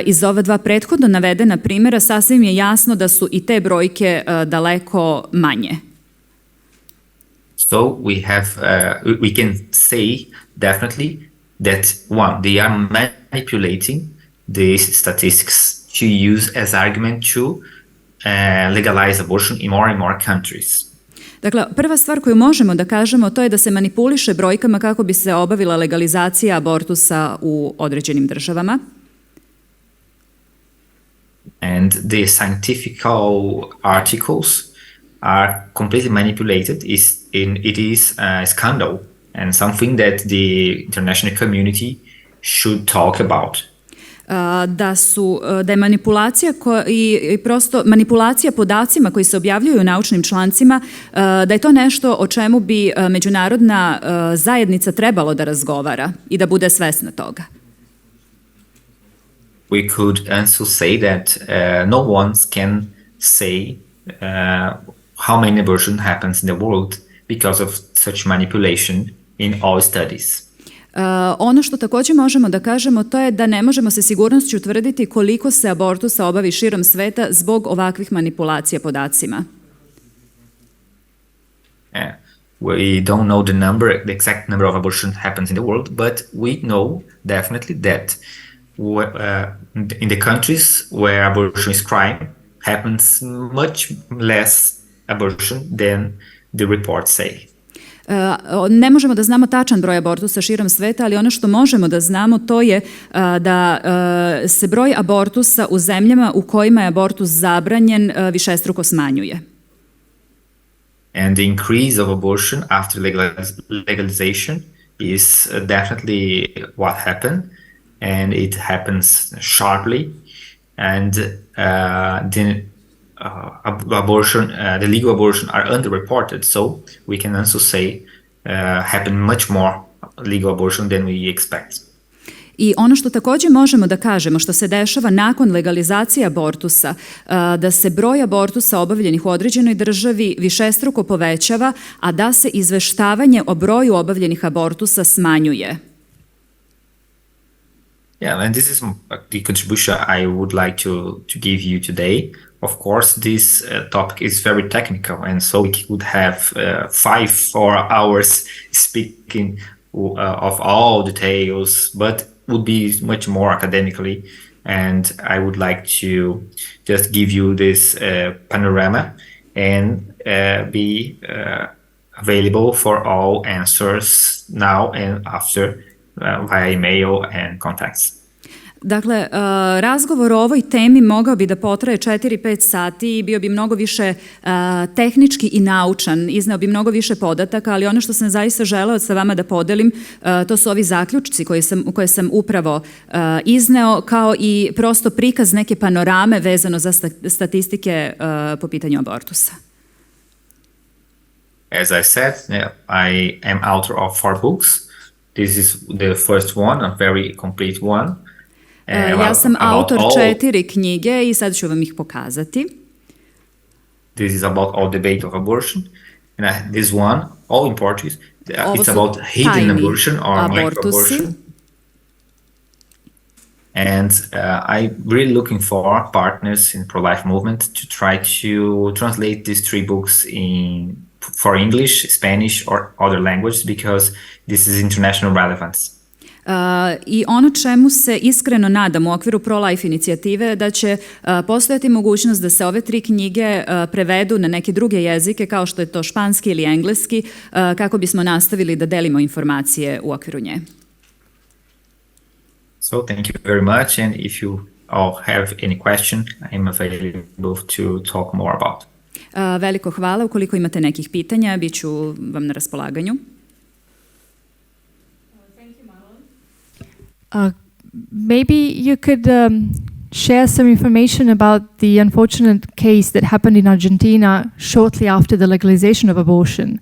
Speaker 2: iz ova dva prethodno navedena primjera sasvim je jasno da su i te brojke daleko manje.
Speaker 14: So we can say definitely that one, they are manipulating these statistics to use as argument to legalize abortion in more and more countries.
Speaker 2: Dakle, prva stvar koju možemo da kažemo to je da se manipuliše brojkama kako bi se obavila legalizacija abortusa u određenim državama.
Speaker 14: And the scientific articles are completely manipulated. It is a scandal and something that the international community should talk about.
Speaker 2: Da je manipulacija i prosto manipulacija podacima koji se objavljuju u naučnim člancima, da je to nešto o čemu bi međunarodna zajednica trebalo da razgovara i da bude svesna toga.
Speaker 14: we could also say that no one can say how many abortion happens in the world because of such manipulation in all studies.
Speaker 2: Ono što također možemo da kažemo to je da ne možemo se sigurnošću utvrditi koliko se abortusa obavi širom sveta zbog ovakvih manipulacija podacima.
Speaker 14: We don't know the exact number of abortions happens in the world, but we know definitely that in the countries where abortion is crime happens much less abortion than the reports say.
Speaker 2: Ne možemo da znamo tačan broj abortusa širom sveta, ali ono što možemo da znamo to je da se broj abortusa u zemljama u kojima je abortus zabranjen višestruko smanjuje.
Speaker 14: And the increase of abortion after legalization is definitely what happened, and it happens sharply, and the legal abortion are underreported, so we can also say happen much more legal abortion than we expect.
Speaker 2: I ono što također možemo da kažemo što se dešava nakon legalizacije abortusa, da se broj abortusa obavljenih u određenoj državi višestruko povećava, a da se izveštavanje o broju obavljenih abortusa smanjuje.
Speaker 14: Yeah, and this is the contribution I would like to give you today. Of course, this topic is very technical, and so we could have 5-4 hours speaking of all details, but would be much more academically, and I would like to just give you this panorama and be available for all answers now and after via email and contacts.
Speaker 2: Dakle, razgovor o ovoj temi mogao bi da potraje 4-5 sati i bio bi mnogo više tehnički i naučan, izneo bi mnogo više podataka, ali ono što sam zaista želeo sa vama da podelim, to su ovi zaključci koje sam upravo izneo, kao i prosto prikaz neke panorame vezano za statistike po pitanju abortusa.
Speaker 14: As I said, I am author of 4 books. This is the first one, a very complete one.
Speaker 2: Ja sam autor 4 knjige i sad ću vam ih pokazati.
Speaker 14: This is about all debate of abortion. And this one, all in Portuguese, it's about hidden abortion or micro-abortion. And I'm really looking for partners in pro-life movement to try to translate these 3 books for English, Spanish or other languages because this is international relevance.
Speaker 2: I ono čemu se iskreno nadam u okviru pro-life inicijative da će postojati mogućnost da se ove 3 knjige prevedu na neke druge jezike kao što je to španski ili engleski kako bismo nastavili da delimo informacije u okviru nje.
Speaker 14: So thank you very much, and if you all have any question, I'm available to talk more about.
Speaker 2: Veliko hvala. Ukoliko imate nekih pitanja, bit ću vam na raspolaganju.
Speaker 1: Maybe you could share some information about the unfortunate case that happened in Argentina shortly after the legalization of abortion.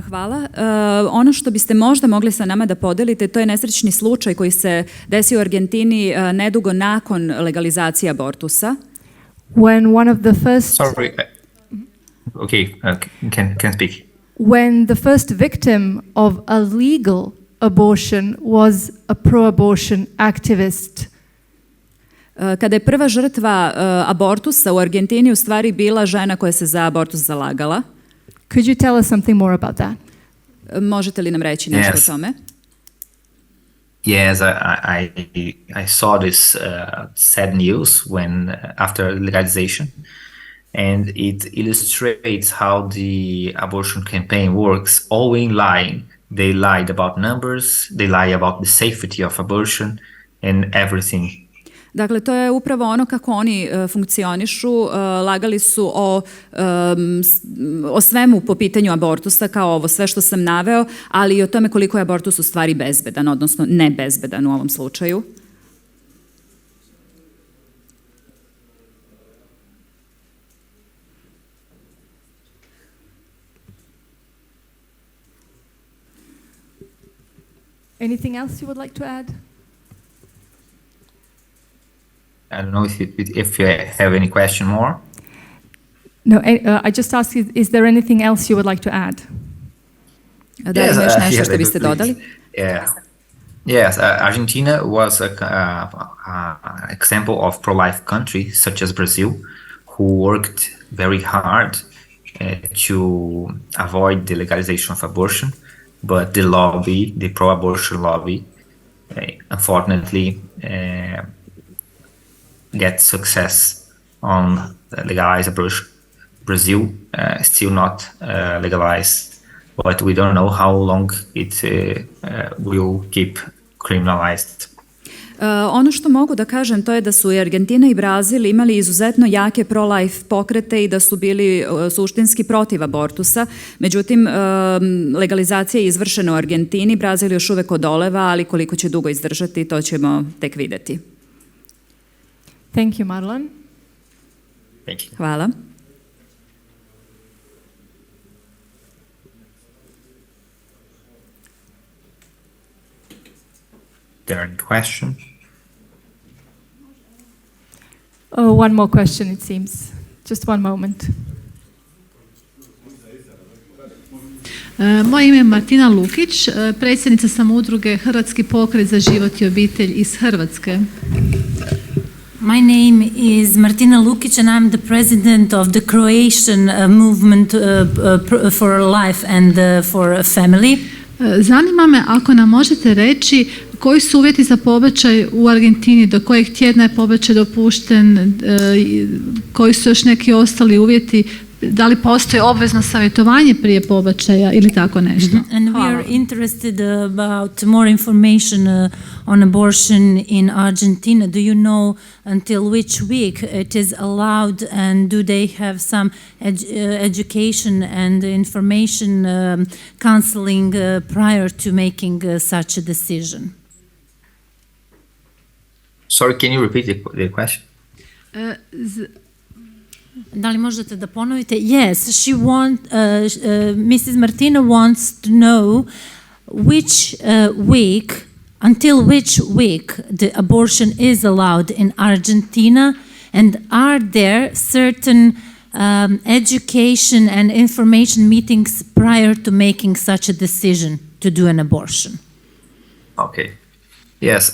Speaker 2: Hvala. Ono što biste možda mogli sa nama da podelite, to je nesrećni slučaj koji se desio u Argentini nedugo nakon legalizacije abortusa.
Speaker 1: When one of the first...
Speaker 14: Sorry. Okay, can speak.
Speaker 1: When the first victim of a legal abortion was a pro-abortion activist.
Speaker 2: Kada je prva žrtva abortusa u Argentini u stvari bila žena koja se za abortus zalagala.
Speaker 1: Could you tell us something more about that?
Speaker 2: Možete li nam reći nešto o tome?
Speaker 14: Yes, I saw this sad news after legalization, and it illustrates how the abortion campaign works, all in lying. They lied about numbers, they lie about the safety of abortion and everything.
Speaker 2: Dakle, to je upravo ono kako oni funkcionišu. Lagali su o svemu po pitanju abortusa, kao ovo sve što sam naveo, ali i o tome koliko je abortus u stvari bezbedan, odnosno nebezbedan u ovom slučaju.
Speaker 1: Anything else you would like to add?
Speaker 14: don't know if you have any question more.
Speaker 1: No, I just asked you, is there anything else you would like to add?
Speaker 2: Da li još nešto što biste dodali?
Speaker 14: Yes, Argentina was an example of pro-life country, such as Brazil, who worked very hard to avoid the legalization of abortion, but the lobby, the pro-abortion lobby, unfortunately get success on legalized abortion. Brazil still not legalized, but we don't know how long it will keep criminalized.
Speaker 2: Ono što mogu da kažem to je da su i Argentina i Brazil imali izuzetno jake pro-life pokrete i da su bili suštinski protiv abortusa. Međutim, legalizacija je izvršena u Argentini, Brazil još uvek odoleva, ali koliko će dugo izdržati, to ćemo tek videti.
Speaker 1: Thank you, Marlon.
Speaker 14: Thank you.
Speaker 2: Hvala.
Speaker 14: There any questions?
Speaker 1: Oh, one more question, it seems. Just one moment.
Speaker 9: Moje ime je Martina Lukиć, predsjednica sam udruge Hrvatski pokret za život i obitelj iz Hrvatske.
Speaker 4: My name is Martina Lukиć and I'm the president of the Croatian movement for life and for family.
Speaker 9: Zanima me ako nam možete reći koji su uvjeti za pobačaj u Argentini, do kojeg tjedna je pobačaj dopušten, koji su još neki ostali uvjeti, da li postoji obvezno savjetovanje prije pobačaja ili tako nešto.
Speaker 4: And we are interested about more information on abortion in Argentina. Do you know until which week it is allowed and do they have some education and information counseling prior to making such a decision?
Speaker 14: Sorry, can you repeat the question?
Speaker 4: Da li možete da ponovite? Yes, Mrs. Martina wants to know which week, until which week the abortion is allowed in Argentina, and are there certain education and information meetings prior to making such a decision to do an abortion?
Speaker 14: Okay. Yes,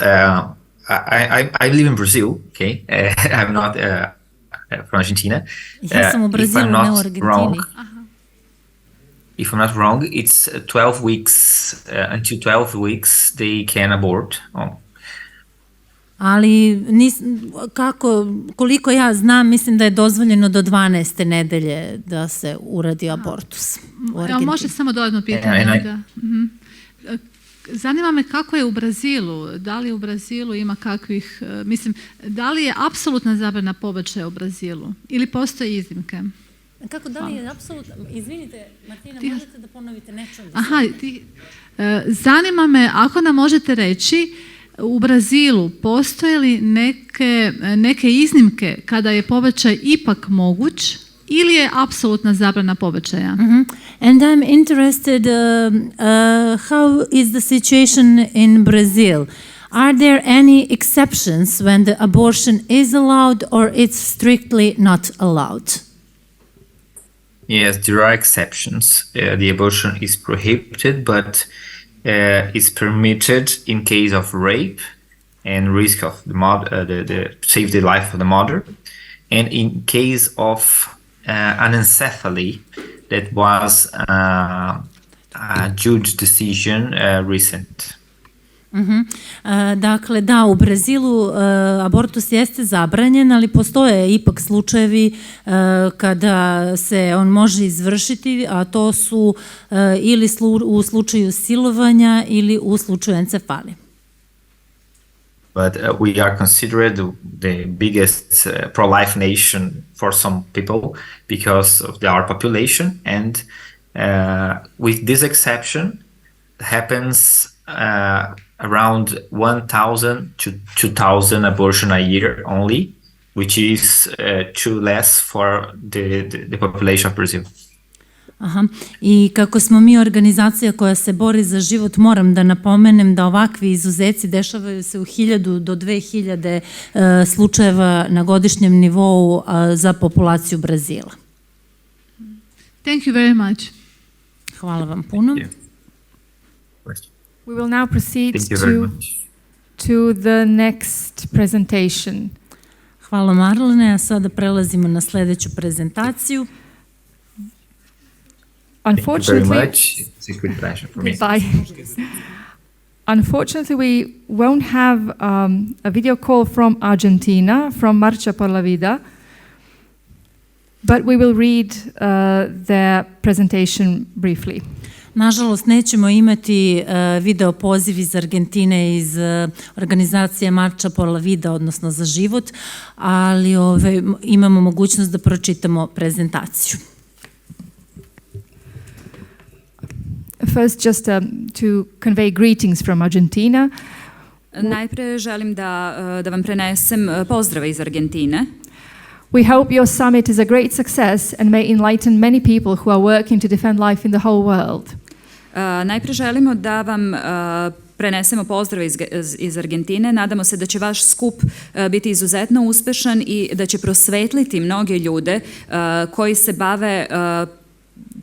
Speaker 14: I live in Brazil, okay? I'm not from Argentina.
Speaker 4: Ja sam u Brazilu, ne u Argentini.
Speaker 14: If I'm not wrong, it's 12 weeks, until 12 weeks they can abort.
Speaker 4: Ali koliko ja znam, mislim da je dozvoljeno do 12. nedelje da se uradi abortus u Argentini.
Speaker 9: Može samo dodatno pitanje. Zanima me kako je u Brazilu, da li u Brazilu ima kakvih, mislim, da li je apsolutna zabrana pobačaja u Brazilu ili postoje iznimke?
Speaker 4: Kako, da li je apsolutno, izvinite Martina, možete da ponovite nečem?
Speaker 9: Zanima me, ako nam možete reći, u Brazilu postoje li neke iznimke kada je pobačaj ipak moguć ili je apsolutna zabrana pobačaja?
Speaker 4: And I'm interested how is the situation in Brazil? Are there any exceptions when the abortion is allowed or it's strictly not allowed?
Speaker 14: Yes, there are exceptions. The abortion is prohibited, but it's permitted in case of rape and risk of the mother, the save the life of the mother, and in case of anencephaly, that was a judge decision recent.
Speaker 4: Dakle, da, u Brazilu abortus jeste zabranjen, ali postoje ipak slučajevi kada se on može izvršiti, a to su ili u slučaju silovanja ili u slučaju encefalije.
Speaker 14: But we are considered the biggest pro-life nation for some people because of our population, and with this exception happens around 1,000 to 2,000 abortion a year only, which is too less for the population of Brazil.
Speaker 4: Aha. I kako smo mi organizacija koja se bori za život, moram da napomenem da ovakvi izuzeci dešavaju se u 1000 do 2000 slučajeva na godišnjem nivou za populaciju Brazila.
Speaker 9: Thank you very much.
Speaker 4: Hvala vam puno.
Speaker 1: We will now proceed to the next presentation.
Speaker 4: Hvala Marlene, a sada prelazimo na sledeću prezentaciju.
Speaker 1: Unfortunately, we won't have a video call from Argentina, from Marcha por la Vida, but we will read their presentation briefly.
Speaker 4: Nažalost, nećemo imati video poziv iz Argentine, iz organizacije Marcha por la Vida, odnosno za život, ali imamo mogućnost da pročitamo prezentaciju.
Speaker 1: First, just to convey greetings from Argentina.
Speaker 2: Najpre želim da vam prenesem pozdrave iz Argentine.
Speaker 1: We hope your summit is a great success and may enlighten many people who are working to defend life in the whole world.
Speaker 2: Najpre želimo da vam prenesemo pozdrave iz Argentine. Nadamo se da će vaš skup biti izuzetno uspešan i da će prosvetliti mnoge ljude koji se bave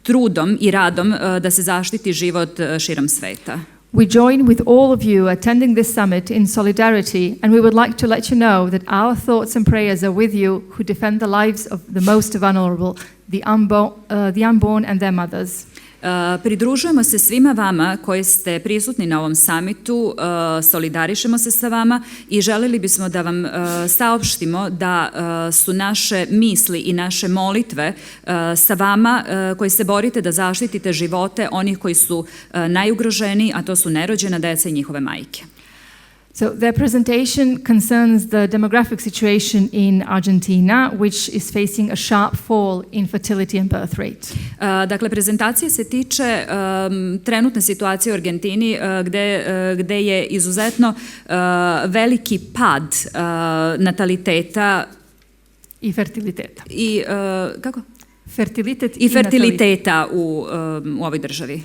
Speaker 2: trudom i radom da se zaštiti život širom sveta.
Speaker 1: We join with all of you attending this summit in solidarity, and we would like to let you know that our thoughts and prayers are with you who defend the lives of the most vulnerable, the unborn and their mothers.
Speaker 2: Pridružujemo se svima vama koji ste prisutni na ovom samitu, solidarišemo se sa vama i želeli bismo da vam saopštimo da su naše misli i naše molitve sa vama koji se borite da zaštitite živote onih koji su najugroženiji, a to su nerođena deca i njihove majke.
Speaker 1: So their presentation concerns the demographic situation in Argentina, which is facing a sharp fall in fertility and birth rate.
Speaker 2: Dakle, prezentacija se tiče trenutne situacije u Argentini gde je izuzetno veliki pad nataliteta
Speaker 1: i fertiliteta.
Speaker 2: I kako?
Speaker 1: Fertilitet
Speaker 2: i fertiliteta u ovoj državi.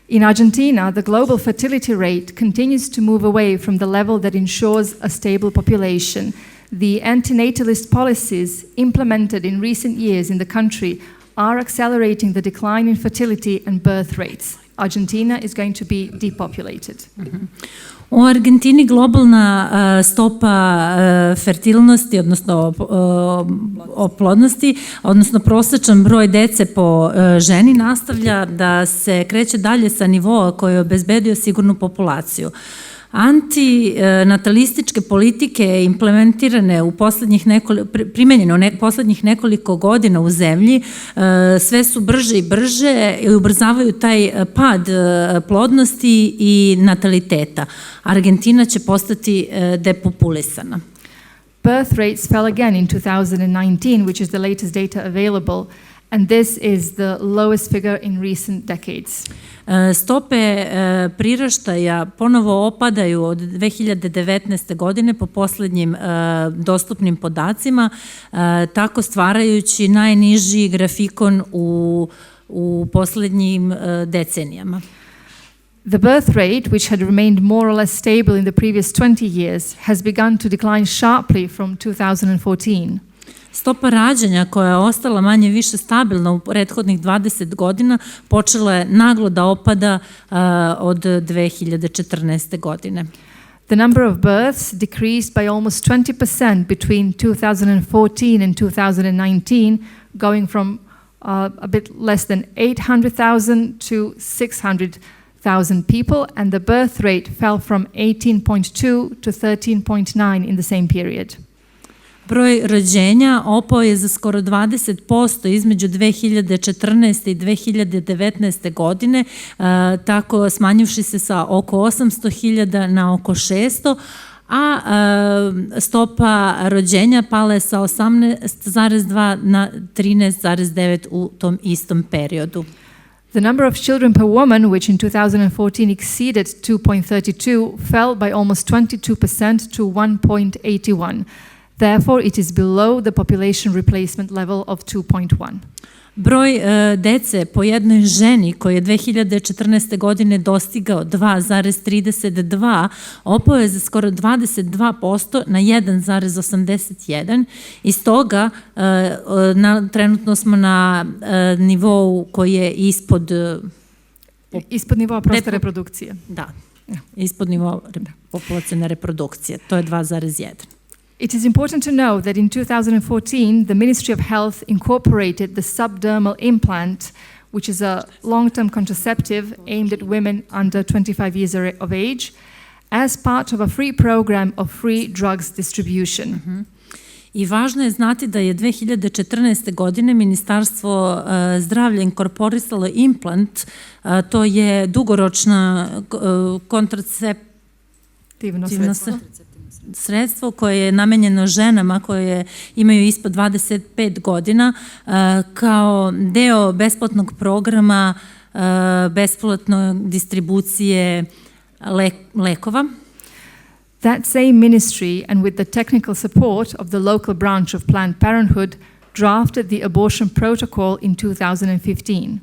Speaker 1: In Argentina, the global fertility rate continues to move away from the level that ensures a stable population. The antinatalist policies implemented in recent years in the country are accelerating the decline in fertility and birth rates. Argentina is going to be depopulated.
Speaker 4: U Argentini globalna stopa fertilnosti, odnosno oplodnosti, odnosno prosječan broj dece po ženi nastavlja da se kreće dalje sa nivoa koji je obezbedio sigurnu populaciju. Antinatalističke politike implementirane u primenjene u poslednjih nekoliko godina u zemlji sve su brže i brže i ubrzavaju taj pad plodnosti i nataliteta. Argentina će postati depopulisana.
Speaker 1: Birth rates fell again in 2019, which is the latest data available, and this is the lowest figure in recent decades.
Speaker 4: Stope priraštaja ponovo opadaju od 2019. godine po poslednjim dostupnim podacima, tako stvarajući najniži grafikon u poslednjim decenijama.
Speaker 1: The birth rate, which had remained more or less stable in the previous 20 years, has begun to decline sharply from 2014.
Speaker 4: Stopa rađanja koja je ostala manje više stabilna u prethodnih 20 godina počela je naglo da opada od 2014. godine.
Speaker 1: The number of births decreased by almost 20% between 2014 and 2019, going from a bit less than 800,000 to 600,000 people, and the birth rate fell from 18.2 to 13.9 in the same period.
Speaker 4: Broj rođenja opao je za skoro 20% između 2014. i 2019. godine, tako smanjivši se sa oko 800.000 na oko 600, a stopa rođenja pala je sa 18,2 na 13,9 u tom istom periodu.
Speaker 1: The number of children per woman, which in 2014 exceeded 2.32, fell by almost 22% to 1.81. Therefore, it is below the population replacement level of 2.1.
Speaker 4: Broj dece po jednoj ženi koji je 2014. godine dostigao 2,32 opao je za skoro 22% na 1,81 i stoga trenutno smo na nivou koji je ispod
Speaker 1: nivoa proste reprodukcije.
Speaker 4: Da, ispod nivoa populacione reprodukcije, to je 2,1.
Speaker 1: It is important to know that in 2014, the Ministry of Health incorporated the subdermal implant, which is a long-term contraceptive aimed at women under 25 years of age, as part of a free program of free drugs distribution.
Speaker 4: I važno je znati da je 2014. godine Ministarstvo zdravlja inkorporisalo implant, to je dugoročna kontraceptivno sredstvo koje je namenjeno ženama koje imaju ispod 25 godina kao deo besplatnog programa besplatne distribucije lekova.
Speaker 1: That same ministry, and with the technical support of the local branch of Planned Parenthood, drafted the abortion protocol in 2015.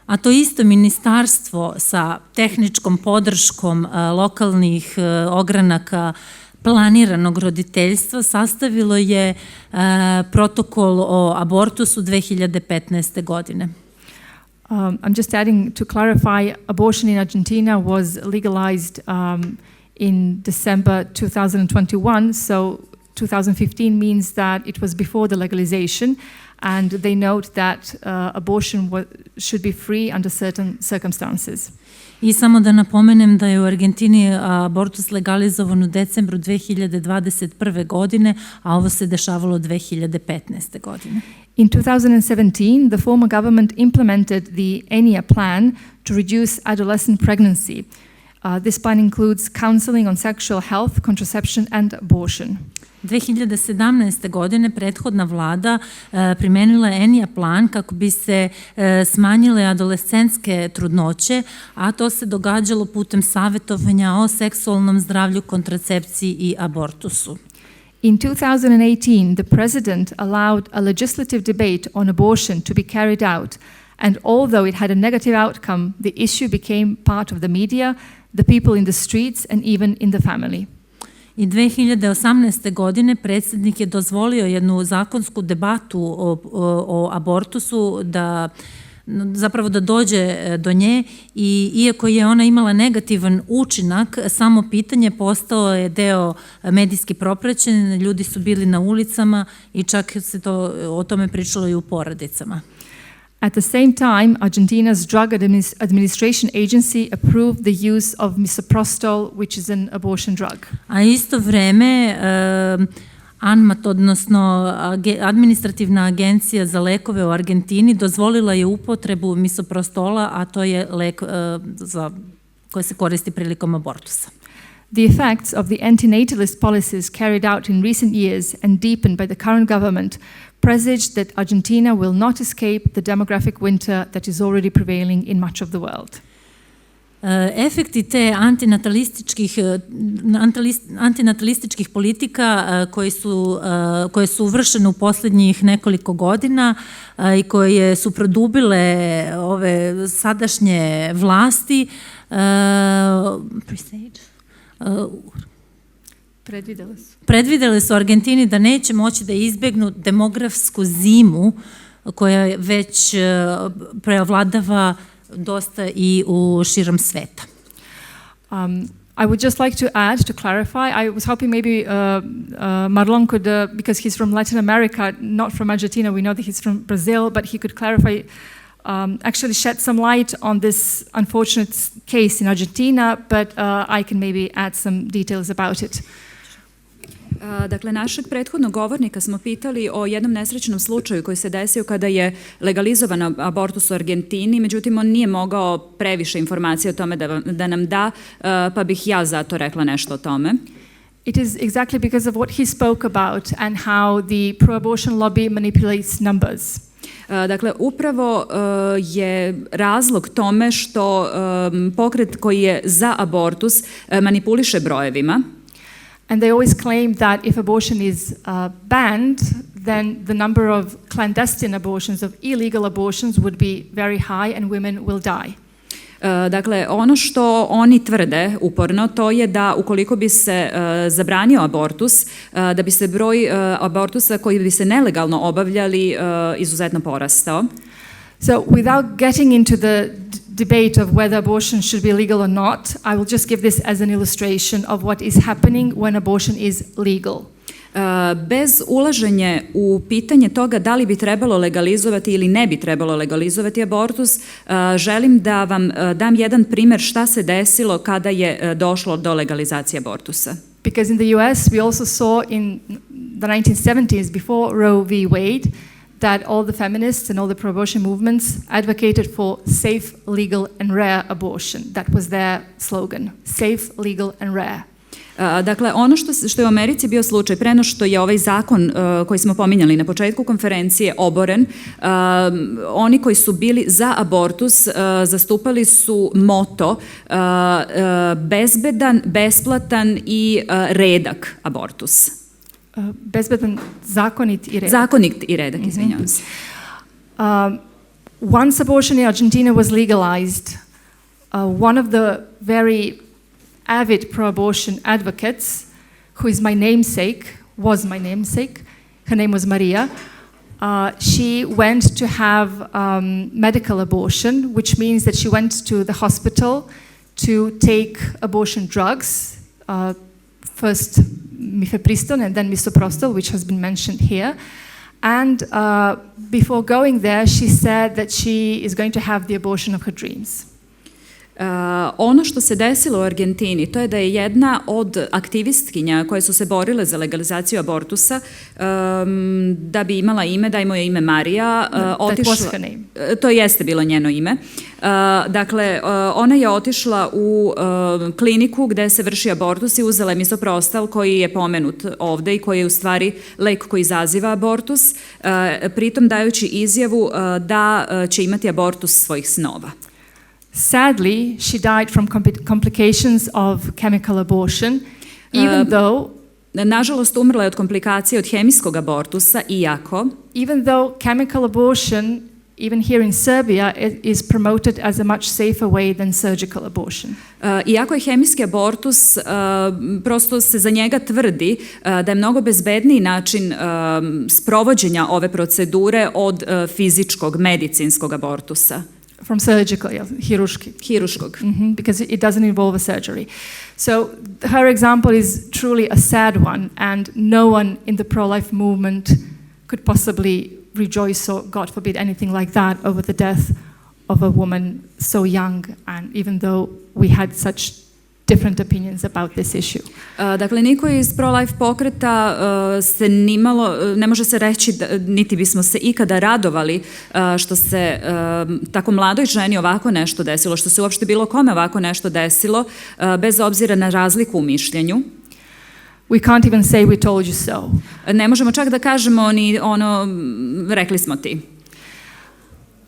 Speaker 4: A to isto ministarstvo sa tehničkom podrškom lokalnih ogranaka planiranog roditeljstva sastavilo je protokol o abortusu 2015. godine.
Speaker 1: I'm just adding to clarify, abortion in Argentina was legalized in December 2021, so 2015 means that it was before the legalization, and they note that abortion should be free under certain circumstances.
Speaker 4: I samo da napomenem da je u Argentini abortus legalizovan u decembru 2021. godine, a ovo se dešavalo 2015. godine.
Speaker 1: In 2017, the former government implemented the ENIA plan to reduce adolescent pregnancy. This plan includes counseling on sexual health, contraception and abortion.
Speaker 4: 2017. godine prethodna vlada primenila je ENIA plan kako bi se smanjile adolescentske trudnoće, a to se događalo putem savjetovanja o seksualnom zdravlju, kontracepciji i abortusu.
Speaker 1: In 2018, the president allowed a legislative debate on abortion to be carried out, and although it had a negative outcome, the issue became part of the media, the people in the streets and even in the family.
Speaker 4: I 2018. godine predsednik je dozvolio jednu zakonsku debatu o abortusu, zapravo da dođe do nje, i iako je ona imala negativan učinak, samo pitanje postao je deo medijski propraćen, ljudi su bili na ulicama i čak se o tome pričalo i u porodicama.
Speaker 1: At the same time, Argentina's Drug Administration Agency approved the use of misoprostol, which is an abortion drug.
Speaker 4: A isto vreme, ANMAT, odnosno Administrativna agencija za lekove u Argentini, dozvolila je upotrebu misoprostola, a to je lek koji se koristi prilikom abortusa.
Speaker 1: The effects of the antinatalist policies carried out in recent years and deepened by the current government presage that Argentina will not escape the demographic winter that is already prevailing in much of the world.
Speaker 4: Efekti te antinatalističkih politika koje su uvršene u poslednjih nekoliko godina i koje su produbile ove sadašnje vlasti, predvidele su Argentini da neće moći da izbegnu demografsku zimu koja već preovladava dosta i u širom sveta.
Speaker 1: I would just like to add, to clarify, I was hoping maybe Marlon could, because he's from Latin America, not from Argentina, we know that he's from Brazil, but he could clarify, actually shed some light on this unfortunate case in Argentina, but I can maybe add some details about it.
Speaker 2: Dakle, našeg prethodnog govornika smo pitali o jednom nesrećnom slučaju koji se desio kada je legalizovan abortus u Argentini, međutim on nije mogao previše informacije o tome da nam da, pa bih ja zato rekla nešto o tome.
Speaker 1: It is exactly because of what he spoke about and how the pro-abortion lobby manipulates numbers.
Speaker 2: Dakle, upravo je razlog tome što pokret koji je za abortus manipuliše brojevima.
Speaker 1: And they always claim that if abortion is banned, then the number of clandestine abortions, of illegal abortions, would be very high and women will die.
Speaker 2: Dakle, ono što oni tvrde uporno, to je da ukoliko bi se zabranio abortus, da bi se broj abortusa koji bi se nelegalno obavljali izuzetno porastao.
Speaker 1: So without getting into the debate of whether abortion should be legal or not, I will just give this as an illustration of what is happening when abortion is legal.
Speaker 2: Bez ulaženja u pitanje toga da li bi trebalo legalizovati ili ne bi trebalo legalizovati abortus, želim da vam dam jedan primer šta se desilo kada je došlo do legalizacije abortusa.
Speaker 1: Because in the US we also saw in the 1970s, before Roe v. Wade, that all the feminists and all the pro-abortion movements advocated for safe, legal and rare abortion. That was their slogan, safe, legal and rare.
Speaker 2: Dakle, ono što je u Americi bio slučaj, preno što je ovaj zakon koji smo pominjali na početku konferencije oboren, oni koji su bili za abortus zastupali su moto bezbedan, besplatan i redak abortus.
Speaker 1: Bezbedan, zakonit i redak.
Speaker 2: Zakonit i redak, izvinjavam se.
Speaker 1: Once abortion in Argentina was legalized, one of the very avid pro-abortion advocates, who is my namesake, was my namesake, her name was Maria, she went to have medical abortion, which means that she went to the hospital to take abortion drugs, first mifepristone and then misoprostol, which has been mentioned here. And before going there, she said that she is going to have the abortion of her dreams.
Speaker 2: Ono što se desilo u Argentini, to je da je jedna od aktivistkinja koje su se borile za legalizaciju abortusa, da bi imala ime, da je ime Marija, otišla, to jeste bilo njeno ime. Dakle, ona je otišla u kliniku gde se vrši abortus i uzela je misoprostal koji je pomenut ovde i koji je u stvari lek koji izaziva abortus, pritom dajući izjavu da će imati abortus svojih snova.
Speaker 1: Sadly, she died from complications of chemical abortion, even though
Speaker 2: nažalost umrla je od komplikacije od hemijskog abortusa,
Speaker 1: even though chemical abortion, even here in Serbia, is promoted as a much safer way than surgical abortion.
Speaker 2: Iako je hemijski abortus, prosto se za njega tvrdi da je mnogo bezbedniji način sprovođenja ove procedure od fizičkog, medicinskog abortusa.
Speaker 1: From surgical, hiruškog. Because it doesn't involve a surgery. So her example is truly a sad one, and no one in the pro-life movement could possibly rejoice or, God forbid, anything like that over the death of a woman so young, and even though we had such different opinions about this issue.
Speaker 2: Dakle, niko iz pro-life pokreta se nimalo, ne može se reći, niti bismo se ikada radovali što se tako mladoj ženi ovako nešto desilo, što se uopšte bilo kome ovako nešto desilo, bez obzira na razliku u mišljenju.
Speaker 1: We can't even say we told you so.
Speaker 2: Ne možemo čak da kažemo ni ono, rekli smo ti.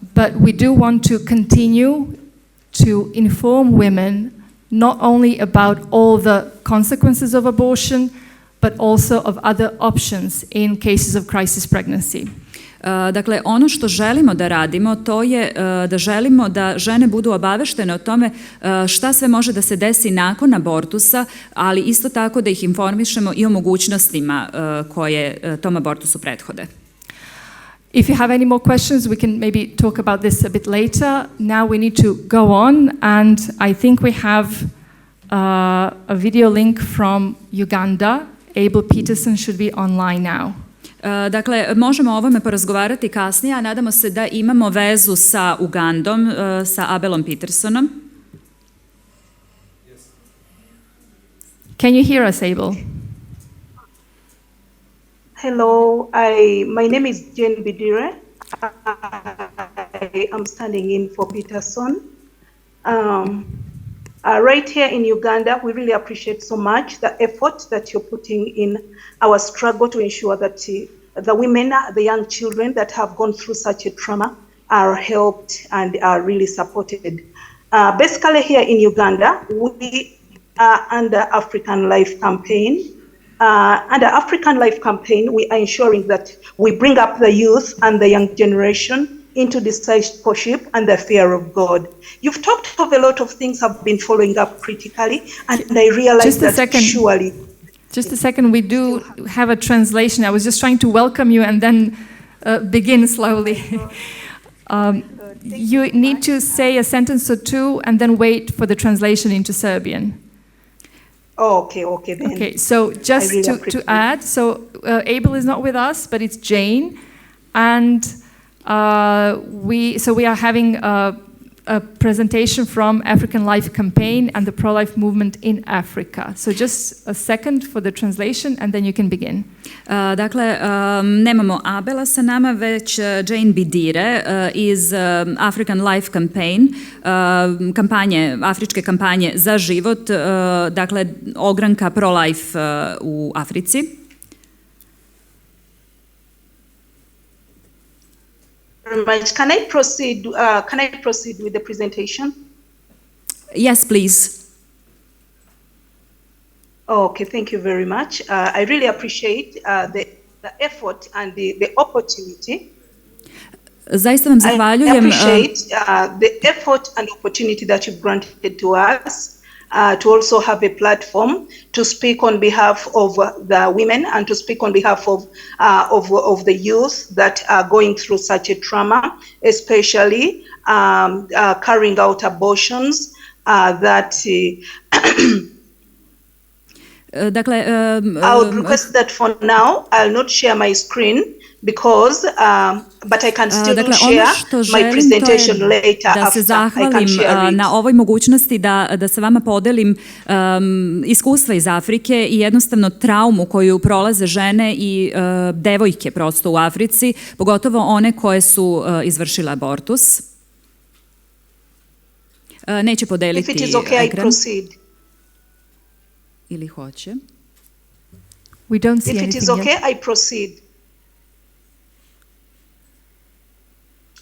Speaker 1: But we do want to continue to inform women not only about all the consequences of abortion, but also of other options in cases of crisis pregnancy.
Speaker 2: Dakle, ono što želimo da radimo, to je da želimo da žene budu obaveštene o tome šta sve može da se desi nakon abortusa, ali isto tako da ih informišemo i o mogućnostima koje tom abortusu prethode.
Speaker 1: If you have any more questions, we can maybe talk about this a bit later. Now we need to go on, and I think we have a video link from Uganda. Abel Peterson should be online now.
Speaker 2: Dakle, možemo o ovome porazgovarati kasnije, a nadamo se da imamo vezu sa Ugandom, sa Abelom Petersonom.
Speaker 1: Can you hear us, Abel?
Speaker 15: Hello, my name is Jane Bidire. I am standing in for Peterson. Right here in Uganda, we really appreciate so much the effort that you're putting in our struggle to ensure that the women, the young children that have gone through such a trauma are helped and are really supported. Basically here in Uganda, we are under African Life campaign. Under African Life campaign, we are ensuring that we bring up the youth and the young generation into discipleship and the fear of God. You've talked of a lot of things have been following up critically, and I realize that surely...
Speaker 1: Just a second, we do have a translation. I was just trying to welcome you and then begin slowly. You need to say a sentence or two and then wait for the translation into Serbian.
Speaker 15: Oh, okay then.
Speaker 1: Okay, so just to add, so Abel is not with us, but it's Jane, and we are having a presentation from African Life campaign and the pro-life movement in Africa. So just a second for the translation and then you can begin.
Speaker 2: Dakle, nemamo Abela sa nama, već Jane Bidire iz African Life campaign, afričke kampanje za život, dakle ogranka pro-life u Africi.
Speaker 15: Can I proceed with the presentation?
Speaker 2: Yes, please.
Speaker 15: Okay, thank you very much. I really appreciate the effort and the opportunity.
Speaker 2: Zaista vam zahvaljujem.
Speaker 15: I appreciate the effort and opportunity that you've granted to us to also have a platform to speak on behalf of the women and to speak on behalf of the youth that are going through such a trauma, especially carrying out abortions that I would request that for now I'll not share my screen because but I can still share my presentation later
Speaker 2: da se zahvalim na ovoj mogućnosti da sa vama podelim iskustva iz Afrike i jednostavno traumu koju prolaze žene i devojke prosto u Africi, pogotovo one koje su izvršile abortus. Neće podeliti ekran. Ili hoće.
Speaker 1: We don't see
Speaker 15: anything. If it is okay,
Speaker 1: yet.
Speaker 15: I proceed.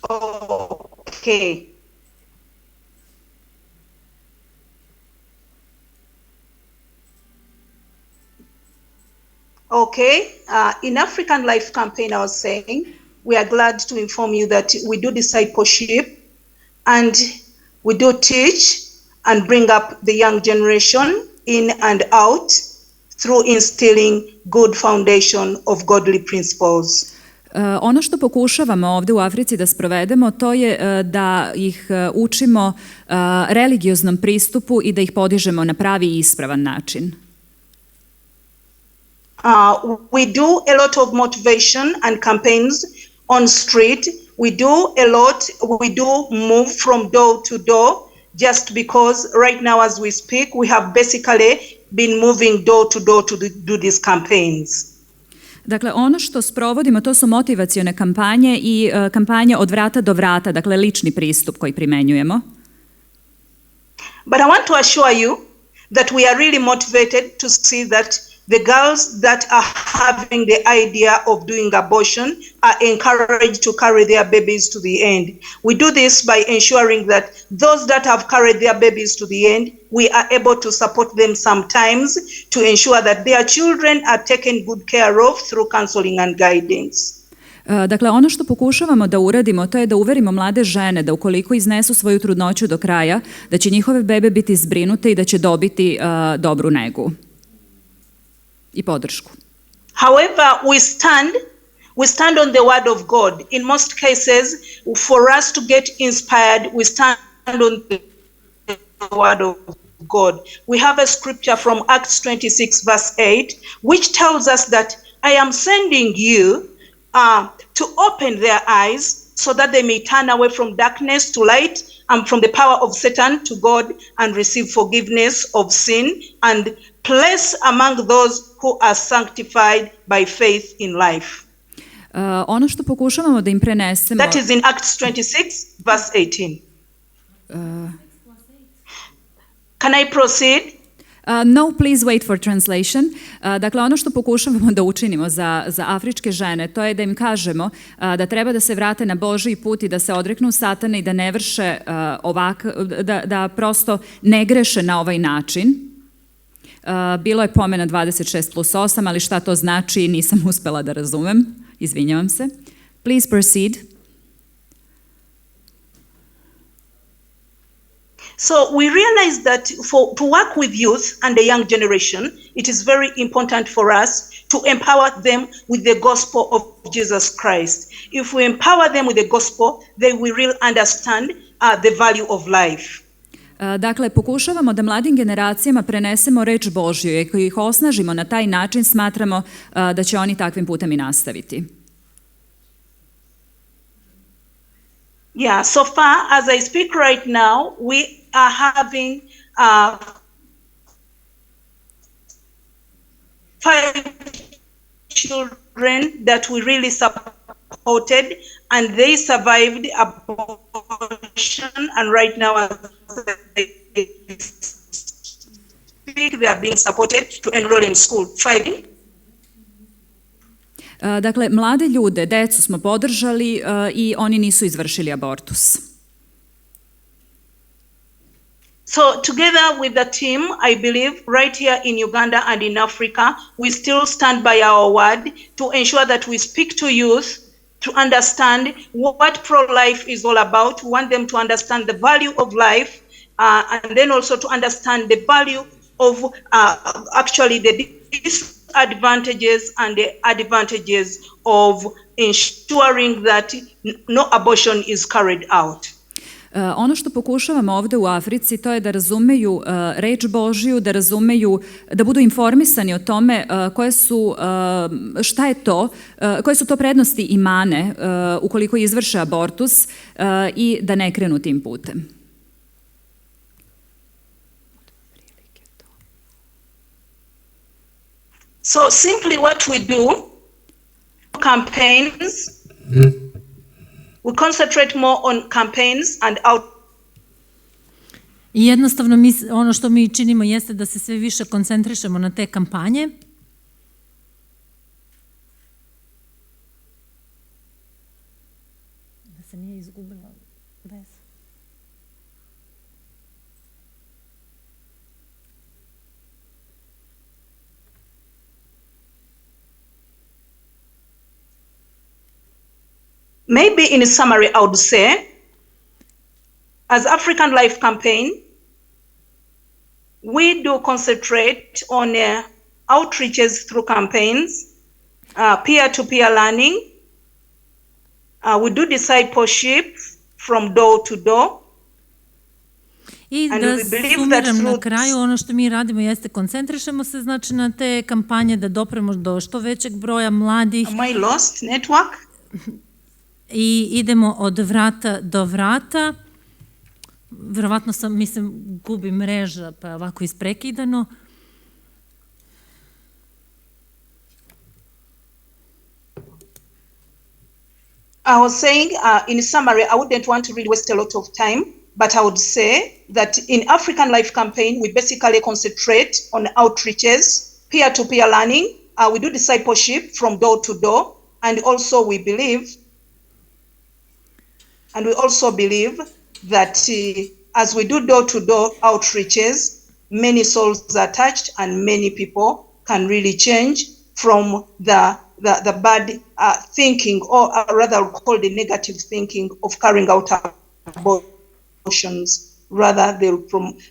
Speaker 15: Okay. Okay. In African Life campaign, I was saying, we are glad to inform you that we do discipleship and we do teach and bring up the young generation in and out through instilling good foundation of godly principles.
Speaker 2: Ono što pokušavamo ovdje u Africi da sprovedemo, to je da ih učimo religioznom pristupu i da ih podižemo na pravi i ispravan način.
Speaker 15: We do a lot of motivation and campaigns on street. We do move from door to door just because right now as we speak we have basically been moving door to door to do these campaigns.
Speaker 2: Dakle, ono što sprovodimo, to su motivacione kampanje i kampanje od vrata do vrata, dakle lični pristup koji primenjujemo.
Speaker 15: But I want to assure you that we are really motivated to see that the girls that are having the idea of doing abortion are encouraged to carry their babies to the end. We do this by ensuring that those that have carried their babies to the end, we are able to support them sometimes to ensure that their children are taken good care of through counseling and guidance.
Speaker 2: Dakle, ono što pokušavamo da uradimo, to je da uverimo mlade žene da ukoliko iznesu svoju trudnoću do kraja, da će njihove bebe biti zbrinute i da će dobiti dobru negu i podršku.
Speaker 15: However, we stand on the word of God. In most cases, for us to get inspired, we stand on the word of God. We have a scripture from Acts 26 verse 8, which tells us that I am sending you to open their eyes so that they may turn away from darkness to light and from the power of Satan to God and receive forgiveness of sin and place among those who are sanctified by faith in life.
Speaker 2: Ono što pokušavamo da im prenesemo...
Speaker 15: That is in Acts 26 verse 18. Can I proceed?
Speaker 2: No, please wait for translation. Dakle, ono što pokušavamo da učinimo za afričke žene, to je da im kažemo da treba da se vrate na Božji put i da se odreknu satana i da ne vrše da prosto ne greše na ovaj način. Bilo je pomena 26+8, ali šta to znači nisam uspela da razumem. Izvinjavam se. Please proceed.
Speaker 15: So we realize that to work with youth and the young generation, it is very important for us to empower them with the gospel of Jesus Christ. If we empower them with the gospel, they will really understand the value of life.
Speaker 2: Dakle, pokušavamo da mladim generacijama prenesemo reč Božju i ako ih osnažimo na taj način, smatramo da će oni takvim putem i nastaviti.
Speaker 15: Yeah, so far as I speak right now, we are having 5 children that we really supported, and they survived abortion, and right now as they speak, they are being supported to enroll in school. 5.
Speaker 2: Dakle, mlade ljude, decu smo podržali i oni nisu izvršili abortus.
Speaker 15: So together with the team, I believe right here in Uganda and in Africa, we still stand by our word to ensure that we speak to youth to understand what pro-life is all about. We want them to understand the value of life and then also to understand the value of actually the disadvantages and the advantages of ensuring that no abortion is carried out.
Speaker 2: Ono što pokušavamo ovde u Africi, to je da razumeju reč Božju, da razumeju, da budu informisani o tome šta je to, koje su to prednosti i mane ukoliko izvrše abortus i da ne krenu tim putem.
Speaker 15: So simply what we do, campaigns, we concentrate more on campaigns and out.
Speaker 4: I jednostavno ono što mi činimo jeste da se sve više koncentrišemo na te kampanje. Da se nije izgubila veza.
Speaker 15: Maybe in summary, I would say, as African Life Campaign, we do concentrate on outreaches through campaigns, peer-to-peer learning. We do discipleship from door to door.
Speaker 4: I da sumiram na kraju, ono što mi radimo jeste koncentrišemo se znači na te kampanje da dopremo do što većeg broja mladih.
Speaker 15: Am I lost network?
Speaker 4: I idemo od vrata do vrata. Verovatno sam, mislim, gubi mreža, pa ovako isprekidano.
Speaker 15: I was saying, in summary, I wouldn't want to really waste a lot of time, but I would say that in African Life Campaign, we basically concentrate on outreaches, peer-to-peer learning. We do discipleship from door to door, and also we believe that as we do door-to-door outreaches, many souls are touched and many people can really change from the bad thinking, or rather I'll call the negative thinking of carrying out abortions. Rather,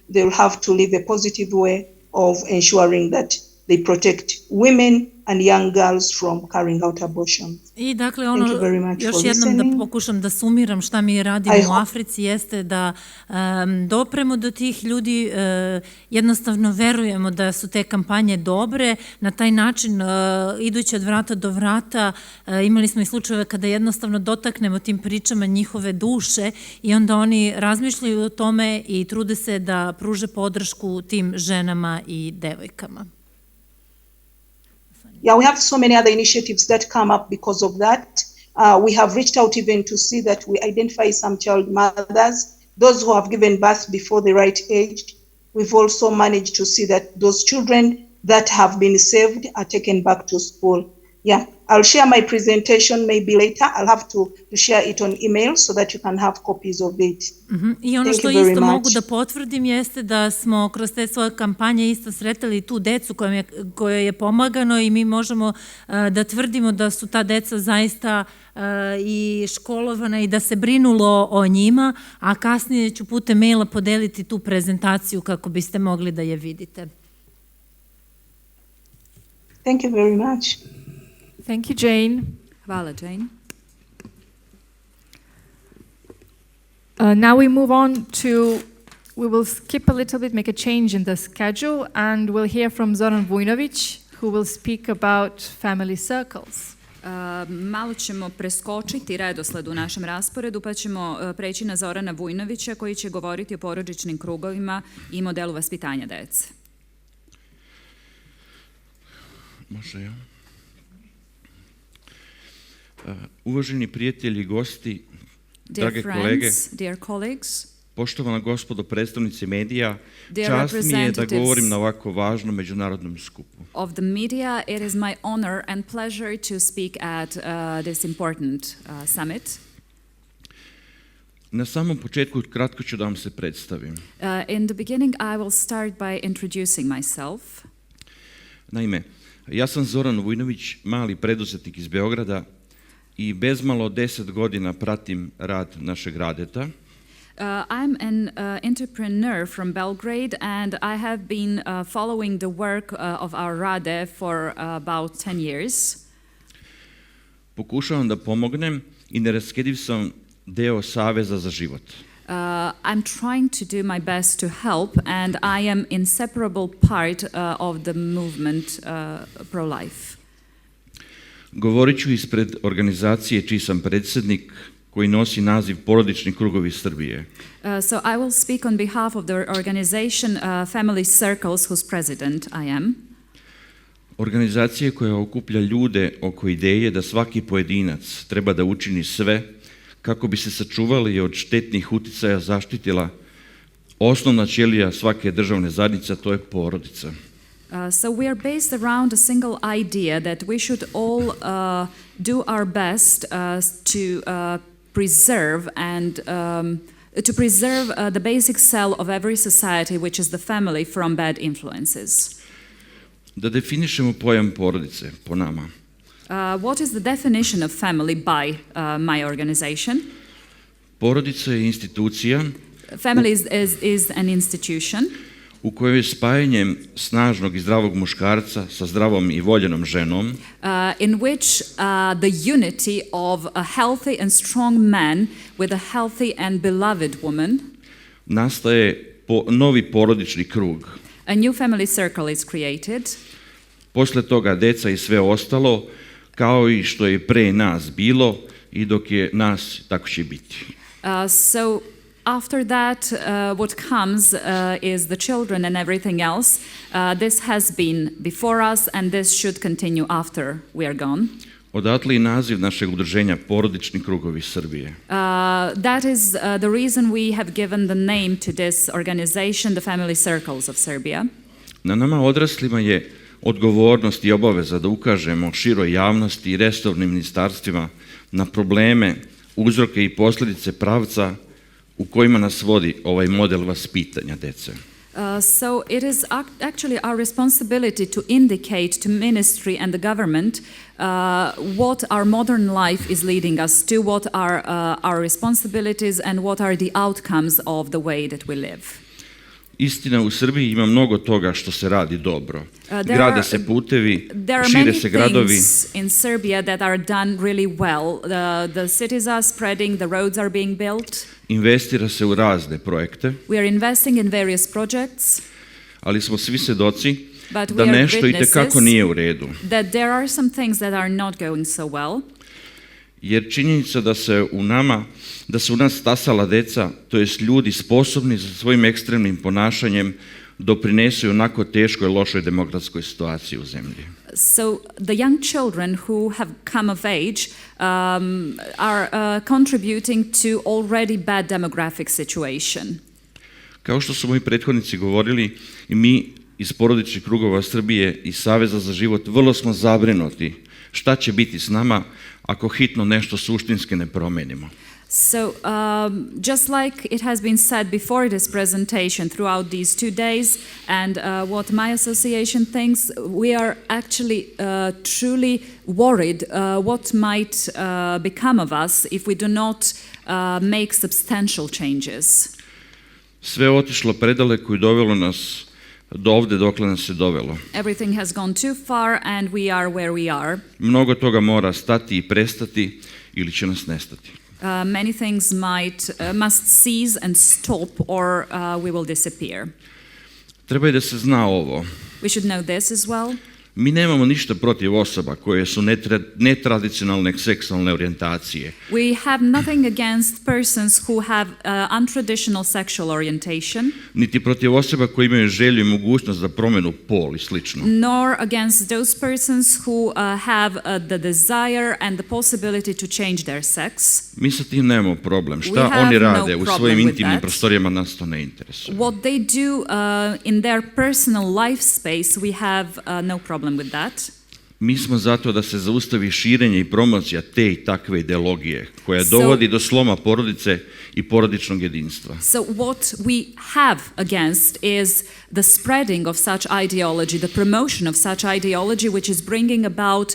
Speaker 15: they'll have to live a positive way of ensuring that they protect women and young girls from carrying out abortion.
Speaker 4: I dakle, ono, još jednom da pokušam da sumiram šta mi radimo u Africi jeste da dopremo do tih ljudi, jednostavno verujemo da su te kampanje dobre, na taj način idući od vrata do vrata imali smo i slučajeve kada jednostavno dotaknemo tim pričama njihove duše i onda oni razmišljaju o tome i trude se da pruže podršku tim ženama i devojkama.
Speaker 15: Yeah, we have so many other initiatives that come up because of that. We have reached out even to see that we identify some child mothers, those who have given birth before the right age. We've also managed to see that those children that have been saved are taken back to school. Yeah, I'll share my presentation maybe later. I'll have to share it on email so that you can have copies of it.
Speaker 4: I ono što isto mogu da potvrdim jeste da smo kroz te svoje kampanje isto sretali tu decu kojoj je pomagano i mi možemo da tvrdimo da su ta deca zaista i školovana i da se brinulo o njima, a kasnije ću putem maila podeliti tu prezentaciju kako biste mogli da je vidite.
Speaker 15: Thank you very much.
Speaker 1: Thank you, Jane.
Speaker 2: Hvala, Jane.
Speaker 1: Now we move on to, we will skip a little bit, make a change in the schedule, and we'll hear from Zoran Vujnović, who will speak about family circles.
Speaker 2: Malo ćemo preskočiti redosled u našem rasporedu, pa ćemo preći na Zorana Vujnovića, koji će govoriti o porodičnim krugovima i modelu vaspitanja dece.
Speaker 16: Može, ja. Uvaženi prijatelji i gosti, drage kolege, poštovana gospodo predstavnici medija, čast mi je da govorim na ovako važnom međunarodnom skupu.
Speaker 2: Of the media, it is my honor and pleasure to speak at this important summit.
Speaker 16: Na samom početku kratko ću da vam se predstavim.
Speaker 2: In the beginning, I will start by introducing myself.
Speaker 16: Naime, ja sam Zoran Vujnović, mali preduzetnik iz Beograda, i bezmalo 10 godina pratim rad našeg Radeta.
Speaker 2: I'm an entrepreneur from Belgrade and I have been following the work of our Rade for about 10 years.
Speaker 16: Pokušavam da pomognem i neraskidiv sam deo Saveza za život.
Speaker 2: I'm trying to do my best to help and I am inseparable part of the movement pro-life.
Speaker 16: Govorit ću ispred organizacije čiji sam predsednik, koji nosi naziv Porodični krugovi Srbije.
Speaker 2: So I will speak on behalf of the organization Family Circles, whose president I am.
Speaker 16: Organizacija koja okuplja ljude oko ideje da svaki pojedinac treba da učini sve kako bi se sačuvali od štetnih uticaja zaštitila osnovna ćelija svake državne zajednice, to je porodica.
Speaker 2: So we are based around a single idea that we should all do our best to preserve the basic cell of every society, which is the family, from bad influences.
Speaker 16: Da definišemo pojam porodice po nama.
Speaker 2: What is the definition of family by my organization?
Speaker 16: Porodica je institucija.
Speaker 2: Family is an institution.
Speaker 16: U kojoj spajanjem snažnog i zdravog muškarca sa zdravom i voljenom ženom
Speaker 2: in which the unity of a healthy and strong man with a healthy and beloved woman
Speaker 16: nastaje novi porodični krug.
Speaker 2: A new family circle is created.
Speaker 16: Posle toga deca i sve ostalo, kao i što je pre nas bilo i dok je nas, tako će biti.
Speaker 2: So after that, what comes is the children and everything else. This has been before us and this should continue after we are gone.
Speaker 16: Odatle i naziv našeg udruženja Porodični krugovi Srbije.
Speaker 2: That is the reason we have given the name to this organization, the Family Circles of Serbia.
Speaker 16: Na nama odraslima je odgovornost i obaveza da ukažemo široj javnosti i resornim ministarstvima na probleme, uzroke i posljedice pravca u kojima nas vodi ovaj model vaspitanja dece.
Speaker 2: So it is actually our responsibility to indicate to ministry and the government what our modern life is leading us to, what are our responsibilities and what are the outcomes of the way that we live.
Speaker 16: Istina, u Srbiji ima mnogo toga što se radi dobro. Grade se putevi, šire se gradovi.
Speaker 2: There are many things in Serbia that are done really well. The cities are spreading, the roads are being built.
Speaker 16: Investira se u razne projekte.
Speaker 2: We are investing in various projects.
Speaker 16: Ali smo svi svedoci da nešto i tekako nije u redu.
Speaker 2: That there are some things that are not going so well.
Speaker 16: Jer činjenica da su u nas stasala deca, to jest ljudi sposobni za svojim ekstremnim ponašanjem, doprinesu i onako teškoj, lošoj demografskoj situaciji u zemlji.
Speaker 2: So the young children who have come of age are contributing to already bad demographic situation.
Speaker 16: Kao što su moji prethodnici govorili, i mi iz porodičnih krugova Srbije i Saveza za život vrlo smo zabrinuti Šta će biti s nama ako hitno nešto suštinski ne promenimo?
Speaker 2: So, just like it has been said before this presentation throughout these 2 days, and what my association thinks, we are actually truly worried what might become of us if we do not make substantial changes.
Speaker 16: Sve je otišlo predaleko i dovelo nas do ovde dokle nas se dovelo.
Speaker 2: Everything has gone too far and we are where we are.
Speaker 16: Mnogo toga mora stati i prestati ili će nas nestati.
Speaker 2: Many things must cease and stop or we will disappear.
Speaker 16: Treba i da se zna ovo.
Speaker 2: We should know this as well.
Speaker 16: Mi nemamo ništa protiv osoba koje su netradicionalne seksualne orijentacije.
Speaker 2: We have nothing against persons who have untraditional sexual orientation.
Speaker 16: Niti protiv osoba koje imaju želju i mogućnost za promenu pol i slično.
Speaker 2: Nor against those persons who have the desire and the possibility to change their sex.
Speaker 16: Mi sa tim nemamo problem. Šta oni rade u svojim intimnim prostorijama, nas to ne interesuje.
Speaker 2: What they do in their personal life space, we have no problem with that.
Speaker 16: Mi smo zato da se zaustavi širenje i promocija te i takve ideologije koja dovodi do sloma porodice i porodičnog jedinstva.
Speaker 2: So what we have against is the spreading of such ideology, the promotion of such ideology which is bringing about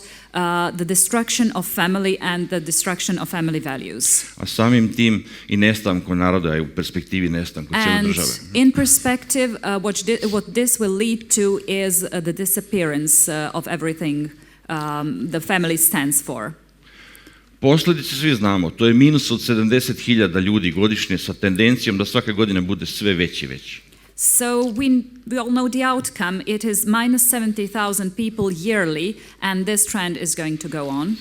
Speaker 2: the destruction of family and the destruction of family values.
Speaker 16: A samim tim i nestanku naroda i u perspektivi nestanku cijele države.
Speaker 2: And in perspective, what this will lead to is the disappearance of everything the family stands for.
Speaker 16: Posljedice svi znamo, to je minus od 70.000 ljudi godišnje sa tendencijom da svake godine bude sve veći i veći.
Speaker 2: So we all know the outcome. It is minus 70,000 people yearly and this trend is going to go on.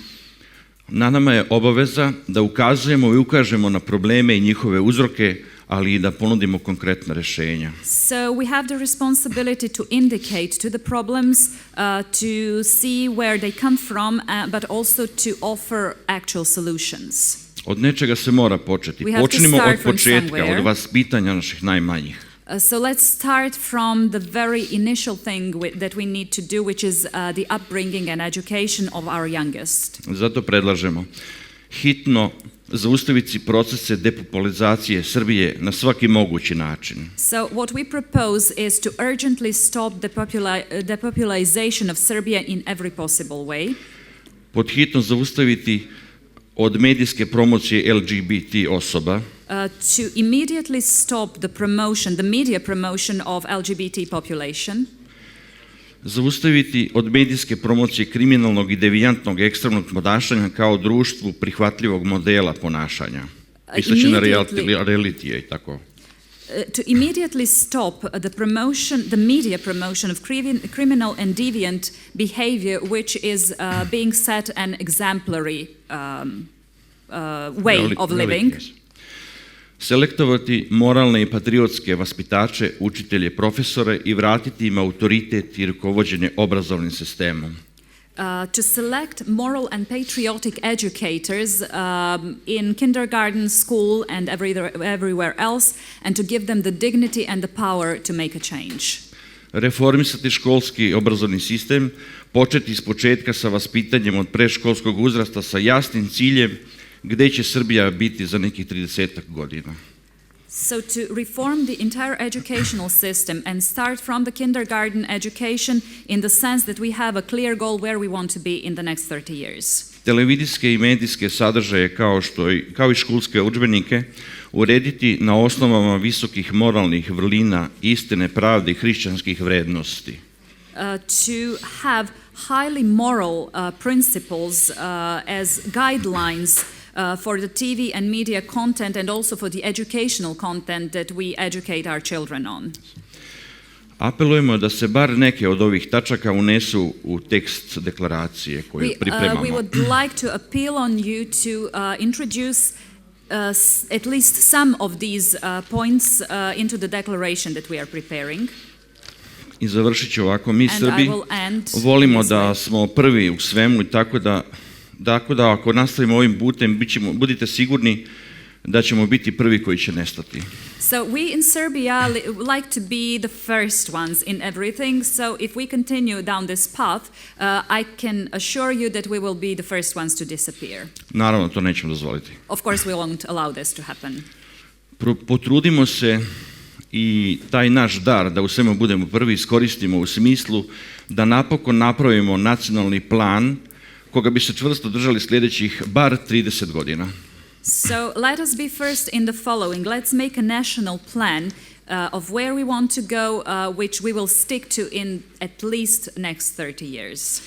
Speaker 16: Na nama je obaveza da ukazujemo i ukažemo na probleme i njihove uzroke, ali i da ponudimo konkretna rješenja.
Speaker 2: So we have the responsibility to indicate to the problems, to see where they come from, but also to offer actual solutions.
Speaker 16: Od nečega se mora početi. Počnimo od početka, od vaspitanja naših najmanjih.
Speaker 2: So let's start from the very initial thing that we need to do, which is the upbringing and education of our youngest.
Speaker 16: Zato predlažemo hitno zaustaviti procese depopularizacije Srbije na svaki mogući način.
Speaker 2: So what we propose is to urgently stop the depopulation of Serbia in every possible way.
Speaker 16: Pod hitno zaustaviti od medijske promocije LGBT osoba.
Speaker 2: To immediately stop the media promotion of LGBT population.
Speaker 16: Zaustaviti od medijske promocije kriminalnog i devijantnog ekstremnog ponašanja kao društvu prihvatljivog modela ponašanja. Misleći na realitije i tako.
Speaker 2: To immediately stop the media promotion of criminal and deviant behavior which is being set an exemplary way of living.
Speaker 16: Selektovati moralne i patriotske vaspitače, učitelje, profesore i vratiti im autoritet i rukovođenje obrazovnim sistemom.
Speaker 2: To select moral and patriotic educators in kindergarten, school and everywhere else and to give them the dignity and the power to make a change.
Speaker 16: Reformisati školski obrazovni sistem, početi s početka sa vaspitanjem od predškolskog uzrasta sa jasnim ciljem gde će Srbija biti za nekih 30 godina.
Speaker 2: So to reform the entire educational system and start from the kindergarten education in the sense that we have a clear goal where we want to be in the next 30 years.
Speaker 16: Televizijske i medijske sadržaje kao i školske udžbenike urediti na osnovama visokih moralnih vrlina, istine, pravde i hrišćanskih vrednosti.
Speaker 2: To have highly moral principles as guidelines for the TV and media content and also for the educational content that we educate our children on.
Speaker 16: Apelujemo da se bar neke od ovih tačaka unesu u tekst deklaracije koju pripremamo.
Speaker 2: We would like to appeal on you to introduce at least some of these points into the declaration that we are preparing.
Speaker 16: I završit ću ovako, mi Srbi volimo da smo prvi u svemu i tako da ako nastavimo ovim putem, budite sigurni da ćemo biti prvi koji će nestati.
Speaker 2: So we in Serbia like to be the first ones in everything. So if we continue down this path, I can assure you that we will be the first ones to disappear.
Speaker 16: Naravno, to nećemo dozvoliti.
Speaker 2: Of course, we won't allow this to happen.
Speaker 16: Potrudimo se i taj naš dar da u svemu budemo prvi iskoristimo u smislu da napokon napravimo nacionalni plan koga bi se čvrsto držali sljedećih bar 30 godina.
Speaker 2: So let us be first in the following. Let's make a national plan of where we want to go, which we will stick to in at least next 30 years.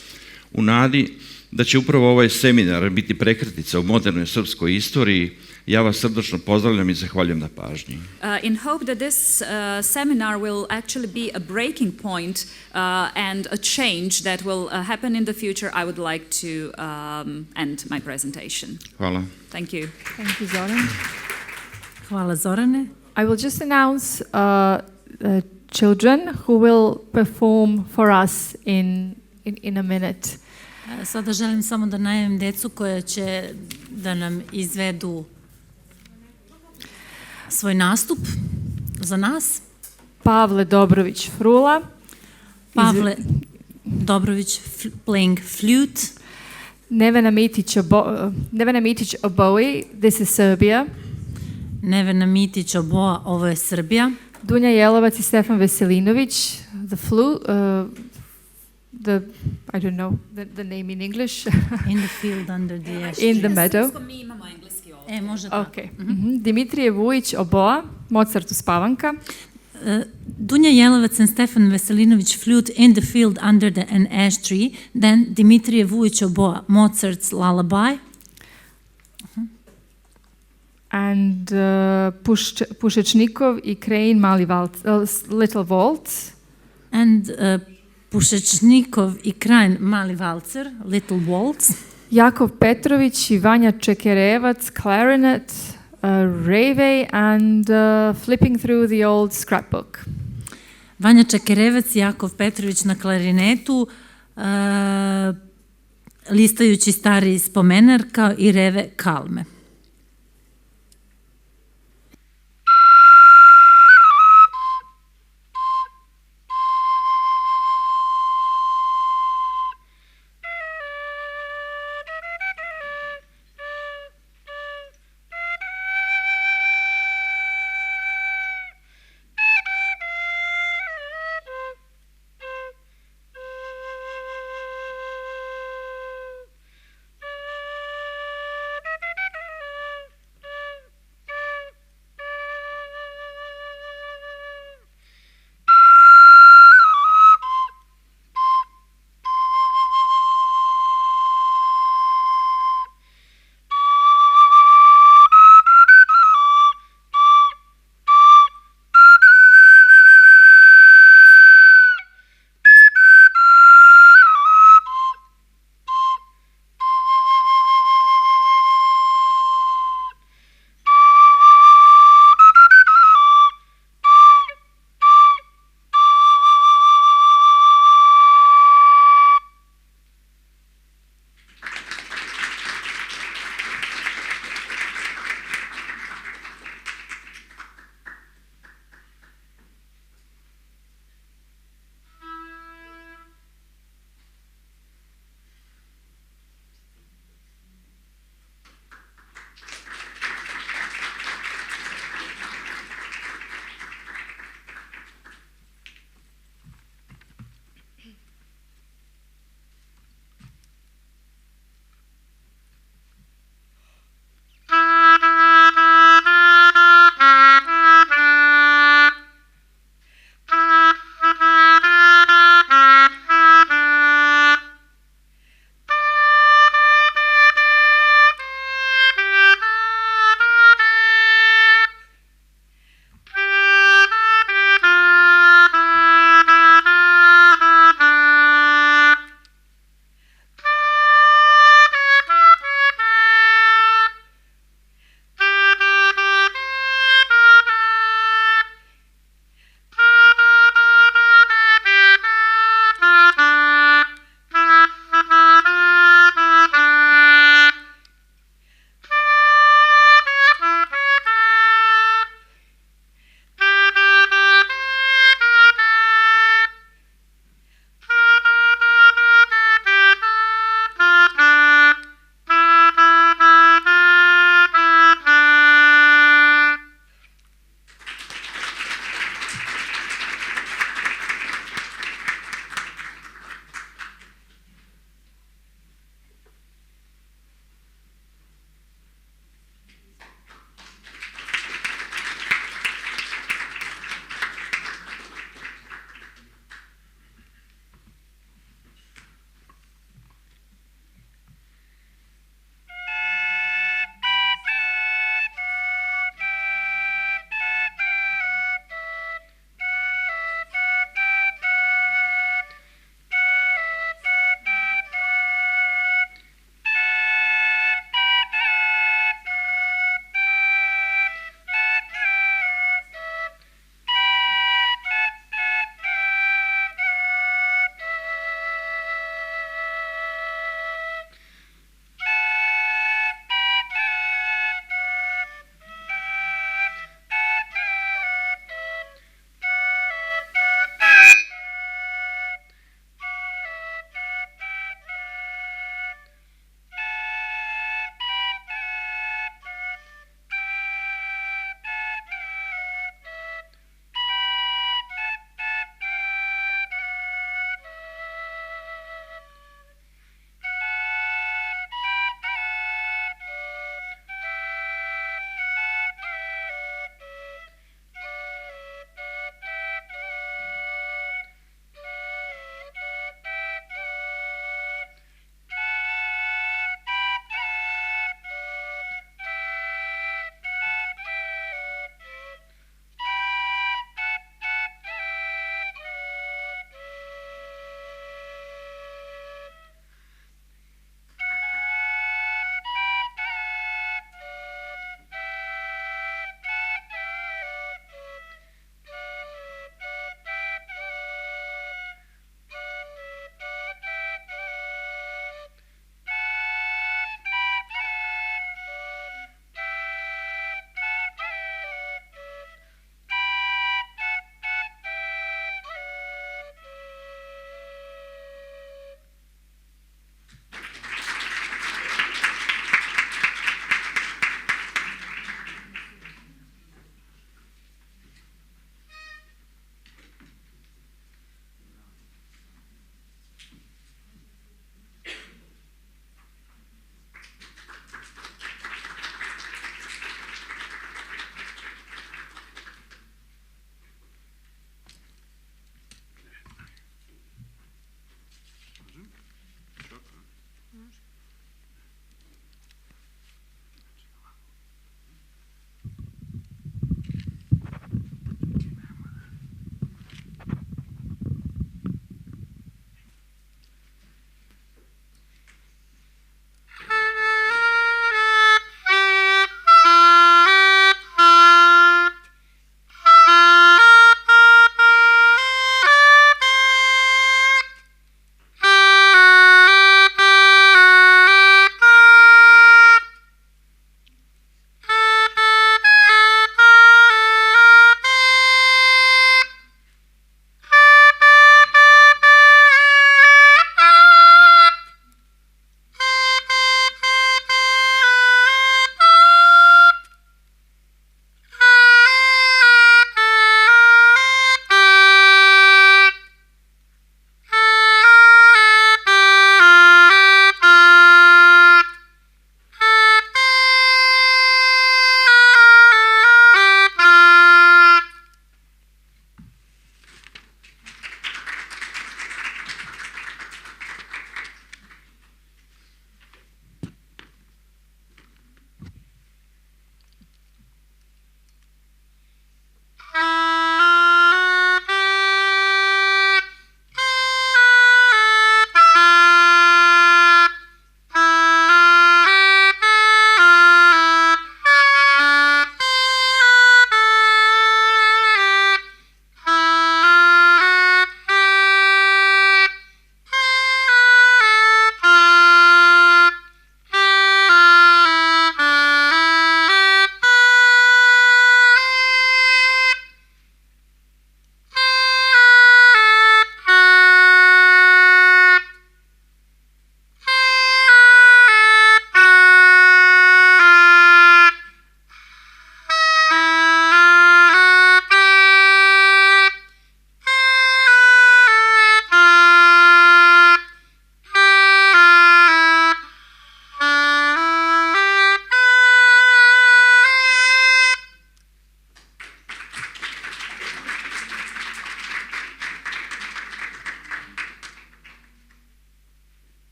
Speaker 16: U nadi da će upravo ovaj seminar biti prekretnica u modernoj srpskoj istoriji, ja vas srdačno pozdravljam i zahvaljujem na pažnji.
Speaker 2: In hope that this seminar will actually be a breaking point and a change that will happen in the future, I would like to end my presentation.
Speaker 16: Hvala.
Speaker 2: Thank you.
Speaker 1: Thank you, Zoran.
Speaker 4: Hvala, Zorane.
Speaker 1: I will just announce children who will perform for us in a minute.
Speaker 4: Sada želim samo da najavim decu koja će da nam izvedu svoj nastup za nas.
Speaker 1: Pavle Dobrović Frula.
Speaker 4: Pavle Dobrović playing flute.
Speaker 1: Nevena Mitić oboe, this is Serbia.
Speaker 4: Nevena Mitić oboa, ovo je Srbija.
Speaker 1: Dunja Jelovac i Stefan Veselinović, the flute, I don't know the name in English.
Speaker 4: In the field under the ash tree.
Speaker 1: In the meadow.
Speaker 2: Mi imamo engleski ovdje.
Speaker 4: Može da.
Speaker 1: Okay. Dimitrije Vujić oboa, Mozartu spavanka.
Speaker 4: Dunja Jelovac and Stefan Veselinović flute in the field under an ash tree. Then Dimitrije Vujić oboa, Mozart's lullaby.
Speaker 1: And Pušečnikov i Krajin mali little waltz.
Speaker 4: And Pušečnikov i Krajin mali valcer, little waltz.
Speaker 1: Jakov Petrović i Vanja Čekerevac, clarinet, rave and flipping through the old scrapbook.
Speaker 4: Vanja Čekerevac i Jakov Petrović na klarinetu, listajući stari spomenar kao i reve kalme.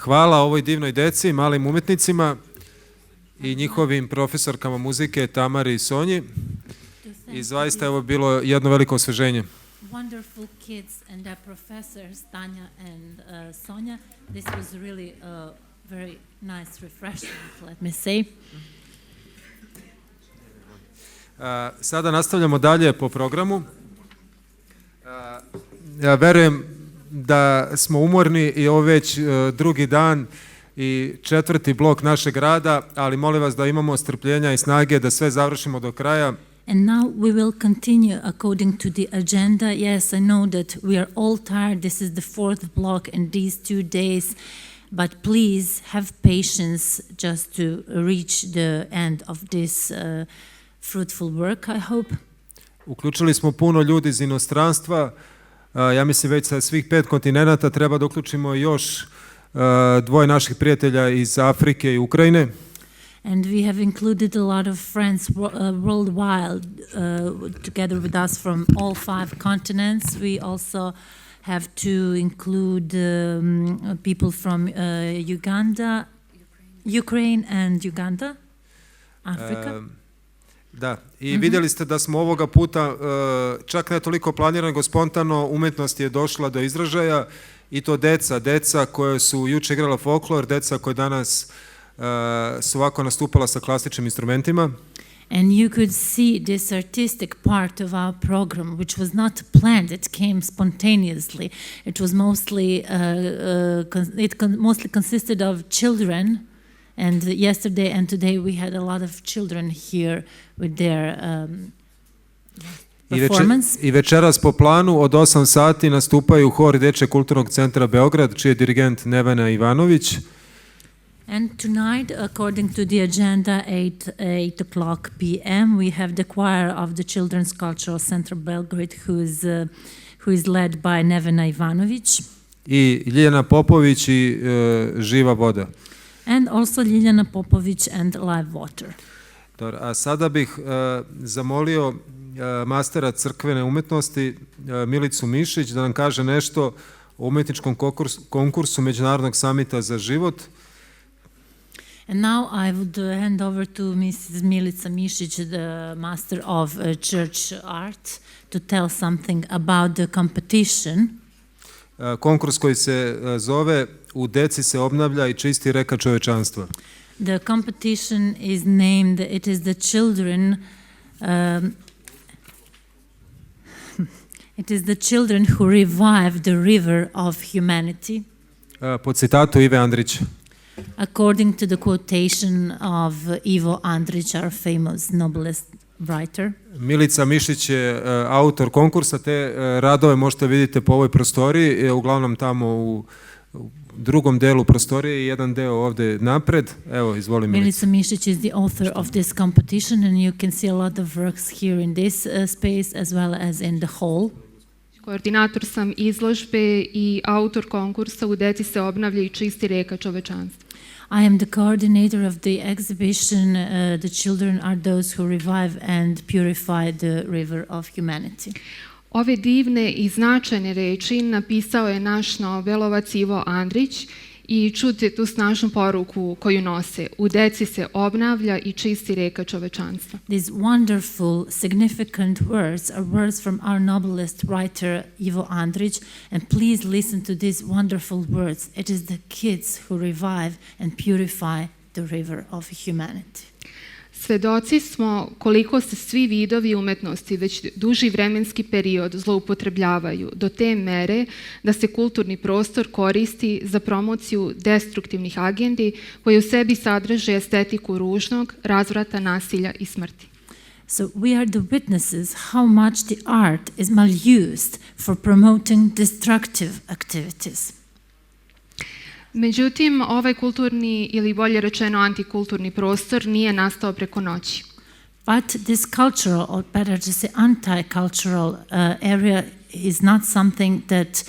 Speaker 17: Hvala ovoj divnoj deci, malim umetnicima i njihovim profesorkama muzike Tamari i Sonji. I zaista je ovo bilo jedno veliko osveženje.
Speaker 4: Wonderful kids and their professors, Tanja and Sonja. This was really a very nice refreshment, let me say.
Speaker 17: Sada nastavljamo dalje po programu. Ja verujem da smo umorni i ovo već drugi dan i četvrti blok našeg rada, ali molim vas da imamo strpljenja i snage da sve završimo do kraja.
Speaker 4: And now we will continue according to the agenda. Yes, I know that we are all tired. This is the fourth block in these 2 days. But please have patience just to reach the end of this fruitful work, I hope.
Speaker 17: Uključili smo puno ljudi iz inostranstva. Ja mislim već sa svih 5 kontinenata treba da uključimo još 2 naših prijatelja iz Afrike i Ukrajine.
Speaker 4: And we have included a lot of friends worldwide together with us from all 5 continents. We also have to include people from Uganda, Ukraine and Uganda, Africa.
Speaker 17: Da, i vidjeli ste da smo ovoga puta, čak ne toliko planirano, nego spontano, umetnost je došla do izražaja i to deca koje su juče igrala folklor, deca koje danas su ovako nastupala sa klasičnim instrumentima.
Speaker 4: And you could see this artistic part of our program, which was not planned, it came spontaneously. It was mostly, mostly consisted of children. And yesterday and today we had a lot of children here with their performance.
Speaker 17: I večeras po planu od 8 sati nastupaju hor Dečeg kulturnog centra Beograd, čiji je dirigent Nevena Ivanović.
Speaker 4: And tonight, according to the agenda, 8 o'clock p.m., we have the choir of the Children's Cultural Center Belgrade, who is led by Nevena Ivanović.
Speaker 17: I Ljiljana Popović i Živa voda.
Speaker 4: And also Ljiljana Popović and Live Water.
Speaker 17: Dobro, a sada bih zamolio mastera crkvene umetnosti Milicu Mišić da nam kaže nešto o umetničkom konkursu Međunarodnog samita za život.
Speaker 4: And now I would hand over to Mrs. Milica Mišić, the master of church art, to tell something about the competition.
Speaker 17: Konkurs koji se zove U deci se obnavlja i čisti reka čovečanstva.
Speaker 4: The competition is named, it is the children, it is the children who revive the river of humanity.
Speaker 17: Po citatu Ive Andrića.
Speaker 4: According to the quotation of Ivo Andrić, our famous novelist writer.
Speaker 17: Milica Mišić je autor konkursa, te radove možete vidjeti po ovoj prostoriji, uglavnom tamo u drugom delu prostorije i jedan deo ovde napred. Evo, izvoli Milica.
Speaker 4: Milica Mišić is the author of this competition and you can see a lot of works here in this space as well as in the hall.
Speaker 18: Koordinator sam izložbe i autor konkursa U deci se obnavlja i čisti reka čovečanstva.
Speaker 4: I am the coordinator of the exhibition. The children are those who revive and purify the river of humanity.
Speaker 18: Ove divne i značajne reči napisao je naš nobelovac Ivo Andrić i čujte tu snažnu poruku koju nose. U deci se obnavlja i čisti reka čovečanstva.
Speaker 4: These wonderful, significant words are words from our novelist writer Ivo Andrić, and please listen to these wonderful words. It is the kids who revive and purify the river of humanity.
Speaker 18: Svedoci smo koliko se svi vidovi umetnosti već duži vremenski period zloupotrebljavaju do te mere da se kulturni prostor koristi za promociju destruktivnih agendi koje u sebi sadrže estetiku ružnog, razvrata, nasilja i smrti.
Speaker 4: So we are the witnesses how much the art is malused for promoting destructive activities.
Speaker 18: Međutim, ovaj kulturni ili bolje rečeno antikulturni prostor nije nastao preko noći.
Speaker 4: But this cultural, or better to say anti-cultural area is not something that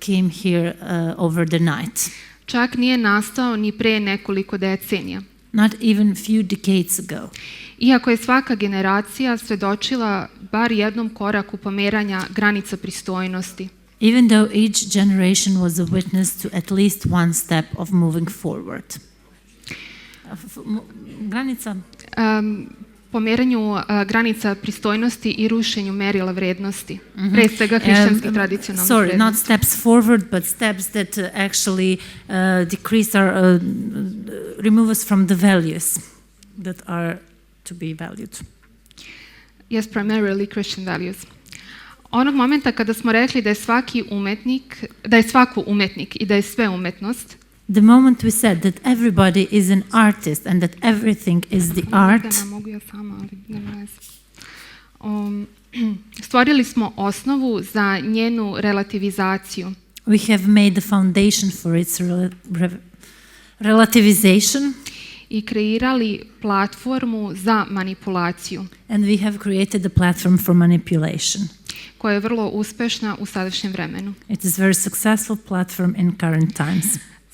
Speaker 4: came here over the night.
Speaker 18: Čak nije nastao ni pre nekoliko decenija.
Speaker 4: Not even few decades ago.
Speaker 18: Iako je svaka generacija svedočila bar jednom koraku pomeranja granica pristojnosti.
Speaker 4: Even though each generation was a witness to at least one step of moving forward. Granica?
Speaker 18: Pomeranju granica pristojnosti i rušenju merila vrednosti, pre svega hrišćanskih tradicionalnih vrednosti.
Speaker 4: Sorry, not steps forward, but steps that actually decrease our, remove us from the values that are to be valued.
Speaker 18: Yes, primarily Christian values. Onog momenta kada smo rekli da je svaki umetnik, da je svako umetnik i da je sve umetnost,
Speaker 4: the moment we said that everybody is an artist and that everything is the art,
Speaker 18: stvorili smo osnovu za njenu relativizaciju.
Speaker 4: We have made the foundation for its relativization.
Speaker 18: I kreirali platformu za manipulaciju.
Speaker 4: And we have created a platform for manipulation.
Speaker 18: Koja je vrlo uspešna u sadašnjem vremenu.
Speaker 4: It is a very successful platform in current times.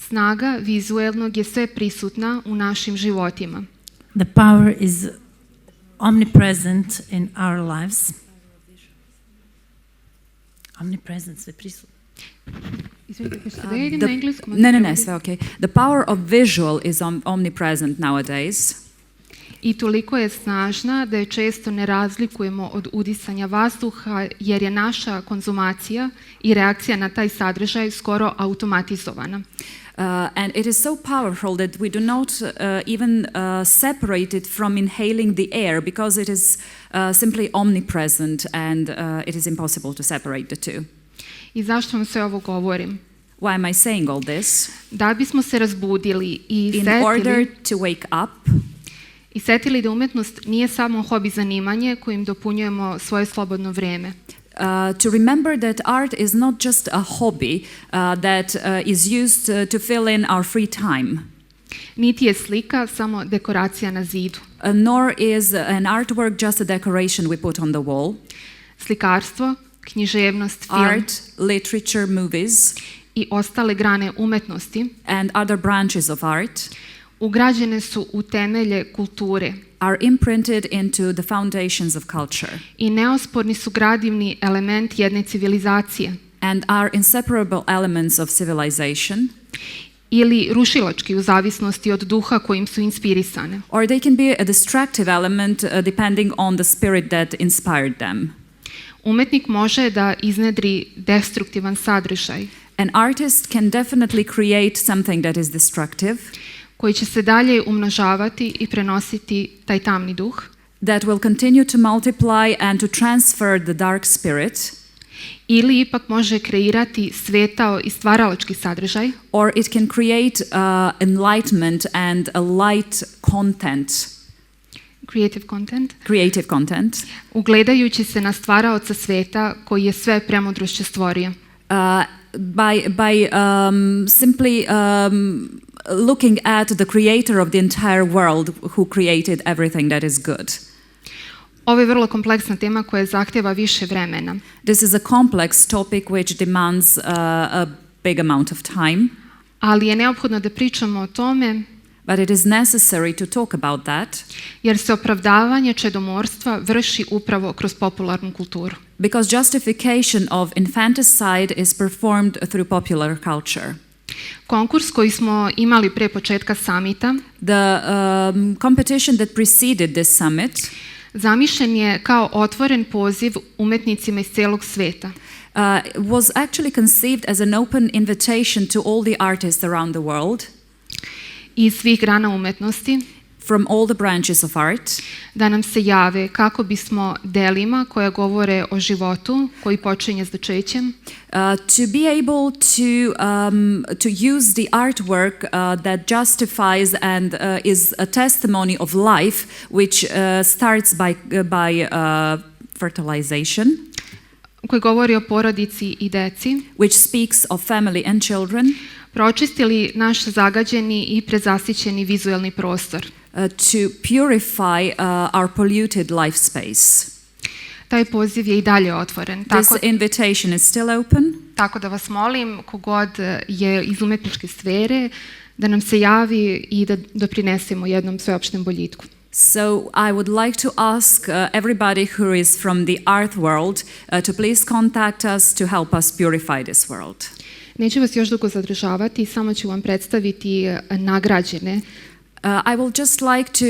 Speaker 18: Snaga vizuelnog je sve prisutna u našim životima.
Speaker 4: The power is omnipresent in our lives. Omnipresent, sve prisutno.
Speaker 2: Ne, sve okay. The power of visual is omnipresent nowadays.
Speaker 18: I toliko je snažna da je često ne razlikujemo od udisanja vazduha jer je naša konzumacija i reakcija na taj sadržaj skoro automatizovana.
Speaker 2: And it is so powerful that we do not even separate it from inhaling the air because it is simply omnipresent and it is impossible to separate the two.
Speaker 18: I zašto vam sve ovo govorim?
Speaker 2: Why am I saying all this?
Speaker 18: Da bismo se razbudili i
Speaker 2: in order to wake up.
Speaker 18: I setili da umetnost nije samo hobi zanimanje kojim dopunjujemo svoje slobodno vreme.
Speaker 2: To remember that art is not just a hobby that is used to fill in our free time.
Speaker 18: Niti je slika samo dekoracija na zidu.
Speaker 2: Nor is an artwork just a decoration we put on the wall.
Speaker 18: Slikarstvo, književnost, film,
Speaker 2: art, literature, movies
Speaker 18: i ostale grane umetnosti
Speaker 2: and other branches of art
Speaker 18: ugrađene su u temelje kulture.
Speaker 2: Are imprinted into the foundations of culture.
Speaker 18: I neosporni su gradivni element jedne civilizacije.
Speaker 2: And are inseparable elements of civilization.
Speaker 18: Ili rušilački u zavisnosti od duha kojim su inspirisane.
Speaker 2: Or they can be a destructive element depending on the spirit that inspired them.
Speaker 18: Umetnik može da iznedri destruktivan sadržaj.
Speaker 2: An artist can definitely create something that is destructive.
Speaker 18: Koji će se dalje umnožavati i prenositi taj tamni duh.
Speaker 2: That will continue to multiply and to transfer the dark spirit.
Speaker 18: Ili ipak može kreirati svetao i stvaralački sadržaj.
Speaker 2: Or it can create enlightenment and a light content.
Speaker 18: Creative content. Ugledajući se na stvaraoca sveta koji je sve premudrošću stvorio.
Speaker 2: By simply looking at the creator of the entire world who created everything that is good.
Speaker 18: Ovo je vrlo kompleksna tema koja zahtjeva više vremena.
Speaker 2: This is a complex topic which demands a big amount of time.
Speaker 18: Ali je neophodno da pričamo o tome.
Speaker 2: But it is necessary to talk about that.
Speaker 18: Jer se opravdavanje čedomorstva vrši upravo kroz popularnu kulturu.
Speaker 2: Because justification of infanticide is performed through popular culture.
Speaker 18: Konkurs koji smo imali pre početka samita,
Speaker 2: the competition that preceded this summit,
Speaker 18: zamišljen je kao otvoren poziv umetnicima iz celog sveta.
Speaker 2: Was actually conceived as an open invitation to all the artists around the world.
Speaker 18: Iz svih grana umetnosti.
Speaker 2: From all the branches of art.
Speaker 18: Da nam se jave kako bismo delima koja govore o životu koji počinje s začećem.
Speaker 2: To be able to use the artwork that justifies and is a testimony of life which starts by fertilization.
Speaker 18: Koji govori o porodici i deci.
Speaker 2: Which speaks of family and children.
Speaker 18: Pročistili naš zagađeni i prezasićeni vizuelni prostor.
Speaker 2: To purify our polluted life space.
Speaker 18: Taj poziv je i dalje otvoren.
Speaker 2: This invitation is still open.
Speaker 18: Tako da vas molim, kogod je iz umetničke sfere, da nam se javi i da doprinesemo jednom sveopštem boljitku.
Speaker 2: So I would like to ask everybody who is from the art world to please contact us to help us purify this world.
Speaker 18: Neću vas još dugo zadržavati, samo ću vam predstaviti nagrađene.
Speaker 2: I will just like to,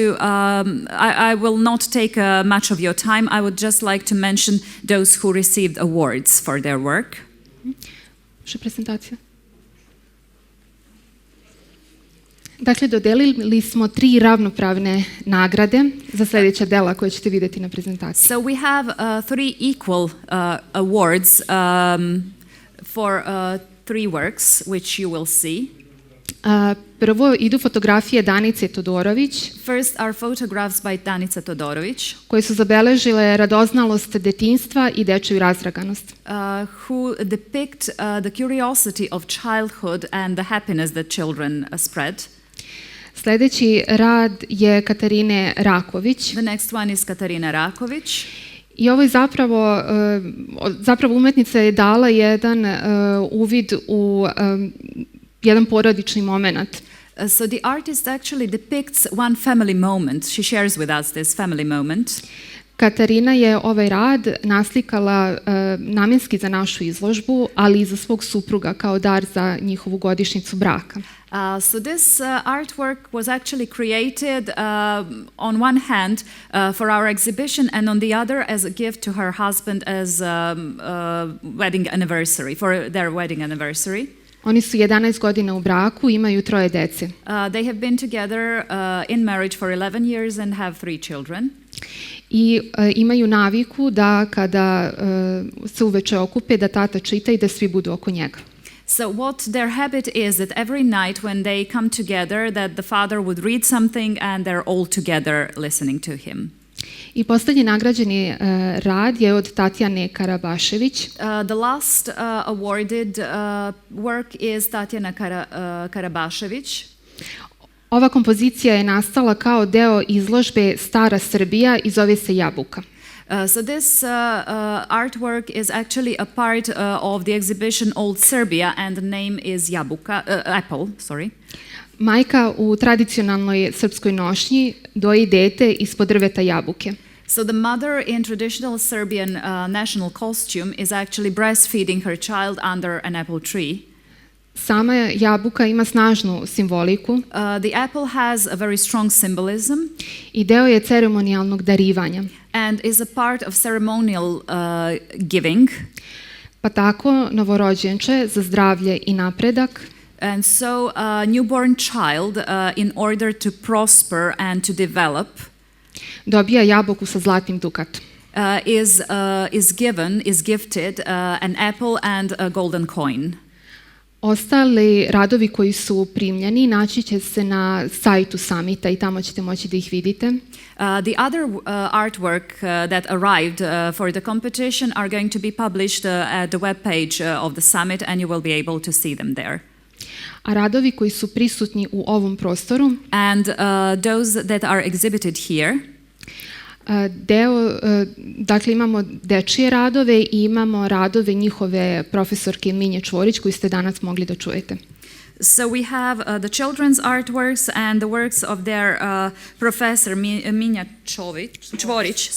Speaker 2: I will not take much of your time. I would just like to mention those who received awards for their work.
Speaker 18: Še prezentacija. Dakle, dodelili smo 3 ravnopravne nagrade za sljedeća dela koje ćete vidjeti na prezentaciji.
Speaker 2: So we have 3 equal awards for 3 works which you will see.
Speaker 18: Prvo idu fotografije Danice Todorović.
Speaker 2: First are photographs by Danica Todorovic.
Speaker 18: Koje su zabeležile radoznalost detinjstva i dečju razraganost.
Speaker 2: Who depict the curiosity of childhood and the happiness that children spread.
Speaker 18: Sljedeći rad je Katarine Raković.
Speaker 2: The next one is Katarina Raković.
Speaker 18: I ovo je zapravo umetnica je dala jedan uvid u jedan porodični moment.
Speaker 2: So the artist actually depicts one family moment. She shares with us this family moment.
Speaker 18: Katarina je ovaj rad naslikala namjenski za našu izložbu, ali i za svog supruga kao dar za njihovu godišnjicu braka.
Speaker 2: So this artwork was actually created on one hand for our exhibition and on the other as a gift to her husband as wedding anniversary, for their wedding anniversary.
Speaker 18: Oni su 11 godina u braku, imaju 3 dece.
Speaker 2: They have been together in marriage for 11 years and have 3 children.
Speaker 18: I imaju naviku da kada se uveče okupe da tata čita i da svi budu oko njega.
Speaker 2: So what their habit is that every night when they come together that the father would read something and they're all together listening to him.
Speaker 18: I poslednji nagrađeni rad je od Tatjane Karabašević.
Speaker 2: The last awarded work is Tatjana Karabašević.
Speaker 18: Ova kompozicija je nastala kao deo izložbe Stara Srbija i zove se Jabuka.
Speaker 2: So this artwork is actually a part of the exhibition Old Serbia and the name is Apple, sorry.
Speaker 18: Majka u tradicionalnoj srpskoj nošnji doji dete ispod drveta jabuke.
Speaker 2: So the mother in traditional Serbian national costume is actually breastfeeding her child under an apple tree.
Speaker 18: Sama jabuka ima snažnu simboliku.
Speaker 2: The apple has a very strong symbolism.
Speaker 18: I deo je ceremonijalnog darivanja.
Speaker 2: And is a part of ceremonial giving.
Speaker 18: Pa tako novorođenče za zdravlje i napredak.
Speaker 2: And so a newborn child in order to prosper and to develop
Speaker 18: dobija jabuku sa zlatnim dukatom.
Speaker 2: Is gifted an apple and a golden coin.
Speaker 18: Ostali radovi koji su primljeni naći će se na sajtu samita i tamo ćete moći da ih vidite.
Speaker 2: The other artwork that arrived for the competition are going to be published at the web page of the summit and you will be able to see them there.
Speaker 18: A radovi koji su prisutni u ovom prostoru
Speaker 2: and those that are exhibited here.
Speaker 18: Dakle imamo dečije radove i imamo radove njihove profesorke Minje Čvorić koju ste danas mogli da čujete.
Speaker 2: So we have the children's artworks and the works of their professor Minja Čvorić,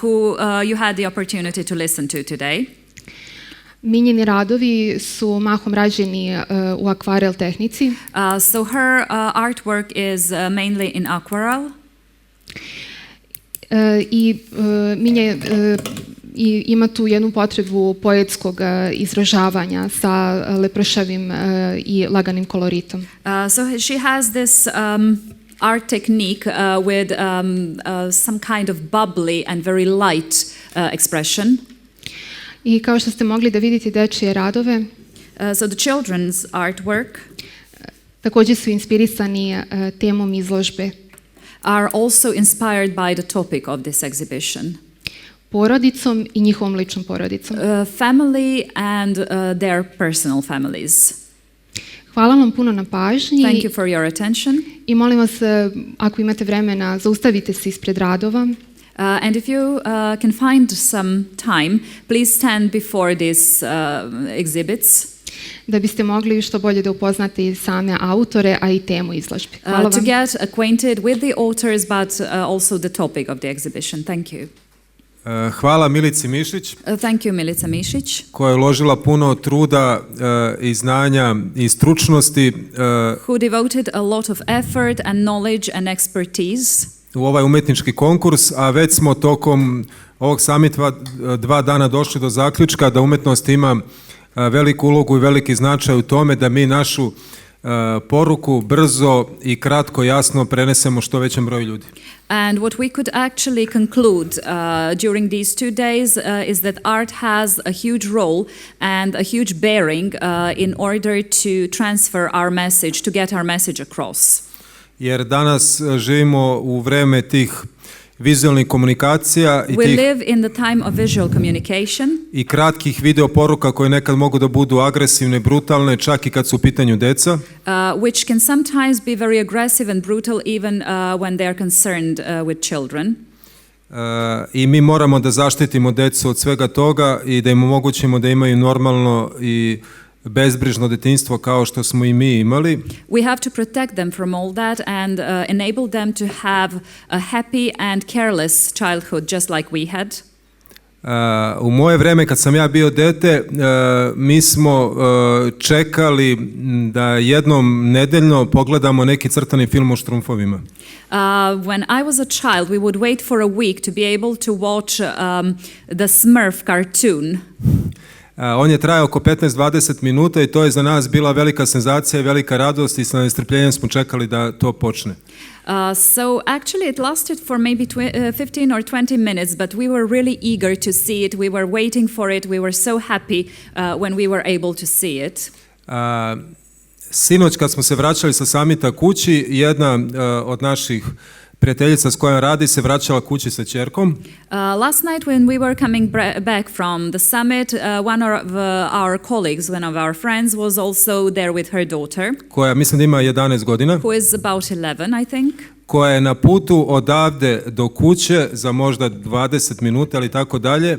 Speaker 2: who you had the opportunity to listen to today.
Speaker 18: Minjeni radovi su mahom rađeni u akvarel tehnici.
Speaker 2: So her artwork is mainly in aquarel.
Speaker 18: I Minja ima tu jednu potrebu poetskog izražavanja sa lepršavim i laganim koloritom.
Speaker 2: So she has this art technique with some kind of bubbly and very light expression.
Speaker 18: I kao što ste mogli da vidite dečije radove,
Speaker 2: so the children's artwork
Speaker 18: također su inspirisani temom izložbe.
Speaker 2: Are also inspired by the topic of this exhibition.
Speaker 18: Porodicom i njihovom ličnom porodicom.
Speaker 2: Family and their personal families.
Speaker 18: Hvala vam puno na pažnji.
Speaker 2: Thank you for your attention.
Speaker 18: I molim vas, ako imate vremena, zaustavite se ispred radova.
Speaker 2: And if you can find some time, please stand before these exhibits.
Speaker 18: da biste mogli što bolje da upoznate i same autore, a i temu izložbe. Hvala vam.
Speaker 2: To get acquainted with the authors, but also the topic of the exhibition. Thank you.
Speaker 17: Hvala Milici Mišić.
Speaker 2: Thank you, Milica Mišić.
Speaker 17: Koja je uložila puno truda i znanja i stručnosti.
Speaker 2: Who devoted a lot of effort and knowledge and expertise.
Speaker 17: U ovaj umetnički konkurs, a već smo tokom ovog samita 2 dana došli do zaključka da umetnost ima veliku ulogu i veliki značaj u tome da mi našu poruku brzo i kratko jasno prenesemo što većem broju ljudi.
Speaker 2: And what we could actually conclude during these 2 days is that art has a huge role and a huge bearing in order to transfer our message, to get our message across.
Speaker 17: Jer danas živimo u vreme tih vizualnih komunikacija i
Speaker 2: We live in the time of visual communication.
Speaker 17: I kratkih video poruka koje nekad mogu da budu agresivne, brutalne, čak i kad su u pitanju deca.
Speaker 2: Which can sometimes be very aggressive and brutal even when they are concerned with children.
Speaker 17: I mi moramo da zaštitimo decu od svega toga i da im omogućimo da imaju normalno i bezbrižno detinjstvo kao što smo i mi imali.
Speaker 2: We have to protect them from all that and enable them to have a happy and careless childhood just like we had.
Speaker 17: U moje vreme kad sam ja bio dete, mi smo čekali da jednom nedeljno pogledamo neki crtani film o štrumfovima.
Speaker 2: When I was a child, we would wait for a week to be able to watch the Smurf cartoon.
Speaker 17: On je trajao oko 15-20 minuta i to je za nas bila velika senzacija i velika radost i sa nestrpljenjem smo čekali da to počne.
Speaker 2: So actually it lasted for maybe 15 or 20 minutes, but we were really eager to see it. We were waiting for it. We were so happy when we were able to see it.
Speaker 17: Sinoć kad smo se vraćali sa samita kući, jedna od naših prijateljica s kojom radi se vraćala kući sa ćerkom.
Speaker 2: Last night when we were coming back from the summit, one of our colleagues, one of our friends, was also there with her daughter.
Speaker 17: Koja mislim da ima 11 godina.
Speaker 2: Who is about 11, I think.
Speaker 17: Koja je na putu odavde do kuće za možda 20 minuta ili tako dalje.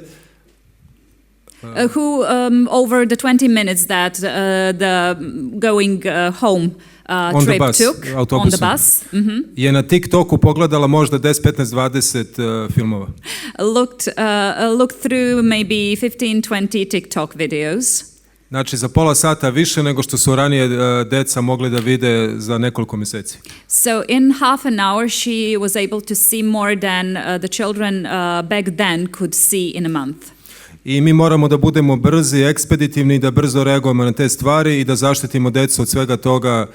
Speaker 2: Who over the 20 minutes that the going home trip took on the bus.
Speaker 17: Je na TikToku pogledala možda 10, 15, 20 filmova.
Speaker 2: Looked through maybe 15, 20 TikTok videos.
Speaker 17: Znači za pola sata više nego što su ranije deca mogli da vide za nekoliko mjeseci.
Speaker 2: So in half an hour she was able to see more than the children back then could see in a month.
Speaker 17: I mi moramo da budemo brzi, ekspeditivni i da brzo reagujemo na te stvari i da zaštitimo decu od svega toga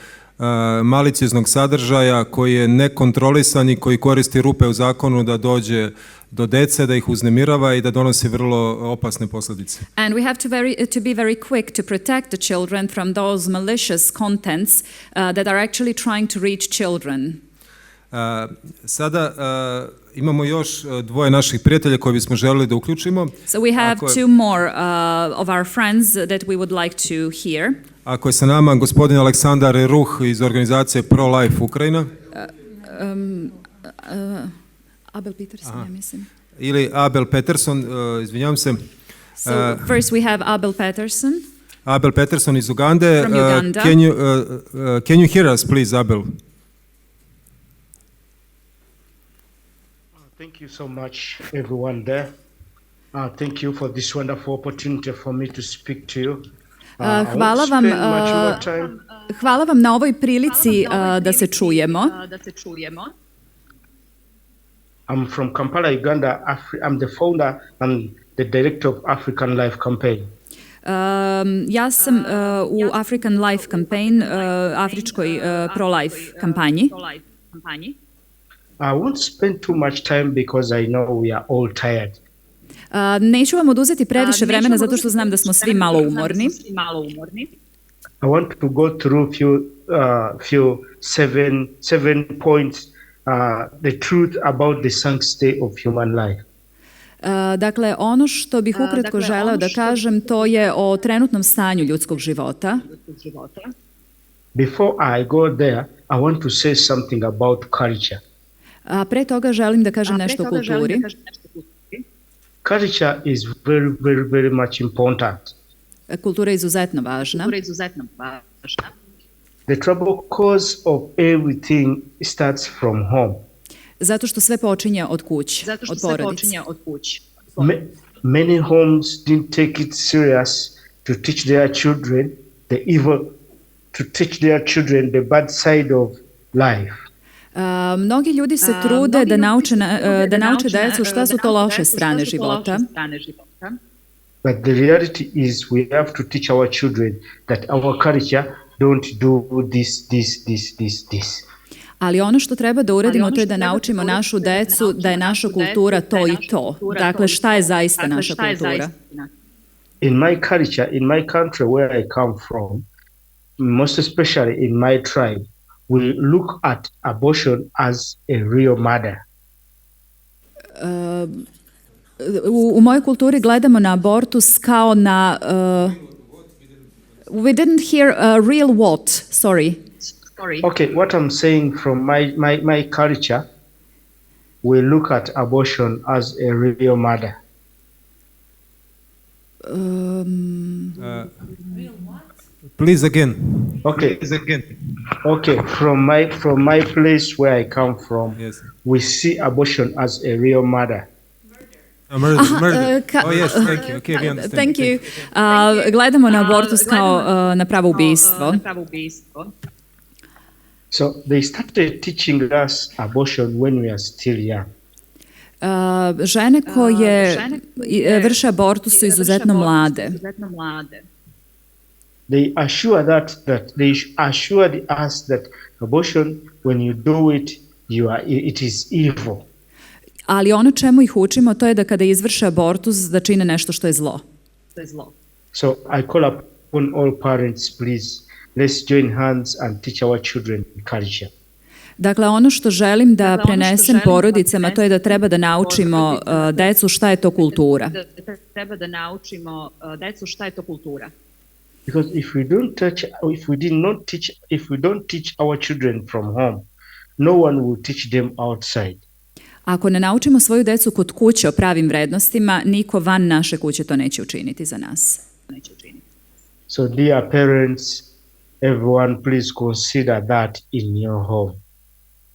Speaker 17: malicioznog sadržaja koji je nekontrolisan i koji koristi rupe u zakonu da dođe do dece, da ih uznemirava i da donosi vrlo opasne posljedice.
Speaker 2: And we have to be very quick to protect the children from those malicious contents that are actually trying to reach children.
Speaker 17: Sada imamo još dvoje naših prijatelja koje bismo želeli da uključimo.
Speaker 2: So we have two more of our friends that we would like to hear.
Speaker 17: Ako je sa nama gospodin Aleksandar Ruh iz organizacije Pro-Life Ukrajina.
Speaker 2: Abel Peterson, ja mislim.
Speaker 17: Ili Abel Peterson, izvinjavam se.
Speaker 2: So first we have Abel Peterson.
Speaker 17: Abel Peterson iz Ugande.
Speaker 2: From Uganda.
Speaker 17: Can you hear us, please, Abel?
Speaker 19: Thank you so much, everyone there. Thank you for this wonderful opportunity for me to speak to you.
Speaker 2: Hvala vam na ovoj prilici da se čujemo.
Speaker 19: I'm from Kampala, Uganda. I'm the founder and the director of African Life Campaign.
Speaker 2: Ja sam u African Life Campaign, afričkoj pro-life kampanji.
Speaker 19: I won't spend too much time because I know we are all tired.
Speaker 2: Neću vam oduzeti previše vremena zato što znam da smo svi malo umorni.
Speaker 19: I want to go through few seven points, the truth about the sanctity of human life.
Speaker 2: Dakle, ono što bih ukratko želeo da kažem, to je o trenutnom stanju ljudskog života.
Speaker 19: Before I go there, I want to say something about culture.
Speaker 2: Pre toga želim da kažem nešto o kulturi.
Speaker 19: Culture is very, very, very much important.
Speaker 2: Kultura je izuzetno važna.
Speaker 19: The trouble cause of everything starts from home.
Speaker 2: Zato što sve počinje od kuće, od porodice.
Speaker 19: Many homes didn't take it serious to teach their children the evil, to teach their children the bad side of life.
Speaker 2: Mnogi ljudi se trude da nauče decu šta su to loše strane života.
Speaker 19: But the reality is we have to teach our children that our culture don't do this.
Speaker 2: Ali ono što treba da uradimo to je da naučimo našu decu da je naša kultura to i to. Dakle, šta je zaista naša kultura?
Speaker 19: In my culture, in my country where I come from, most especially in my tribe, we look at abortion as a real murder.
Speaker 2: U mojoj kulturi gledamo na abortus kao na... we didn't hear real what, sorry.
Speaker 19: Okay, what I'm saying from my culture, we look at abortion as a real murder.
Speaker 17: Please again.
Speaker 19: Okay. Okay, from my place where I come from, yes. We see abortion as a real murder.
Speaker 17: Murder. Oh yes, thank you. Okay, we understand.
Speaker 2: Thank you. Gledamo na abortus kao na pravo ubistvo.
Speaker 19: So they started teaching us abortion when we are still young.
Speaker 2: Žene koje vrše abortus su izuzetno mlade.
Speaker 19: They assured us that abortion, when you do it, it is evil.
Speaker 2: Ali ono čemu ih učimo to je da kada izvrše abortus da čine nešto što je zlo.
Speaker 19: So I call upon all parents, please, let's join hands and teach our children culture.
Speaker 2: Dakle, ono što želim da prenesem porodicama to je da treba da naučimo decu šta je to kultura.
Speaker 19: Because if we don't teach our children from home, no one will teach them outside.
Speaker 2: Ako ne naučimo svoju decu kod kuće o pravim vrednostima, niko van naše kuće to neće učiniti za nas.
Speaker 19: So dear parents, everyone please consider that in your home.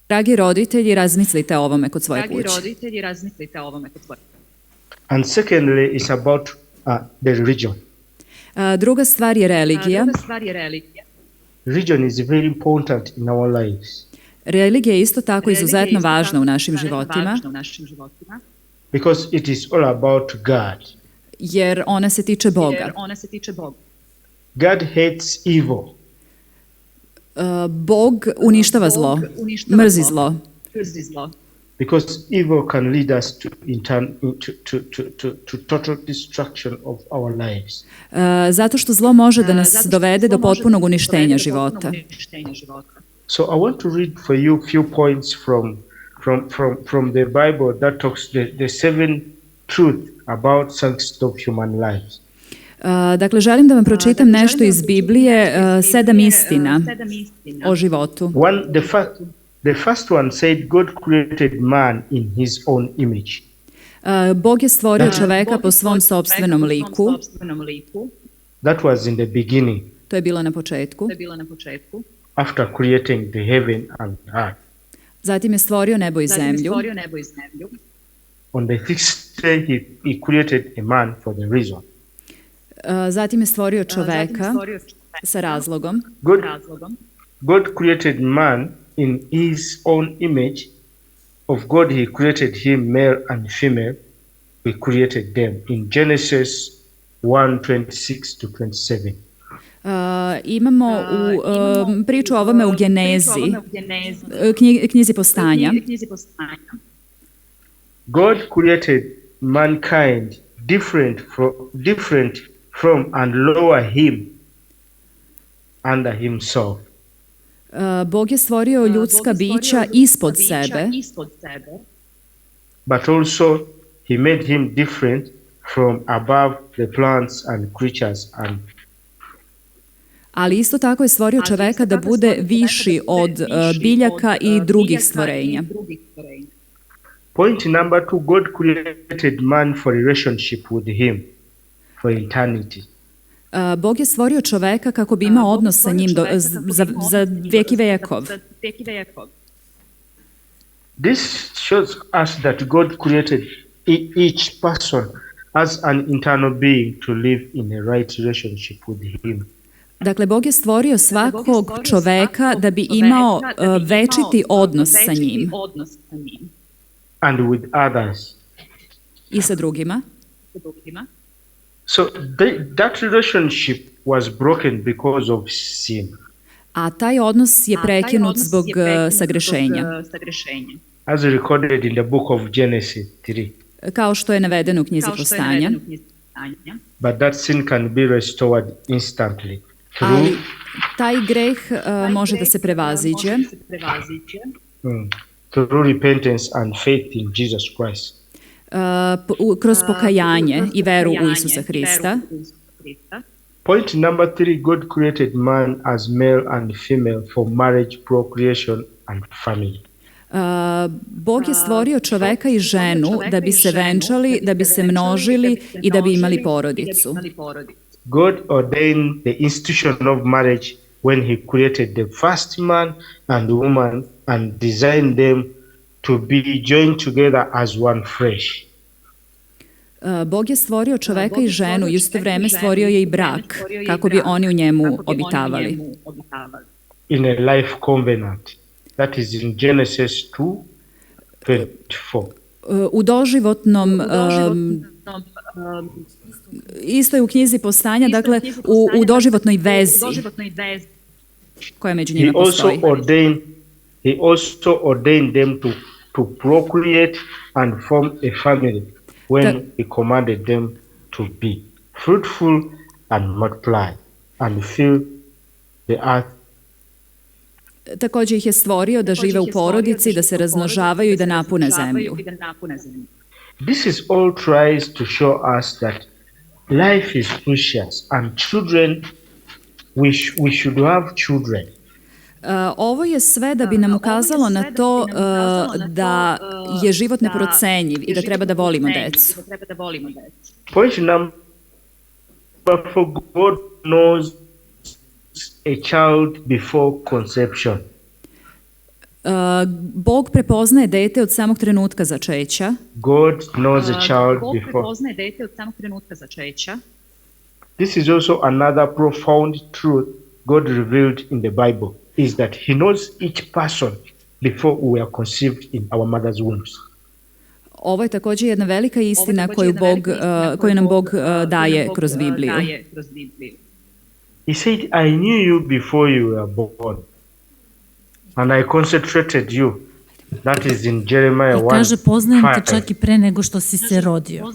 Speaker 2: Dragi roditelji, razmislite o ovome kod svoje kuće.
Speaker 19: And secondly is about the religion.
Speaker 2: Druga stvar je religija.
Speaker 19: Religion is very important in our lives.
Speaker 2: Religija je isto tako izuzetno važna u našim životima.
Speaker 19: Because it is all about God.
Speaker 2: Jer ona se tiče Boga.
Speaker 19: God hates evil.
Speaker 2: Bog uništava zlo, mrzi zlo.
Speaker 19: Because evil can lead us to total destruction of our lives.
Speaker 2: Zato što zlo može da nas dovede do potpunog uništenja života.
Speaker 19: So I want to read for you few points from the Bible that talks the seven truth about sanctity of human lives.
Speaker 2: Dakle, želim da vam pročitam nešto iz Biblije, 7 istina o životu.
Speaker 19: The first one said God created man in his own image.
Speaker 2: Bog je stvorio čoveka po svom sopstvenom liku.
Speaker 19: That was in the beginning.
Speaker 2: To je bilo na početku.
Speaker 19: After creating the heaven and earth.
Speaker 2: Zatim je stvorio nebo i zemlju.
Speaker 19: On the sixth day he created a man for the reason.
Speaker 2: Zatim je stvorio čoveka sa razlogom.
Speaker 19: God created man in his own image. Of God he created him, male and female. He created them in Genesis 1:26 to 27.
Speaker 2: Imamo priču o ovome u Genezi, knjizi Postanja.
Speaker 19: God created mankind different from and lower him under himself.
Speaker 2: Bog je stvorio ljudska bića ispod sebe.
Speaker 19: But also he made him different from above the plants and creatures and
Speaker 2: ali isto tako je stvorio čoveka da bude viši od biljaka i drugih stvorenja.
Speaker 19: Point number 2, God created man for relationship with him for eternity.
Speaker 2: Bog je stvorio čoveka kako bi imao odnos sa njim za vijek i vijekov.
Speaker 19: This shows us that God created each person as an internal being to live in a right relationship with Him.
Speaker 2: Dakle, Bog je stvorio svakog čoveka da bi imao večiti odnos sa njim.
Speaker 19: And with others.
Speaker 2: I sa drugima.
Speaker 19: So that relationship was broken because of sin.
Speaker 2: A taj odnos je prekinut zbog sagrešenja.
Speaker 19: As recorded in the book of Genesis 3.
Speaker 2: Kao što je navedeno u knjizi Postanja.
Speaker 19: But that sin can be restored instantly.
Speaker 2: Ali taj greh može da se prevaziđe
Speaker 19: through repentance and faith in Jesus Christ.
Speaker 2: Kroz pokajanje i veru u Isusa Hrista.
Speaker 19: Point number 3, God created man as male and female for marriage, procreation and family.
Speaker 2: Bog je stvorio čoveka i ženu da bi se venčali, da bi se množili i da bi imali porodicu.
Speaker 19: God ordained the institution of marriage when He created the first man and woman and designed them to be joined together as one flesh.
Speaker 2: Bog je stvorio čoveka i ženu i u isto vreme stvorio je i brak kako bi oni u njemu obitavali.
Speaker 19: In a life covenant. That is in Genesis 2:24.
Speaker 2: U doživotnom isto je u knjizi Postanja, dakle u doživotnoj vezi koja među njima postoji.
Speaker 19: He also ordained them to procreate and form a family when He commanded them to be fruitful and multiply and fill the earth.
Speaker 2: Također ih je stvorio da žive u porodici, da se razmnožavaju i da napune zemlju.
Speaker 19: This is all tries to show us that life is precious and children, we should have children.
Speaker 2: Ovo je sve da bi nam ukazalo na to da je život neprocenjiv i da treba da volimo decu.
Speaker 19: Point number 4, God knows a child before conception.
Speaker 2: Bog prepoznaje dete od samog trenutka začeća.
Speaker 19: God knows a child before. This is also another profound truth God revealed in the Bible, is that He knows each person before we are conceived in our mother's wombs.
Speaker 2: Ovo je također jedna velika istina koju nam Bog daje kroz Bibliju.
Speaker 19: He said, I knew you before you were born, and I consecrated you. That is in Jeremiah 1:5.
Speaker 4: Kaže, poznajem te čak i pre nego što si se rodio.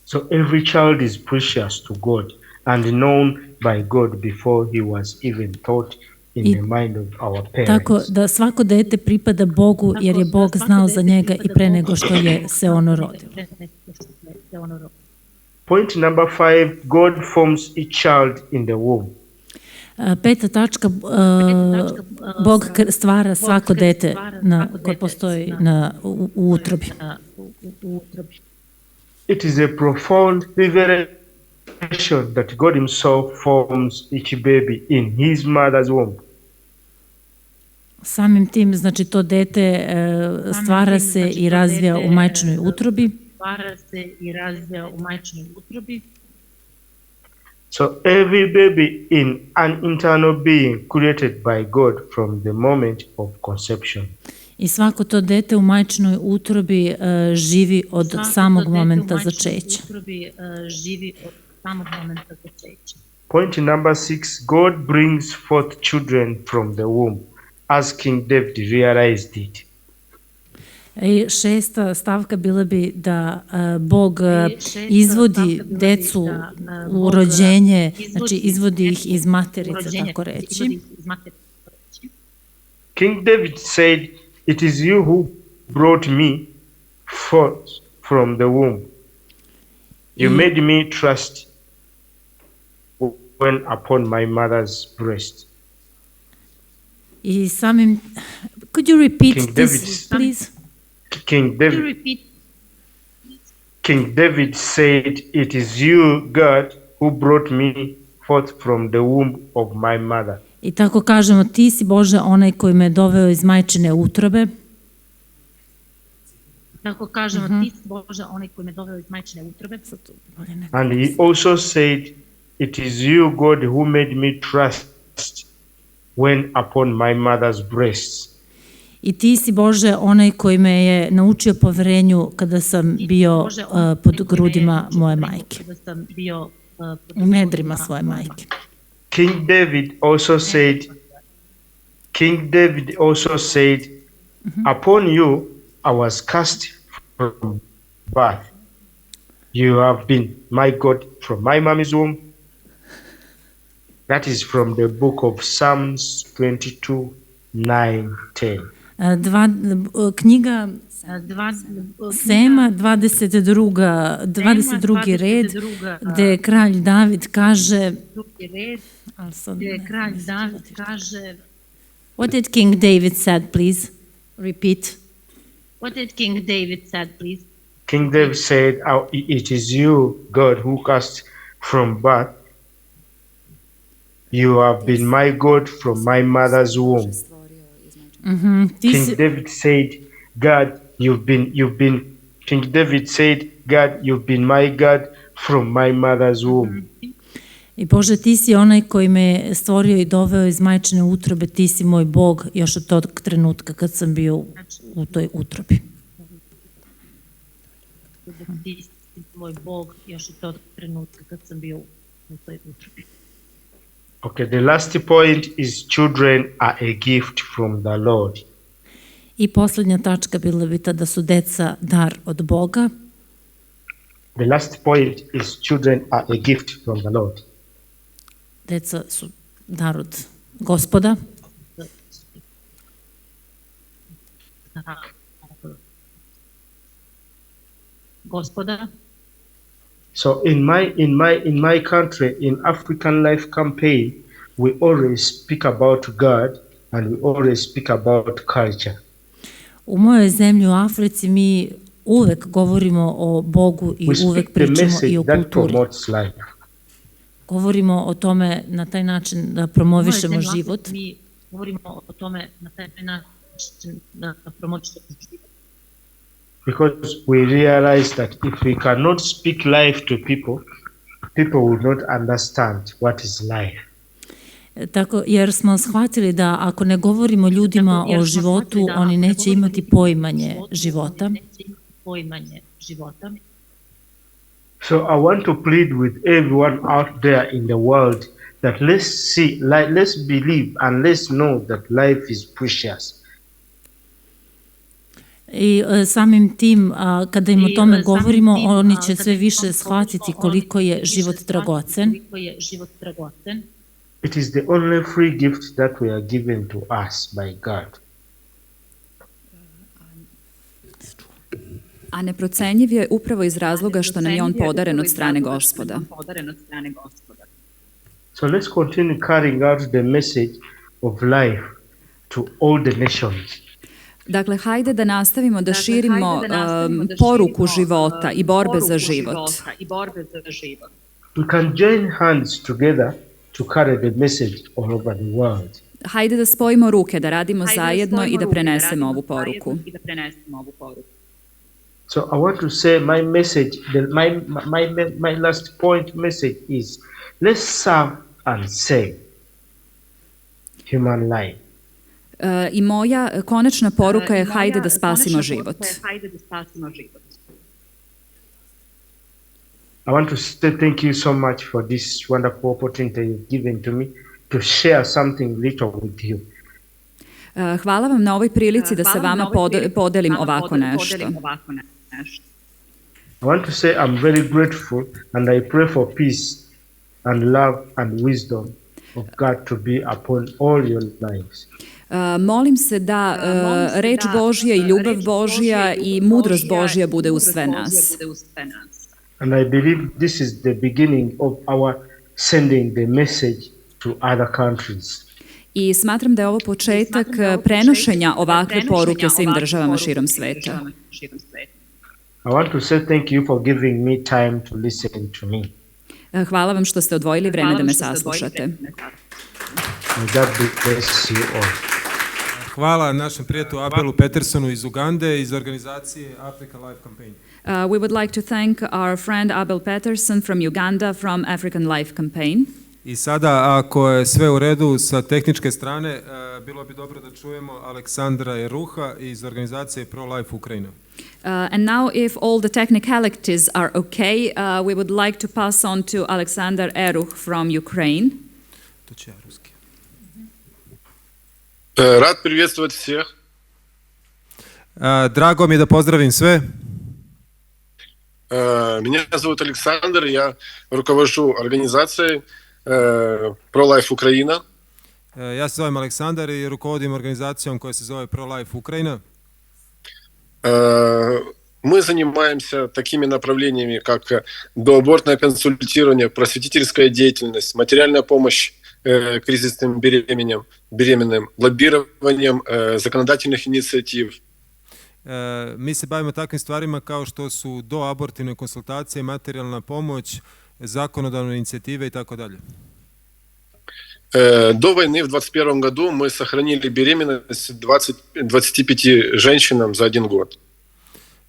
Speaker 19: So every child is precious to God and known by God before he was even thought in the mind of our parents.
Speaker 4: Tako da svako dete pripada Bogu jer je Bog znao za njega i pre nego što je se ono rodilo.
Speaker 19: Point number 5, God forms each child in the womb.
Speaker 4: Peta tačka, Bog stvara svako dete koje postoji u utrobi.
Speaker 19: It is a profound revelation that God Himself forms each baby in His mother's womb.
Speaker 4: Samim tim, znači to dete stvara se i razvija u majčinoj utrobi.
Speaker 19: So every baby in an internal being created by God from the moment of conception.
Speaker 4: I svako to dete u majčinoj utrobi živi od samog momenta začeća.
Speaker 19: Point number 6, God brings forth children from the womb, as King David realized it.
Speaker 4: I šesta stavka bila bi da Bog izvodi decu u rođenje, znači izvodi ih iz materice, tako reći.
Speaker 19: King David said, it is you who brought me forth from the womb. You made me trust when upon my mother's breast.
Speaker 4: I samim, could you repeat this, please?
Speaker 19: King David said, "It is you, God, who brought me forth from the womb of my mother."
Speaker 4: I tako kažemo, ti si Bože onaj koji me doveo iz majčine utrobe. Tako kažemo, ti si Bože onaj koji me doveo iz majčine utrobe.
Speaker 19: And he also said, "It is you, God, who made me trust when upon my mother's breasts."
Speaker 4: I ti si Bože onaj koji me je naučio poverenju kada sam bio pod grudima moje majke. U medrima svoje majke.
Speaker 19: King David also said, "Upon you I was cast from birth. You have been my God from my mommy's womb." That is from the book of Psalms 22, 9, 10.
Speaker 4: Knjiga Sema, 22. red, gde kralj David kaže, what did King David said, please? Repeat. What did King David said, please?
Speaker 19: King David said, "It is you, God, who cast from birth. You have been my God from my mother's womb." King David said, "God, King David said, God, you've been my God from my mother's womb."
Speaker 4: I Bože, ti si onaj koji me stvorio i doveo iz majčine utrobe, ti si moj Bog još od tog trenutka kad sam bio u toj utrobi. Ti si moj Bog još od tog trenutka kad sam bio u toj utrobi.
Speaker 19: Okay, the last point is children are a gift from the Lord.
Speaker 4: I poslednja tačka bila bi ta da su deca dar od Boga.
Speaker 19: The last point is children are a gift from the Lord.
Speaker 4: Deca su dar od Gospoda. Gospoda.
Speaker 19: So in my country, in African Life Campaign, we always speak about God and we always speak about culture.
Speaker 4: U mojoj zemlji u Africi mi uvek govorimo o Bogu i uvek pričamo i o kulturi. Govorimo o tome na taj način da promovišemo život. Mi govorimo o tome na taj način da promovišemo život.
Speaker 19: Because we realize that if we cannot speak life to people, people will not understand what is life.
Speaker 4: Tako, jer smo shvatili da ako ne govorimo ljudima o životu, oni neće imati poimanje života.
Speaker 19: So I want to plead with everyone out there in the world that let's believe and let's know that life is precious.
Speaker 4: I samim tim, kada im o tome govorimo, oni će sve više shvatiti koliko je život dragocen.
Speaker 19: It is the only free gift that we are given to us by God.
Speaker 2: A neprocenjiv je upravo iz razloga što nam je on podaren od strane Gospoda.
Speaker 19: So let's continue carrying out the message of life to all the nations.
Speaker 2: Dakle, hajde da nastavimo da širimo poruku života i borbe za život.
Speaker 19: We can join hands together to carry the message all over the world.
Speaker 2: Hajde da spojimo ruke, da radimo zajedno i da prenesemo ovu poruku.
Speaker 19: So I want to say my message, my last point message is, let's serve and save human life.
Speaker 2: I moja konačna poruka je hajde da spasimo život.
Speaker 19: I want to say thank you so much for this wonderful opportunity you've given to me to share something little with you.
Speaker 2: Hvala vam na ovoj prilici da sa vama podelim ovako nešto.
Speaker 19: I want to say I'm very grateful and I pray for peace and love and wisdom of God to be upon all your lives.
Speaker 2: Molim se da reč Božja i ljubav Božja i mudrost Božja bude uz sve nas.
Speaker 19: And I believe this is the beginning of our sending the message to other countries.
Speaker 2: I smatram da je ovo početak prenošenja ovakve poruke svim državama širom sveta.
Speaker 19: I want to say thank you for giving me time to listen to me.
Speaker 2: Hvala vam što ste odvojili vreme da me saslušate.
Speaker 19: God bless you all.
Speaker 17: Hvala našem prijatelju Abelu Petersonu iz Ugande iz organizacije Africa Life Campaign.
Speaker 2: We would like to thank our friend Abel Peterson from Uganda from African Life Campaign.
Speaker 17: I sada, ako je sve u redu sa tehničke strane, bilo bi dobro da čujemo Aleksandra Eruha iz organizacije Pro-Life Ukrajina.
Speaker 2: And now, if all the technicalities are okay, we would like to pass on to Aleksandar Eruh from Ukraine.
Speaker 20: Рад приветствовать всех.
Speaker 17: Drago mi je da pozdravim sve.
Speaker 20: Меня зовут Александр, я руковожу организацией Pro-Life Украина.
Speaker 17: Ja se zovem Aleksandar i rukovodim organizacijom koja se zove Pro-Life Ukraina.
Speaker 20: Мы занимаемся такими направлениями, как доабортное консультирование, просветительская деятельность, материальная помощь кризисным беременным, лоббированием законодательных инициатив.
Speaker 17: Mi se bavimo takvim stvarima kao što su doabortivne konsultacije, materijalna pomoć, zakonodavne inicijative i tako dalje.
Speaker 20: До войны в 2021 году мы сохранили беременность 25 женщинам за один год.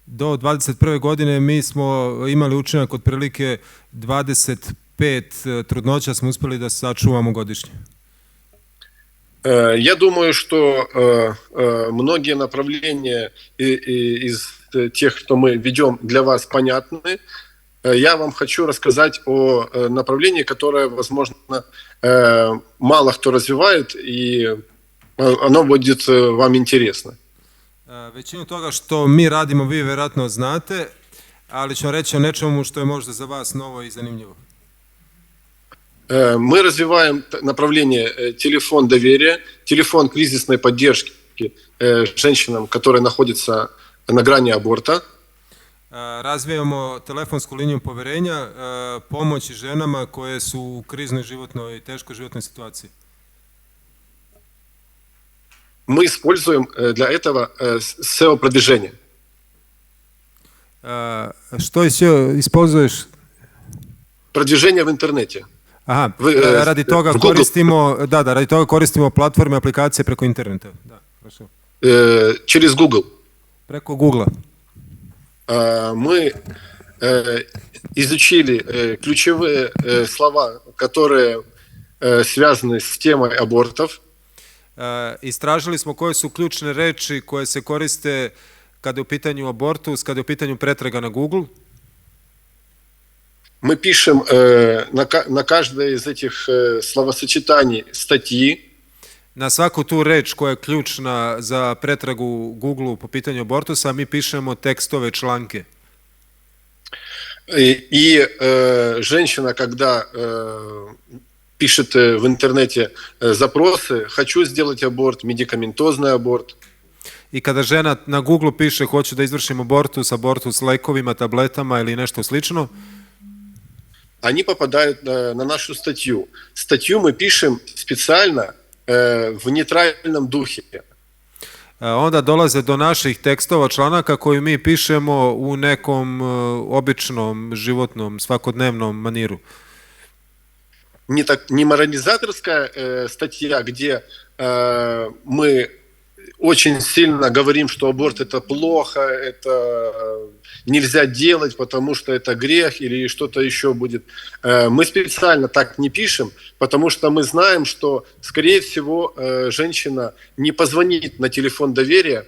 Speaker 17: Do 21. godine mi smo imali učinak otprilike 25 trudnoća smo uspjeli da sačuvamo godišnje.
Speaker 20: Я думаю, что многие направления из тех, что мы ведем, для вас понятны. Я вам хочу рассказать о направлении, которое, возможно, мало кто развивает, и оно будет вам интересно.
Speaker 17: Većinu toga što mi radimo vi vjerojatno znate, ali ću vam reći o nečemu što je možda za vas novo i zanimljivo.
Speaker 20: Мы развиваем направление телефон доверия, телефон кризисной поддержки женщинам, которые находятся на грани аборта.
Speaker 17: Razvijamo telefonsku liniju poverenja, pomoći ženama koje su u kriznoj životnoj i teškoj životnoj situaciji.
Speaker 20: Мы используем для этого SEO-продвижение.
Speaker 17: Što используешь?
Speaker 20: Продвижение в интернете.
Speaker 17: Aha, radi toga koristimo platforme, aplikacije preko interneta. Da, prošlo.
Speaker 20: Через Google.
Speaker 17: Preko Google.
Speaker 20: Мы изучили ключевые слова, которые связаны с темой абортов.
Speaker 17: Istražili smo koje su ključne reči koje se koriste kada je u pitanju abortus, kada je u pitanju pretraga na Google.
Speaker 20: Мы пишем на каждое из этих словосочетаний статьи.
Speaker 17: Na svaku tu reč koja je ključna za pretragu Google po pitanju abortusa, mi pišemo tekstove, članke.
Speaker 20: И женщина, когда пишет в интернете запросы «хочу сделать аборт», «медикаментозный аборт».
Speaker 17: I kada žena na Google piše hoću da izvršim abortus lekovima, tabletama ili nešto slično,
Speaker 20: они попадают на нашу статью. Статью мы пишем специально в нейтральном духе.
Speaker 17: Onda dolaze do naših tekstova, članaka koji mi pišemo u nekom običnom, životnom, svakodnevnom maniru.
Speaker 20: Не морализаторская статья, где мы очень сильно говорим, что аборт это плохо, это нельзя делать, потому что это грех или что-то еще будет. Мы специально так не пишем, потому что мы знаем, что, скорее всего, женщина не позвонит на телефон доверия,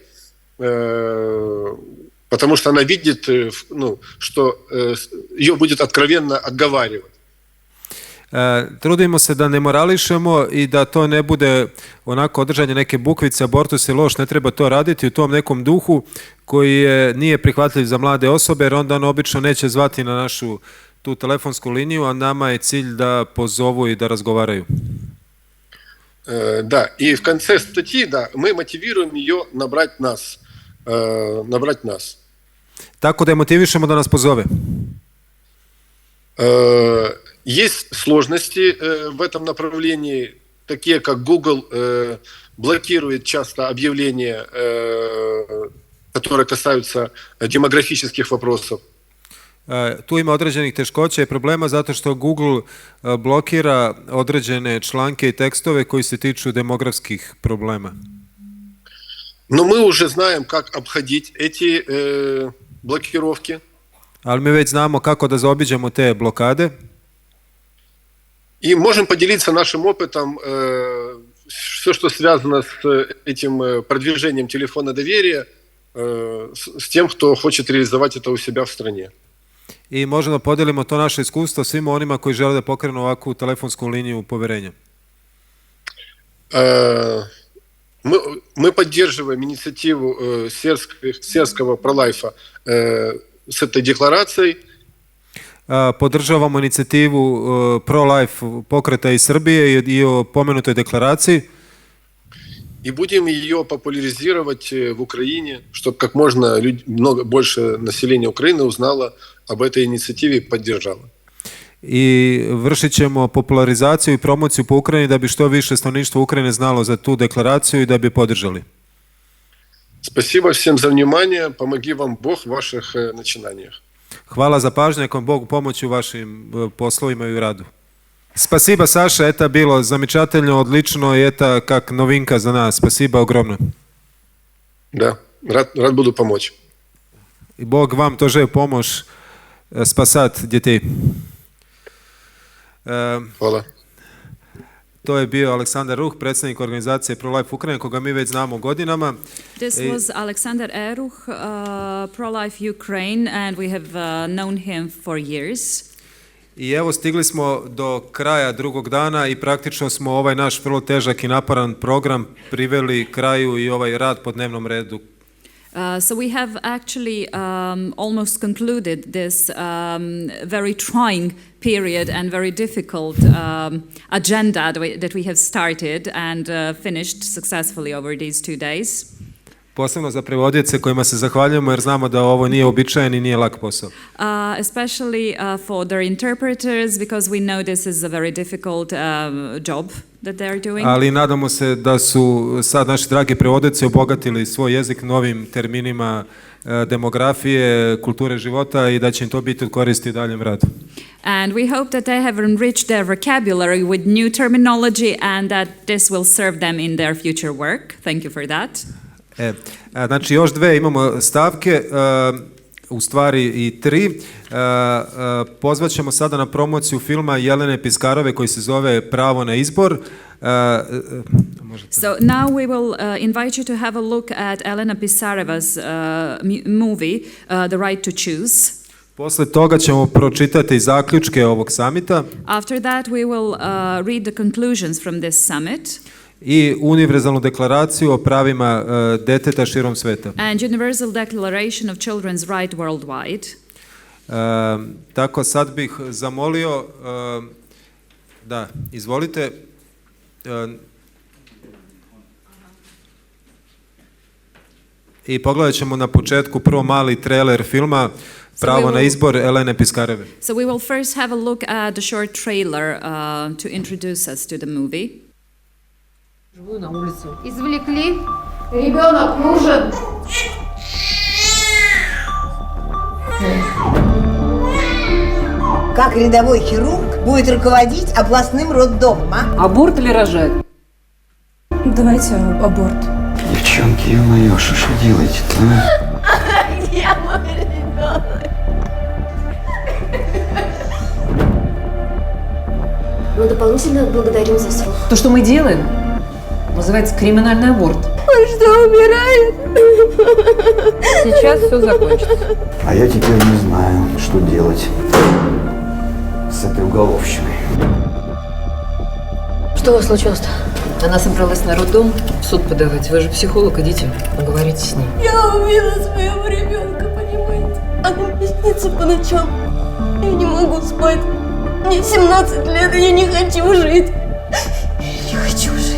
Speaker 20: потому что она видит, что ее будет откровенно отговаривать.
Speaker 17: Trudimo se da ne morališemo i da to ne bude onako održanje neke bukvice, abortus je loš, ne treba to raditi u tom nekom duhu koji nije prihvatljiv za mlade osobe, jer onda on obično neće zvati na našu tu telefonsku liniju, a nama je cilj da pozovu i da razgovaraju.
Speaker 20: Да, и в конце статьи, да, мы мотивируем ее набрать нас.
Speaker 17: Tako da je motivišemo da nas pozove.
Speaker 20: Есть сложности в этом направлении, такие как Google блокирует часто объявления которые касаются демографических вопросов.
Speaker 17: Tu ima određenih teškoća i problema zato što Google blokira određene članke i tekstove koji se tiču demografskih problema.
Speaker 20: Но мы уже знаем, как обходить эти блокировки.
Speaker 17: Ali mi već znamo kako da zaobiđemo te blokade.
Speaker 20: И можем поделиться нашим опытом, все, что связано с этим продвижением телефона доверия, с тем, кто хочет реализовать это у себя в стране.
Speaker 17: I možemo da podelimo to naše iskustvo svima onima koji žele da pokrenu ovakvu telefonsku liniju poverenja.
Speaker 20: Мы поддерживаем инициативу сербского пролайфа с этой декларацией.
Speaker 17: Podržavamo inicijativu Pro-Life pokreta iz Srbije i o pomenutoj deklaraciji.
Speaker 20: И будем ее популяризировать в Украине, чтобы как можно больше населения Украины узнало об этой инициативе и поддержало.
Speaker 17: I vršit ćemo popularizaciju i promociju po Ukrajini da bi što više stanovništva Ukrajine znalo za tu deklaraciju i da bi podržali.
Speaker 20: Спасибо всем за внимание. Помоги вам Бог в ваших начинаниях.
Speaker 17: Hvala za pažnju, nek vam Bog pomoći u vašim poslovima i u radu. Спасибо, Саша, это было замечательно, отлично, и это как новинка за нас. Спасибо огромное.
Speaker 20: Да, рад буду помочь.
Speaker 17: И Бог вам тоже помощь спасать детей.
Speaker 20: Hvala.
Speaker 17: To je bio Aleksandar Ruh, predsjednik organizacije Pro-Life Ukraine, koga mi već znamo godinama.
Speaker 2: This was Aleksandar Eruh, Pro-Life Ukraine, and we have known him for years.
Speaker 17: I evo stigli smo do kraja drugog dana i praktično smo ovaj naš vrlo težak i naporan program priveli kraju i ovaj rad po dnevnom redu.
Speaker 2: So we have actually almost concluded this very trying period and very difficult agenda that we have started and finished successfully over these 2 days.
Speaker 17: Posebno za prevodioce kojima se zahvaljujemo jer znamo da ovo nije uobičajen i nije lak posao.
Speaker 2: Especially for their interpreters because we know this is a very difficult job that they are doing.
Speaker 17: Ali nadamo se da su sad naši dragi prevodioci obogatili svoj jezik novim terminima demografije, kulture života i da će im to biti od koristi u daljem radu.
Speaker 2: And we hope that they have enriched their vocabulary with new terminology and that this will serve them in their future work. Thank you for that.
Speaker 17: Znači još dve imamo stavke, u stvari i 3. Pozvat ćemo sada na promociju filma Jelene Piskarove koji se zove Pravo na izbor.
Speaker 2: So now we will invite you to have a look at Elena Pisareva's movie, The Right to Choose.
Speaker 17: Posle toga ćemo pročitati zaključke ovog samita.
Speaker 2: After that we will read the conclusions from this summit.
Speaker 17: I univerzalnu deklaraciju o pravima deteta širom sveta.
Speaker 2: And Universal Declaration of Children's Right Worldwide.
Speaker 17: Tako sad bih zamolio, da, izvolite. I pogledat ćemo na početku prvo mali trailer filma Pravo na izbor Elene Piskareve.
Speaker 2: So we will first have a look at the short trailer to introduce us to the movie.
Speaker 21: На улицу. Извлекли. Ребенок нужен.
Speaker 22: Как рядовой хирург будет руководить областным роддомом, а?
Speaker 21: Аборт или рожать?
Speaker 23: Давайте аборт.
Speaker 24: Девчонки, ё-моё, что делаете-то, а?
Speaker 22: Где мой ребенок?
Speaker 23: Мы дополнительно благодарим за срок. То, что мы делаем, называется криминальный аборт.
Speaker 22: Он что, умирает?
Speaker 21: Сейчас все закончится.
Speaker 24: А я теперь не знаю, что делать с этой уголовщиной.
Speaker 23: Что у вас случилось-то? Она собралась на роддом в суд подавать. Вы же психолог, идите, поговорите с ней.
Speaker 22: Я убила своего ребенка, понимаете? Она мне снится по ночам. Я не могу спать. Мне 17 лет, и я не хочу жить. Не хочу жить.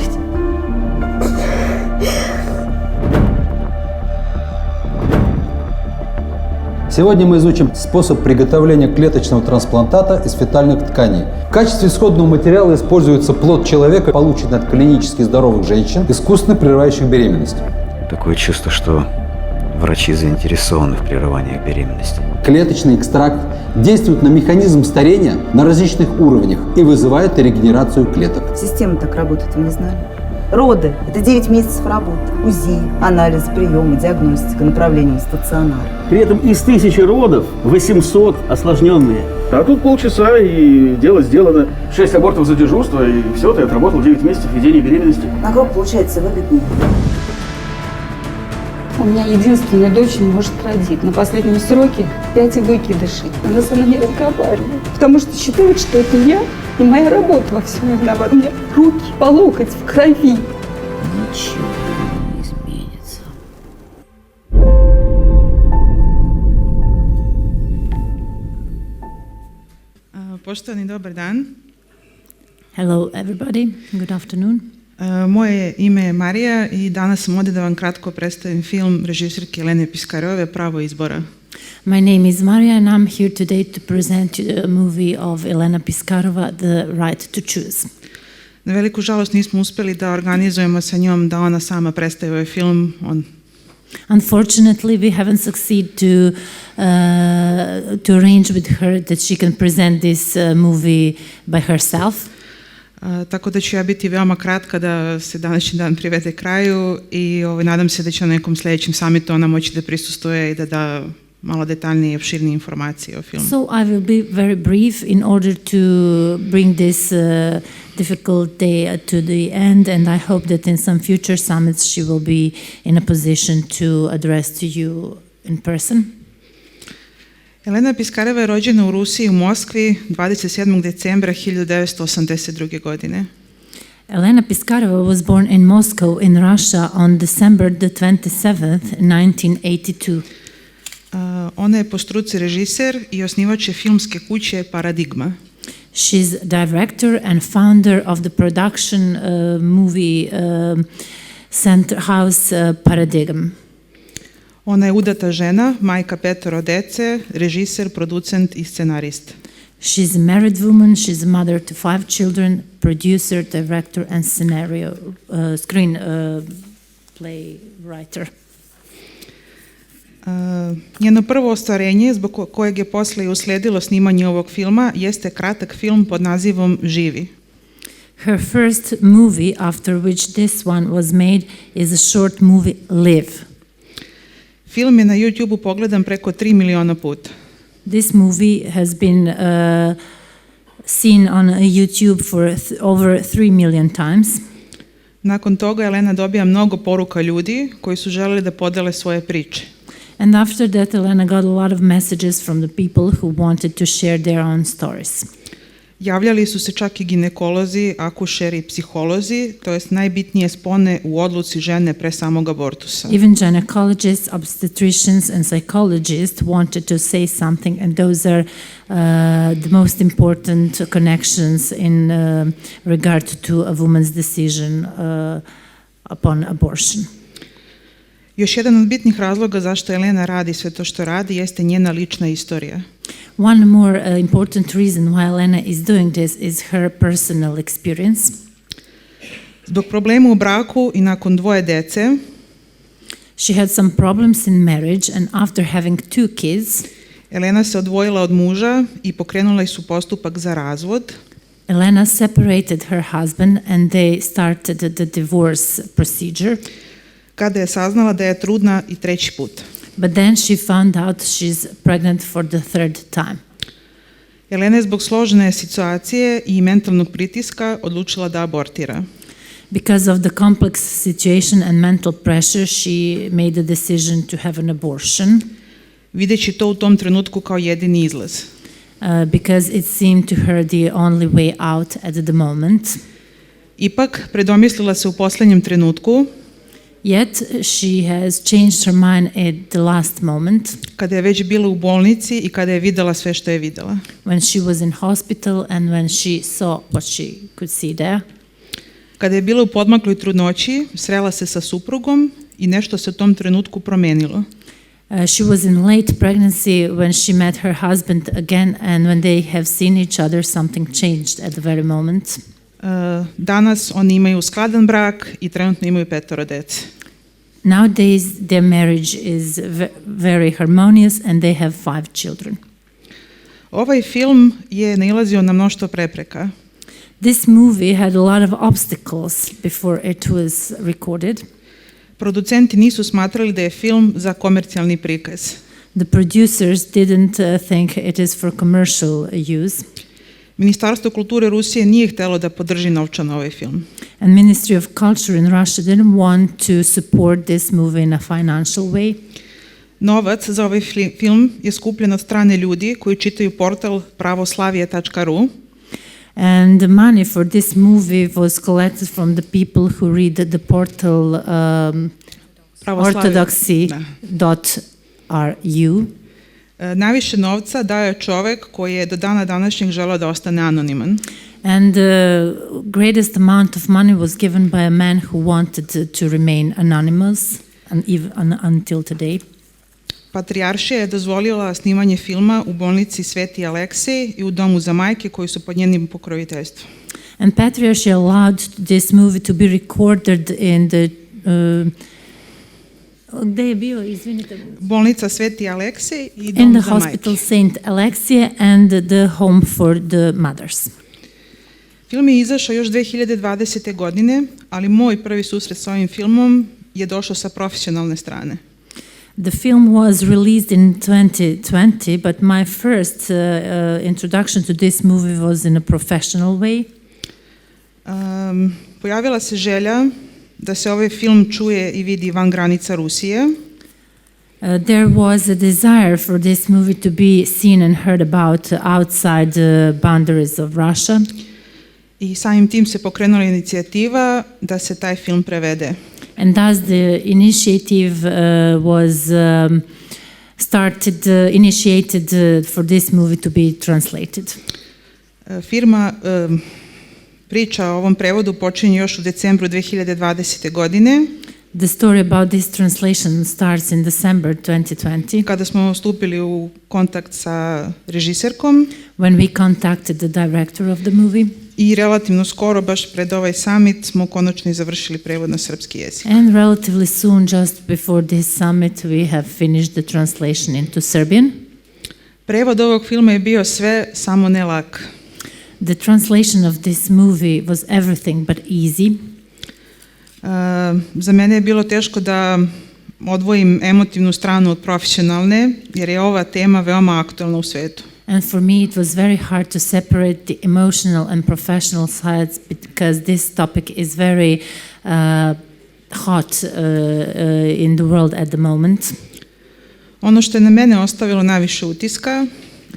Speaker 25: Сегодня мы изучим способ приготовления клеточного трансплантата из фетальных тканей. В качестве исходного материала используется плод человека, полученный от клинически здоровых женщин, искусственно прерывающих беременность.
Speaker 24: Такое чувство, что Врачи заинтересованы в прерывании беременности.
Speaker 25: Клеточный экстракт действует на механизм старения на различных уровнях и вызывает регенерацию клеток.
Speaker 3: Система так работает, вы не знали? Роды – это 9 месяцев работы. УЗИ, анализ, приемы, диагностика, направление в стационар.
Speaker 5: При этом из 1000 родов 800 осложненные. А тут полчаса, и дело сделано. 6 абортов за дежурство, и все, ты отработал 9 месяцев ведения беременности.
Speaker 3: На круг получается выгоднее.
Speaker 6: У меня единственная дочь не может родить. На последнем сроке 5 выкидышей. Она со мной не разговаривает, потому что считает, что это я и моя работа во всем виновата. У меня руки по локоть в крови.
Speaker 23: Ничего не изменится.
Speaker 7: Poštovani, dobar dan.
Speaker 4: Hello everybody, good afternoon.
Speaker 7: Moje ime je Marija i danas sam ovdje da vam kratko predstavim film režisirke Jelene Piskarove Pravo izbora.
Speaker 4: My name is Maria and I'm here today to present you a movie of Elena Piskarova, The Right to Choose.
Speaker 7: Na veliku žalost nismo uspjeli da organizujemo sa njom da ona sama predstavi ovaj film.
Speaker 4: Unfortunately, we haven't succeeded to arrange with her that she can present this movie by herself.
Speaker 7: Tako da ću ja biti veoma kratka da se današnji dan privede kraju i nadam se da će na nekom sljedećem samitu ona moći da prisustuje i da da malo detaljnije i opširnije informacije o filmu.
Speaker 4: So I will be very brief in order to bring this difficult day to the end, and I hope that in some future summits she will be in a position to address to you in person.
Speaker 7: Elena Piskareva je rođena u Rusiji u Moskvi 27. decembra 1982. godine.
Speaker 4: Elena Piskarova was born in Moscow in Russia on December the 27th, 1982.
Speaker 7: Ona je po struci režiser i osnivač je filmske kuće Paradigma.
Speaker 4: She's director and founder of the production movie center house Paradigm.
Speaker 7: Ona je udata žena, majka 5 dece, režiser, producent i scenarist.
Speaker 4: She's a married woman, she's a mother to 5 children, producer, director and screenplay writer.
Speaker 7: Njeno prvo ostvarenje zbog kojeg je posle i usledilo snimanje ovog filma jeste kratak film pod nazivom Živi.
Speaker 4: Her first movie after which this one was made is a short movie Live.
Speaker 7: Film je na YouTube-u pogledan preko 3 miliona puta.
Speaker 4: This movie has been seen on YouTube for over 3 million times.
Speaker 7: Nakon toga Elena dobija mnogo poruka ljudi koji su želeli da podele svoje priče.
Speaker 4: And after that, Elena got a lot of messages from the people who wanted to share their own stories.
Speaker 7: Javljali su se čak i ginekolozi, akušeri i psiholozi, to jest najbitnije spone u odluci žene pre samog abortusa.
Speaker 4: Even gynecologists, obstetricians and psychologists wanted to say something, and those are the most important connections in regard to a woman's decision upon abortion.
Speaker 7: Još jedan od bitnih razloga zašto Elena radi sve to što radi jeste njena lična istorija.
Speaker 4: One more important reason why Elena is doing this is her personal experience.
Speaker 7: Zbog problema u braku i nakon 2 dece,
Speaker 4: she had some problems in marriage, and after having 2 kids,
Speaker 7: Elena se odvojila od muža i pokrenula su postupak za razvod.
Speaker 4: Elena separated her husband and they started the divorce procedure.
Speaker 7: Kada je saznala da je trudna i 3. put.
Speaker 4: But then she found out she's pregnant for the 3rd time.
Speaker 7: Elena je zbog složene situacije i mentalnog pritiska odlučila da abortira.
Speaker 4: Because of the complex situation and mental pressure, she made the decision to have an abortion.
Speaker 7: Videći to u tom trenutku kao jedini izlaz.
Speaker 4: Because it seemed to her the only way out at the moment.
Speaker 7: Ipak, predomislila se u posljednjem trenutku.
Speaker 4: Yet she has changed her mind at the last moment.
Speaker 7: Kada je već bila u bolnici i kada je videla sve što je videla.
Speaker 4: When she was in hospital and when she saw what she could see there.
Speaker 7: Kada je bila u podmakloj trudnoći, srela se sa suprugom i nešto se u tom trenutku promenilo.
Speaker 4: She was in late pregnancy when she met her husband again, and when they have seen each other, something changed at the very moment.
Speaker 7: Danas oni imaju skladan brak i trenutno imaju 5 dece.
Speaker 4: Nowadays, their marriage is very harmonious and they have 5 children.
Speaker 7: Ovaj film je nailazio na mnoštvo prepreka.
Speaker 4: This movie had a lot of obstacles before it was recorded.
Speaker 7: Producenti nisu smatrali da je film za komercijalni prikaz.
Speaker 4: The producers didn't think it is for commercial use.
Speaker 7: Ministarstvo kulture Rusije nije htjelo da podrži novčano ovaj film.
Speaker 4: And Ministry of Culture in Russia didn't want to support this movie in a financial way.
Speaker 7: Novac za ovaj film je skupljen od strane ljudi koji čitaju portal pravoslavije.ru.
Speaker 4: And the money for this movie was collected from the people who read the portal orthodoxy.ru.
Speaker 7: Najviše novca daje čovjek koji je do dana današnjeg želeo da ostane anoniman.
Speaker 4: And the greatest amount of money was given by a man who wanted to remain anonymous until today.
Speaker 7: Patrijaršija je dozvolila snimanje filma u bolnici Sveti Aleksej i u domu za majke koji su pod njenim pokroviteljstvom.
Speaker 4: And Patriarchy allowed this movie to be recorded in the gde je bio, izvinite?
Speaker 7: Bolnica Sveti Aleksej i dom za majke.
Speaker 4: In the hospital Saint Alexia and the home for the mothers.
Speaker 7: Film je izašao još 2020. godine, ali moj prvi susret s ovim filmom je došao sa profesionalne strane.
Speaker 4: The film was released in 2020, but my first introduction to this movie was in a professional way.
Speaker 7: Pojavila se želja da se ovaj film čuje i vidi van granica Rusije.
Speaker 4: There was a desire for this movie to be seen and heard about outside the boundaries of Russia.
Speaker 7: I samim tim se pokrenula inicijativa da se taj film prevede.
Speaker 4: And thus the initiative was initiated for this movie to be translated.
Speaker 7: Firma priča o ovom prevodu počinje još u decembru 2020. godine.
Speaker 4: The story about this translation starts in December 2020.
Speaker 7: Kada smo stupili u kontakt sa režiserkom.
Speaker 4: When we contacted the director of the movie.
Speaker 7: I relativno skoro, baš pred ovaj summit, smo konačno i završili prevod na srpski jezik.
Speaker 4: And relatively soon, just before this summit, we have finished the translation into Serbian.
Speaker 7: Prevod ovog filma je bio sve samo ne lak.
Speaker 4: The translation of this movie was everything but easy.
Speaker 7: Za mene je bilo teško da odvojim emotivnu stranu od profesionalne, jer je ova tema veoma aktualna u svetu.
Speaker 4: And for me it was very hard to separate the emotional and professional sides because this topic is very hot in the world at the moment.
Speaker 7: Ono što je na mene ostavilo najviše utiska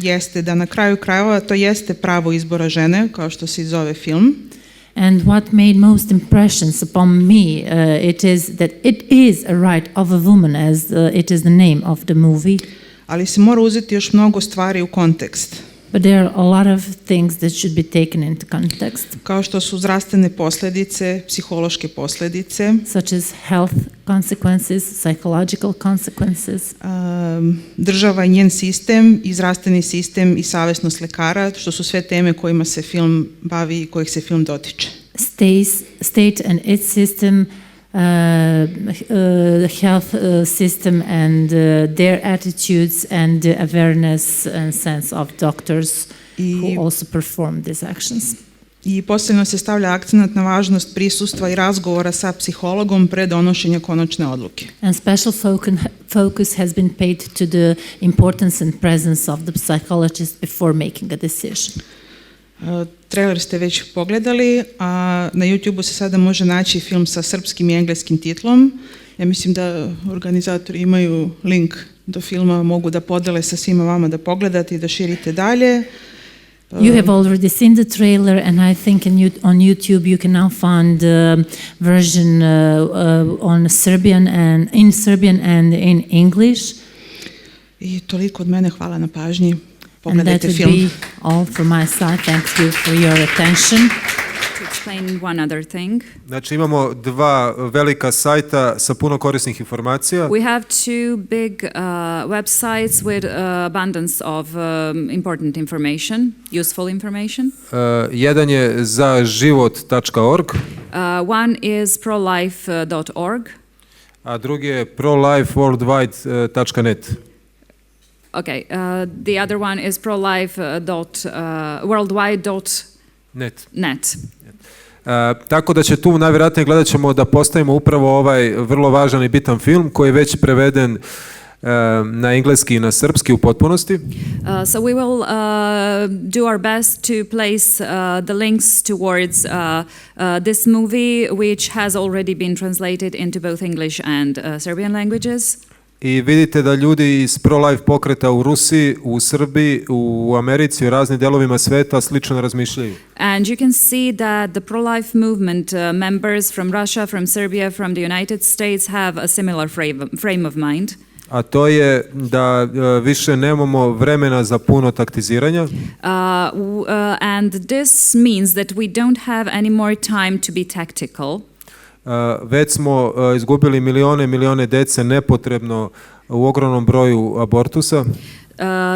Speaker 7: jeste da na kraju krajeva to jeste pravo izbora žene, kao što se i zove film.
Speaker 4: And what made most impressions upon me it is that it is a right of a woman as it is the name of the movie.
Speaker 7: Ali se mora uzeti još mnogo stvari u kontekst.
Speaker 4: But there are a lot of things that should be taken into context.
Speaker 7: Kao što su zdravstvene posljedice, psihološke posljedice.
Speaker 4: Such as health consequences, psychological consequences.
Speaker 7: Država i njen sistem, i zdravstveni sistem i savesnost lekara, što su sve teme kojima se film bavi i kojih se film dotiče.
Speaker 4: State and its system, health system and their attitudes and the awareness and sense of doctors who also perform these actions.
Speaker 7: I posebno se stavlja akcenat na važnost prisustva i razgovora sa psihologom pre donošenja konačne odluke.
Speaker 4: And special focus has been paid to the importance and presence of the psychologist before making a decision.
Speaker 7: Trailer ste već pogledali, a na YouTube-u se sada može naći film sa srpskim i engleskim titlom. Ja mislim da organizatori imaju link do filma, mogu da podele sa svima vama da pogledate i da širite dalje.
Speaker 4: You have already seen the trailer and I think on YouTube you can now find the version on Serbian and in Serbian and in English.
Speaker 7: I toliko od mene, hvala na pažnji.
Speaker 4: And that would be all from my side. Thank you for your attention.
Speaker 2: To explain one other thing.
Speaker 17: Znači imamo dva velika sajta sa puno korisnih informacija.
Speaker 2: We have two big websites with abundance of important information, useful information.
Speaker 17: Jedan je za život.org.
Speaker 2: One is prolife.org.
Speaker 17: a drugi je prolifeworldwide.net.
Speaker 2: Okay, the other one is prolife.worldwide.net.
Speaker 17: Tako da će tu najvjerojatnije gledat ćemo da postavimo upravo ovaj vrlo važan i bitan film koji je već preveden na engleski i na srpski u potpunosti.
Speaker 2: So we will do our best to place the links towards this movie, which has already been translated into both English and Serbian languages.
Speaker 17: I vidite da ljudi iz pro-life pokreta u Rusiji, u Srbiji, u Americi, u raznim delovima sveta slično razmišljaju.
Speaker 2: And you can see that the pro-life movement members from Russia, from Serbia, from the United States have a similar frame of mind.
Speaker 17: A to je da više nemamo vremena za puno taktiziranja.
Speaker 2: And this means that we don't have any more time to be tactical.
Speaker 17: Već smo izgubili milione dece nepotrebno u ogromnom broju abortusa.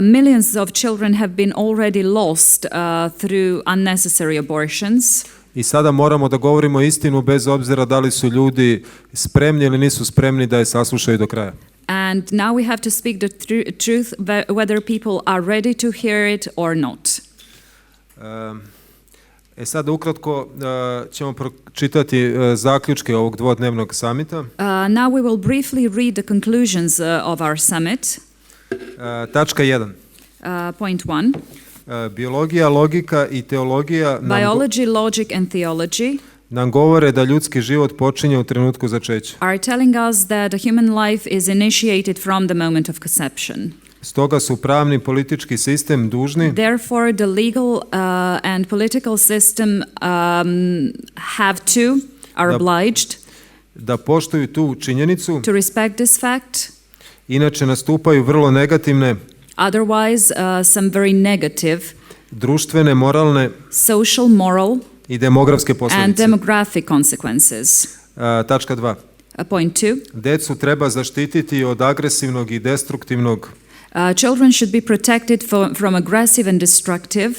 Speaker 2: Millions of children have been already lost through unnecessary abortions.
Speaker 17: I sada moramo da govorimo istinu bez obzira da li su ljudi spremni ili nisu spremni da je saslušaju do kraja.
Speaker 2: And now we have to speak the truth whether people are ready to hear it or not.
Speaker 17: Sada ukratko ćemo pročitati zaključke ovog dvodnevnog samita.
Speaker 2: Now we will briefly read the conclusions of our summit.
Speaker 17: Tačka 1.
Speaker 2: Point 1.
Speaker 17: Biologija, logika i teologija
Speaker 2: Biology, logic and theology
Speaker 17: nam govore da ljudski život počinje u trenutku začeća.
Speaker 2: Are telling us that the human life is initiated from the moment of conception.
Speaker 17: Stoga su pravni politički sistem dužni.
Speaker 2: Therefore the legal and political system have to, are obliged
Speaker 17: da poštuju tu činjenicu.
Speaker 2: To respect this fact.
Speaker 17: Inače nastupaju vrlo negativne.
Speaker 2: Otherwise some very negative.
Speaker 17: Društvene, moralne.
Speaker 2: Social, moral.
Speaker 17: I demografske posljedice.
Speaker 2: And demographic consequences.
Speaker 17: Tačka 2.
Speaker 2: Point 2.
Speaker 17: Decu treba zaštititi od agresivnog i destruktivnog.
Speaker 2: Children should be protected from aggressive and destructive.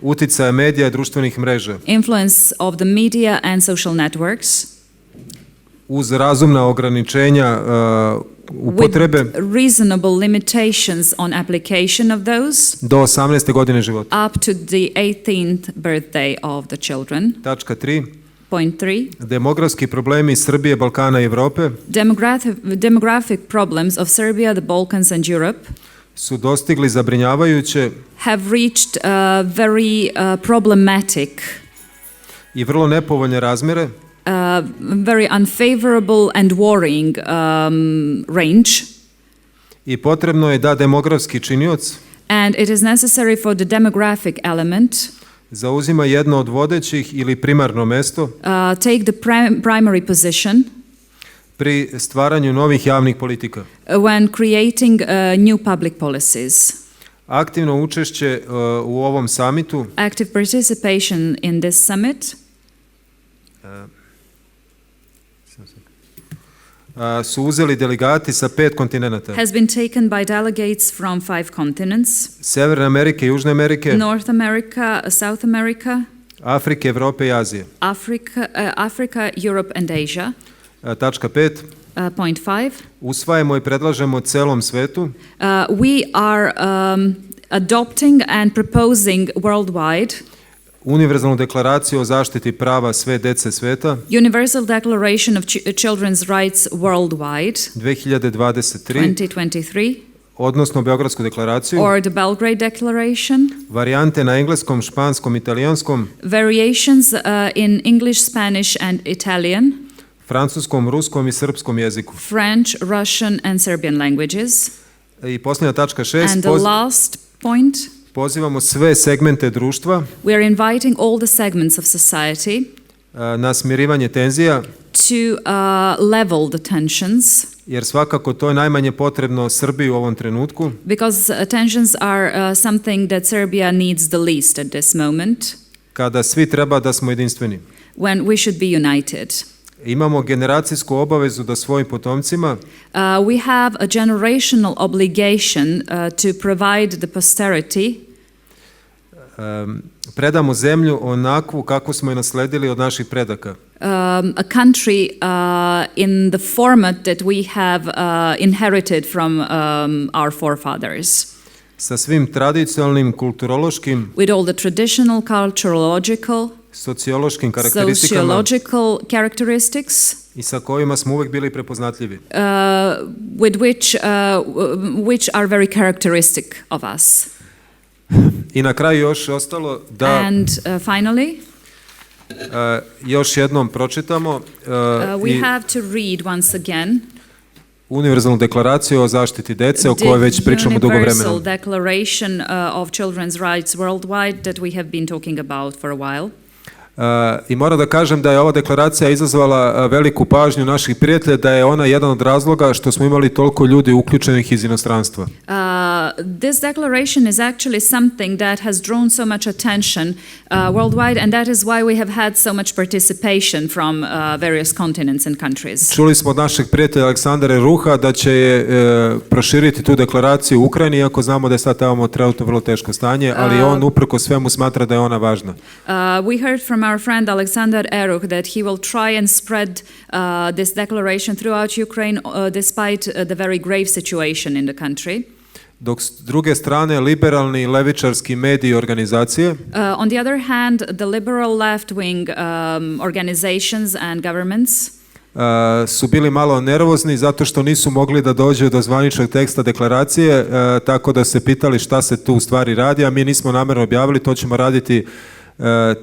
Speaker 17: Uticaja medija i društvenih mreža.
Speaker 2: Influence of the media and social networks.
Speaker 17: Uz razumna ograničenja upotrebe.
Speaker 2: With reasonable limitations on application of those.
Speaker 17: Do 18. godine života.
Speaker 2: Up to the 18th birthday of the children.
Speaker 17: Tačka 3.
Speaker 2: Point 3.
Speaker 17: Demografski problemi Srbije, Balkana i Evrope.
Speaker 2: Demographic problems of Serbia, the Balkans and Europe
Speaker 17: su dostigli zabrinjavajuće
Speaker 2: have reached very problematic
Speaker 17: i vrlo nepovoljne razmjere.
Speaker 2: Very unfavorable and worrying range.
Speaker 17: I potrebno je da demografski činioc
Speaker 2: and it is necessary for the demographic element
Speaker 17: zauzima jedno od vodećih ili primarno mesto
Speaker 2: take the primary position
Speaker 17: pri stvaranju novih javnih politika.
Speaker 2: When creating new public policies.
Speaker 17: Aktivno učešće u ovom samitu
Speaker 2: active participation in this summit
Speaker 17: su uzeli delegati sa 5 kontinenata.
Speaker 2: Has been taken by delegates from 5 continents.
Speaker 17: Severne Amerike, Južne Amerike,
Speaker 2: North America, South America,
Speaker 17: Afrike, Evrope i Azije.
Speaker 2: Africa, Europe and Asia.
Speaker 17: Tačka 5.
Speaker 2: Point 5.
Speaker 17: Usvajamo i predlažemo celom svetu.
Speaker 2: We are adopting and proposing worldwide
Speaker 17: Univerzalnu deklaraciju o zaštiti prava sve dece sveta.
Speaker 2: Universal Declaration of Children's Rights Worldwide.
Speaker 17: 2023. Odnosno Beogradsku deklaraciju.
Speaker 2: Or the Belgrade Declaration.
Speaker 17: Varijante na engleskom, španskom, italijanskom.
Speaker 2: Variations in English, Spanish and Italian.
Speaker 17: Francuskom, ruskom i srpskom jeziku.
Speaker 2: French, Russian and Serbian languages.
Speaker 17: I posljednja tačka 6.
Speaker 2: And the last point.
Speaker 17: Pozivamo sve segmente društva.
Speaker 2: We are inviting all the segments of society
Speaker 17: na smirivanje tenzija.
Speaker 2: To level the tensions.
Speaker 17: Jer svakako to je najmanje potrebno Srbiji u ovom trenutku.
Speaker 2: Because tensions are something that Serbia needs the least at this moment.
Speaker 17: Kada svi treba da smo jedinstveni.
Speaker 2: When we should be united.
Speaker 17: Imamo generacijsku obavezu da svojim potomcima
Speaker 2: we have a generational obligation to provide the posterity
Speaker 17: predamo zemlju onakvu kako smo je nasledili od naših predaka.
Speaker 2: A country in the format that we have inherited from our forefathers.
Speaker 17: Sa svim tradicionalnim, kulturološkim,
Speaker 2: with all the traditional, culturological,
Speaker 17: sociološkim karakteristikama,
Speaker 2: sociological characteristics,
Speaker 17: i sa kojima smo uvek bili prepoznatljivi.
Speaker 2: With which are very characteristic of us.
Speaker 17: I na kraju još ostalo da
Speaker 2: and finally
Speaker 17: još jednom pročitamo
Speaker 2: we have to read once again
Speaker 17: Univerzalnu deklaraciju o zaštiti dece o kojoj već pričamo dugo vremena.
Speaker 2: The Universal Declaration of Children's Rights Worldwide that we have been talking about for a while.
Speaker 17: I moram da kažem da je ova deklaracija izazvala veliku pažnju naših prijatelja, da je ona jedan od razloga što smo imali toliko ljudi uključenih iz inostranstva.
Speaker 2: This declaration is actually something that has drawn so much attention worldwide, and that is why we have had so much participation from various continents and countries.
Speaker 17: Čuli smo od našeg prijatelja Aleksandra Ruha da će proširiti tu deklaraciju u Ukrajini, iako znamo da je sad tamo trenutno vrlo teško stanje, ali on uprkos svemu smatra da je ona važna.
Speaker 2: We heard from our friend Alexander Eruch that he will try and spread this declaration throughout Ukraine despite the very grave situation in the country.
Speaker 17: Dok s druge strane liberalni levičarski mediji i organizacije
Speaker 2: on the other hand, the liberal left-wing organizations and governments
Speaker 17: su bili malo nervozni zato što nisu mogli da dođu do zvaničnog teksta deklaracije, tako da se pitali šta se tu u stvari radi, a mi nismo namerno objavili, to ćemo raditi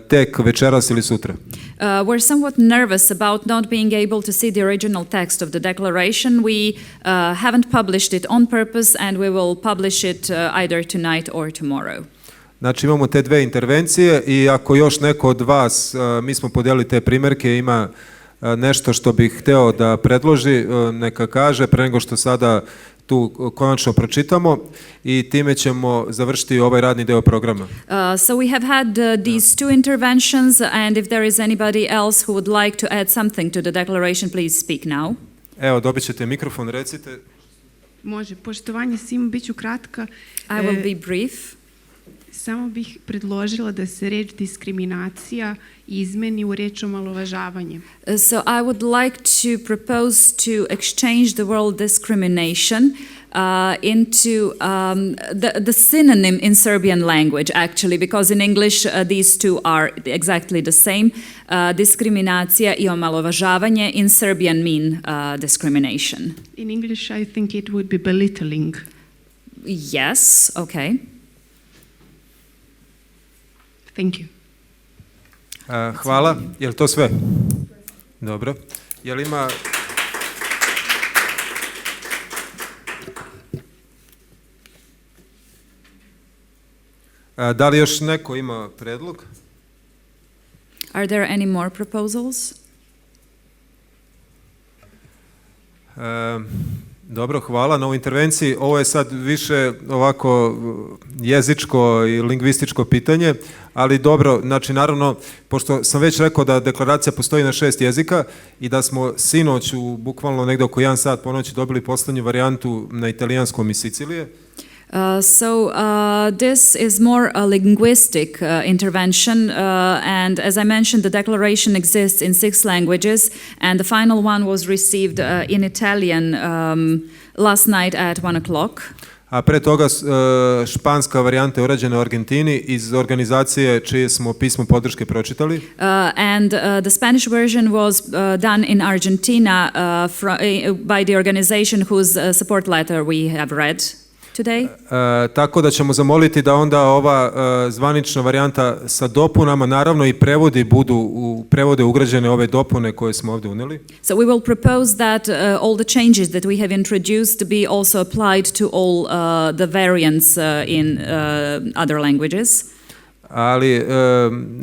Speaker 17: tek večeras ili sutra.
Speaker 2: We're somewhat nervous about not being able to see the original text of the declaration. We haven't published it on purpose and we will publish it either tonight or tomorrow.
Speaker 17: Znači imamo te dve intervencije i ako još neko od vas, mi smo podijelili te primjerke, ima nešto što bih hteo da predloži, neka kaže pre nego što sada tu konačno pročitamo i time ćemo završiti ovaj radni deo programa.
Speaker 2: So we have had these two interventions and if there is anybody else who would like to add something to the declaration, please speak now.
Speaker 17: Evo, dobit ćete mikrofon, recite.
Speaker 8: Može, poštovanje svima, bit ću kratka.
Speaker 2: I will be brief.
Speaker 8: Samo bih predložila da se reč diskriminacija izmeni u reč omalovažavanje.
Speaker 2: So I would like to propose to exchange the word discrimination into the synonym in Serbian language, actually, because in English these two are exactly the same. Diskriminacija i omalovažavanje in Serbian mean discrimination.
Speaker 8: In English I think it would be belittling.
Speaker 2: Yes, okay.
Speaker 8: Thank you.
Speaker 17: Hvala. Je li to sve? Dobro. Je li ima... Da li još neko ima predlog?
Speaker 2: Are there any more proposals?
Speaker 17: Dobro, hvala na ovoj intervenciji. Ovo je sad više ovako jezičko i lingvističko pitanje, ali dobro, znači naravno, pošto sam već rekao da deklaracija postoji na 6 jezika i da smo sinoć u bukvalno negdje oko 1 sat po noći dobili poslednju varijantu na italijanskom iz Sicilije.
Speaker 2: This is more a linguistic intervention, and as I mentioned, the declaration exists in 6 languages, and the final one was received in Italian last night at 1 o'clock.
Speaker 17: A pre toga španska varijanta je urađena u Argentini iz organizacije čije smo pismo podrške pročitali.
Speaker 2: And the Spanish version was done in Argentina by the organization whose support letter we have read today.
Speaker 17: Tako da ćemo zamoliti da onda ova zvanična varijanta sa dopunama, naravno i prevodi budu u prevode ugrađene ove dopune koje smo ovdje uneli.
Speaker 2: So we will propose that all the changes that we have introduced be also applied to all the variants in other languages.
Speaker 17: Ali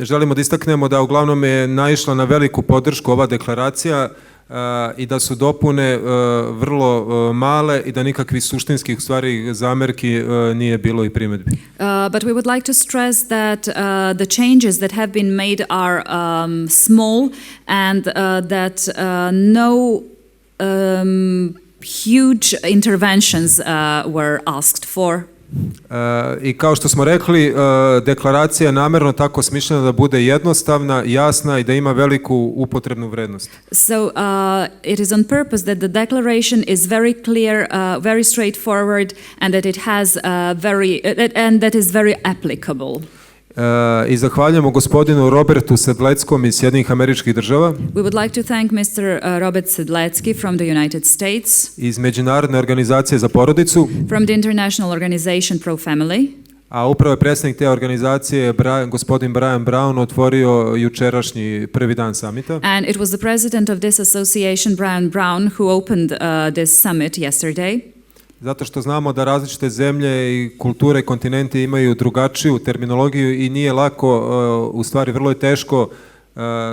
Speaker 17: želimo da istaknemo da uglavnom je naišla na veliku podršku ova deklaracija i da su dopune vrlo male i da nikakvih suštinskih stvari zamerki nije bilo i primjedbi.
Speaker 2: But we would like to stress that the changes that have been made are small and that no huge interventions were asked for.
Speaker 17: I kao što smo rekli, deklaracija je namjerno tako smišljena da bude jednostavna, jasna i da ima veliku upotrebnu vrednost.
Speaker 2: So it is on purpose that the declaration is very clear, very straightforward, and that it has and that is very applicable.
Speaker 17: I zahvaljujemo gospodinu Robertu Sedleckom iz Sjedinjenih Američkih Država.
Speaker 2: We would like to thank Mr. Robert Sedlecki from the United States.
Speaker 17: Iz Međunarodne organizacije za porodicu.
Speaker 2: From the International Organization Prof.
Speaker 17: A upravo je predsjednik te organizacije, gospodin Brian Brown, otvorio jučerašnji prvi dan samita.
Speaker 2: And it was the president of this association, Brian Brown, who opened this summit yesterday.
Speaker 17: Zato što znamo da različite zemlje i kulture i kontinenti imaju drugačiju terminologiju i nije lako, u stvari vrlo je teško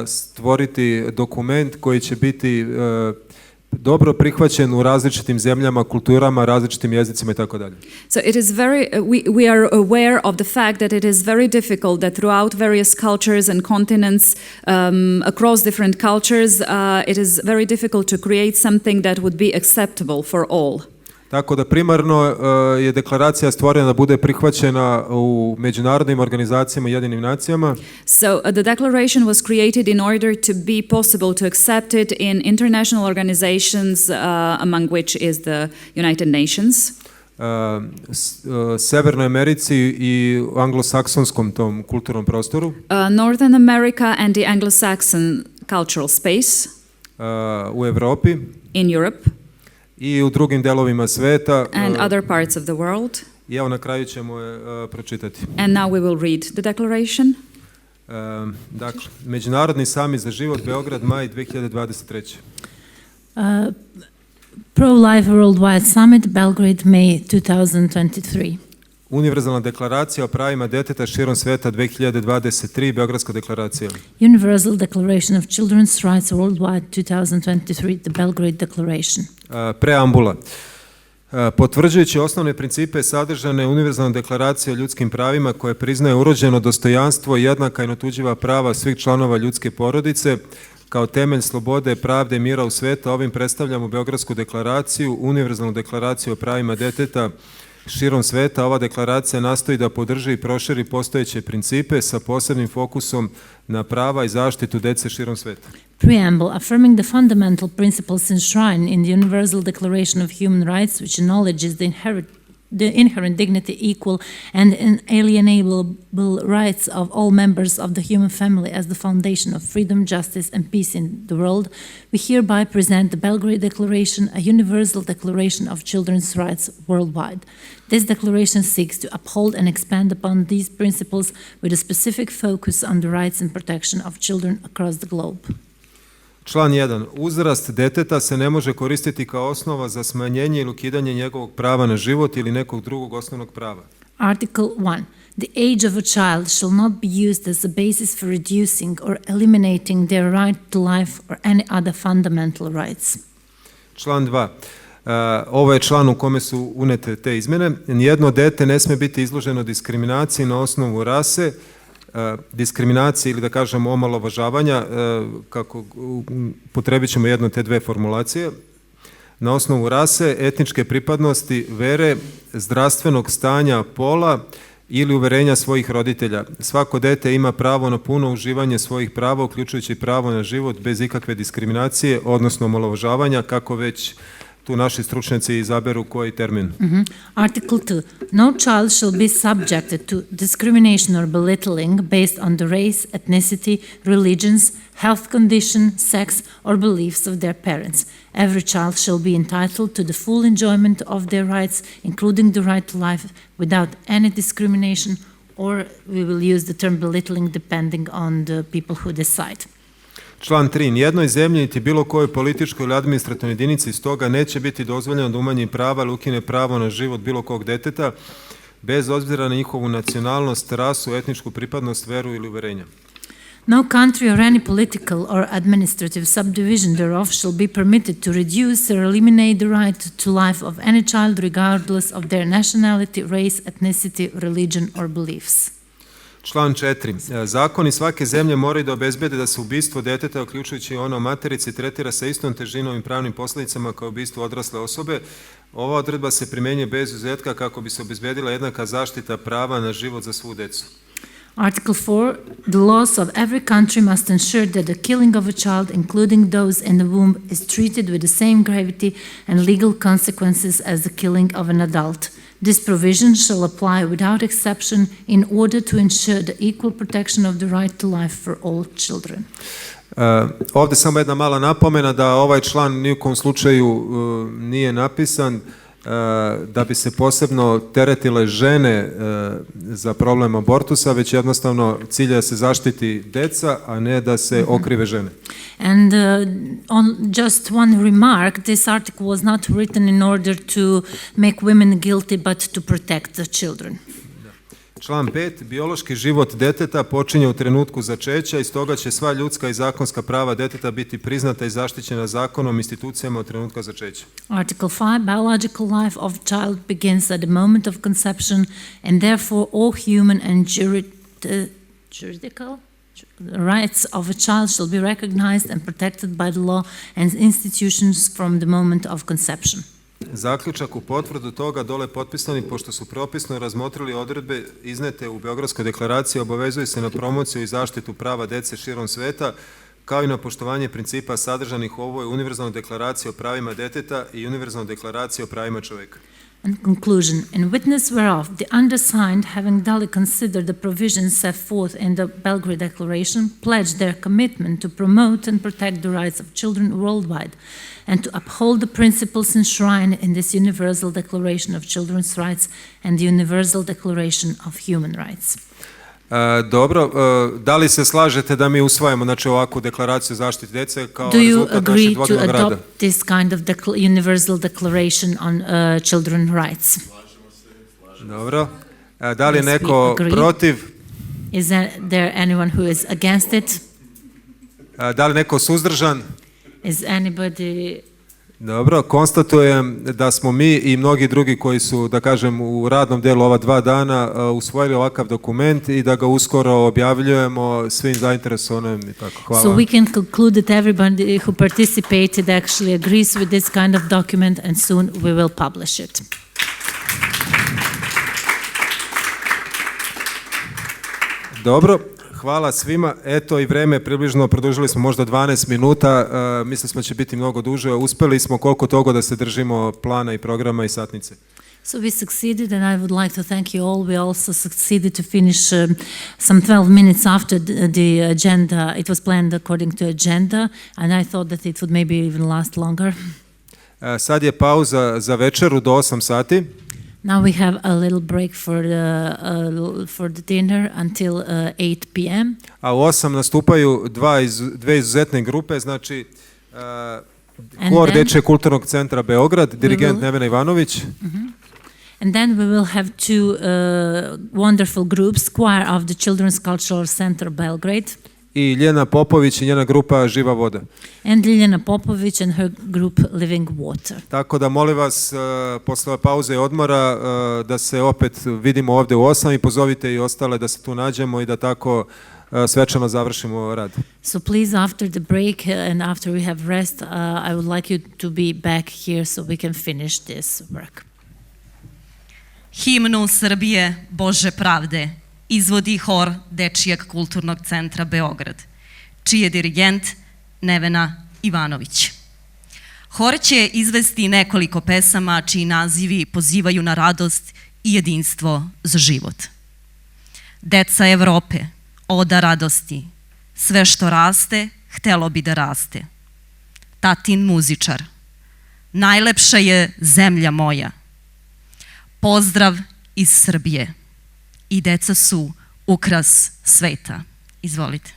Speaker 17: stvoriti dokument koji će biti dobro prihvaćen u različitim zemljama, kulturama, različitim jezicima i tako dalje.
Speaker 2: So it is we are aware of the fact that it is very difficult that throughout various cultures and continents, across different cultures, it is very difficult to create something that would be acceptable for all.
Speaker 17: Tako da primarno je deklaracija stvorena da bude prihvaćena u međunarodnim organizacijama i Ujedinjenim nacijama.
Speaker 2: So the declaration was created in order to be possible to accept it in international organizations, among which is the United Nations.
Speaker 17: Severnoj Americi i anglosaksonskom tom kulturnom prostoru.
Speaker 2: Northern America and the Anglo-Saxon cultural space.
Speaker 17: U Evropi.
Speaker 2: In Europe.
Speaker 17: I u drugim delovima sveta.
Speaker 2: And other parts of the world.
Speaker 17: I evo na kraju ćemo je pročitati.
Speaker 2: And now we will read the declaration.
Speaker 17: Dakle, Međunarodni samit za život Beograd Maj 2023.
Speaker 4: Pro-Life Worldwide Summit Belgrade May 2023.
Speaker 17: Univerzalna deklaracija o pravima djeteta širom sveta 2023, Beogradska deklaracija.
Speaker 4: Universal Declaration of Children's Rights Worldwide 2023, the Belgrade Declaration.
Speaker 17: Preambula. Potvrđujući osnovne principe sadržane Univerzalna deklaracija o ljudskim pravima koje priznaje urođeno dostojanstvo i jednaka i neotuđiva prava svih članova ljudske porodice kao temelj slobode, pravde i mira u svijetu, ovim predstavljamo Beogradsku deklaraciju, Univerzalnu deklaraciju o pravima djeteta širom sveta. Ova deklaracija nastoji da podrži i proširi postojeće principe sa posebnim fokusom na prava i zaštitu dece širom sveta.
Speaker 4: Preamble, affirming the fundamental principles enshrined in the Universal Declaration of Human Rights, which acknowledges the inherent dignity, equal and inalienable rights of all members of the human family as the foundation of freedom, justice and peace in the world, we hereby present the Belgrade Declaration, a universal declaration of children's rights worldwide. This declaration seeks to uphold and expand upon these principles with a specific focus on the rights and protection of children across the globe.
Speaker 17: Član 1. Uzrast deteta se ne može koristiti kao osnova za smanjenje ili ukidanje njegovog prava na život ili nekog drugog osnovnog prava.
Speaker 4: Article 1. The age of a child shall not be used as a basis for reducing or eliminating their right to life or any other fundamental rights.
Speaker 17: Član 2. Ovo je član u kome su unete te izmjene. Nijedno dete ne smije biti izloženo diskriminaciji na osnovu rase, diskriminacije ili da kažemo omalovažavanja, kako potrebit ćemo jedno te dve formulacije, na osnovu rase, etničke pripadnosti, vere, zdravstvenog stanja, pola ili uverenja svojih roditelja. Svako dete ima pravo na puno uživanje svojih prava, uključujući pravo na život bez ikakve diskriminacije, odnosno omalovažavanja, kako već tu naši stručnjaci izaberu koji termin.
Speaker 4: Article 2. No child shall be subjected to discrimination or belittling based on the race, ethnicity, religions, health condition, sex or beliefs of their parents. Every child shall be entitled to the full enjoyment of their rights, including the right to life, without any discrimination, or we will use the term belittling depending on the people who decide.
Speaker 17: Član 3. Nijednoj zemlji niti bilo kojoj političkoj ili administrativnoj jedinici stoga neće biti dozvoljeno da umanji prava ili ukine pravo na život bilo kog deteta, bez obzira na njihovu nacionalnost, rasu, etničku pripadnost, veru ili uverenja.
Speaker 4: No country or any political or administrative subdivision thereof shall be permitted to reduce or eliminate the right to life of any child regardless of their nationality, race, ethnicity, religion or beliefs.
Speaker 17: Član 4. Zakoni svake zemlje moraju da obezbede da se ubistvo deteta, uključujući ono materici, tretira sa istom težinom i pravnim posljedicama kao ubistvo odrasle osobe. Ova odredba se primjenjuje bez izuzetka kako bi se obezbedila jednaka zaštita prava na život za svu decu.
Speaker 4: Article 4. The laws of every country must ensure that the killing of a child, including those in the womb, is treated with the same gravity and legal consequences as the killing of an adult. This provision shall apply without exception in order to ensure the equal protection of the right to life for all children.
Speaker 17: Ovdje samo jedna mala napomena da ovaj član ni u kom slučaju nije napisan da bi se posebno teretile žene za problem abortusa, već jednostavno cilj je da se zaštiti deca, a ne da se okrive žene.
Speaker 4: And on just one remark, this article was not written in order to make women guilty, but to protect the children.
Speaker 17: Član 5. Biološki život deteta počinje u trenutku začeća i stoga će sva ljudska i zakonska prava deteta biti priznata i zaštićena zakonom i institucijama od trenutka začeća.
Speaker 4: Article 5. Biological life of child begins at the moment of conception and therefore all human and juridical rights of a child shall be recognized and protected by the law and institutions from the moment of conception.
Speaker 17: Zaključak u potvrdu toga dole potpisani, pošto su propisno razmotrili odredbe iznete u Beogradskoj deklaraciji, obavezuju se na promociju i zaštitu prava dece širom sveta, kao i na poštovanje principa sadržanih u ovoj univerzalnoj deklaraciji o pravima deteta i univerzalnoj deklaraciji o pravima čoveka.
Speaker 4: And conclusion, in witness whereof the undersigned, having duly considered the provisions set forth in the Belgrade Declaration, pledge their commitment to promote and protect the rights of children worldwide and to uphold the principles enshrined in this Universal Declaration of Children's Rights and the Universal Declaration of Human Rights.
Speaker 17: Dobro, da li se slažete da mi usvajamo znači ovakvu deklaraciju zaštite dece kao
Speaker 4: Do you
Speaker 17: rezultat našeg
Speaker 4: agree to
Speaker 17: dvodnevnog rada?
Speaker 4: adopt this kind of Universal Declaration on children's rights?
Speaker 17: Dobro. Da li je
Speaker 4: Yes,
Speaker 17: neko
Speaker 4: we agree.
Speaker 17: protiv?
Speaker 4: Is there anyone who is against it?
Speaker 17: Da li neko suzdržan?
Speaker 4: Is anybody...
Speaker 17: Dobro, konstatujem da smo mi i mnogi drugi koji su, da kažem, u radnom delu ova 2 dana usvojili ovakav dokument i da ga uskoro objavljujemo svim zainteresovanim i tako. Hvala.
Speaker 4: So we can conclude that everybody who participated actually agrees with this kind of document and soon we will publish it.
Speaker 17: Dobro. Hvala svima. Eto i vreme približno produžili smo možda 12 minuta. Mislili smo će biti mnogo duže. Uspeli smo koliko toga da se držimo plana i programa i satnice.
Speaker 4: So we succeeded and I would like to thank you all. We also succeeded to finish some 12 minutes after the agenda. It was planned according to agenda and I thought that it would maybe even last longer.
Speaker 17: Sad je pauza za večeru do 8 sati.
Speaker 4: Now we have a little break for the dinner until 8 p.m.
Speaker 17: A u 8 nastupaju dve izuzetne grupe, znači Hor Dečijeg kulturnog centra Beograd, dirigent Nevena Ivanović.
Speaker 4: And then we will have two wonderful groups, choir of the Children's Cultural Center Belgrade.
Speaker 17: I Ljena Popović i njena grupa Živa voda.
Speaker 4: And Ljiljana Popović and her group Living Water.
Speaker 17: Tako da molim vas posle pauze i odmora da se opet vidimo ovdje u 8 i pozovite i ostale da se tu nađemo i da tako svečano završimo rad.
Speaker 4: So please after the break and after we have rest, I would like you to be back here so we can finish this work.
Speaker 10: Himnu Srbije Bože pravde izvodi Hor Dečijeg kulturnog centra Beograd, čiji je dirigent Nevena Ivanović. Hor će izvesti nekoliko pesama čiji nazivi pozivaju na radost i jedinstvo za život. Deca Evrope, oda radosti, sve što raste, htelo bi da raste. Tatin muzičar, najlepša je zemlja moja. Pozdrav iz Srbije. I deca su ukras sveta. Izvolite.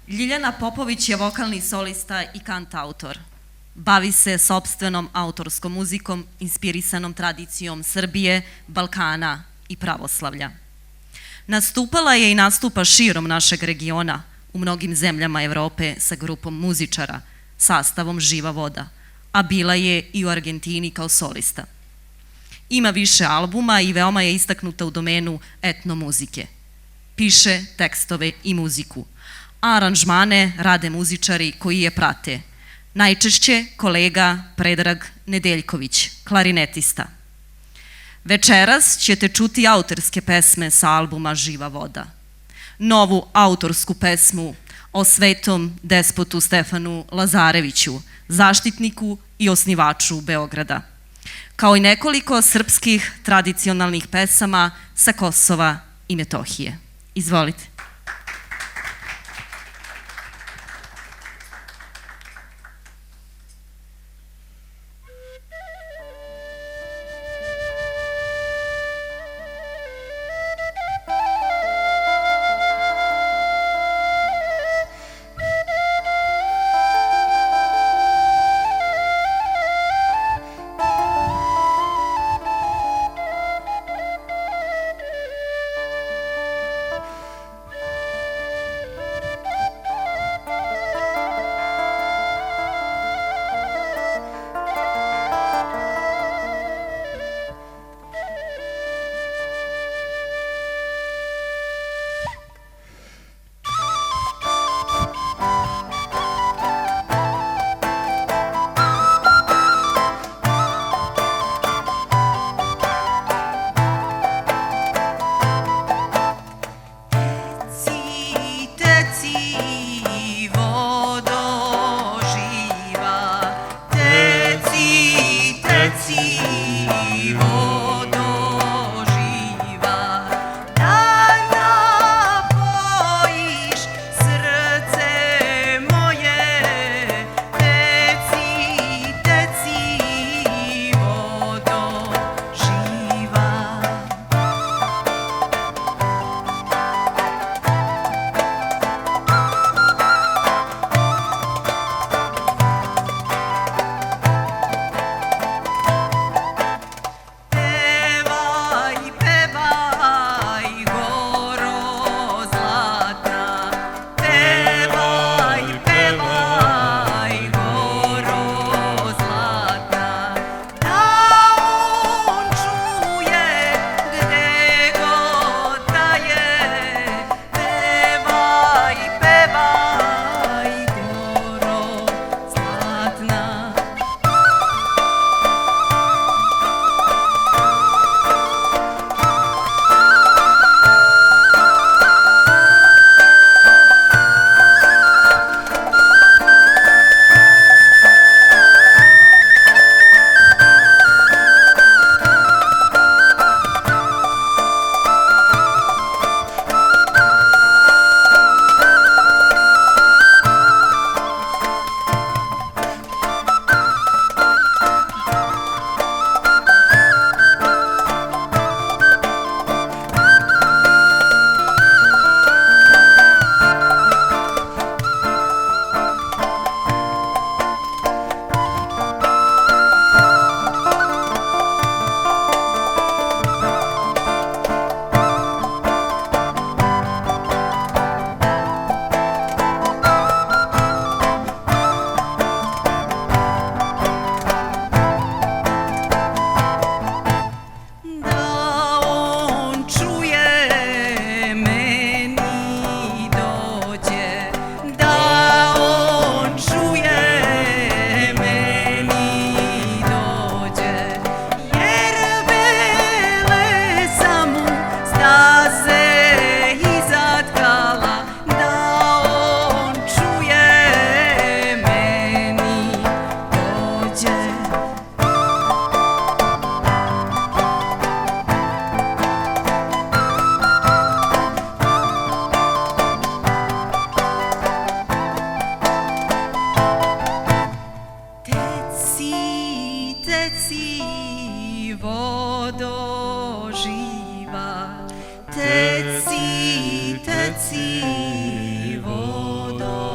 Speaker 10: Ljiljana Popović je vokalni solista i kantautor. Bavi se sopstvenom autorskom muzikom inspirisanom tradicijom Srbije, Balkana i pravoslavlja. Nastupala je i nastupa širom našeg regiona u mnogim zemljama Evrope sa grupom muzičara, sastavom Živa voda, a bila je i u Argentini kao solista. Ima više albuma i veoma je istaknuta u domenu etnomuzike. Piše tekstove i muziku, a aranžmane rade muzičari koji je prate. Najčešće kolega Predrag Nedeljković, klarinetista. Večeras ćete čuti autorske pesme sa albuma Živa voda. Novu autorsku pesmu o svetom despotu Stefanu Lazareviću, zaštitniku i osnivaču Beograda, kao i nekoliko srpskih tradicionalnih pesama sa Kosova i Metohije. Izvolite.
Speaker 9: teci, teci vodo.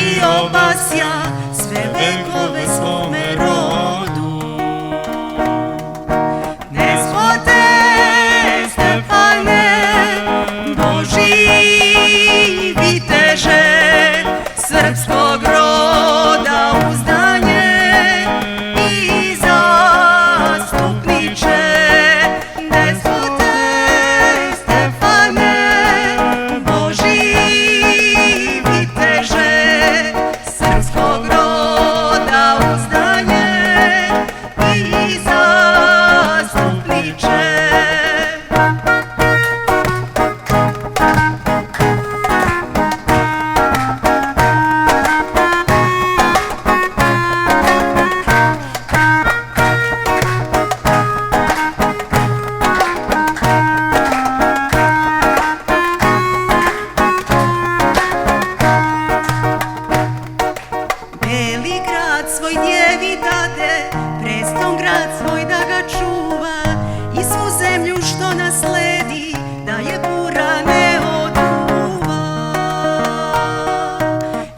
Speaker 9: bio pasja sve vekove svome rodu. Despote Stefane, Božji viteže, srpskog roda uzdanje i zastupniče. Despote Stefane, Božji viteže, srpskog roda uzdanje i zastupniče. Belgrad svoj djevi dade, preston grad svoj da ga čuva, i svu zemlju što nasledi, da je bura ne oduva.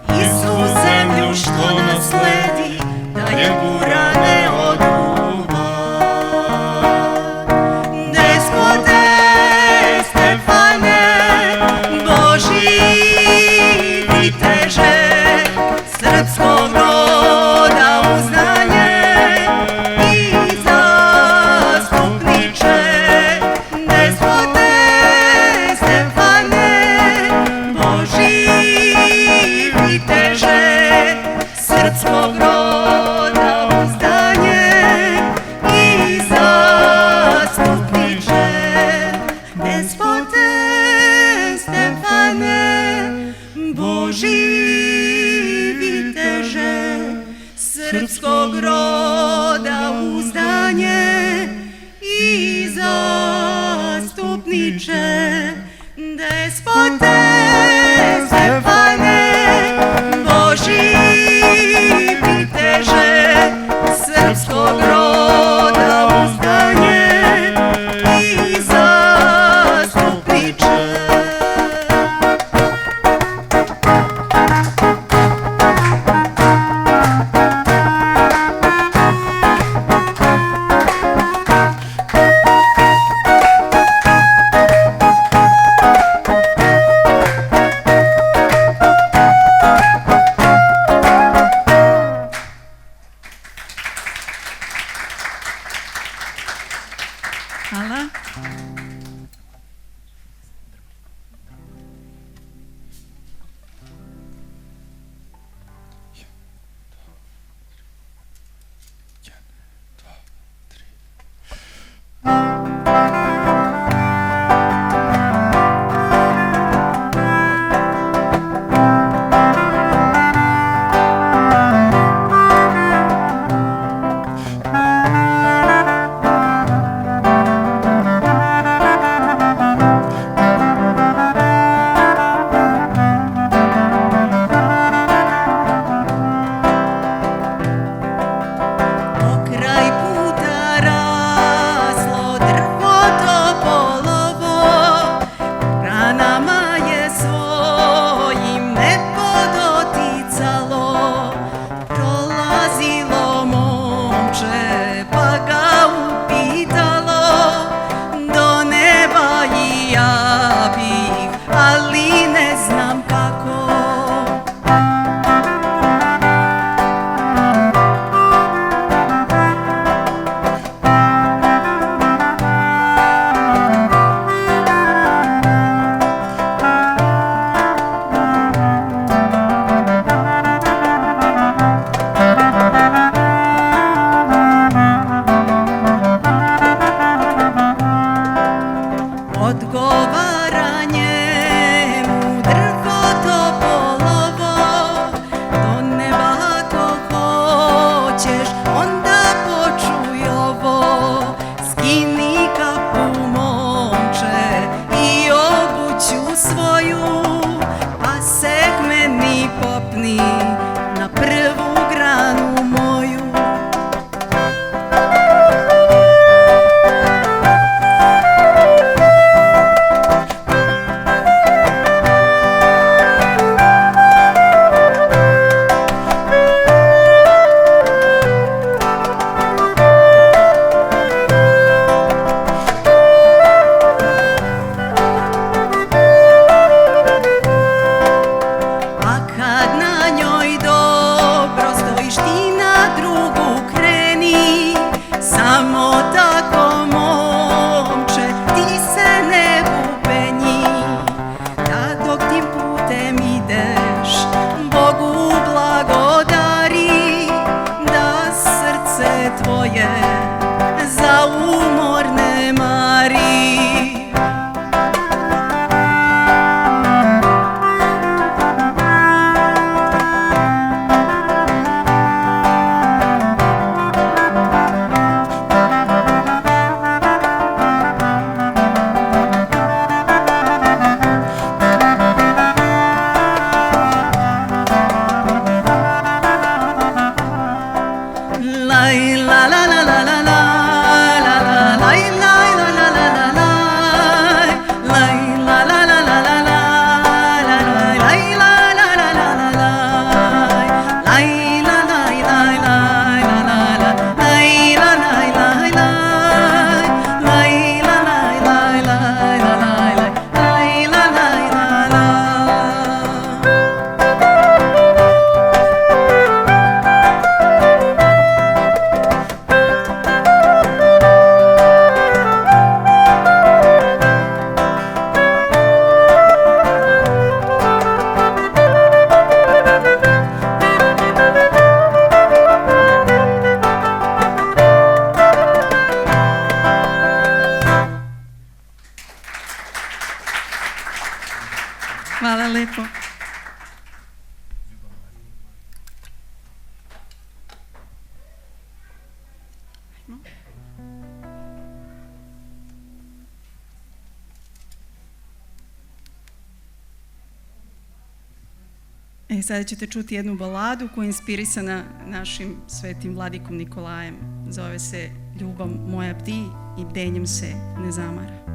Speaker 9: I svu zemlju što nasledi, da je bura ne oduva. Despote Stefane, Božji viteže, srpskog roda uznanje i zastupniče. Despote Stefane, Božji viteže, srpskog roda uznanje i zastupniče. Despote Stefane, Božji viteže, srpskog roda uzdanje i zastupniče. Despote Stefane, Božji viteže, srpskog roda uzdanje i zastupniče.
Speaker 11: Hvala lepo. Sada ćete čuti jednu baladu koja je inspirisana našim svetim vladikom Nikolajem. Zove se Ljubav moja bdi i bdenjem se ne zamara.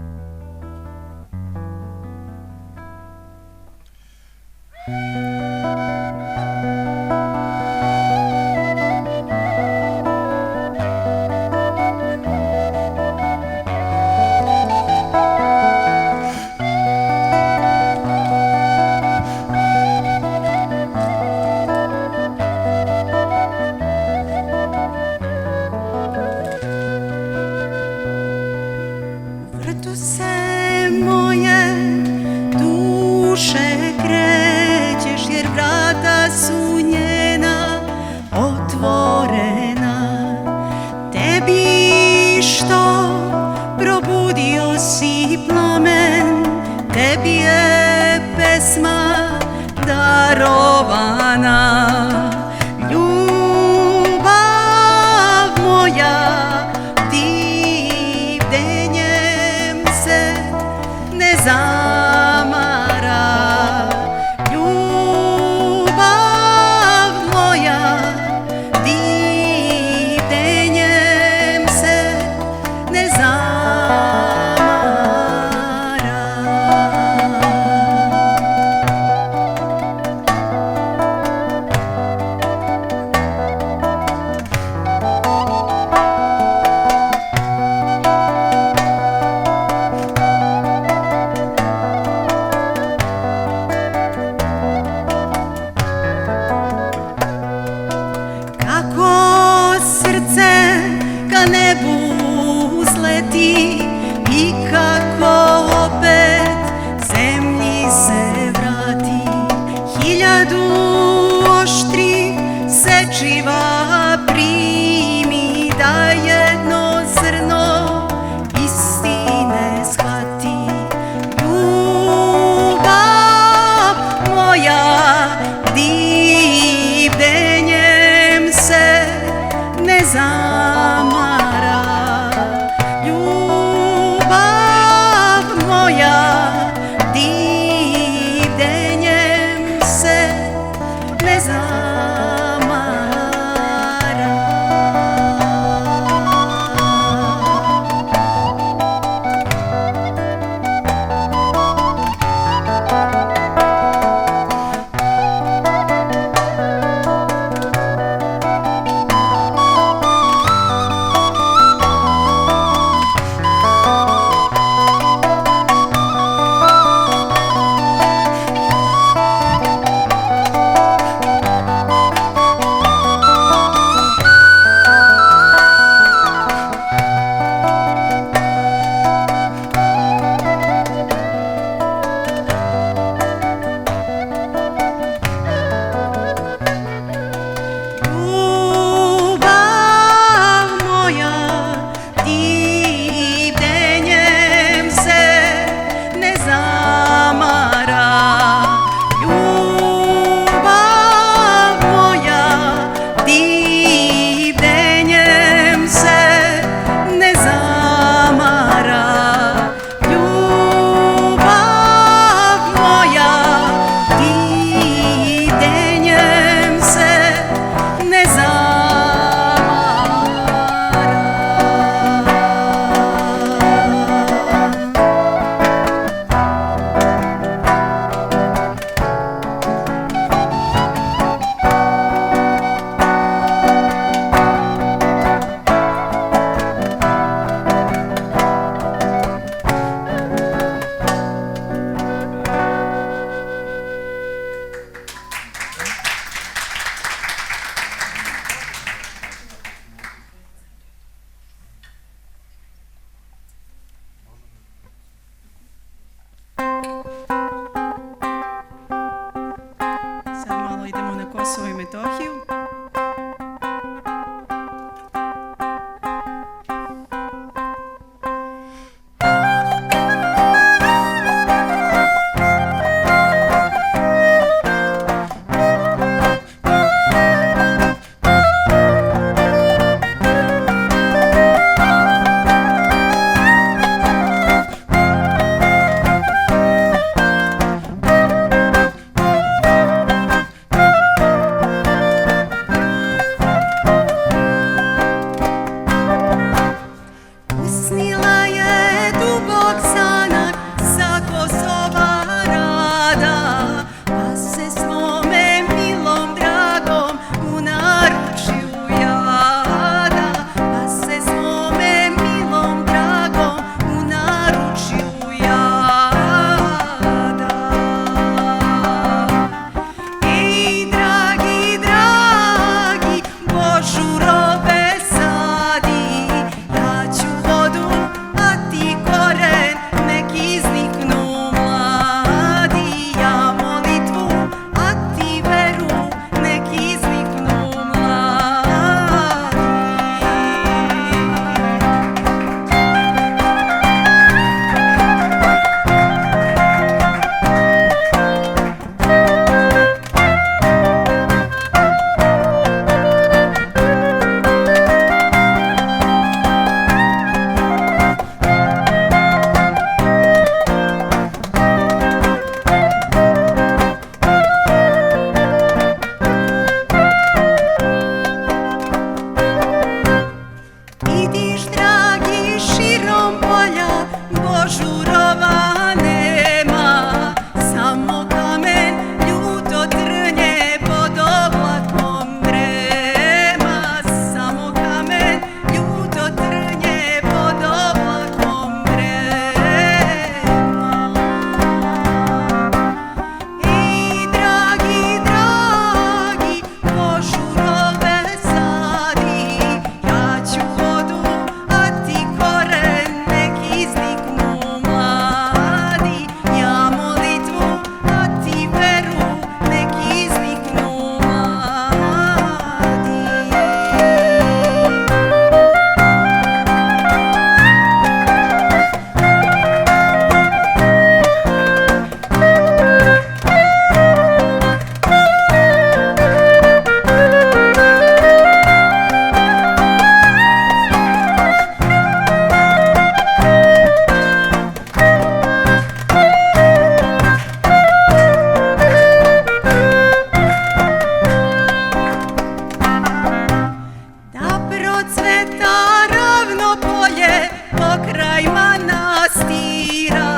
Speaker 9: cveta ravno polje pokraj manastira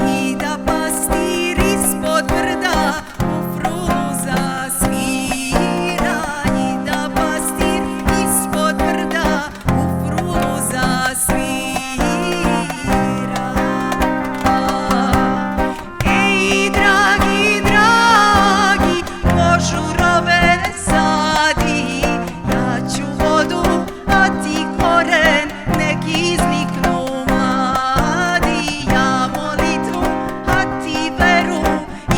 Speaker 9: i da pastir ispod brda u frulu zasvira i da pastir ispod brda u frulu zasvira. Ej, dragi, dragi, požurove sadi, ja ću vodu, a ti koren, nek izniknu mladi. Ja molitvu, a ti veru,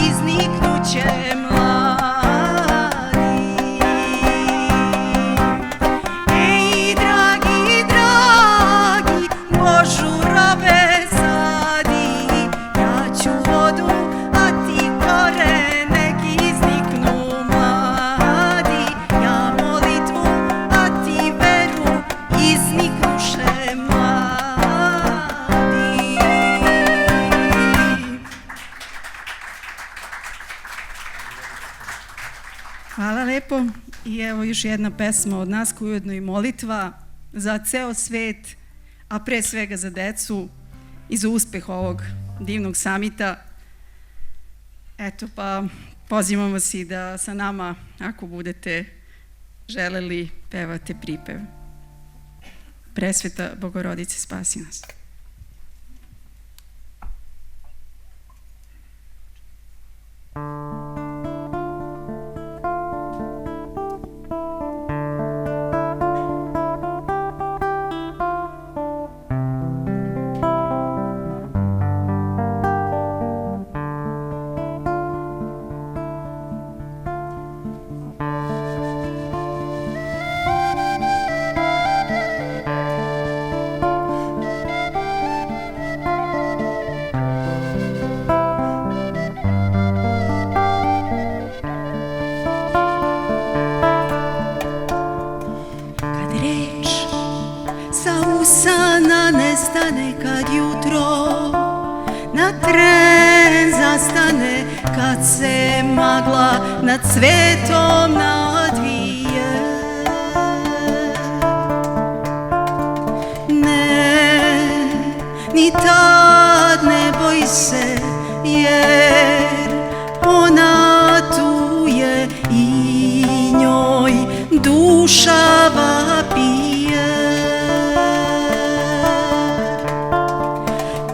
Speaker 9: izniknuće mladi. Ej, dragi, dragi, požurove sadi, ja ću vodu, a ti koren, nek izniknu mladi. Ja molitvu, a ti veru, izniknuše mladi.
Speaker 11: Hvala lepo. I evo još jedna pesma od nas koja je ujedno i molitva za ceo svet, a pre svega za decu i za uspeh ovog divnog samita. Eto, pa pozivam vas i da sa nama, ako budete želeli, pevate pripev. Presveta Bogorodice, spasi nas.
Speaker 9: Kad reč sa usana nestane, kad jutro na tren zastane, kad se magla nad svetom nadvije. Ne, ni tad ne boj se, jer ona tu je i njoj duša vapije.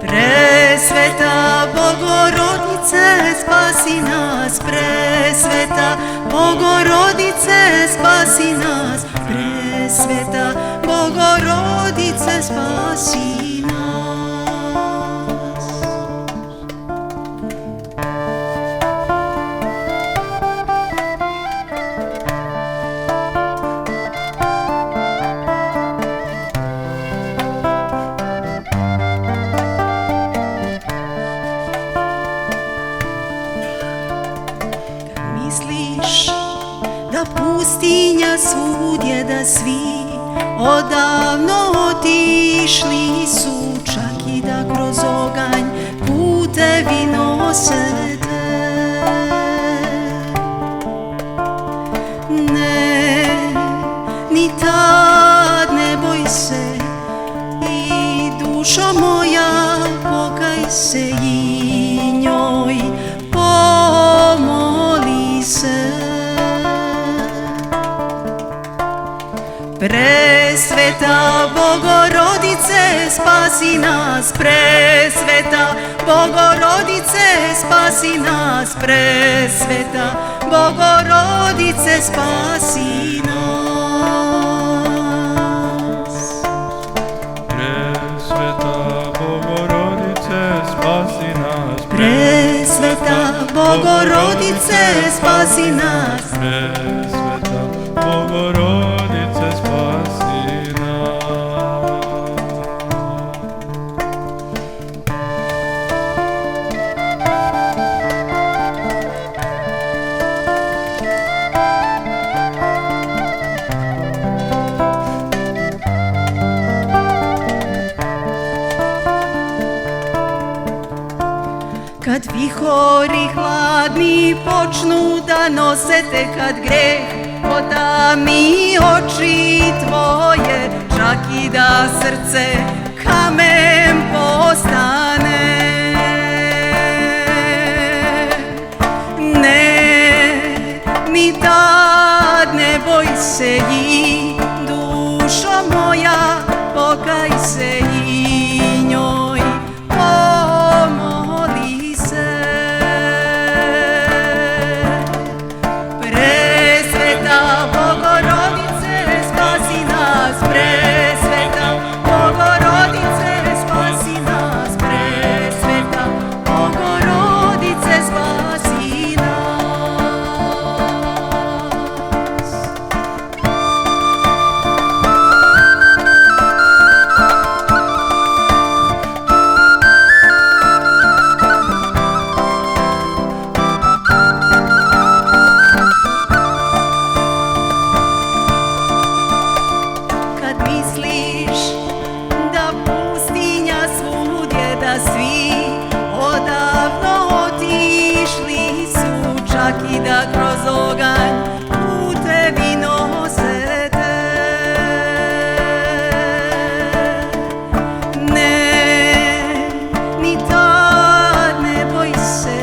Speaker 9: Presveta Bogorodice, spasi nas, presveta Bogorodice, spasi nas, presveta Bogorodice, spasi nas. Misliš da pustinja svud je, da svi odavno otišli su, čak i da kroz oganj putevi nose te. Ne, ni tad ne boj se i dušo moja pokaj se i njoj pomoli se. Presveta Bogorodice, spasi nas, presveta Bogorodice, spasi nas, presveta Bogorodice, spasi nas.
Speaker 12: Presveta Bogorodice, spasi nas,
Speaker 9: presveta Bogorodice, spasi nas,
Speaker 12: presveta Bogorodice, spasi nas.
Speaker 9: Kad vihori hladni počnu da nosete, kad greh potami oči tvoje, i da srce kamen postane. Ne, ni tad ne boj se i dušo moja, pokaj se i njoj pomoli se. Presveta Bogorodice, spasi nas, presveta Bogorodice, spasi nas, presveta Bogorodice, spasi nas. Kad misliš da pustinja svudje, da svi odavno otišli su, čak i da kroz oganj putevi nose te. Ne, ni tad ne boj se,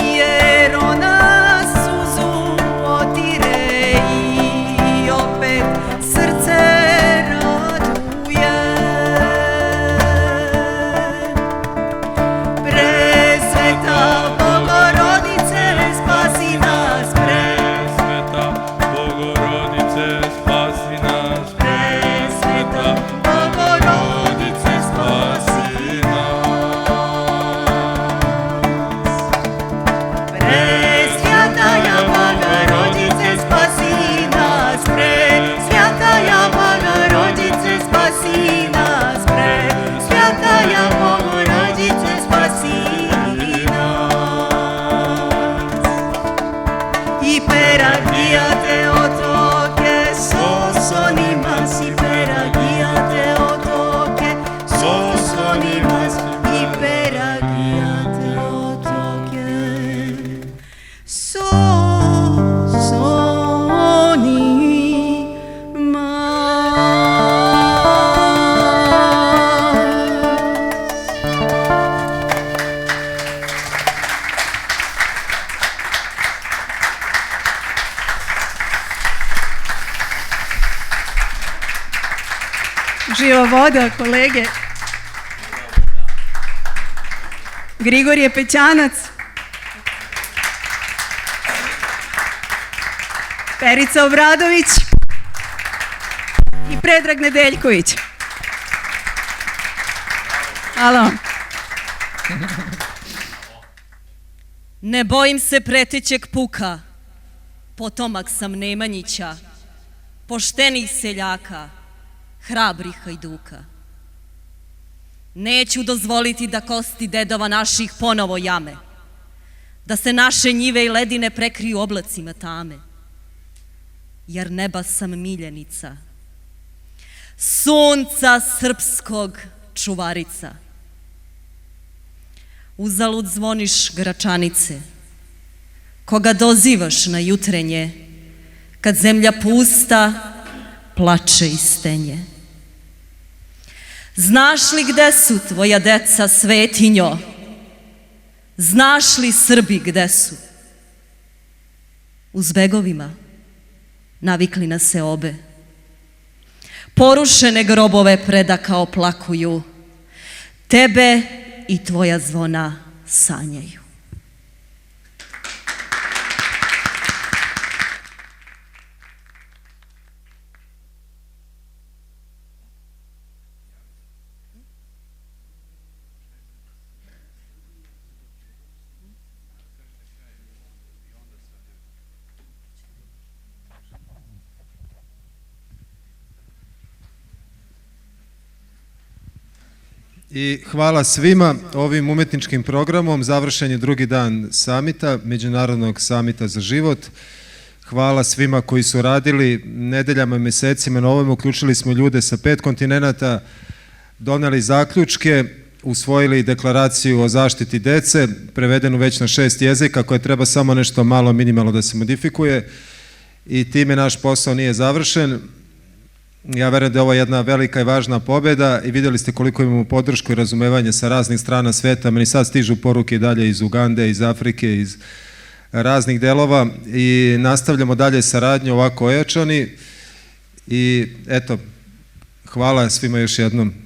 Speaker 9: jer ona suzu otire i opet srce raduje. Presveta Bogorodice, spasi nas,
Speaker 12: Presveta Bogorodice, spasi nas,
Speaker 9: presveta Bogorodice, spasi nas. Presvjataja Bogorodice, spasi nas, presvjataja Bogorodice, spasi nas, presvjataja Bogorodice, spasi nas. I peragijate otoke, sosonimas, i peragijate otoke, sosonimas, i peragijate otoke,
Speaker 11: Živa voda, kolege. Grigorije Pećanac. Perica Obradović i Predrag Nedeljković. Hvala vam.
Speaker 10: Ne bojim se pretećeg puka, potomak sam Nemanjića, poštenih seljaka, hrabrih hajduka. Neću dozvoliti da kosti dedova naših ponovo jame, da se naše njive i ledine prekriju oblacima tame, jer neba sam miljenica, sunca srpskog čuvarica. Uzalud zvoniš Gračanice, koga dozivaš na jutrenje, kad zemlja pusta plače i stenje. Znaš li gde su tvoja deca, svetinjo? Znaš li Srbi gde su? U zbegovima navikli na seobe. Porušene grobove predaka oplakuju, tebe i tvoja zvona sanjaju.
Speaker 17: I hvala svima. Ovim umetničkim programom završen je drugi dan samita, Međunarodnog samita za život. Hvala svima koji su radili nedeljama i mesecima na ovome. Uključili smo ljude sa 5 kontinenata, doneli zaključke, usvojili deklaraciju o zaštiti dece, prevedenu već na 6 jezika, koje treba samo nešto malo minimalno da se modifikuje, i time naš posao nije završen. Ja verujem da je ovo jedna velika i važna pobjeda i vidjeli ste koliko imamo podršku i razumevanje sa raznih strana sveta. Meni sad stižu poruke dalje iz Ugande, iz Afrike, iz raznih delova i nastavljamo dalje saradnju ovako ojačani i eto, hvala svima još jednom.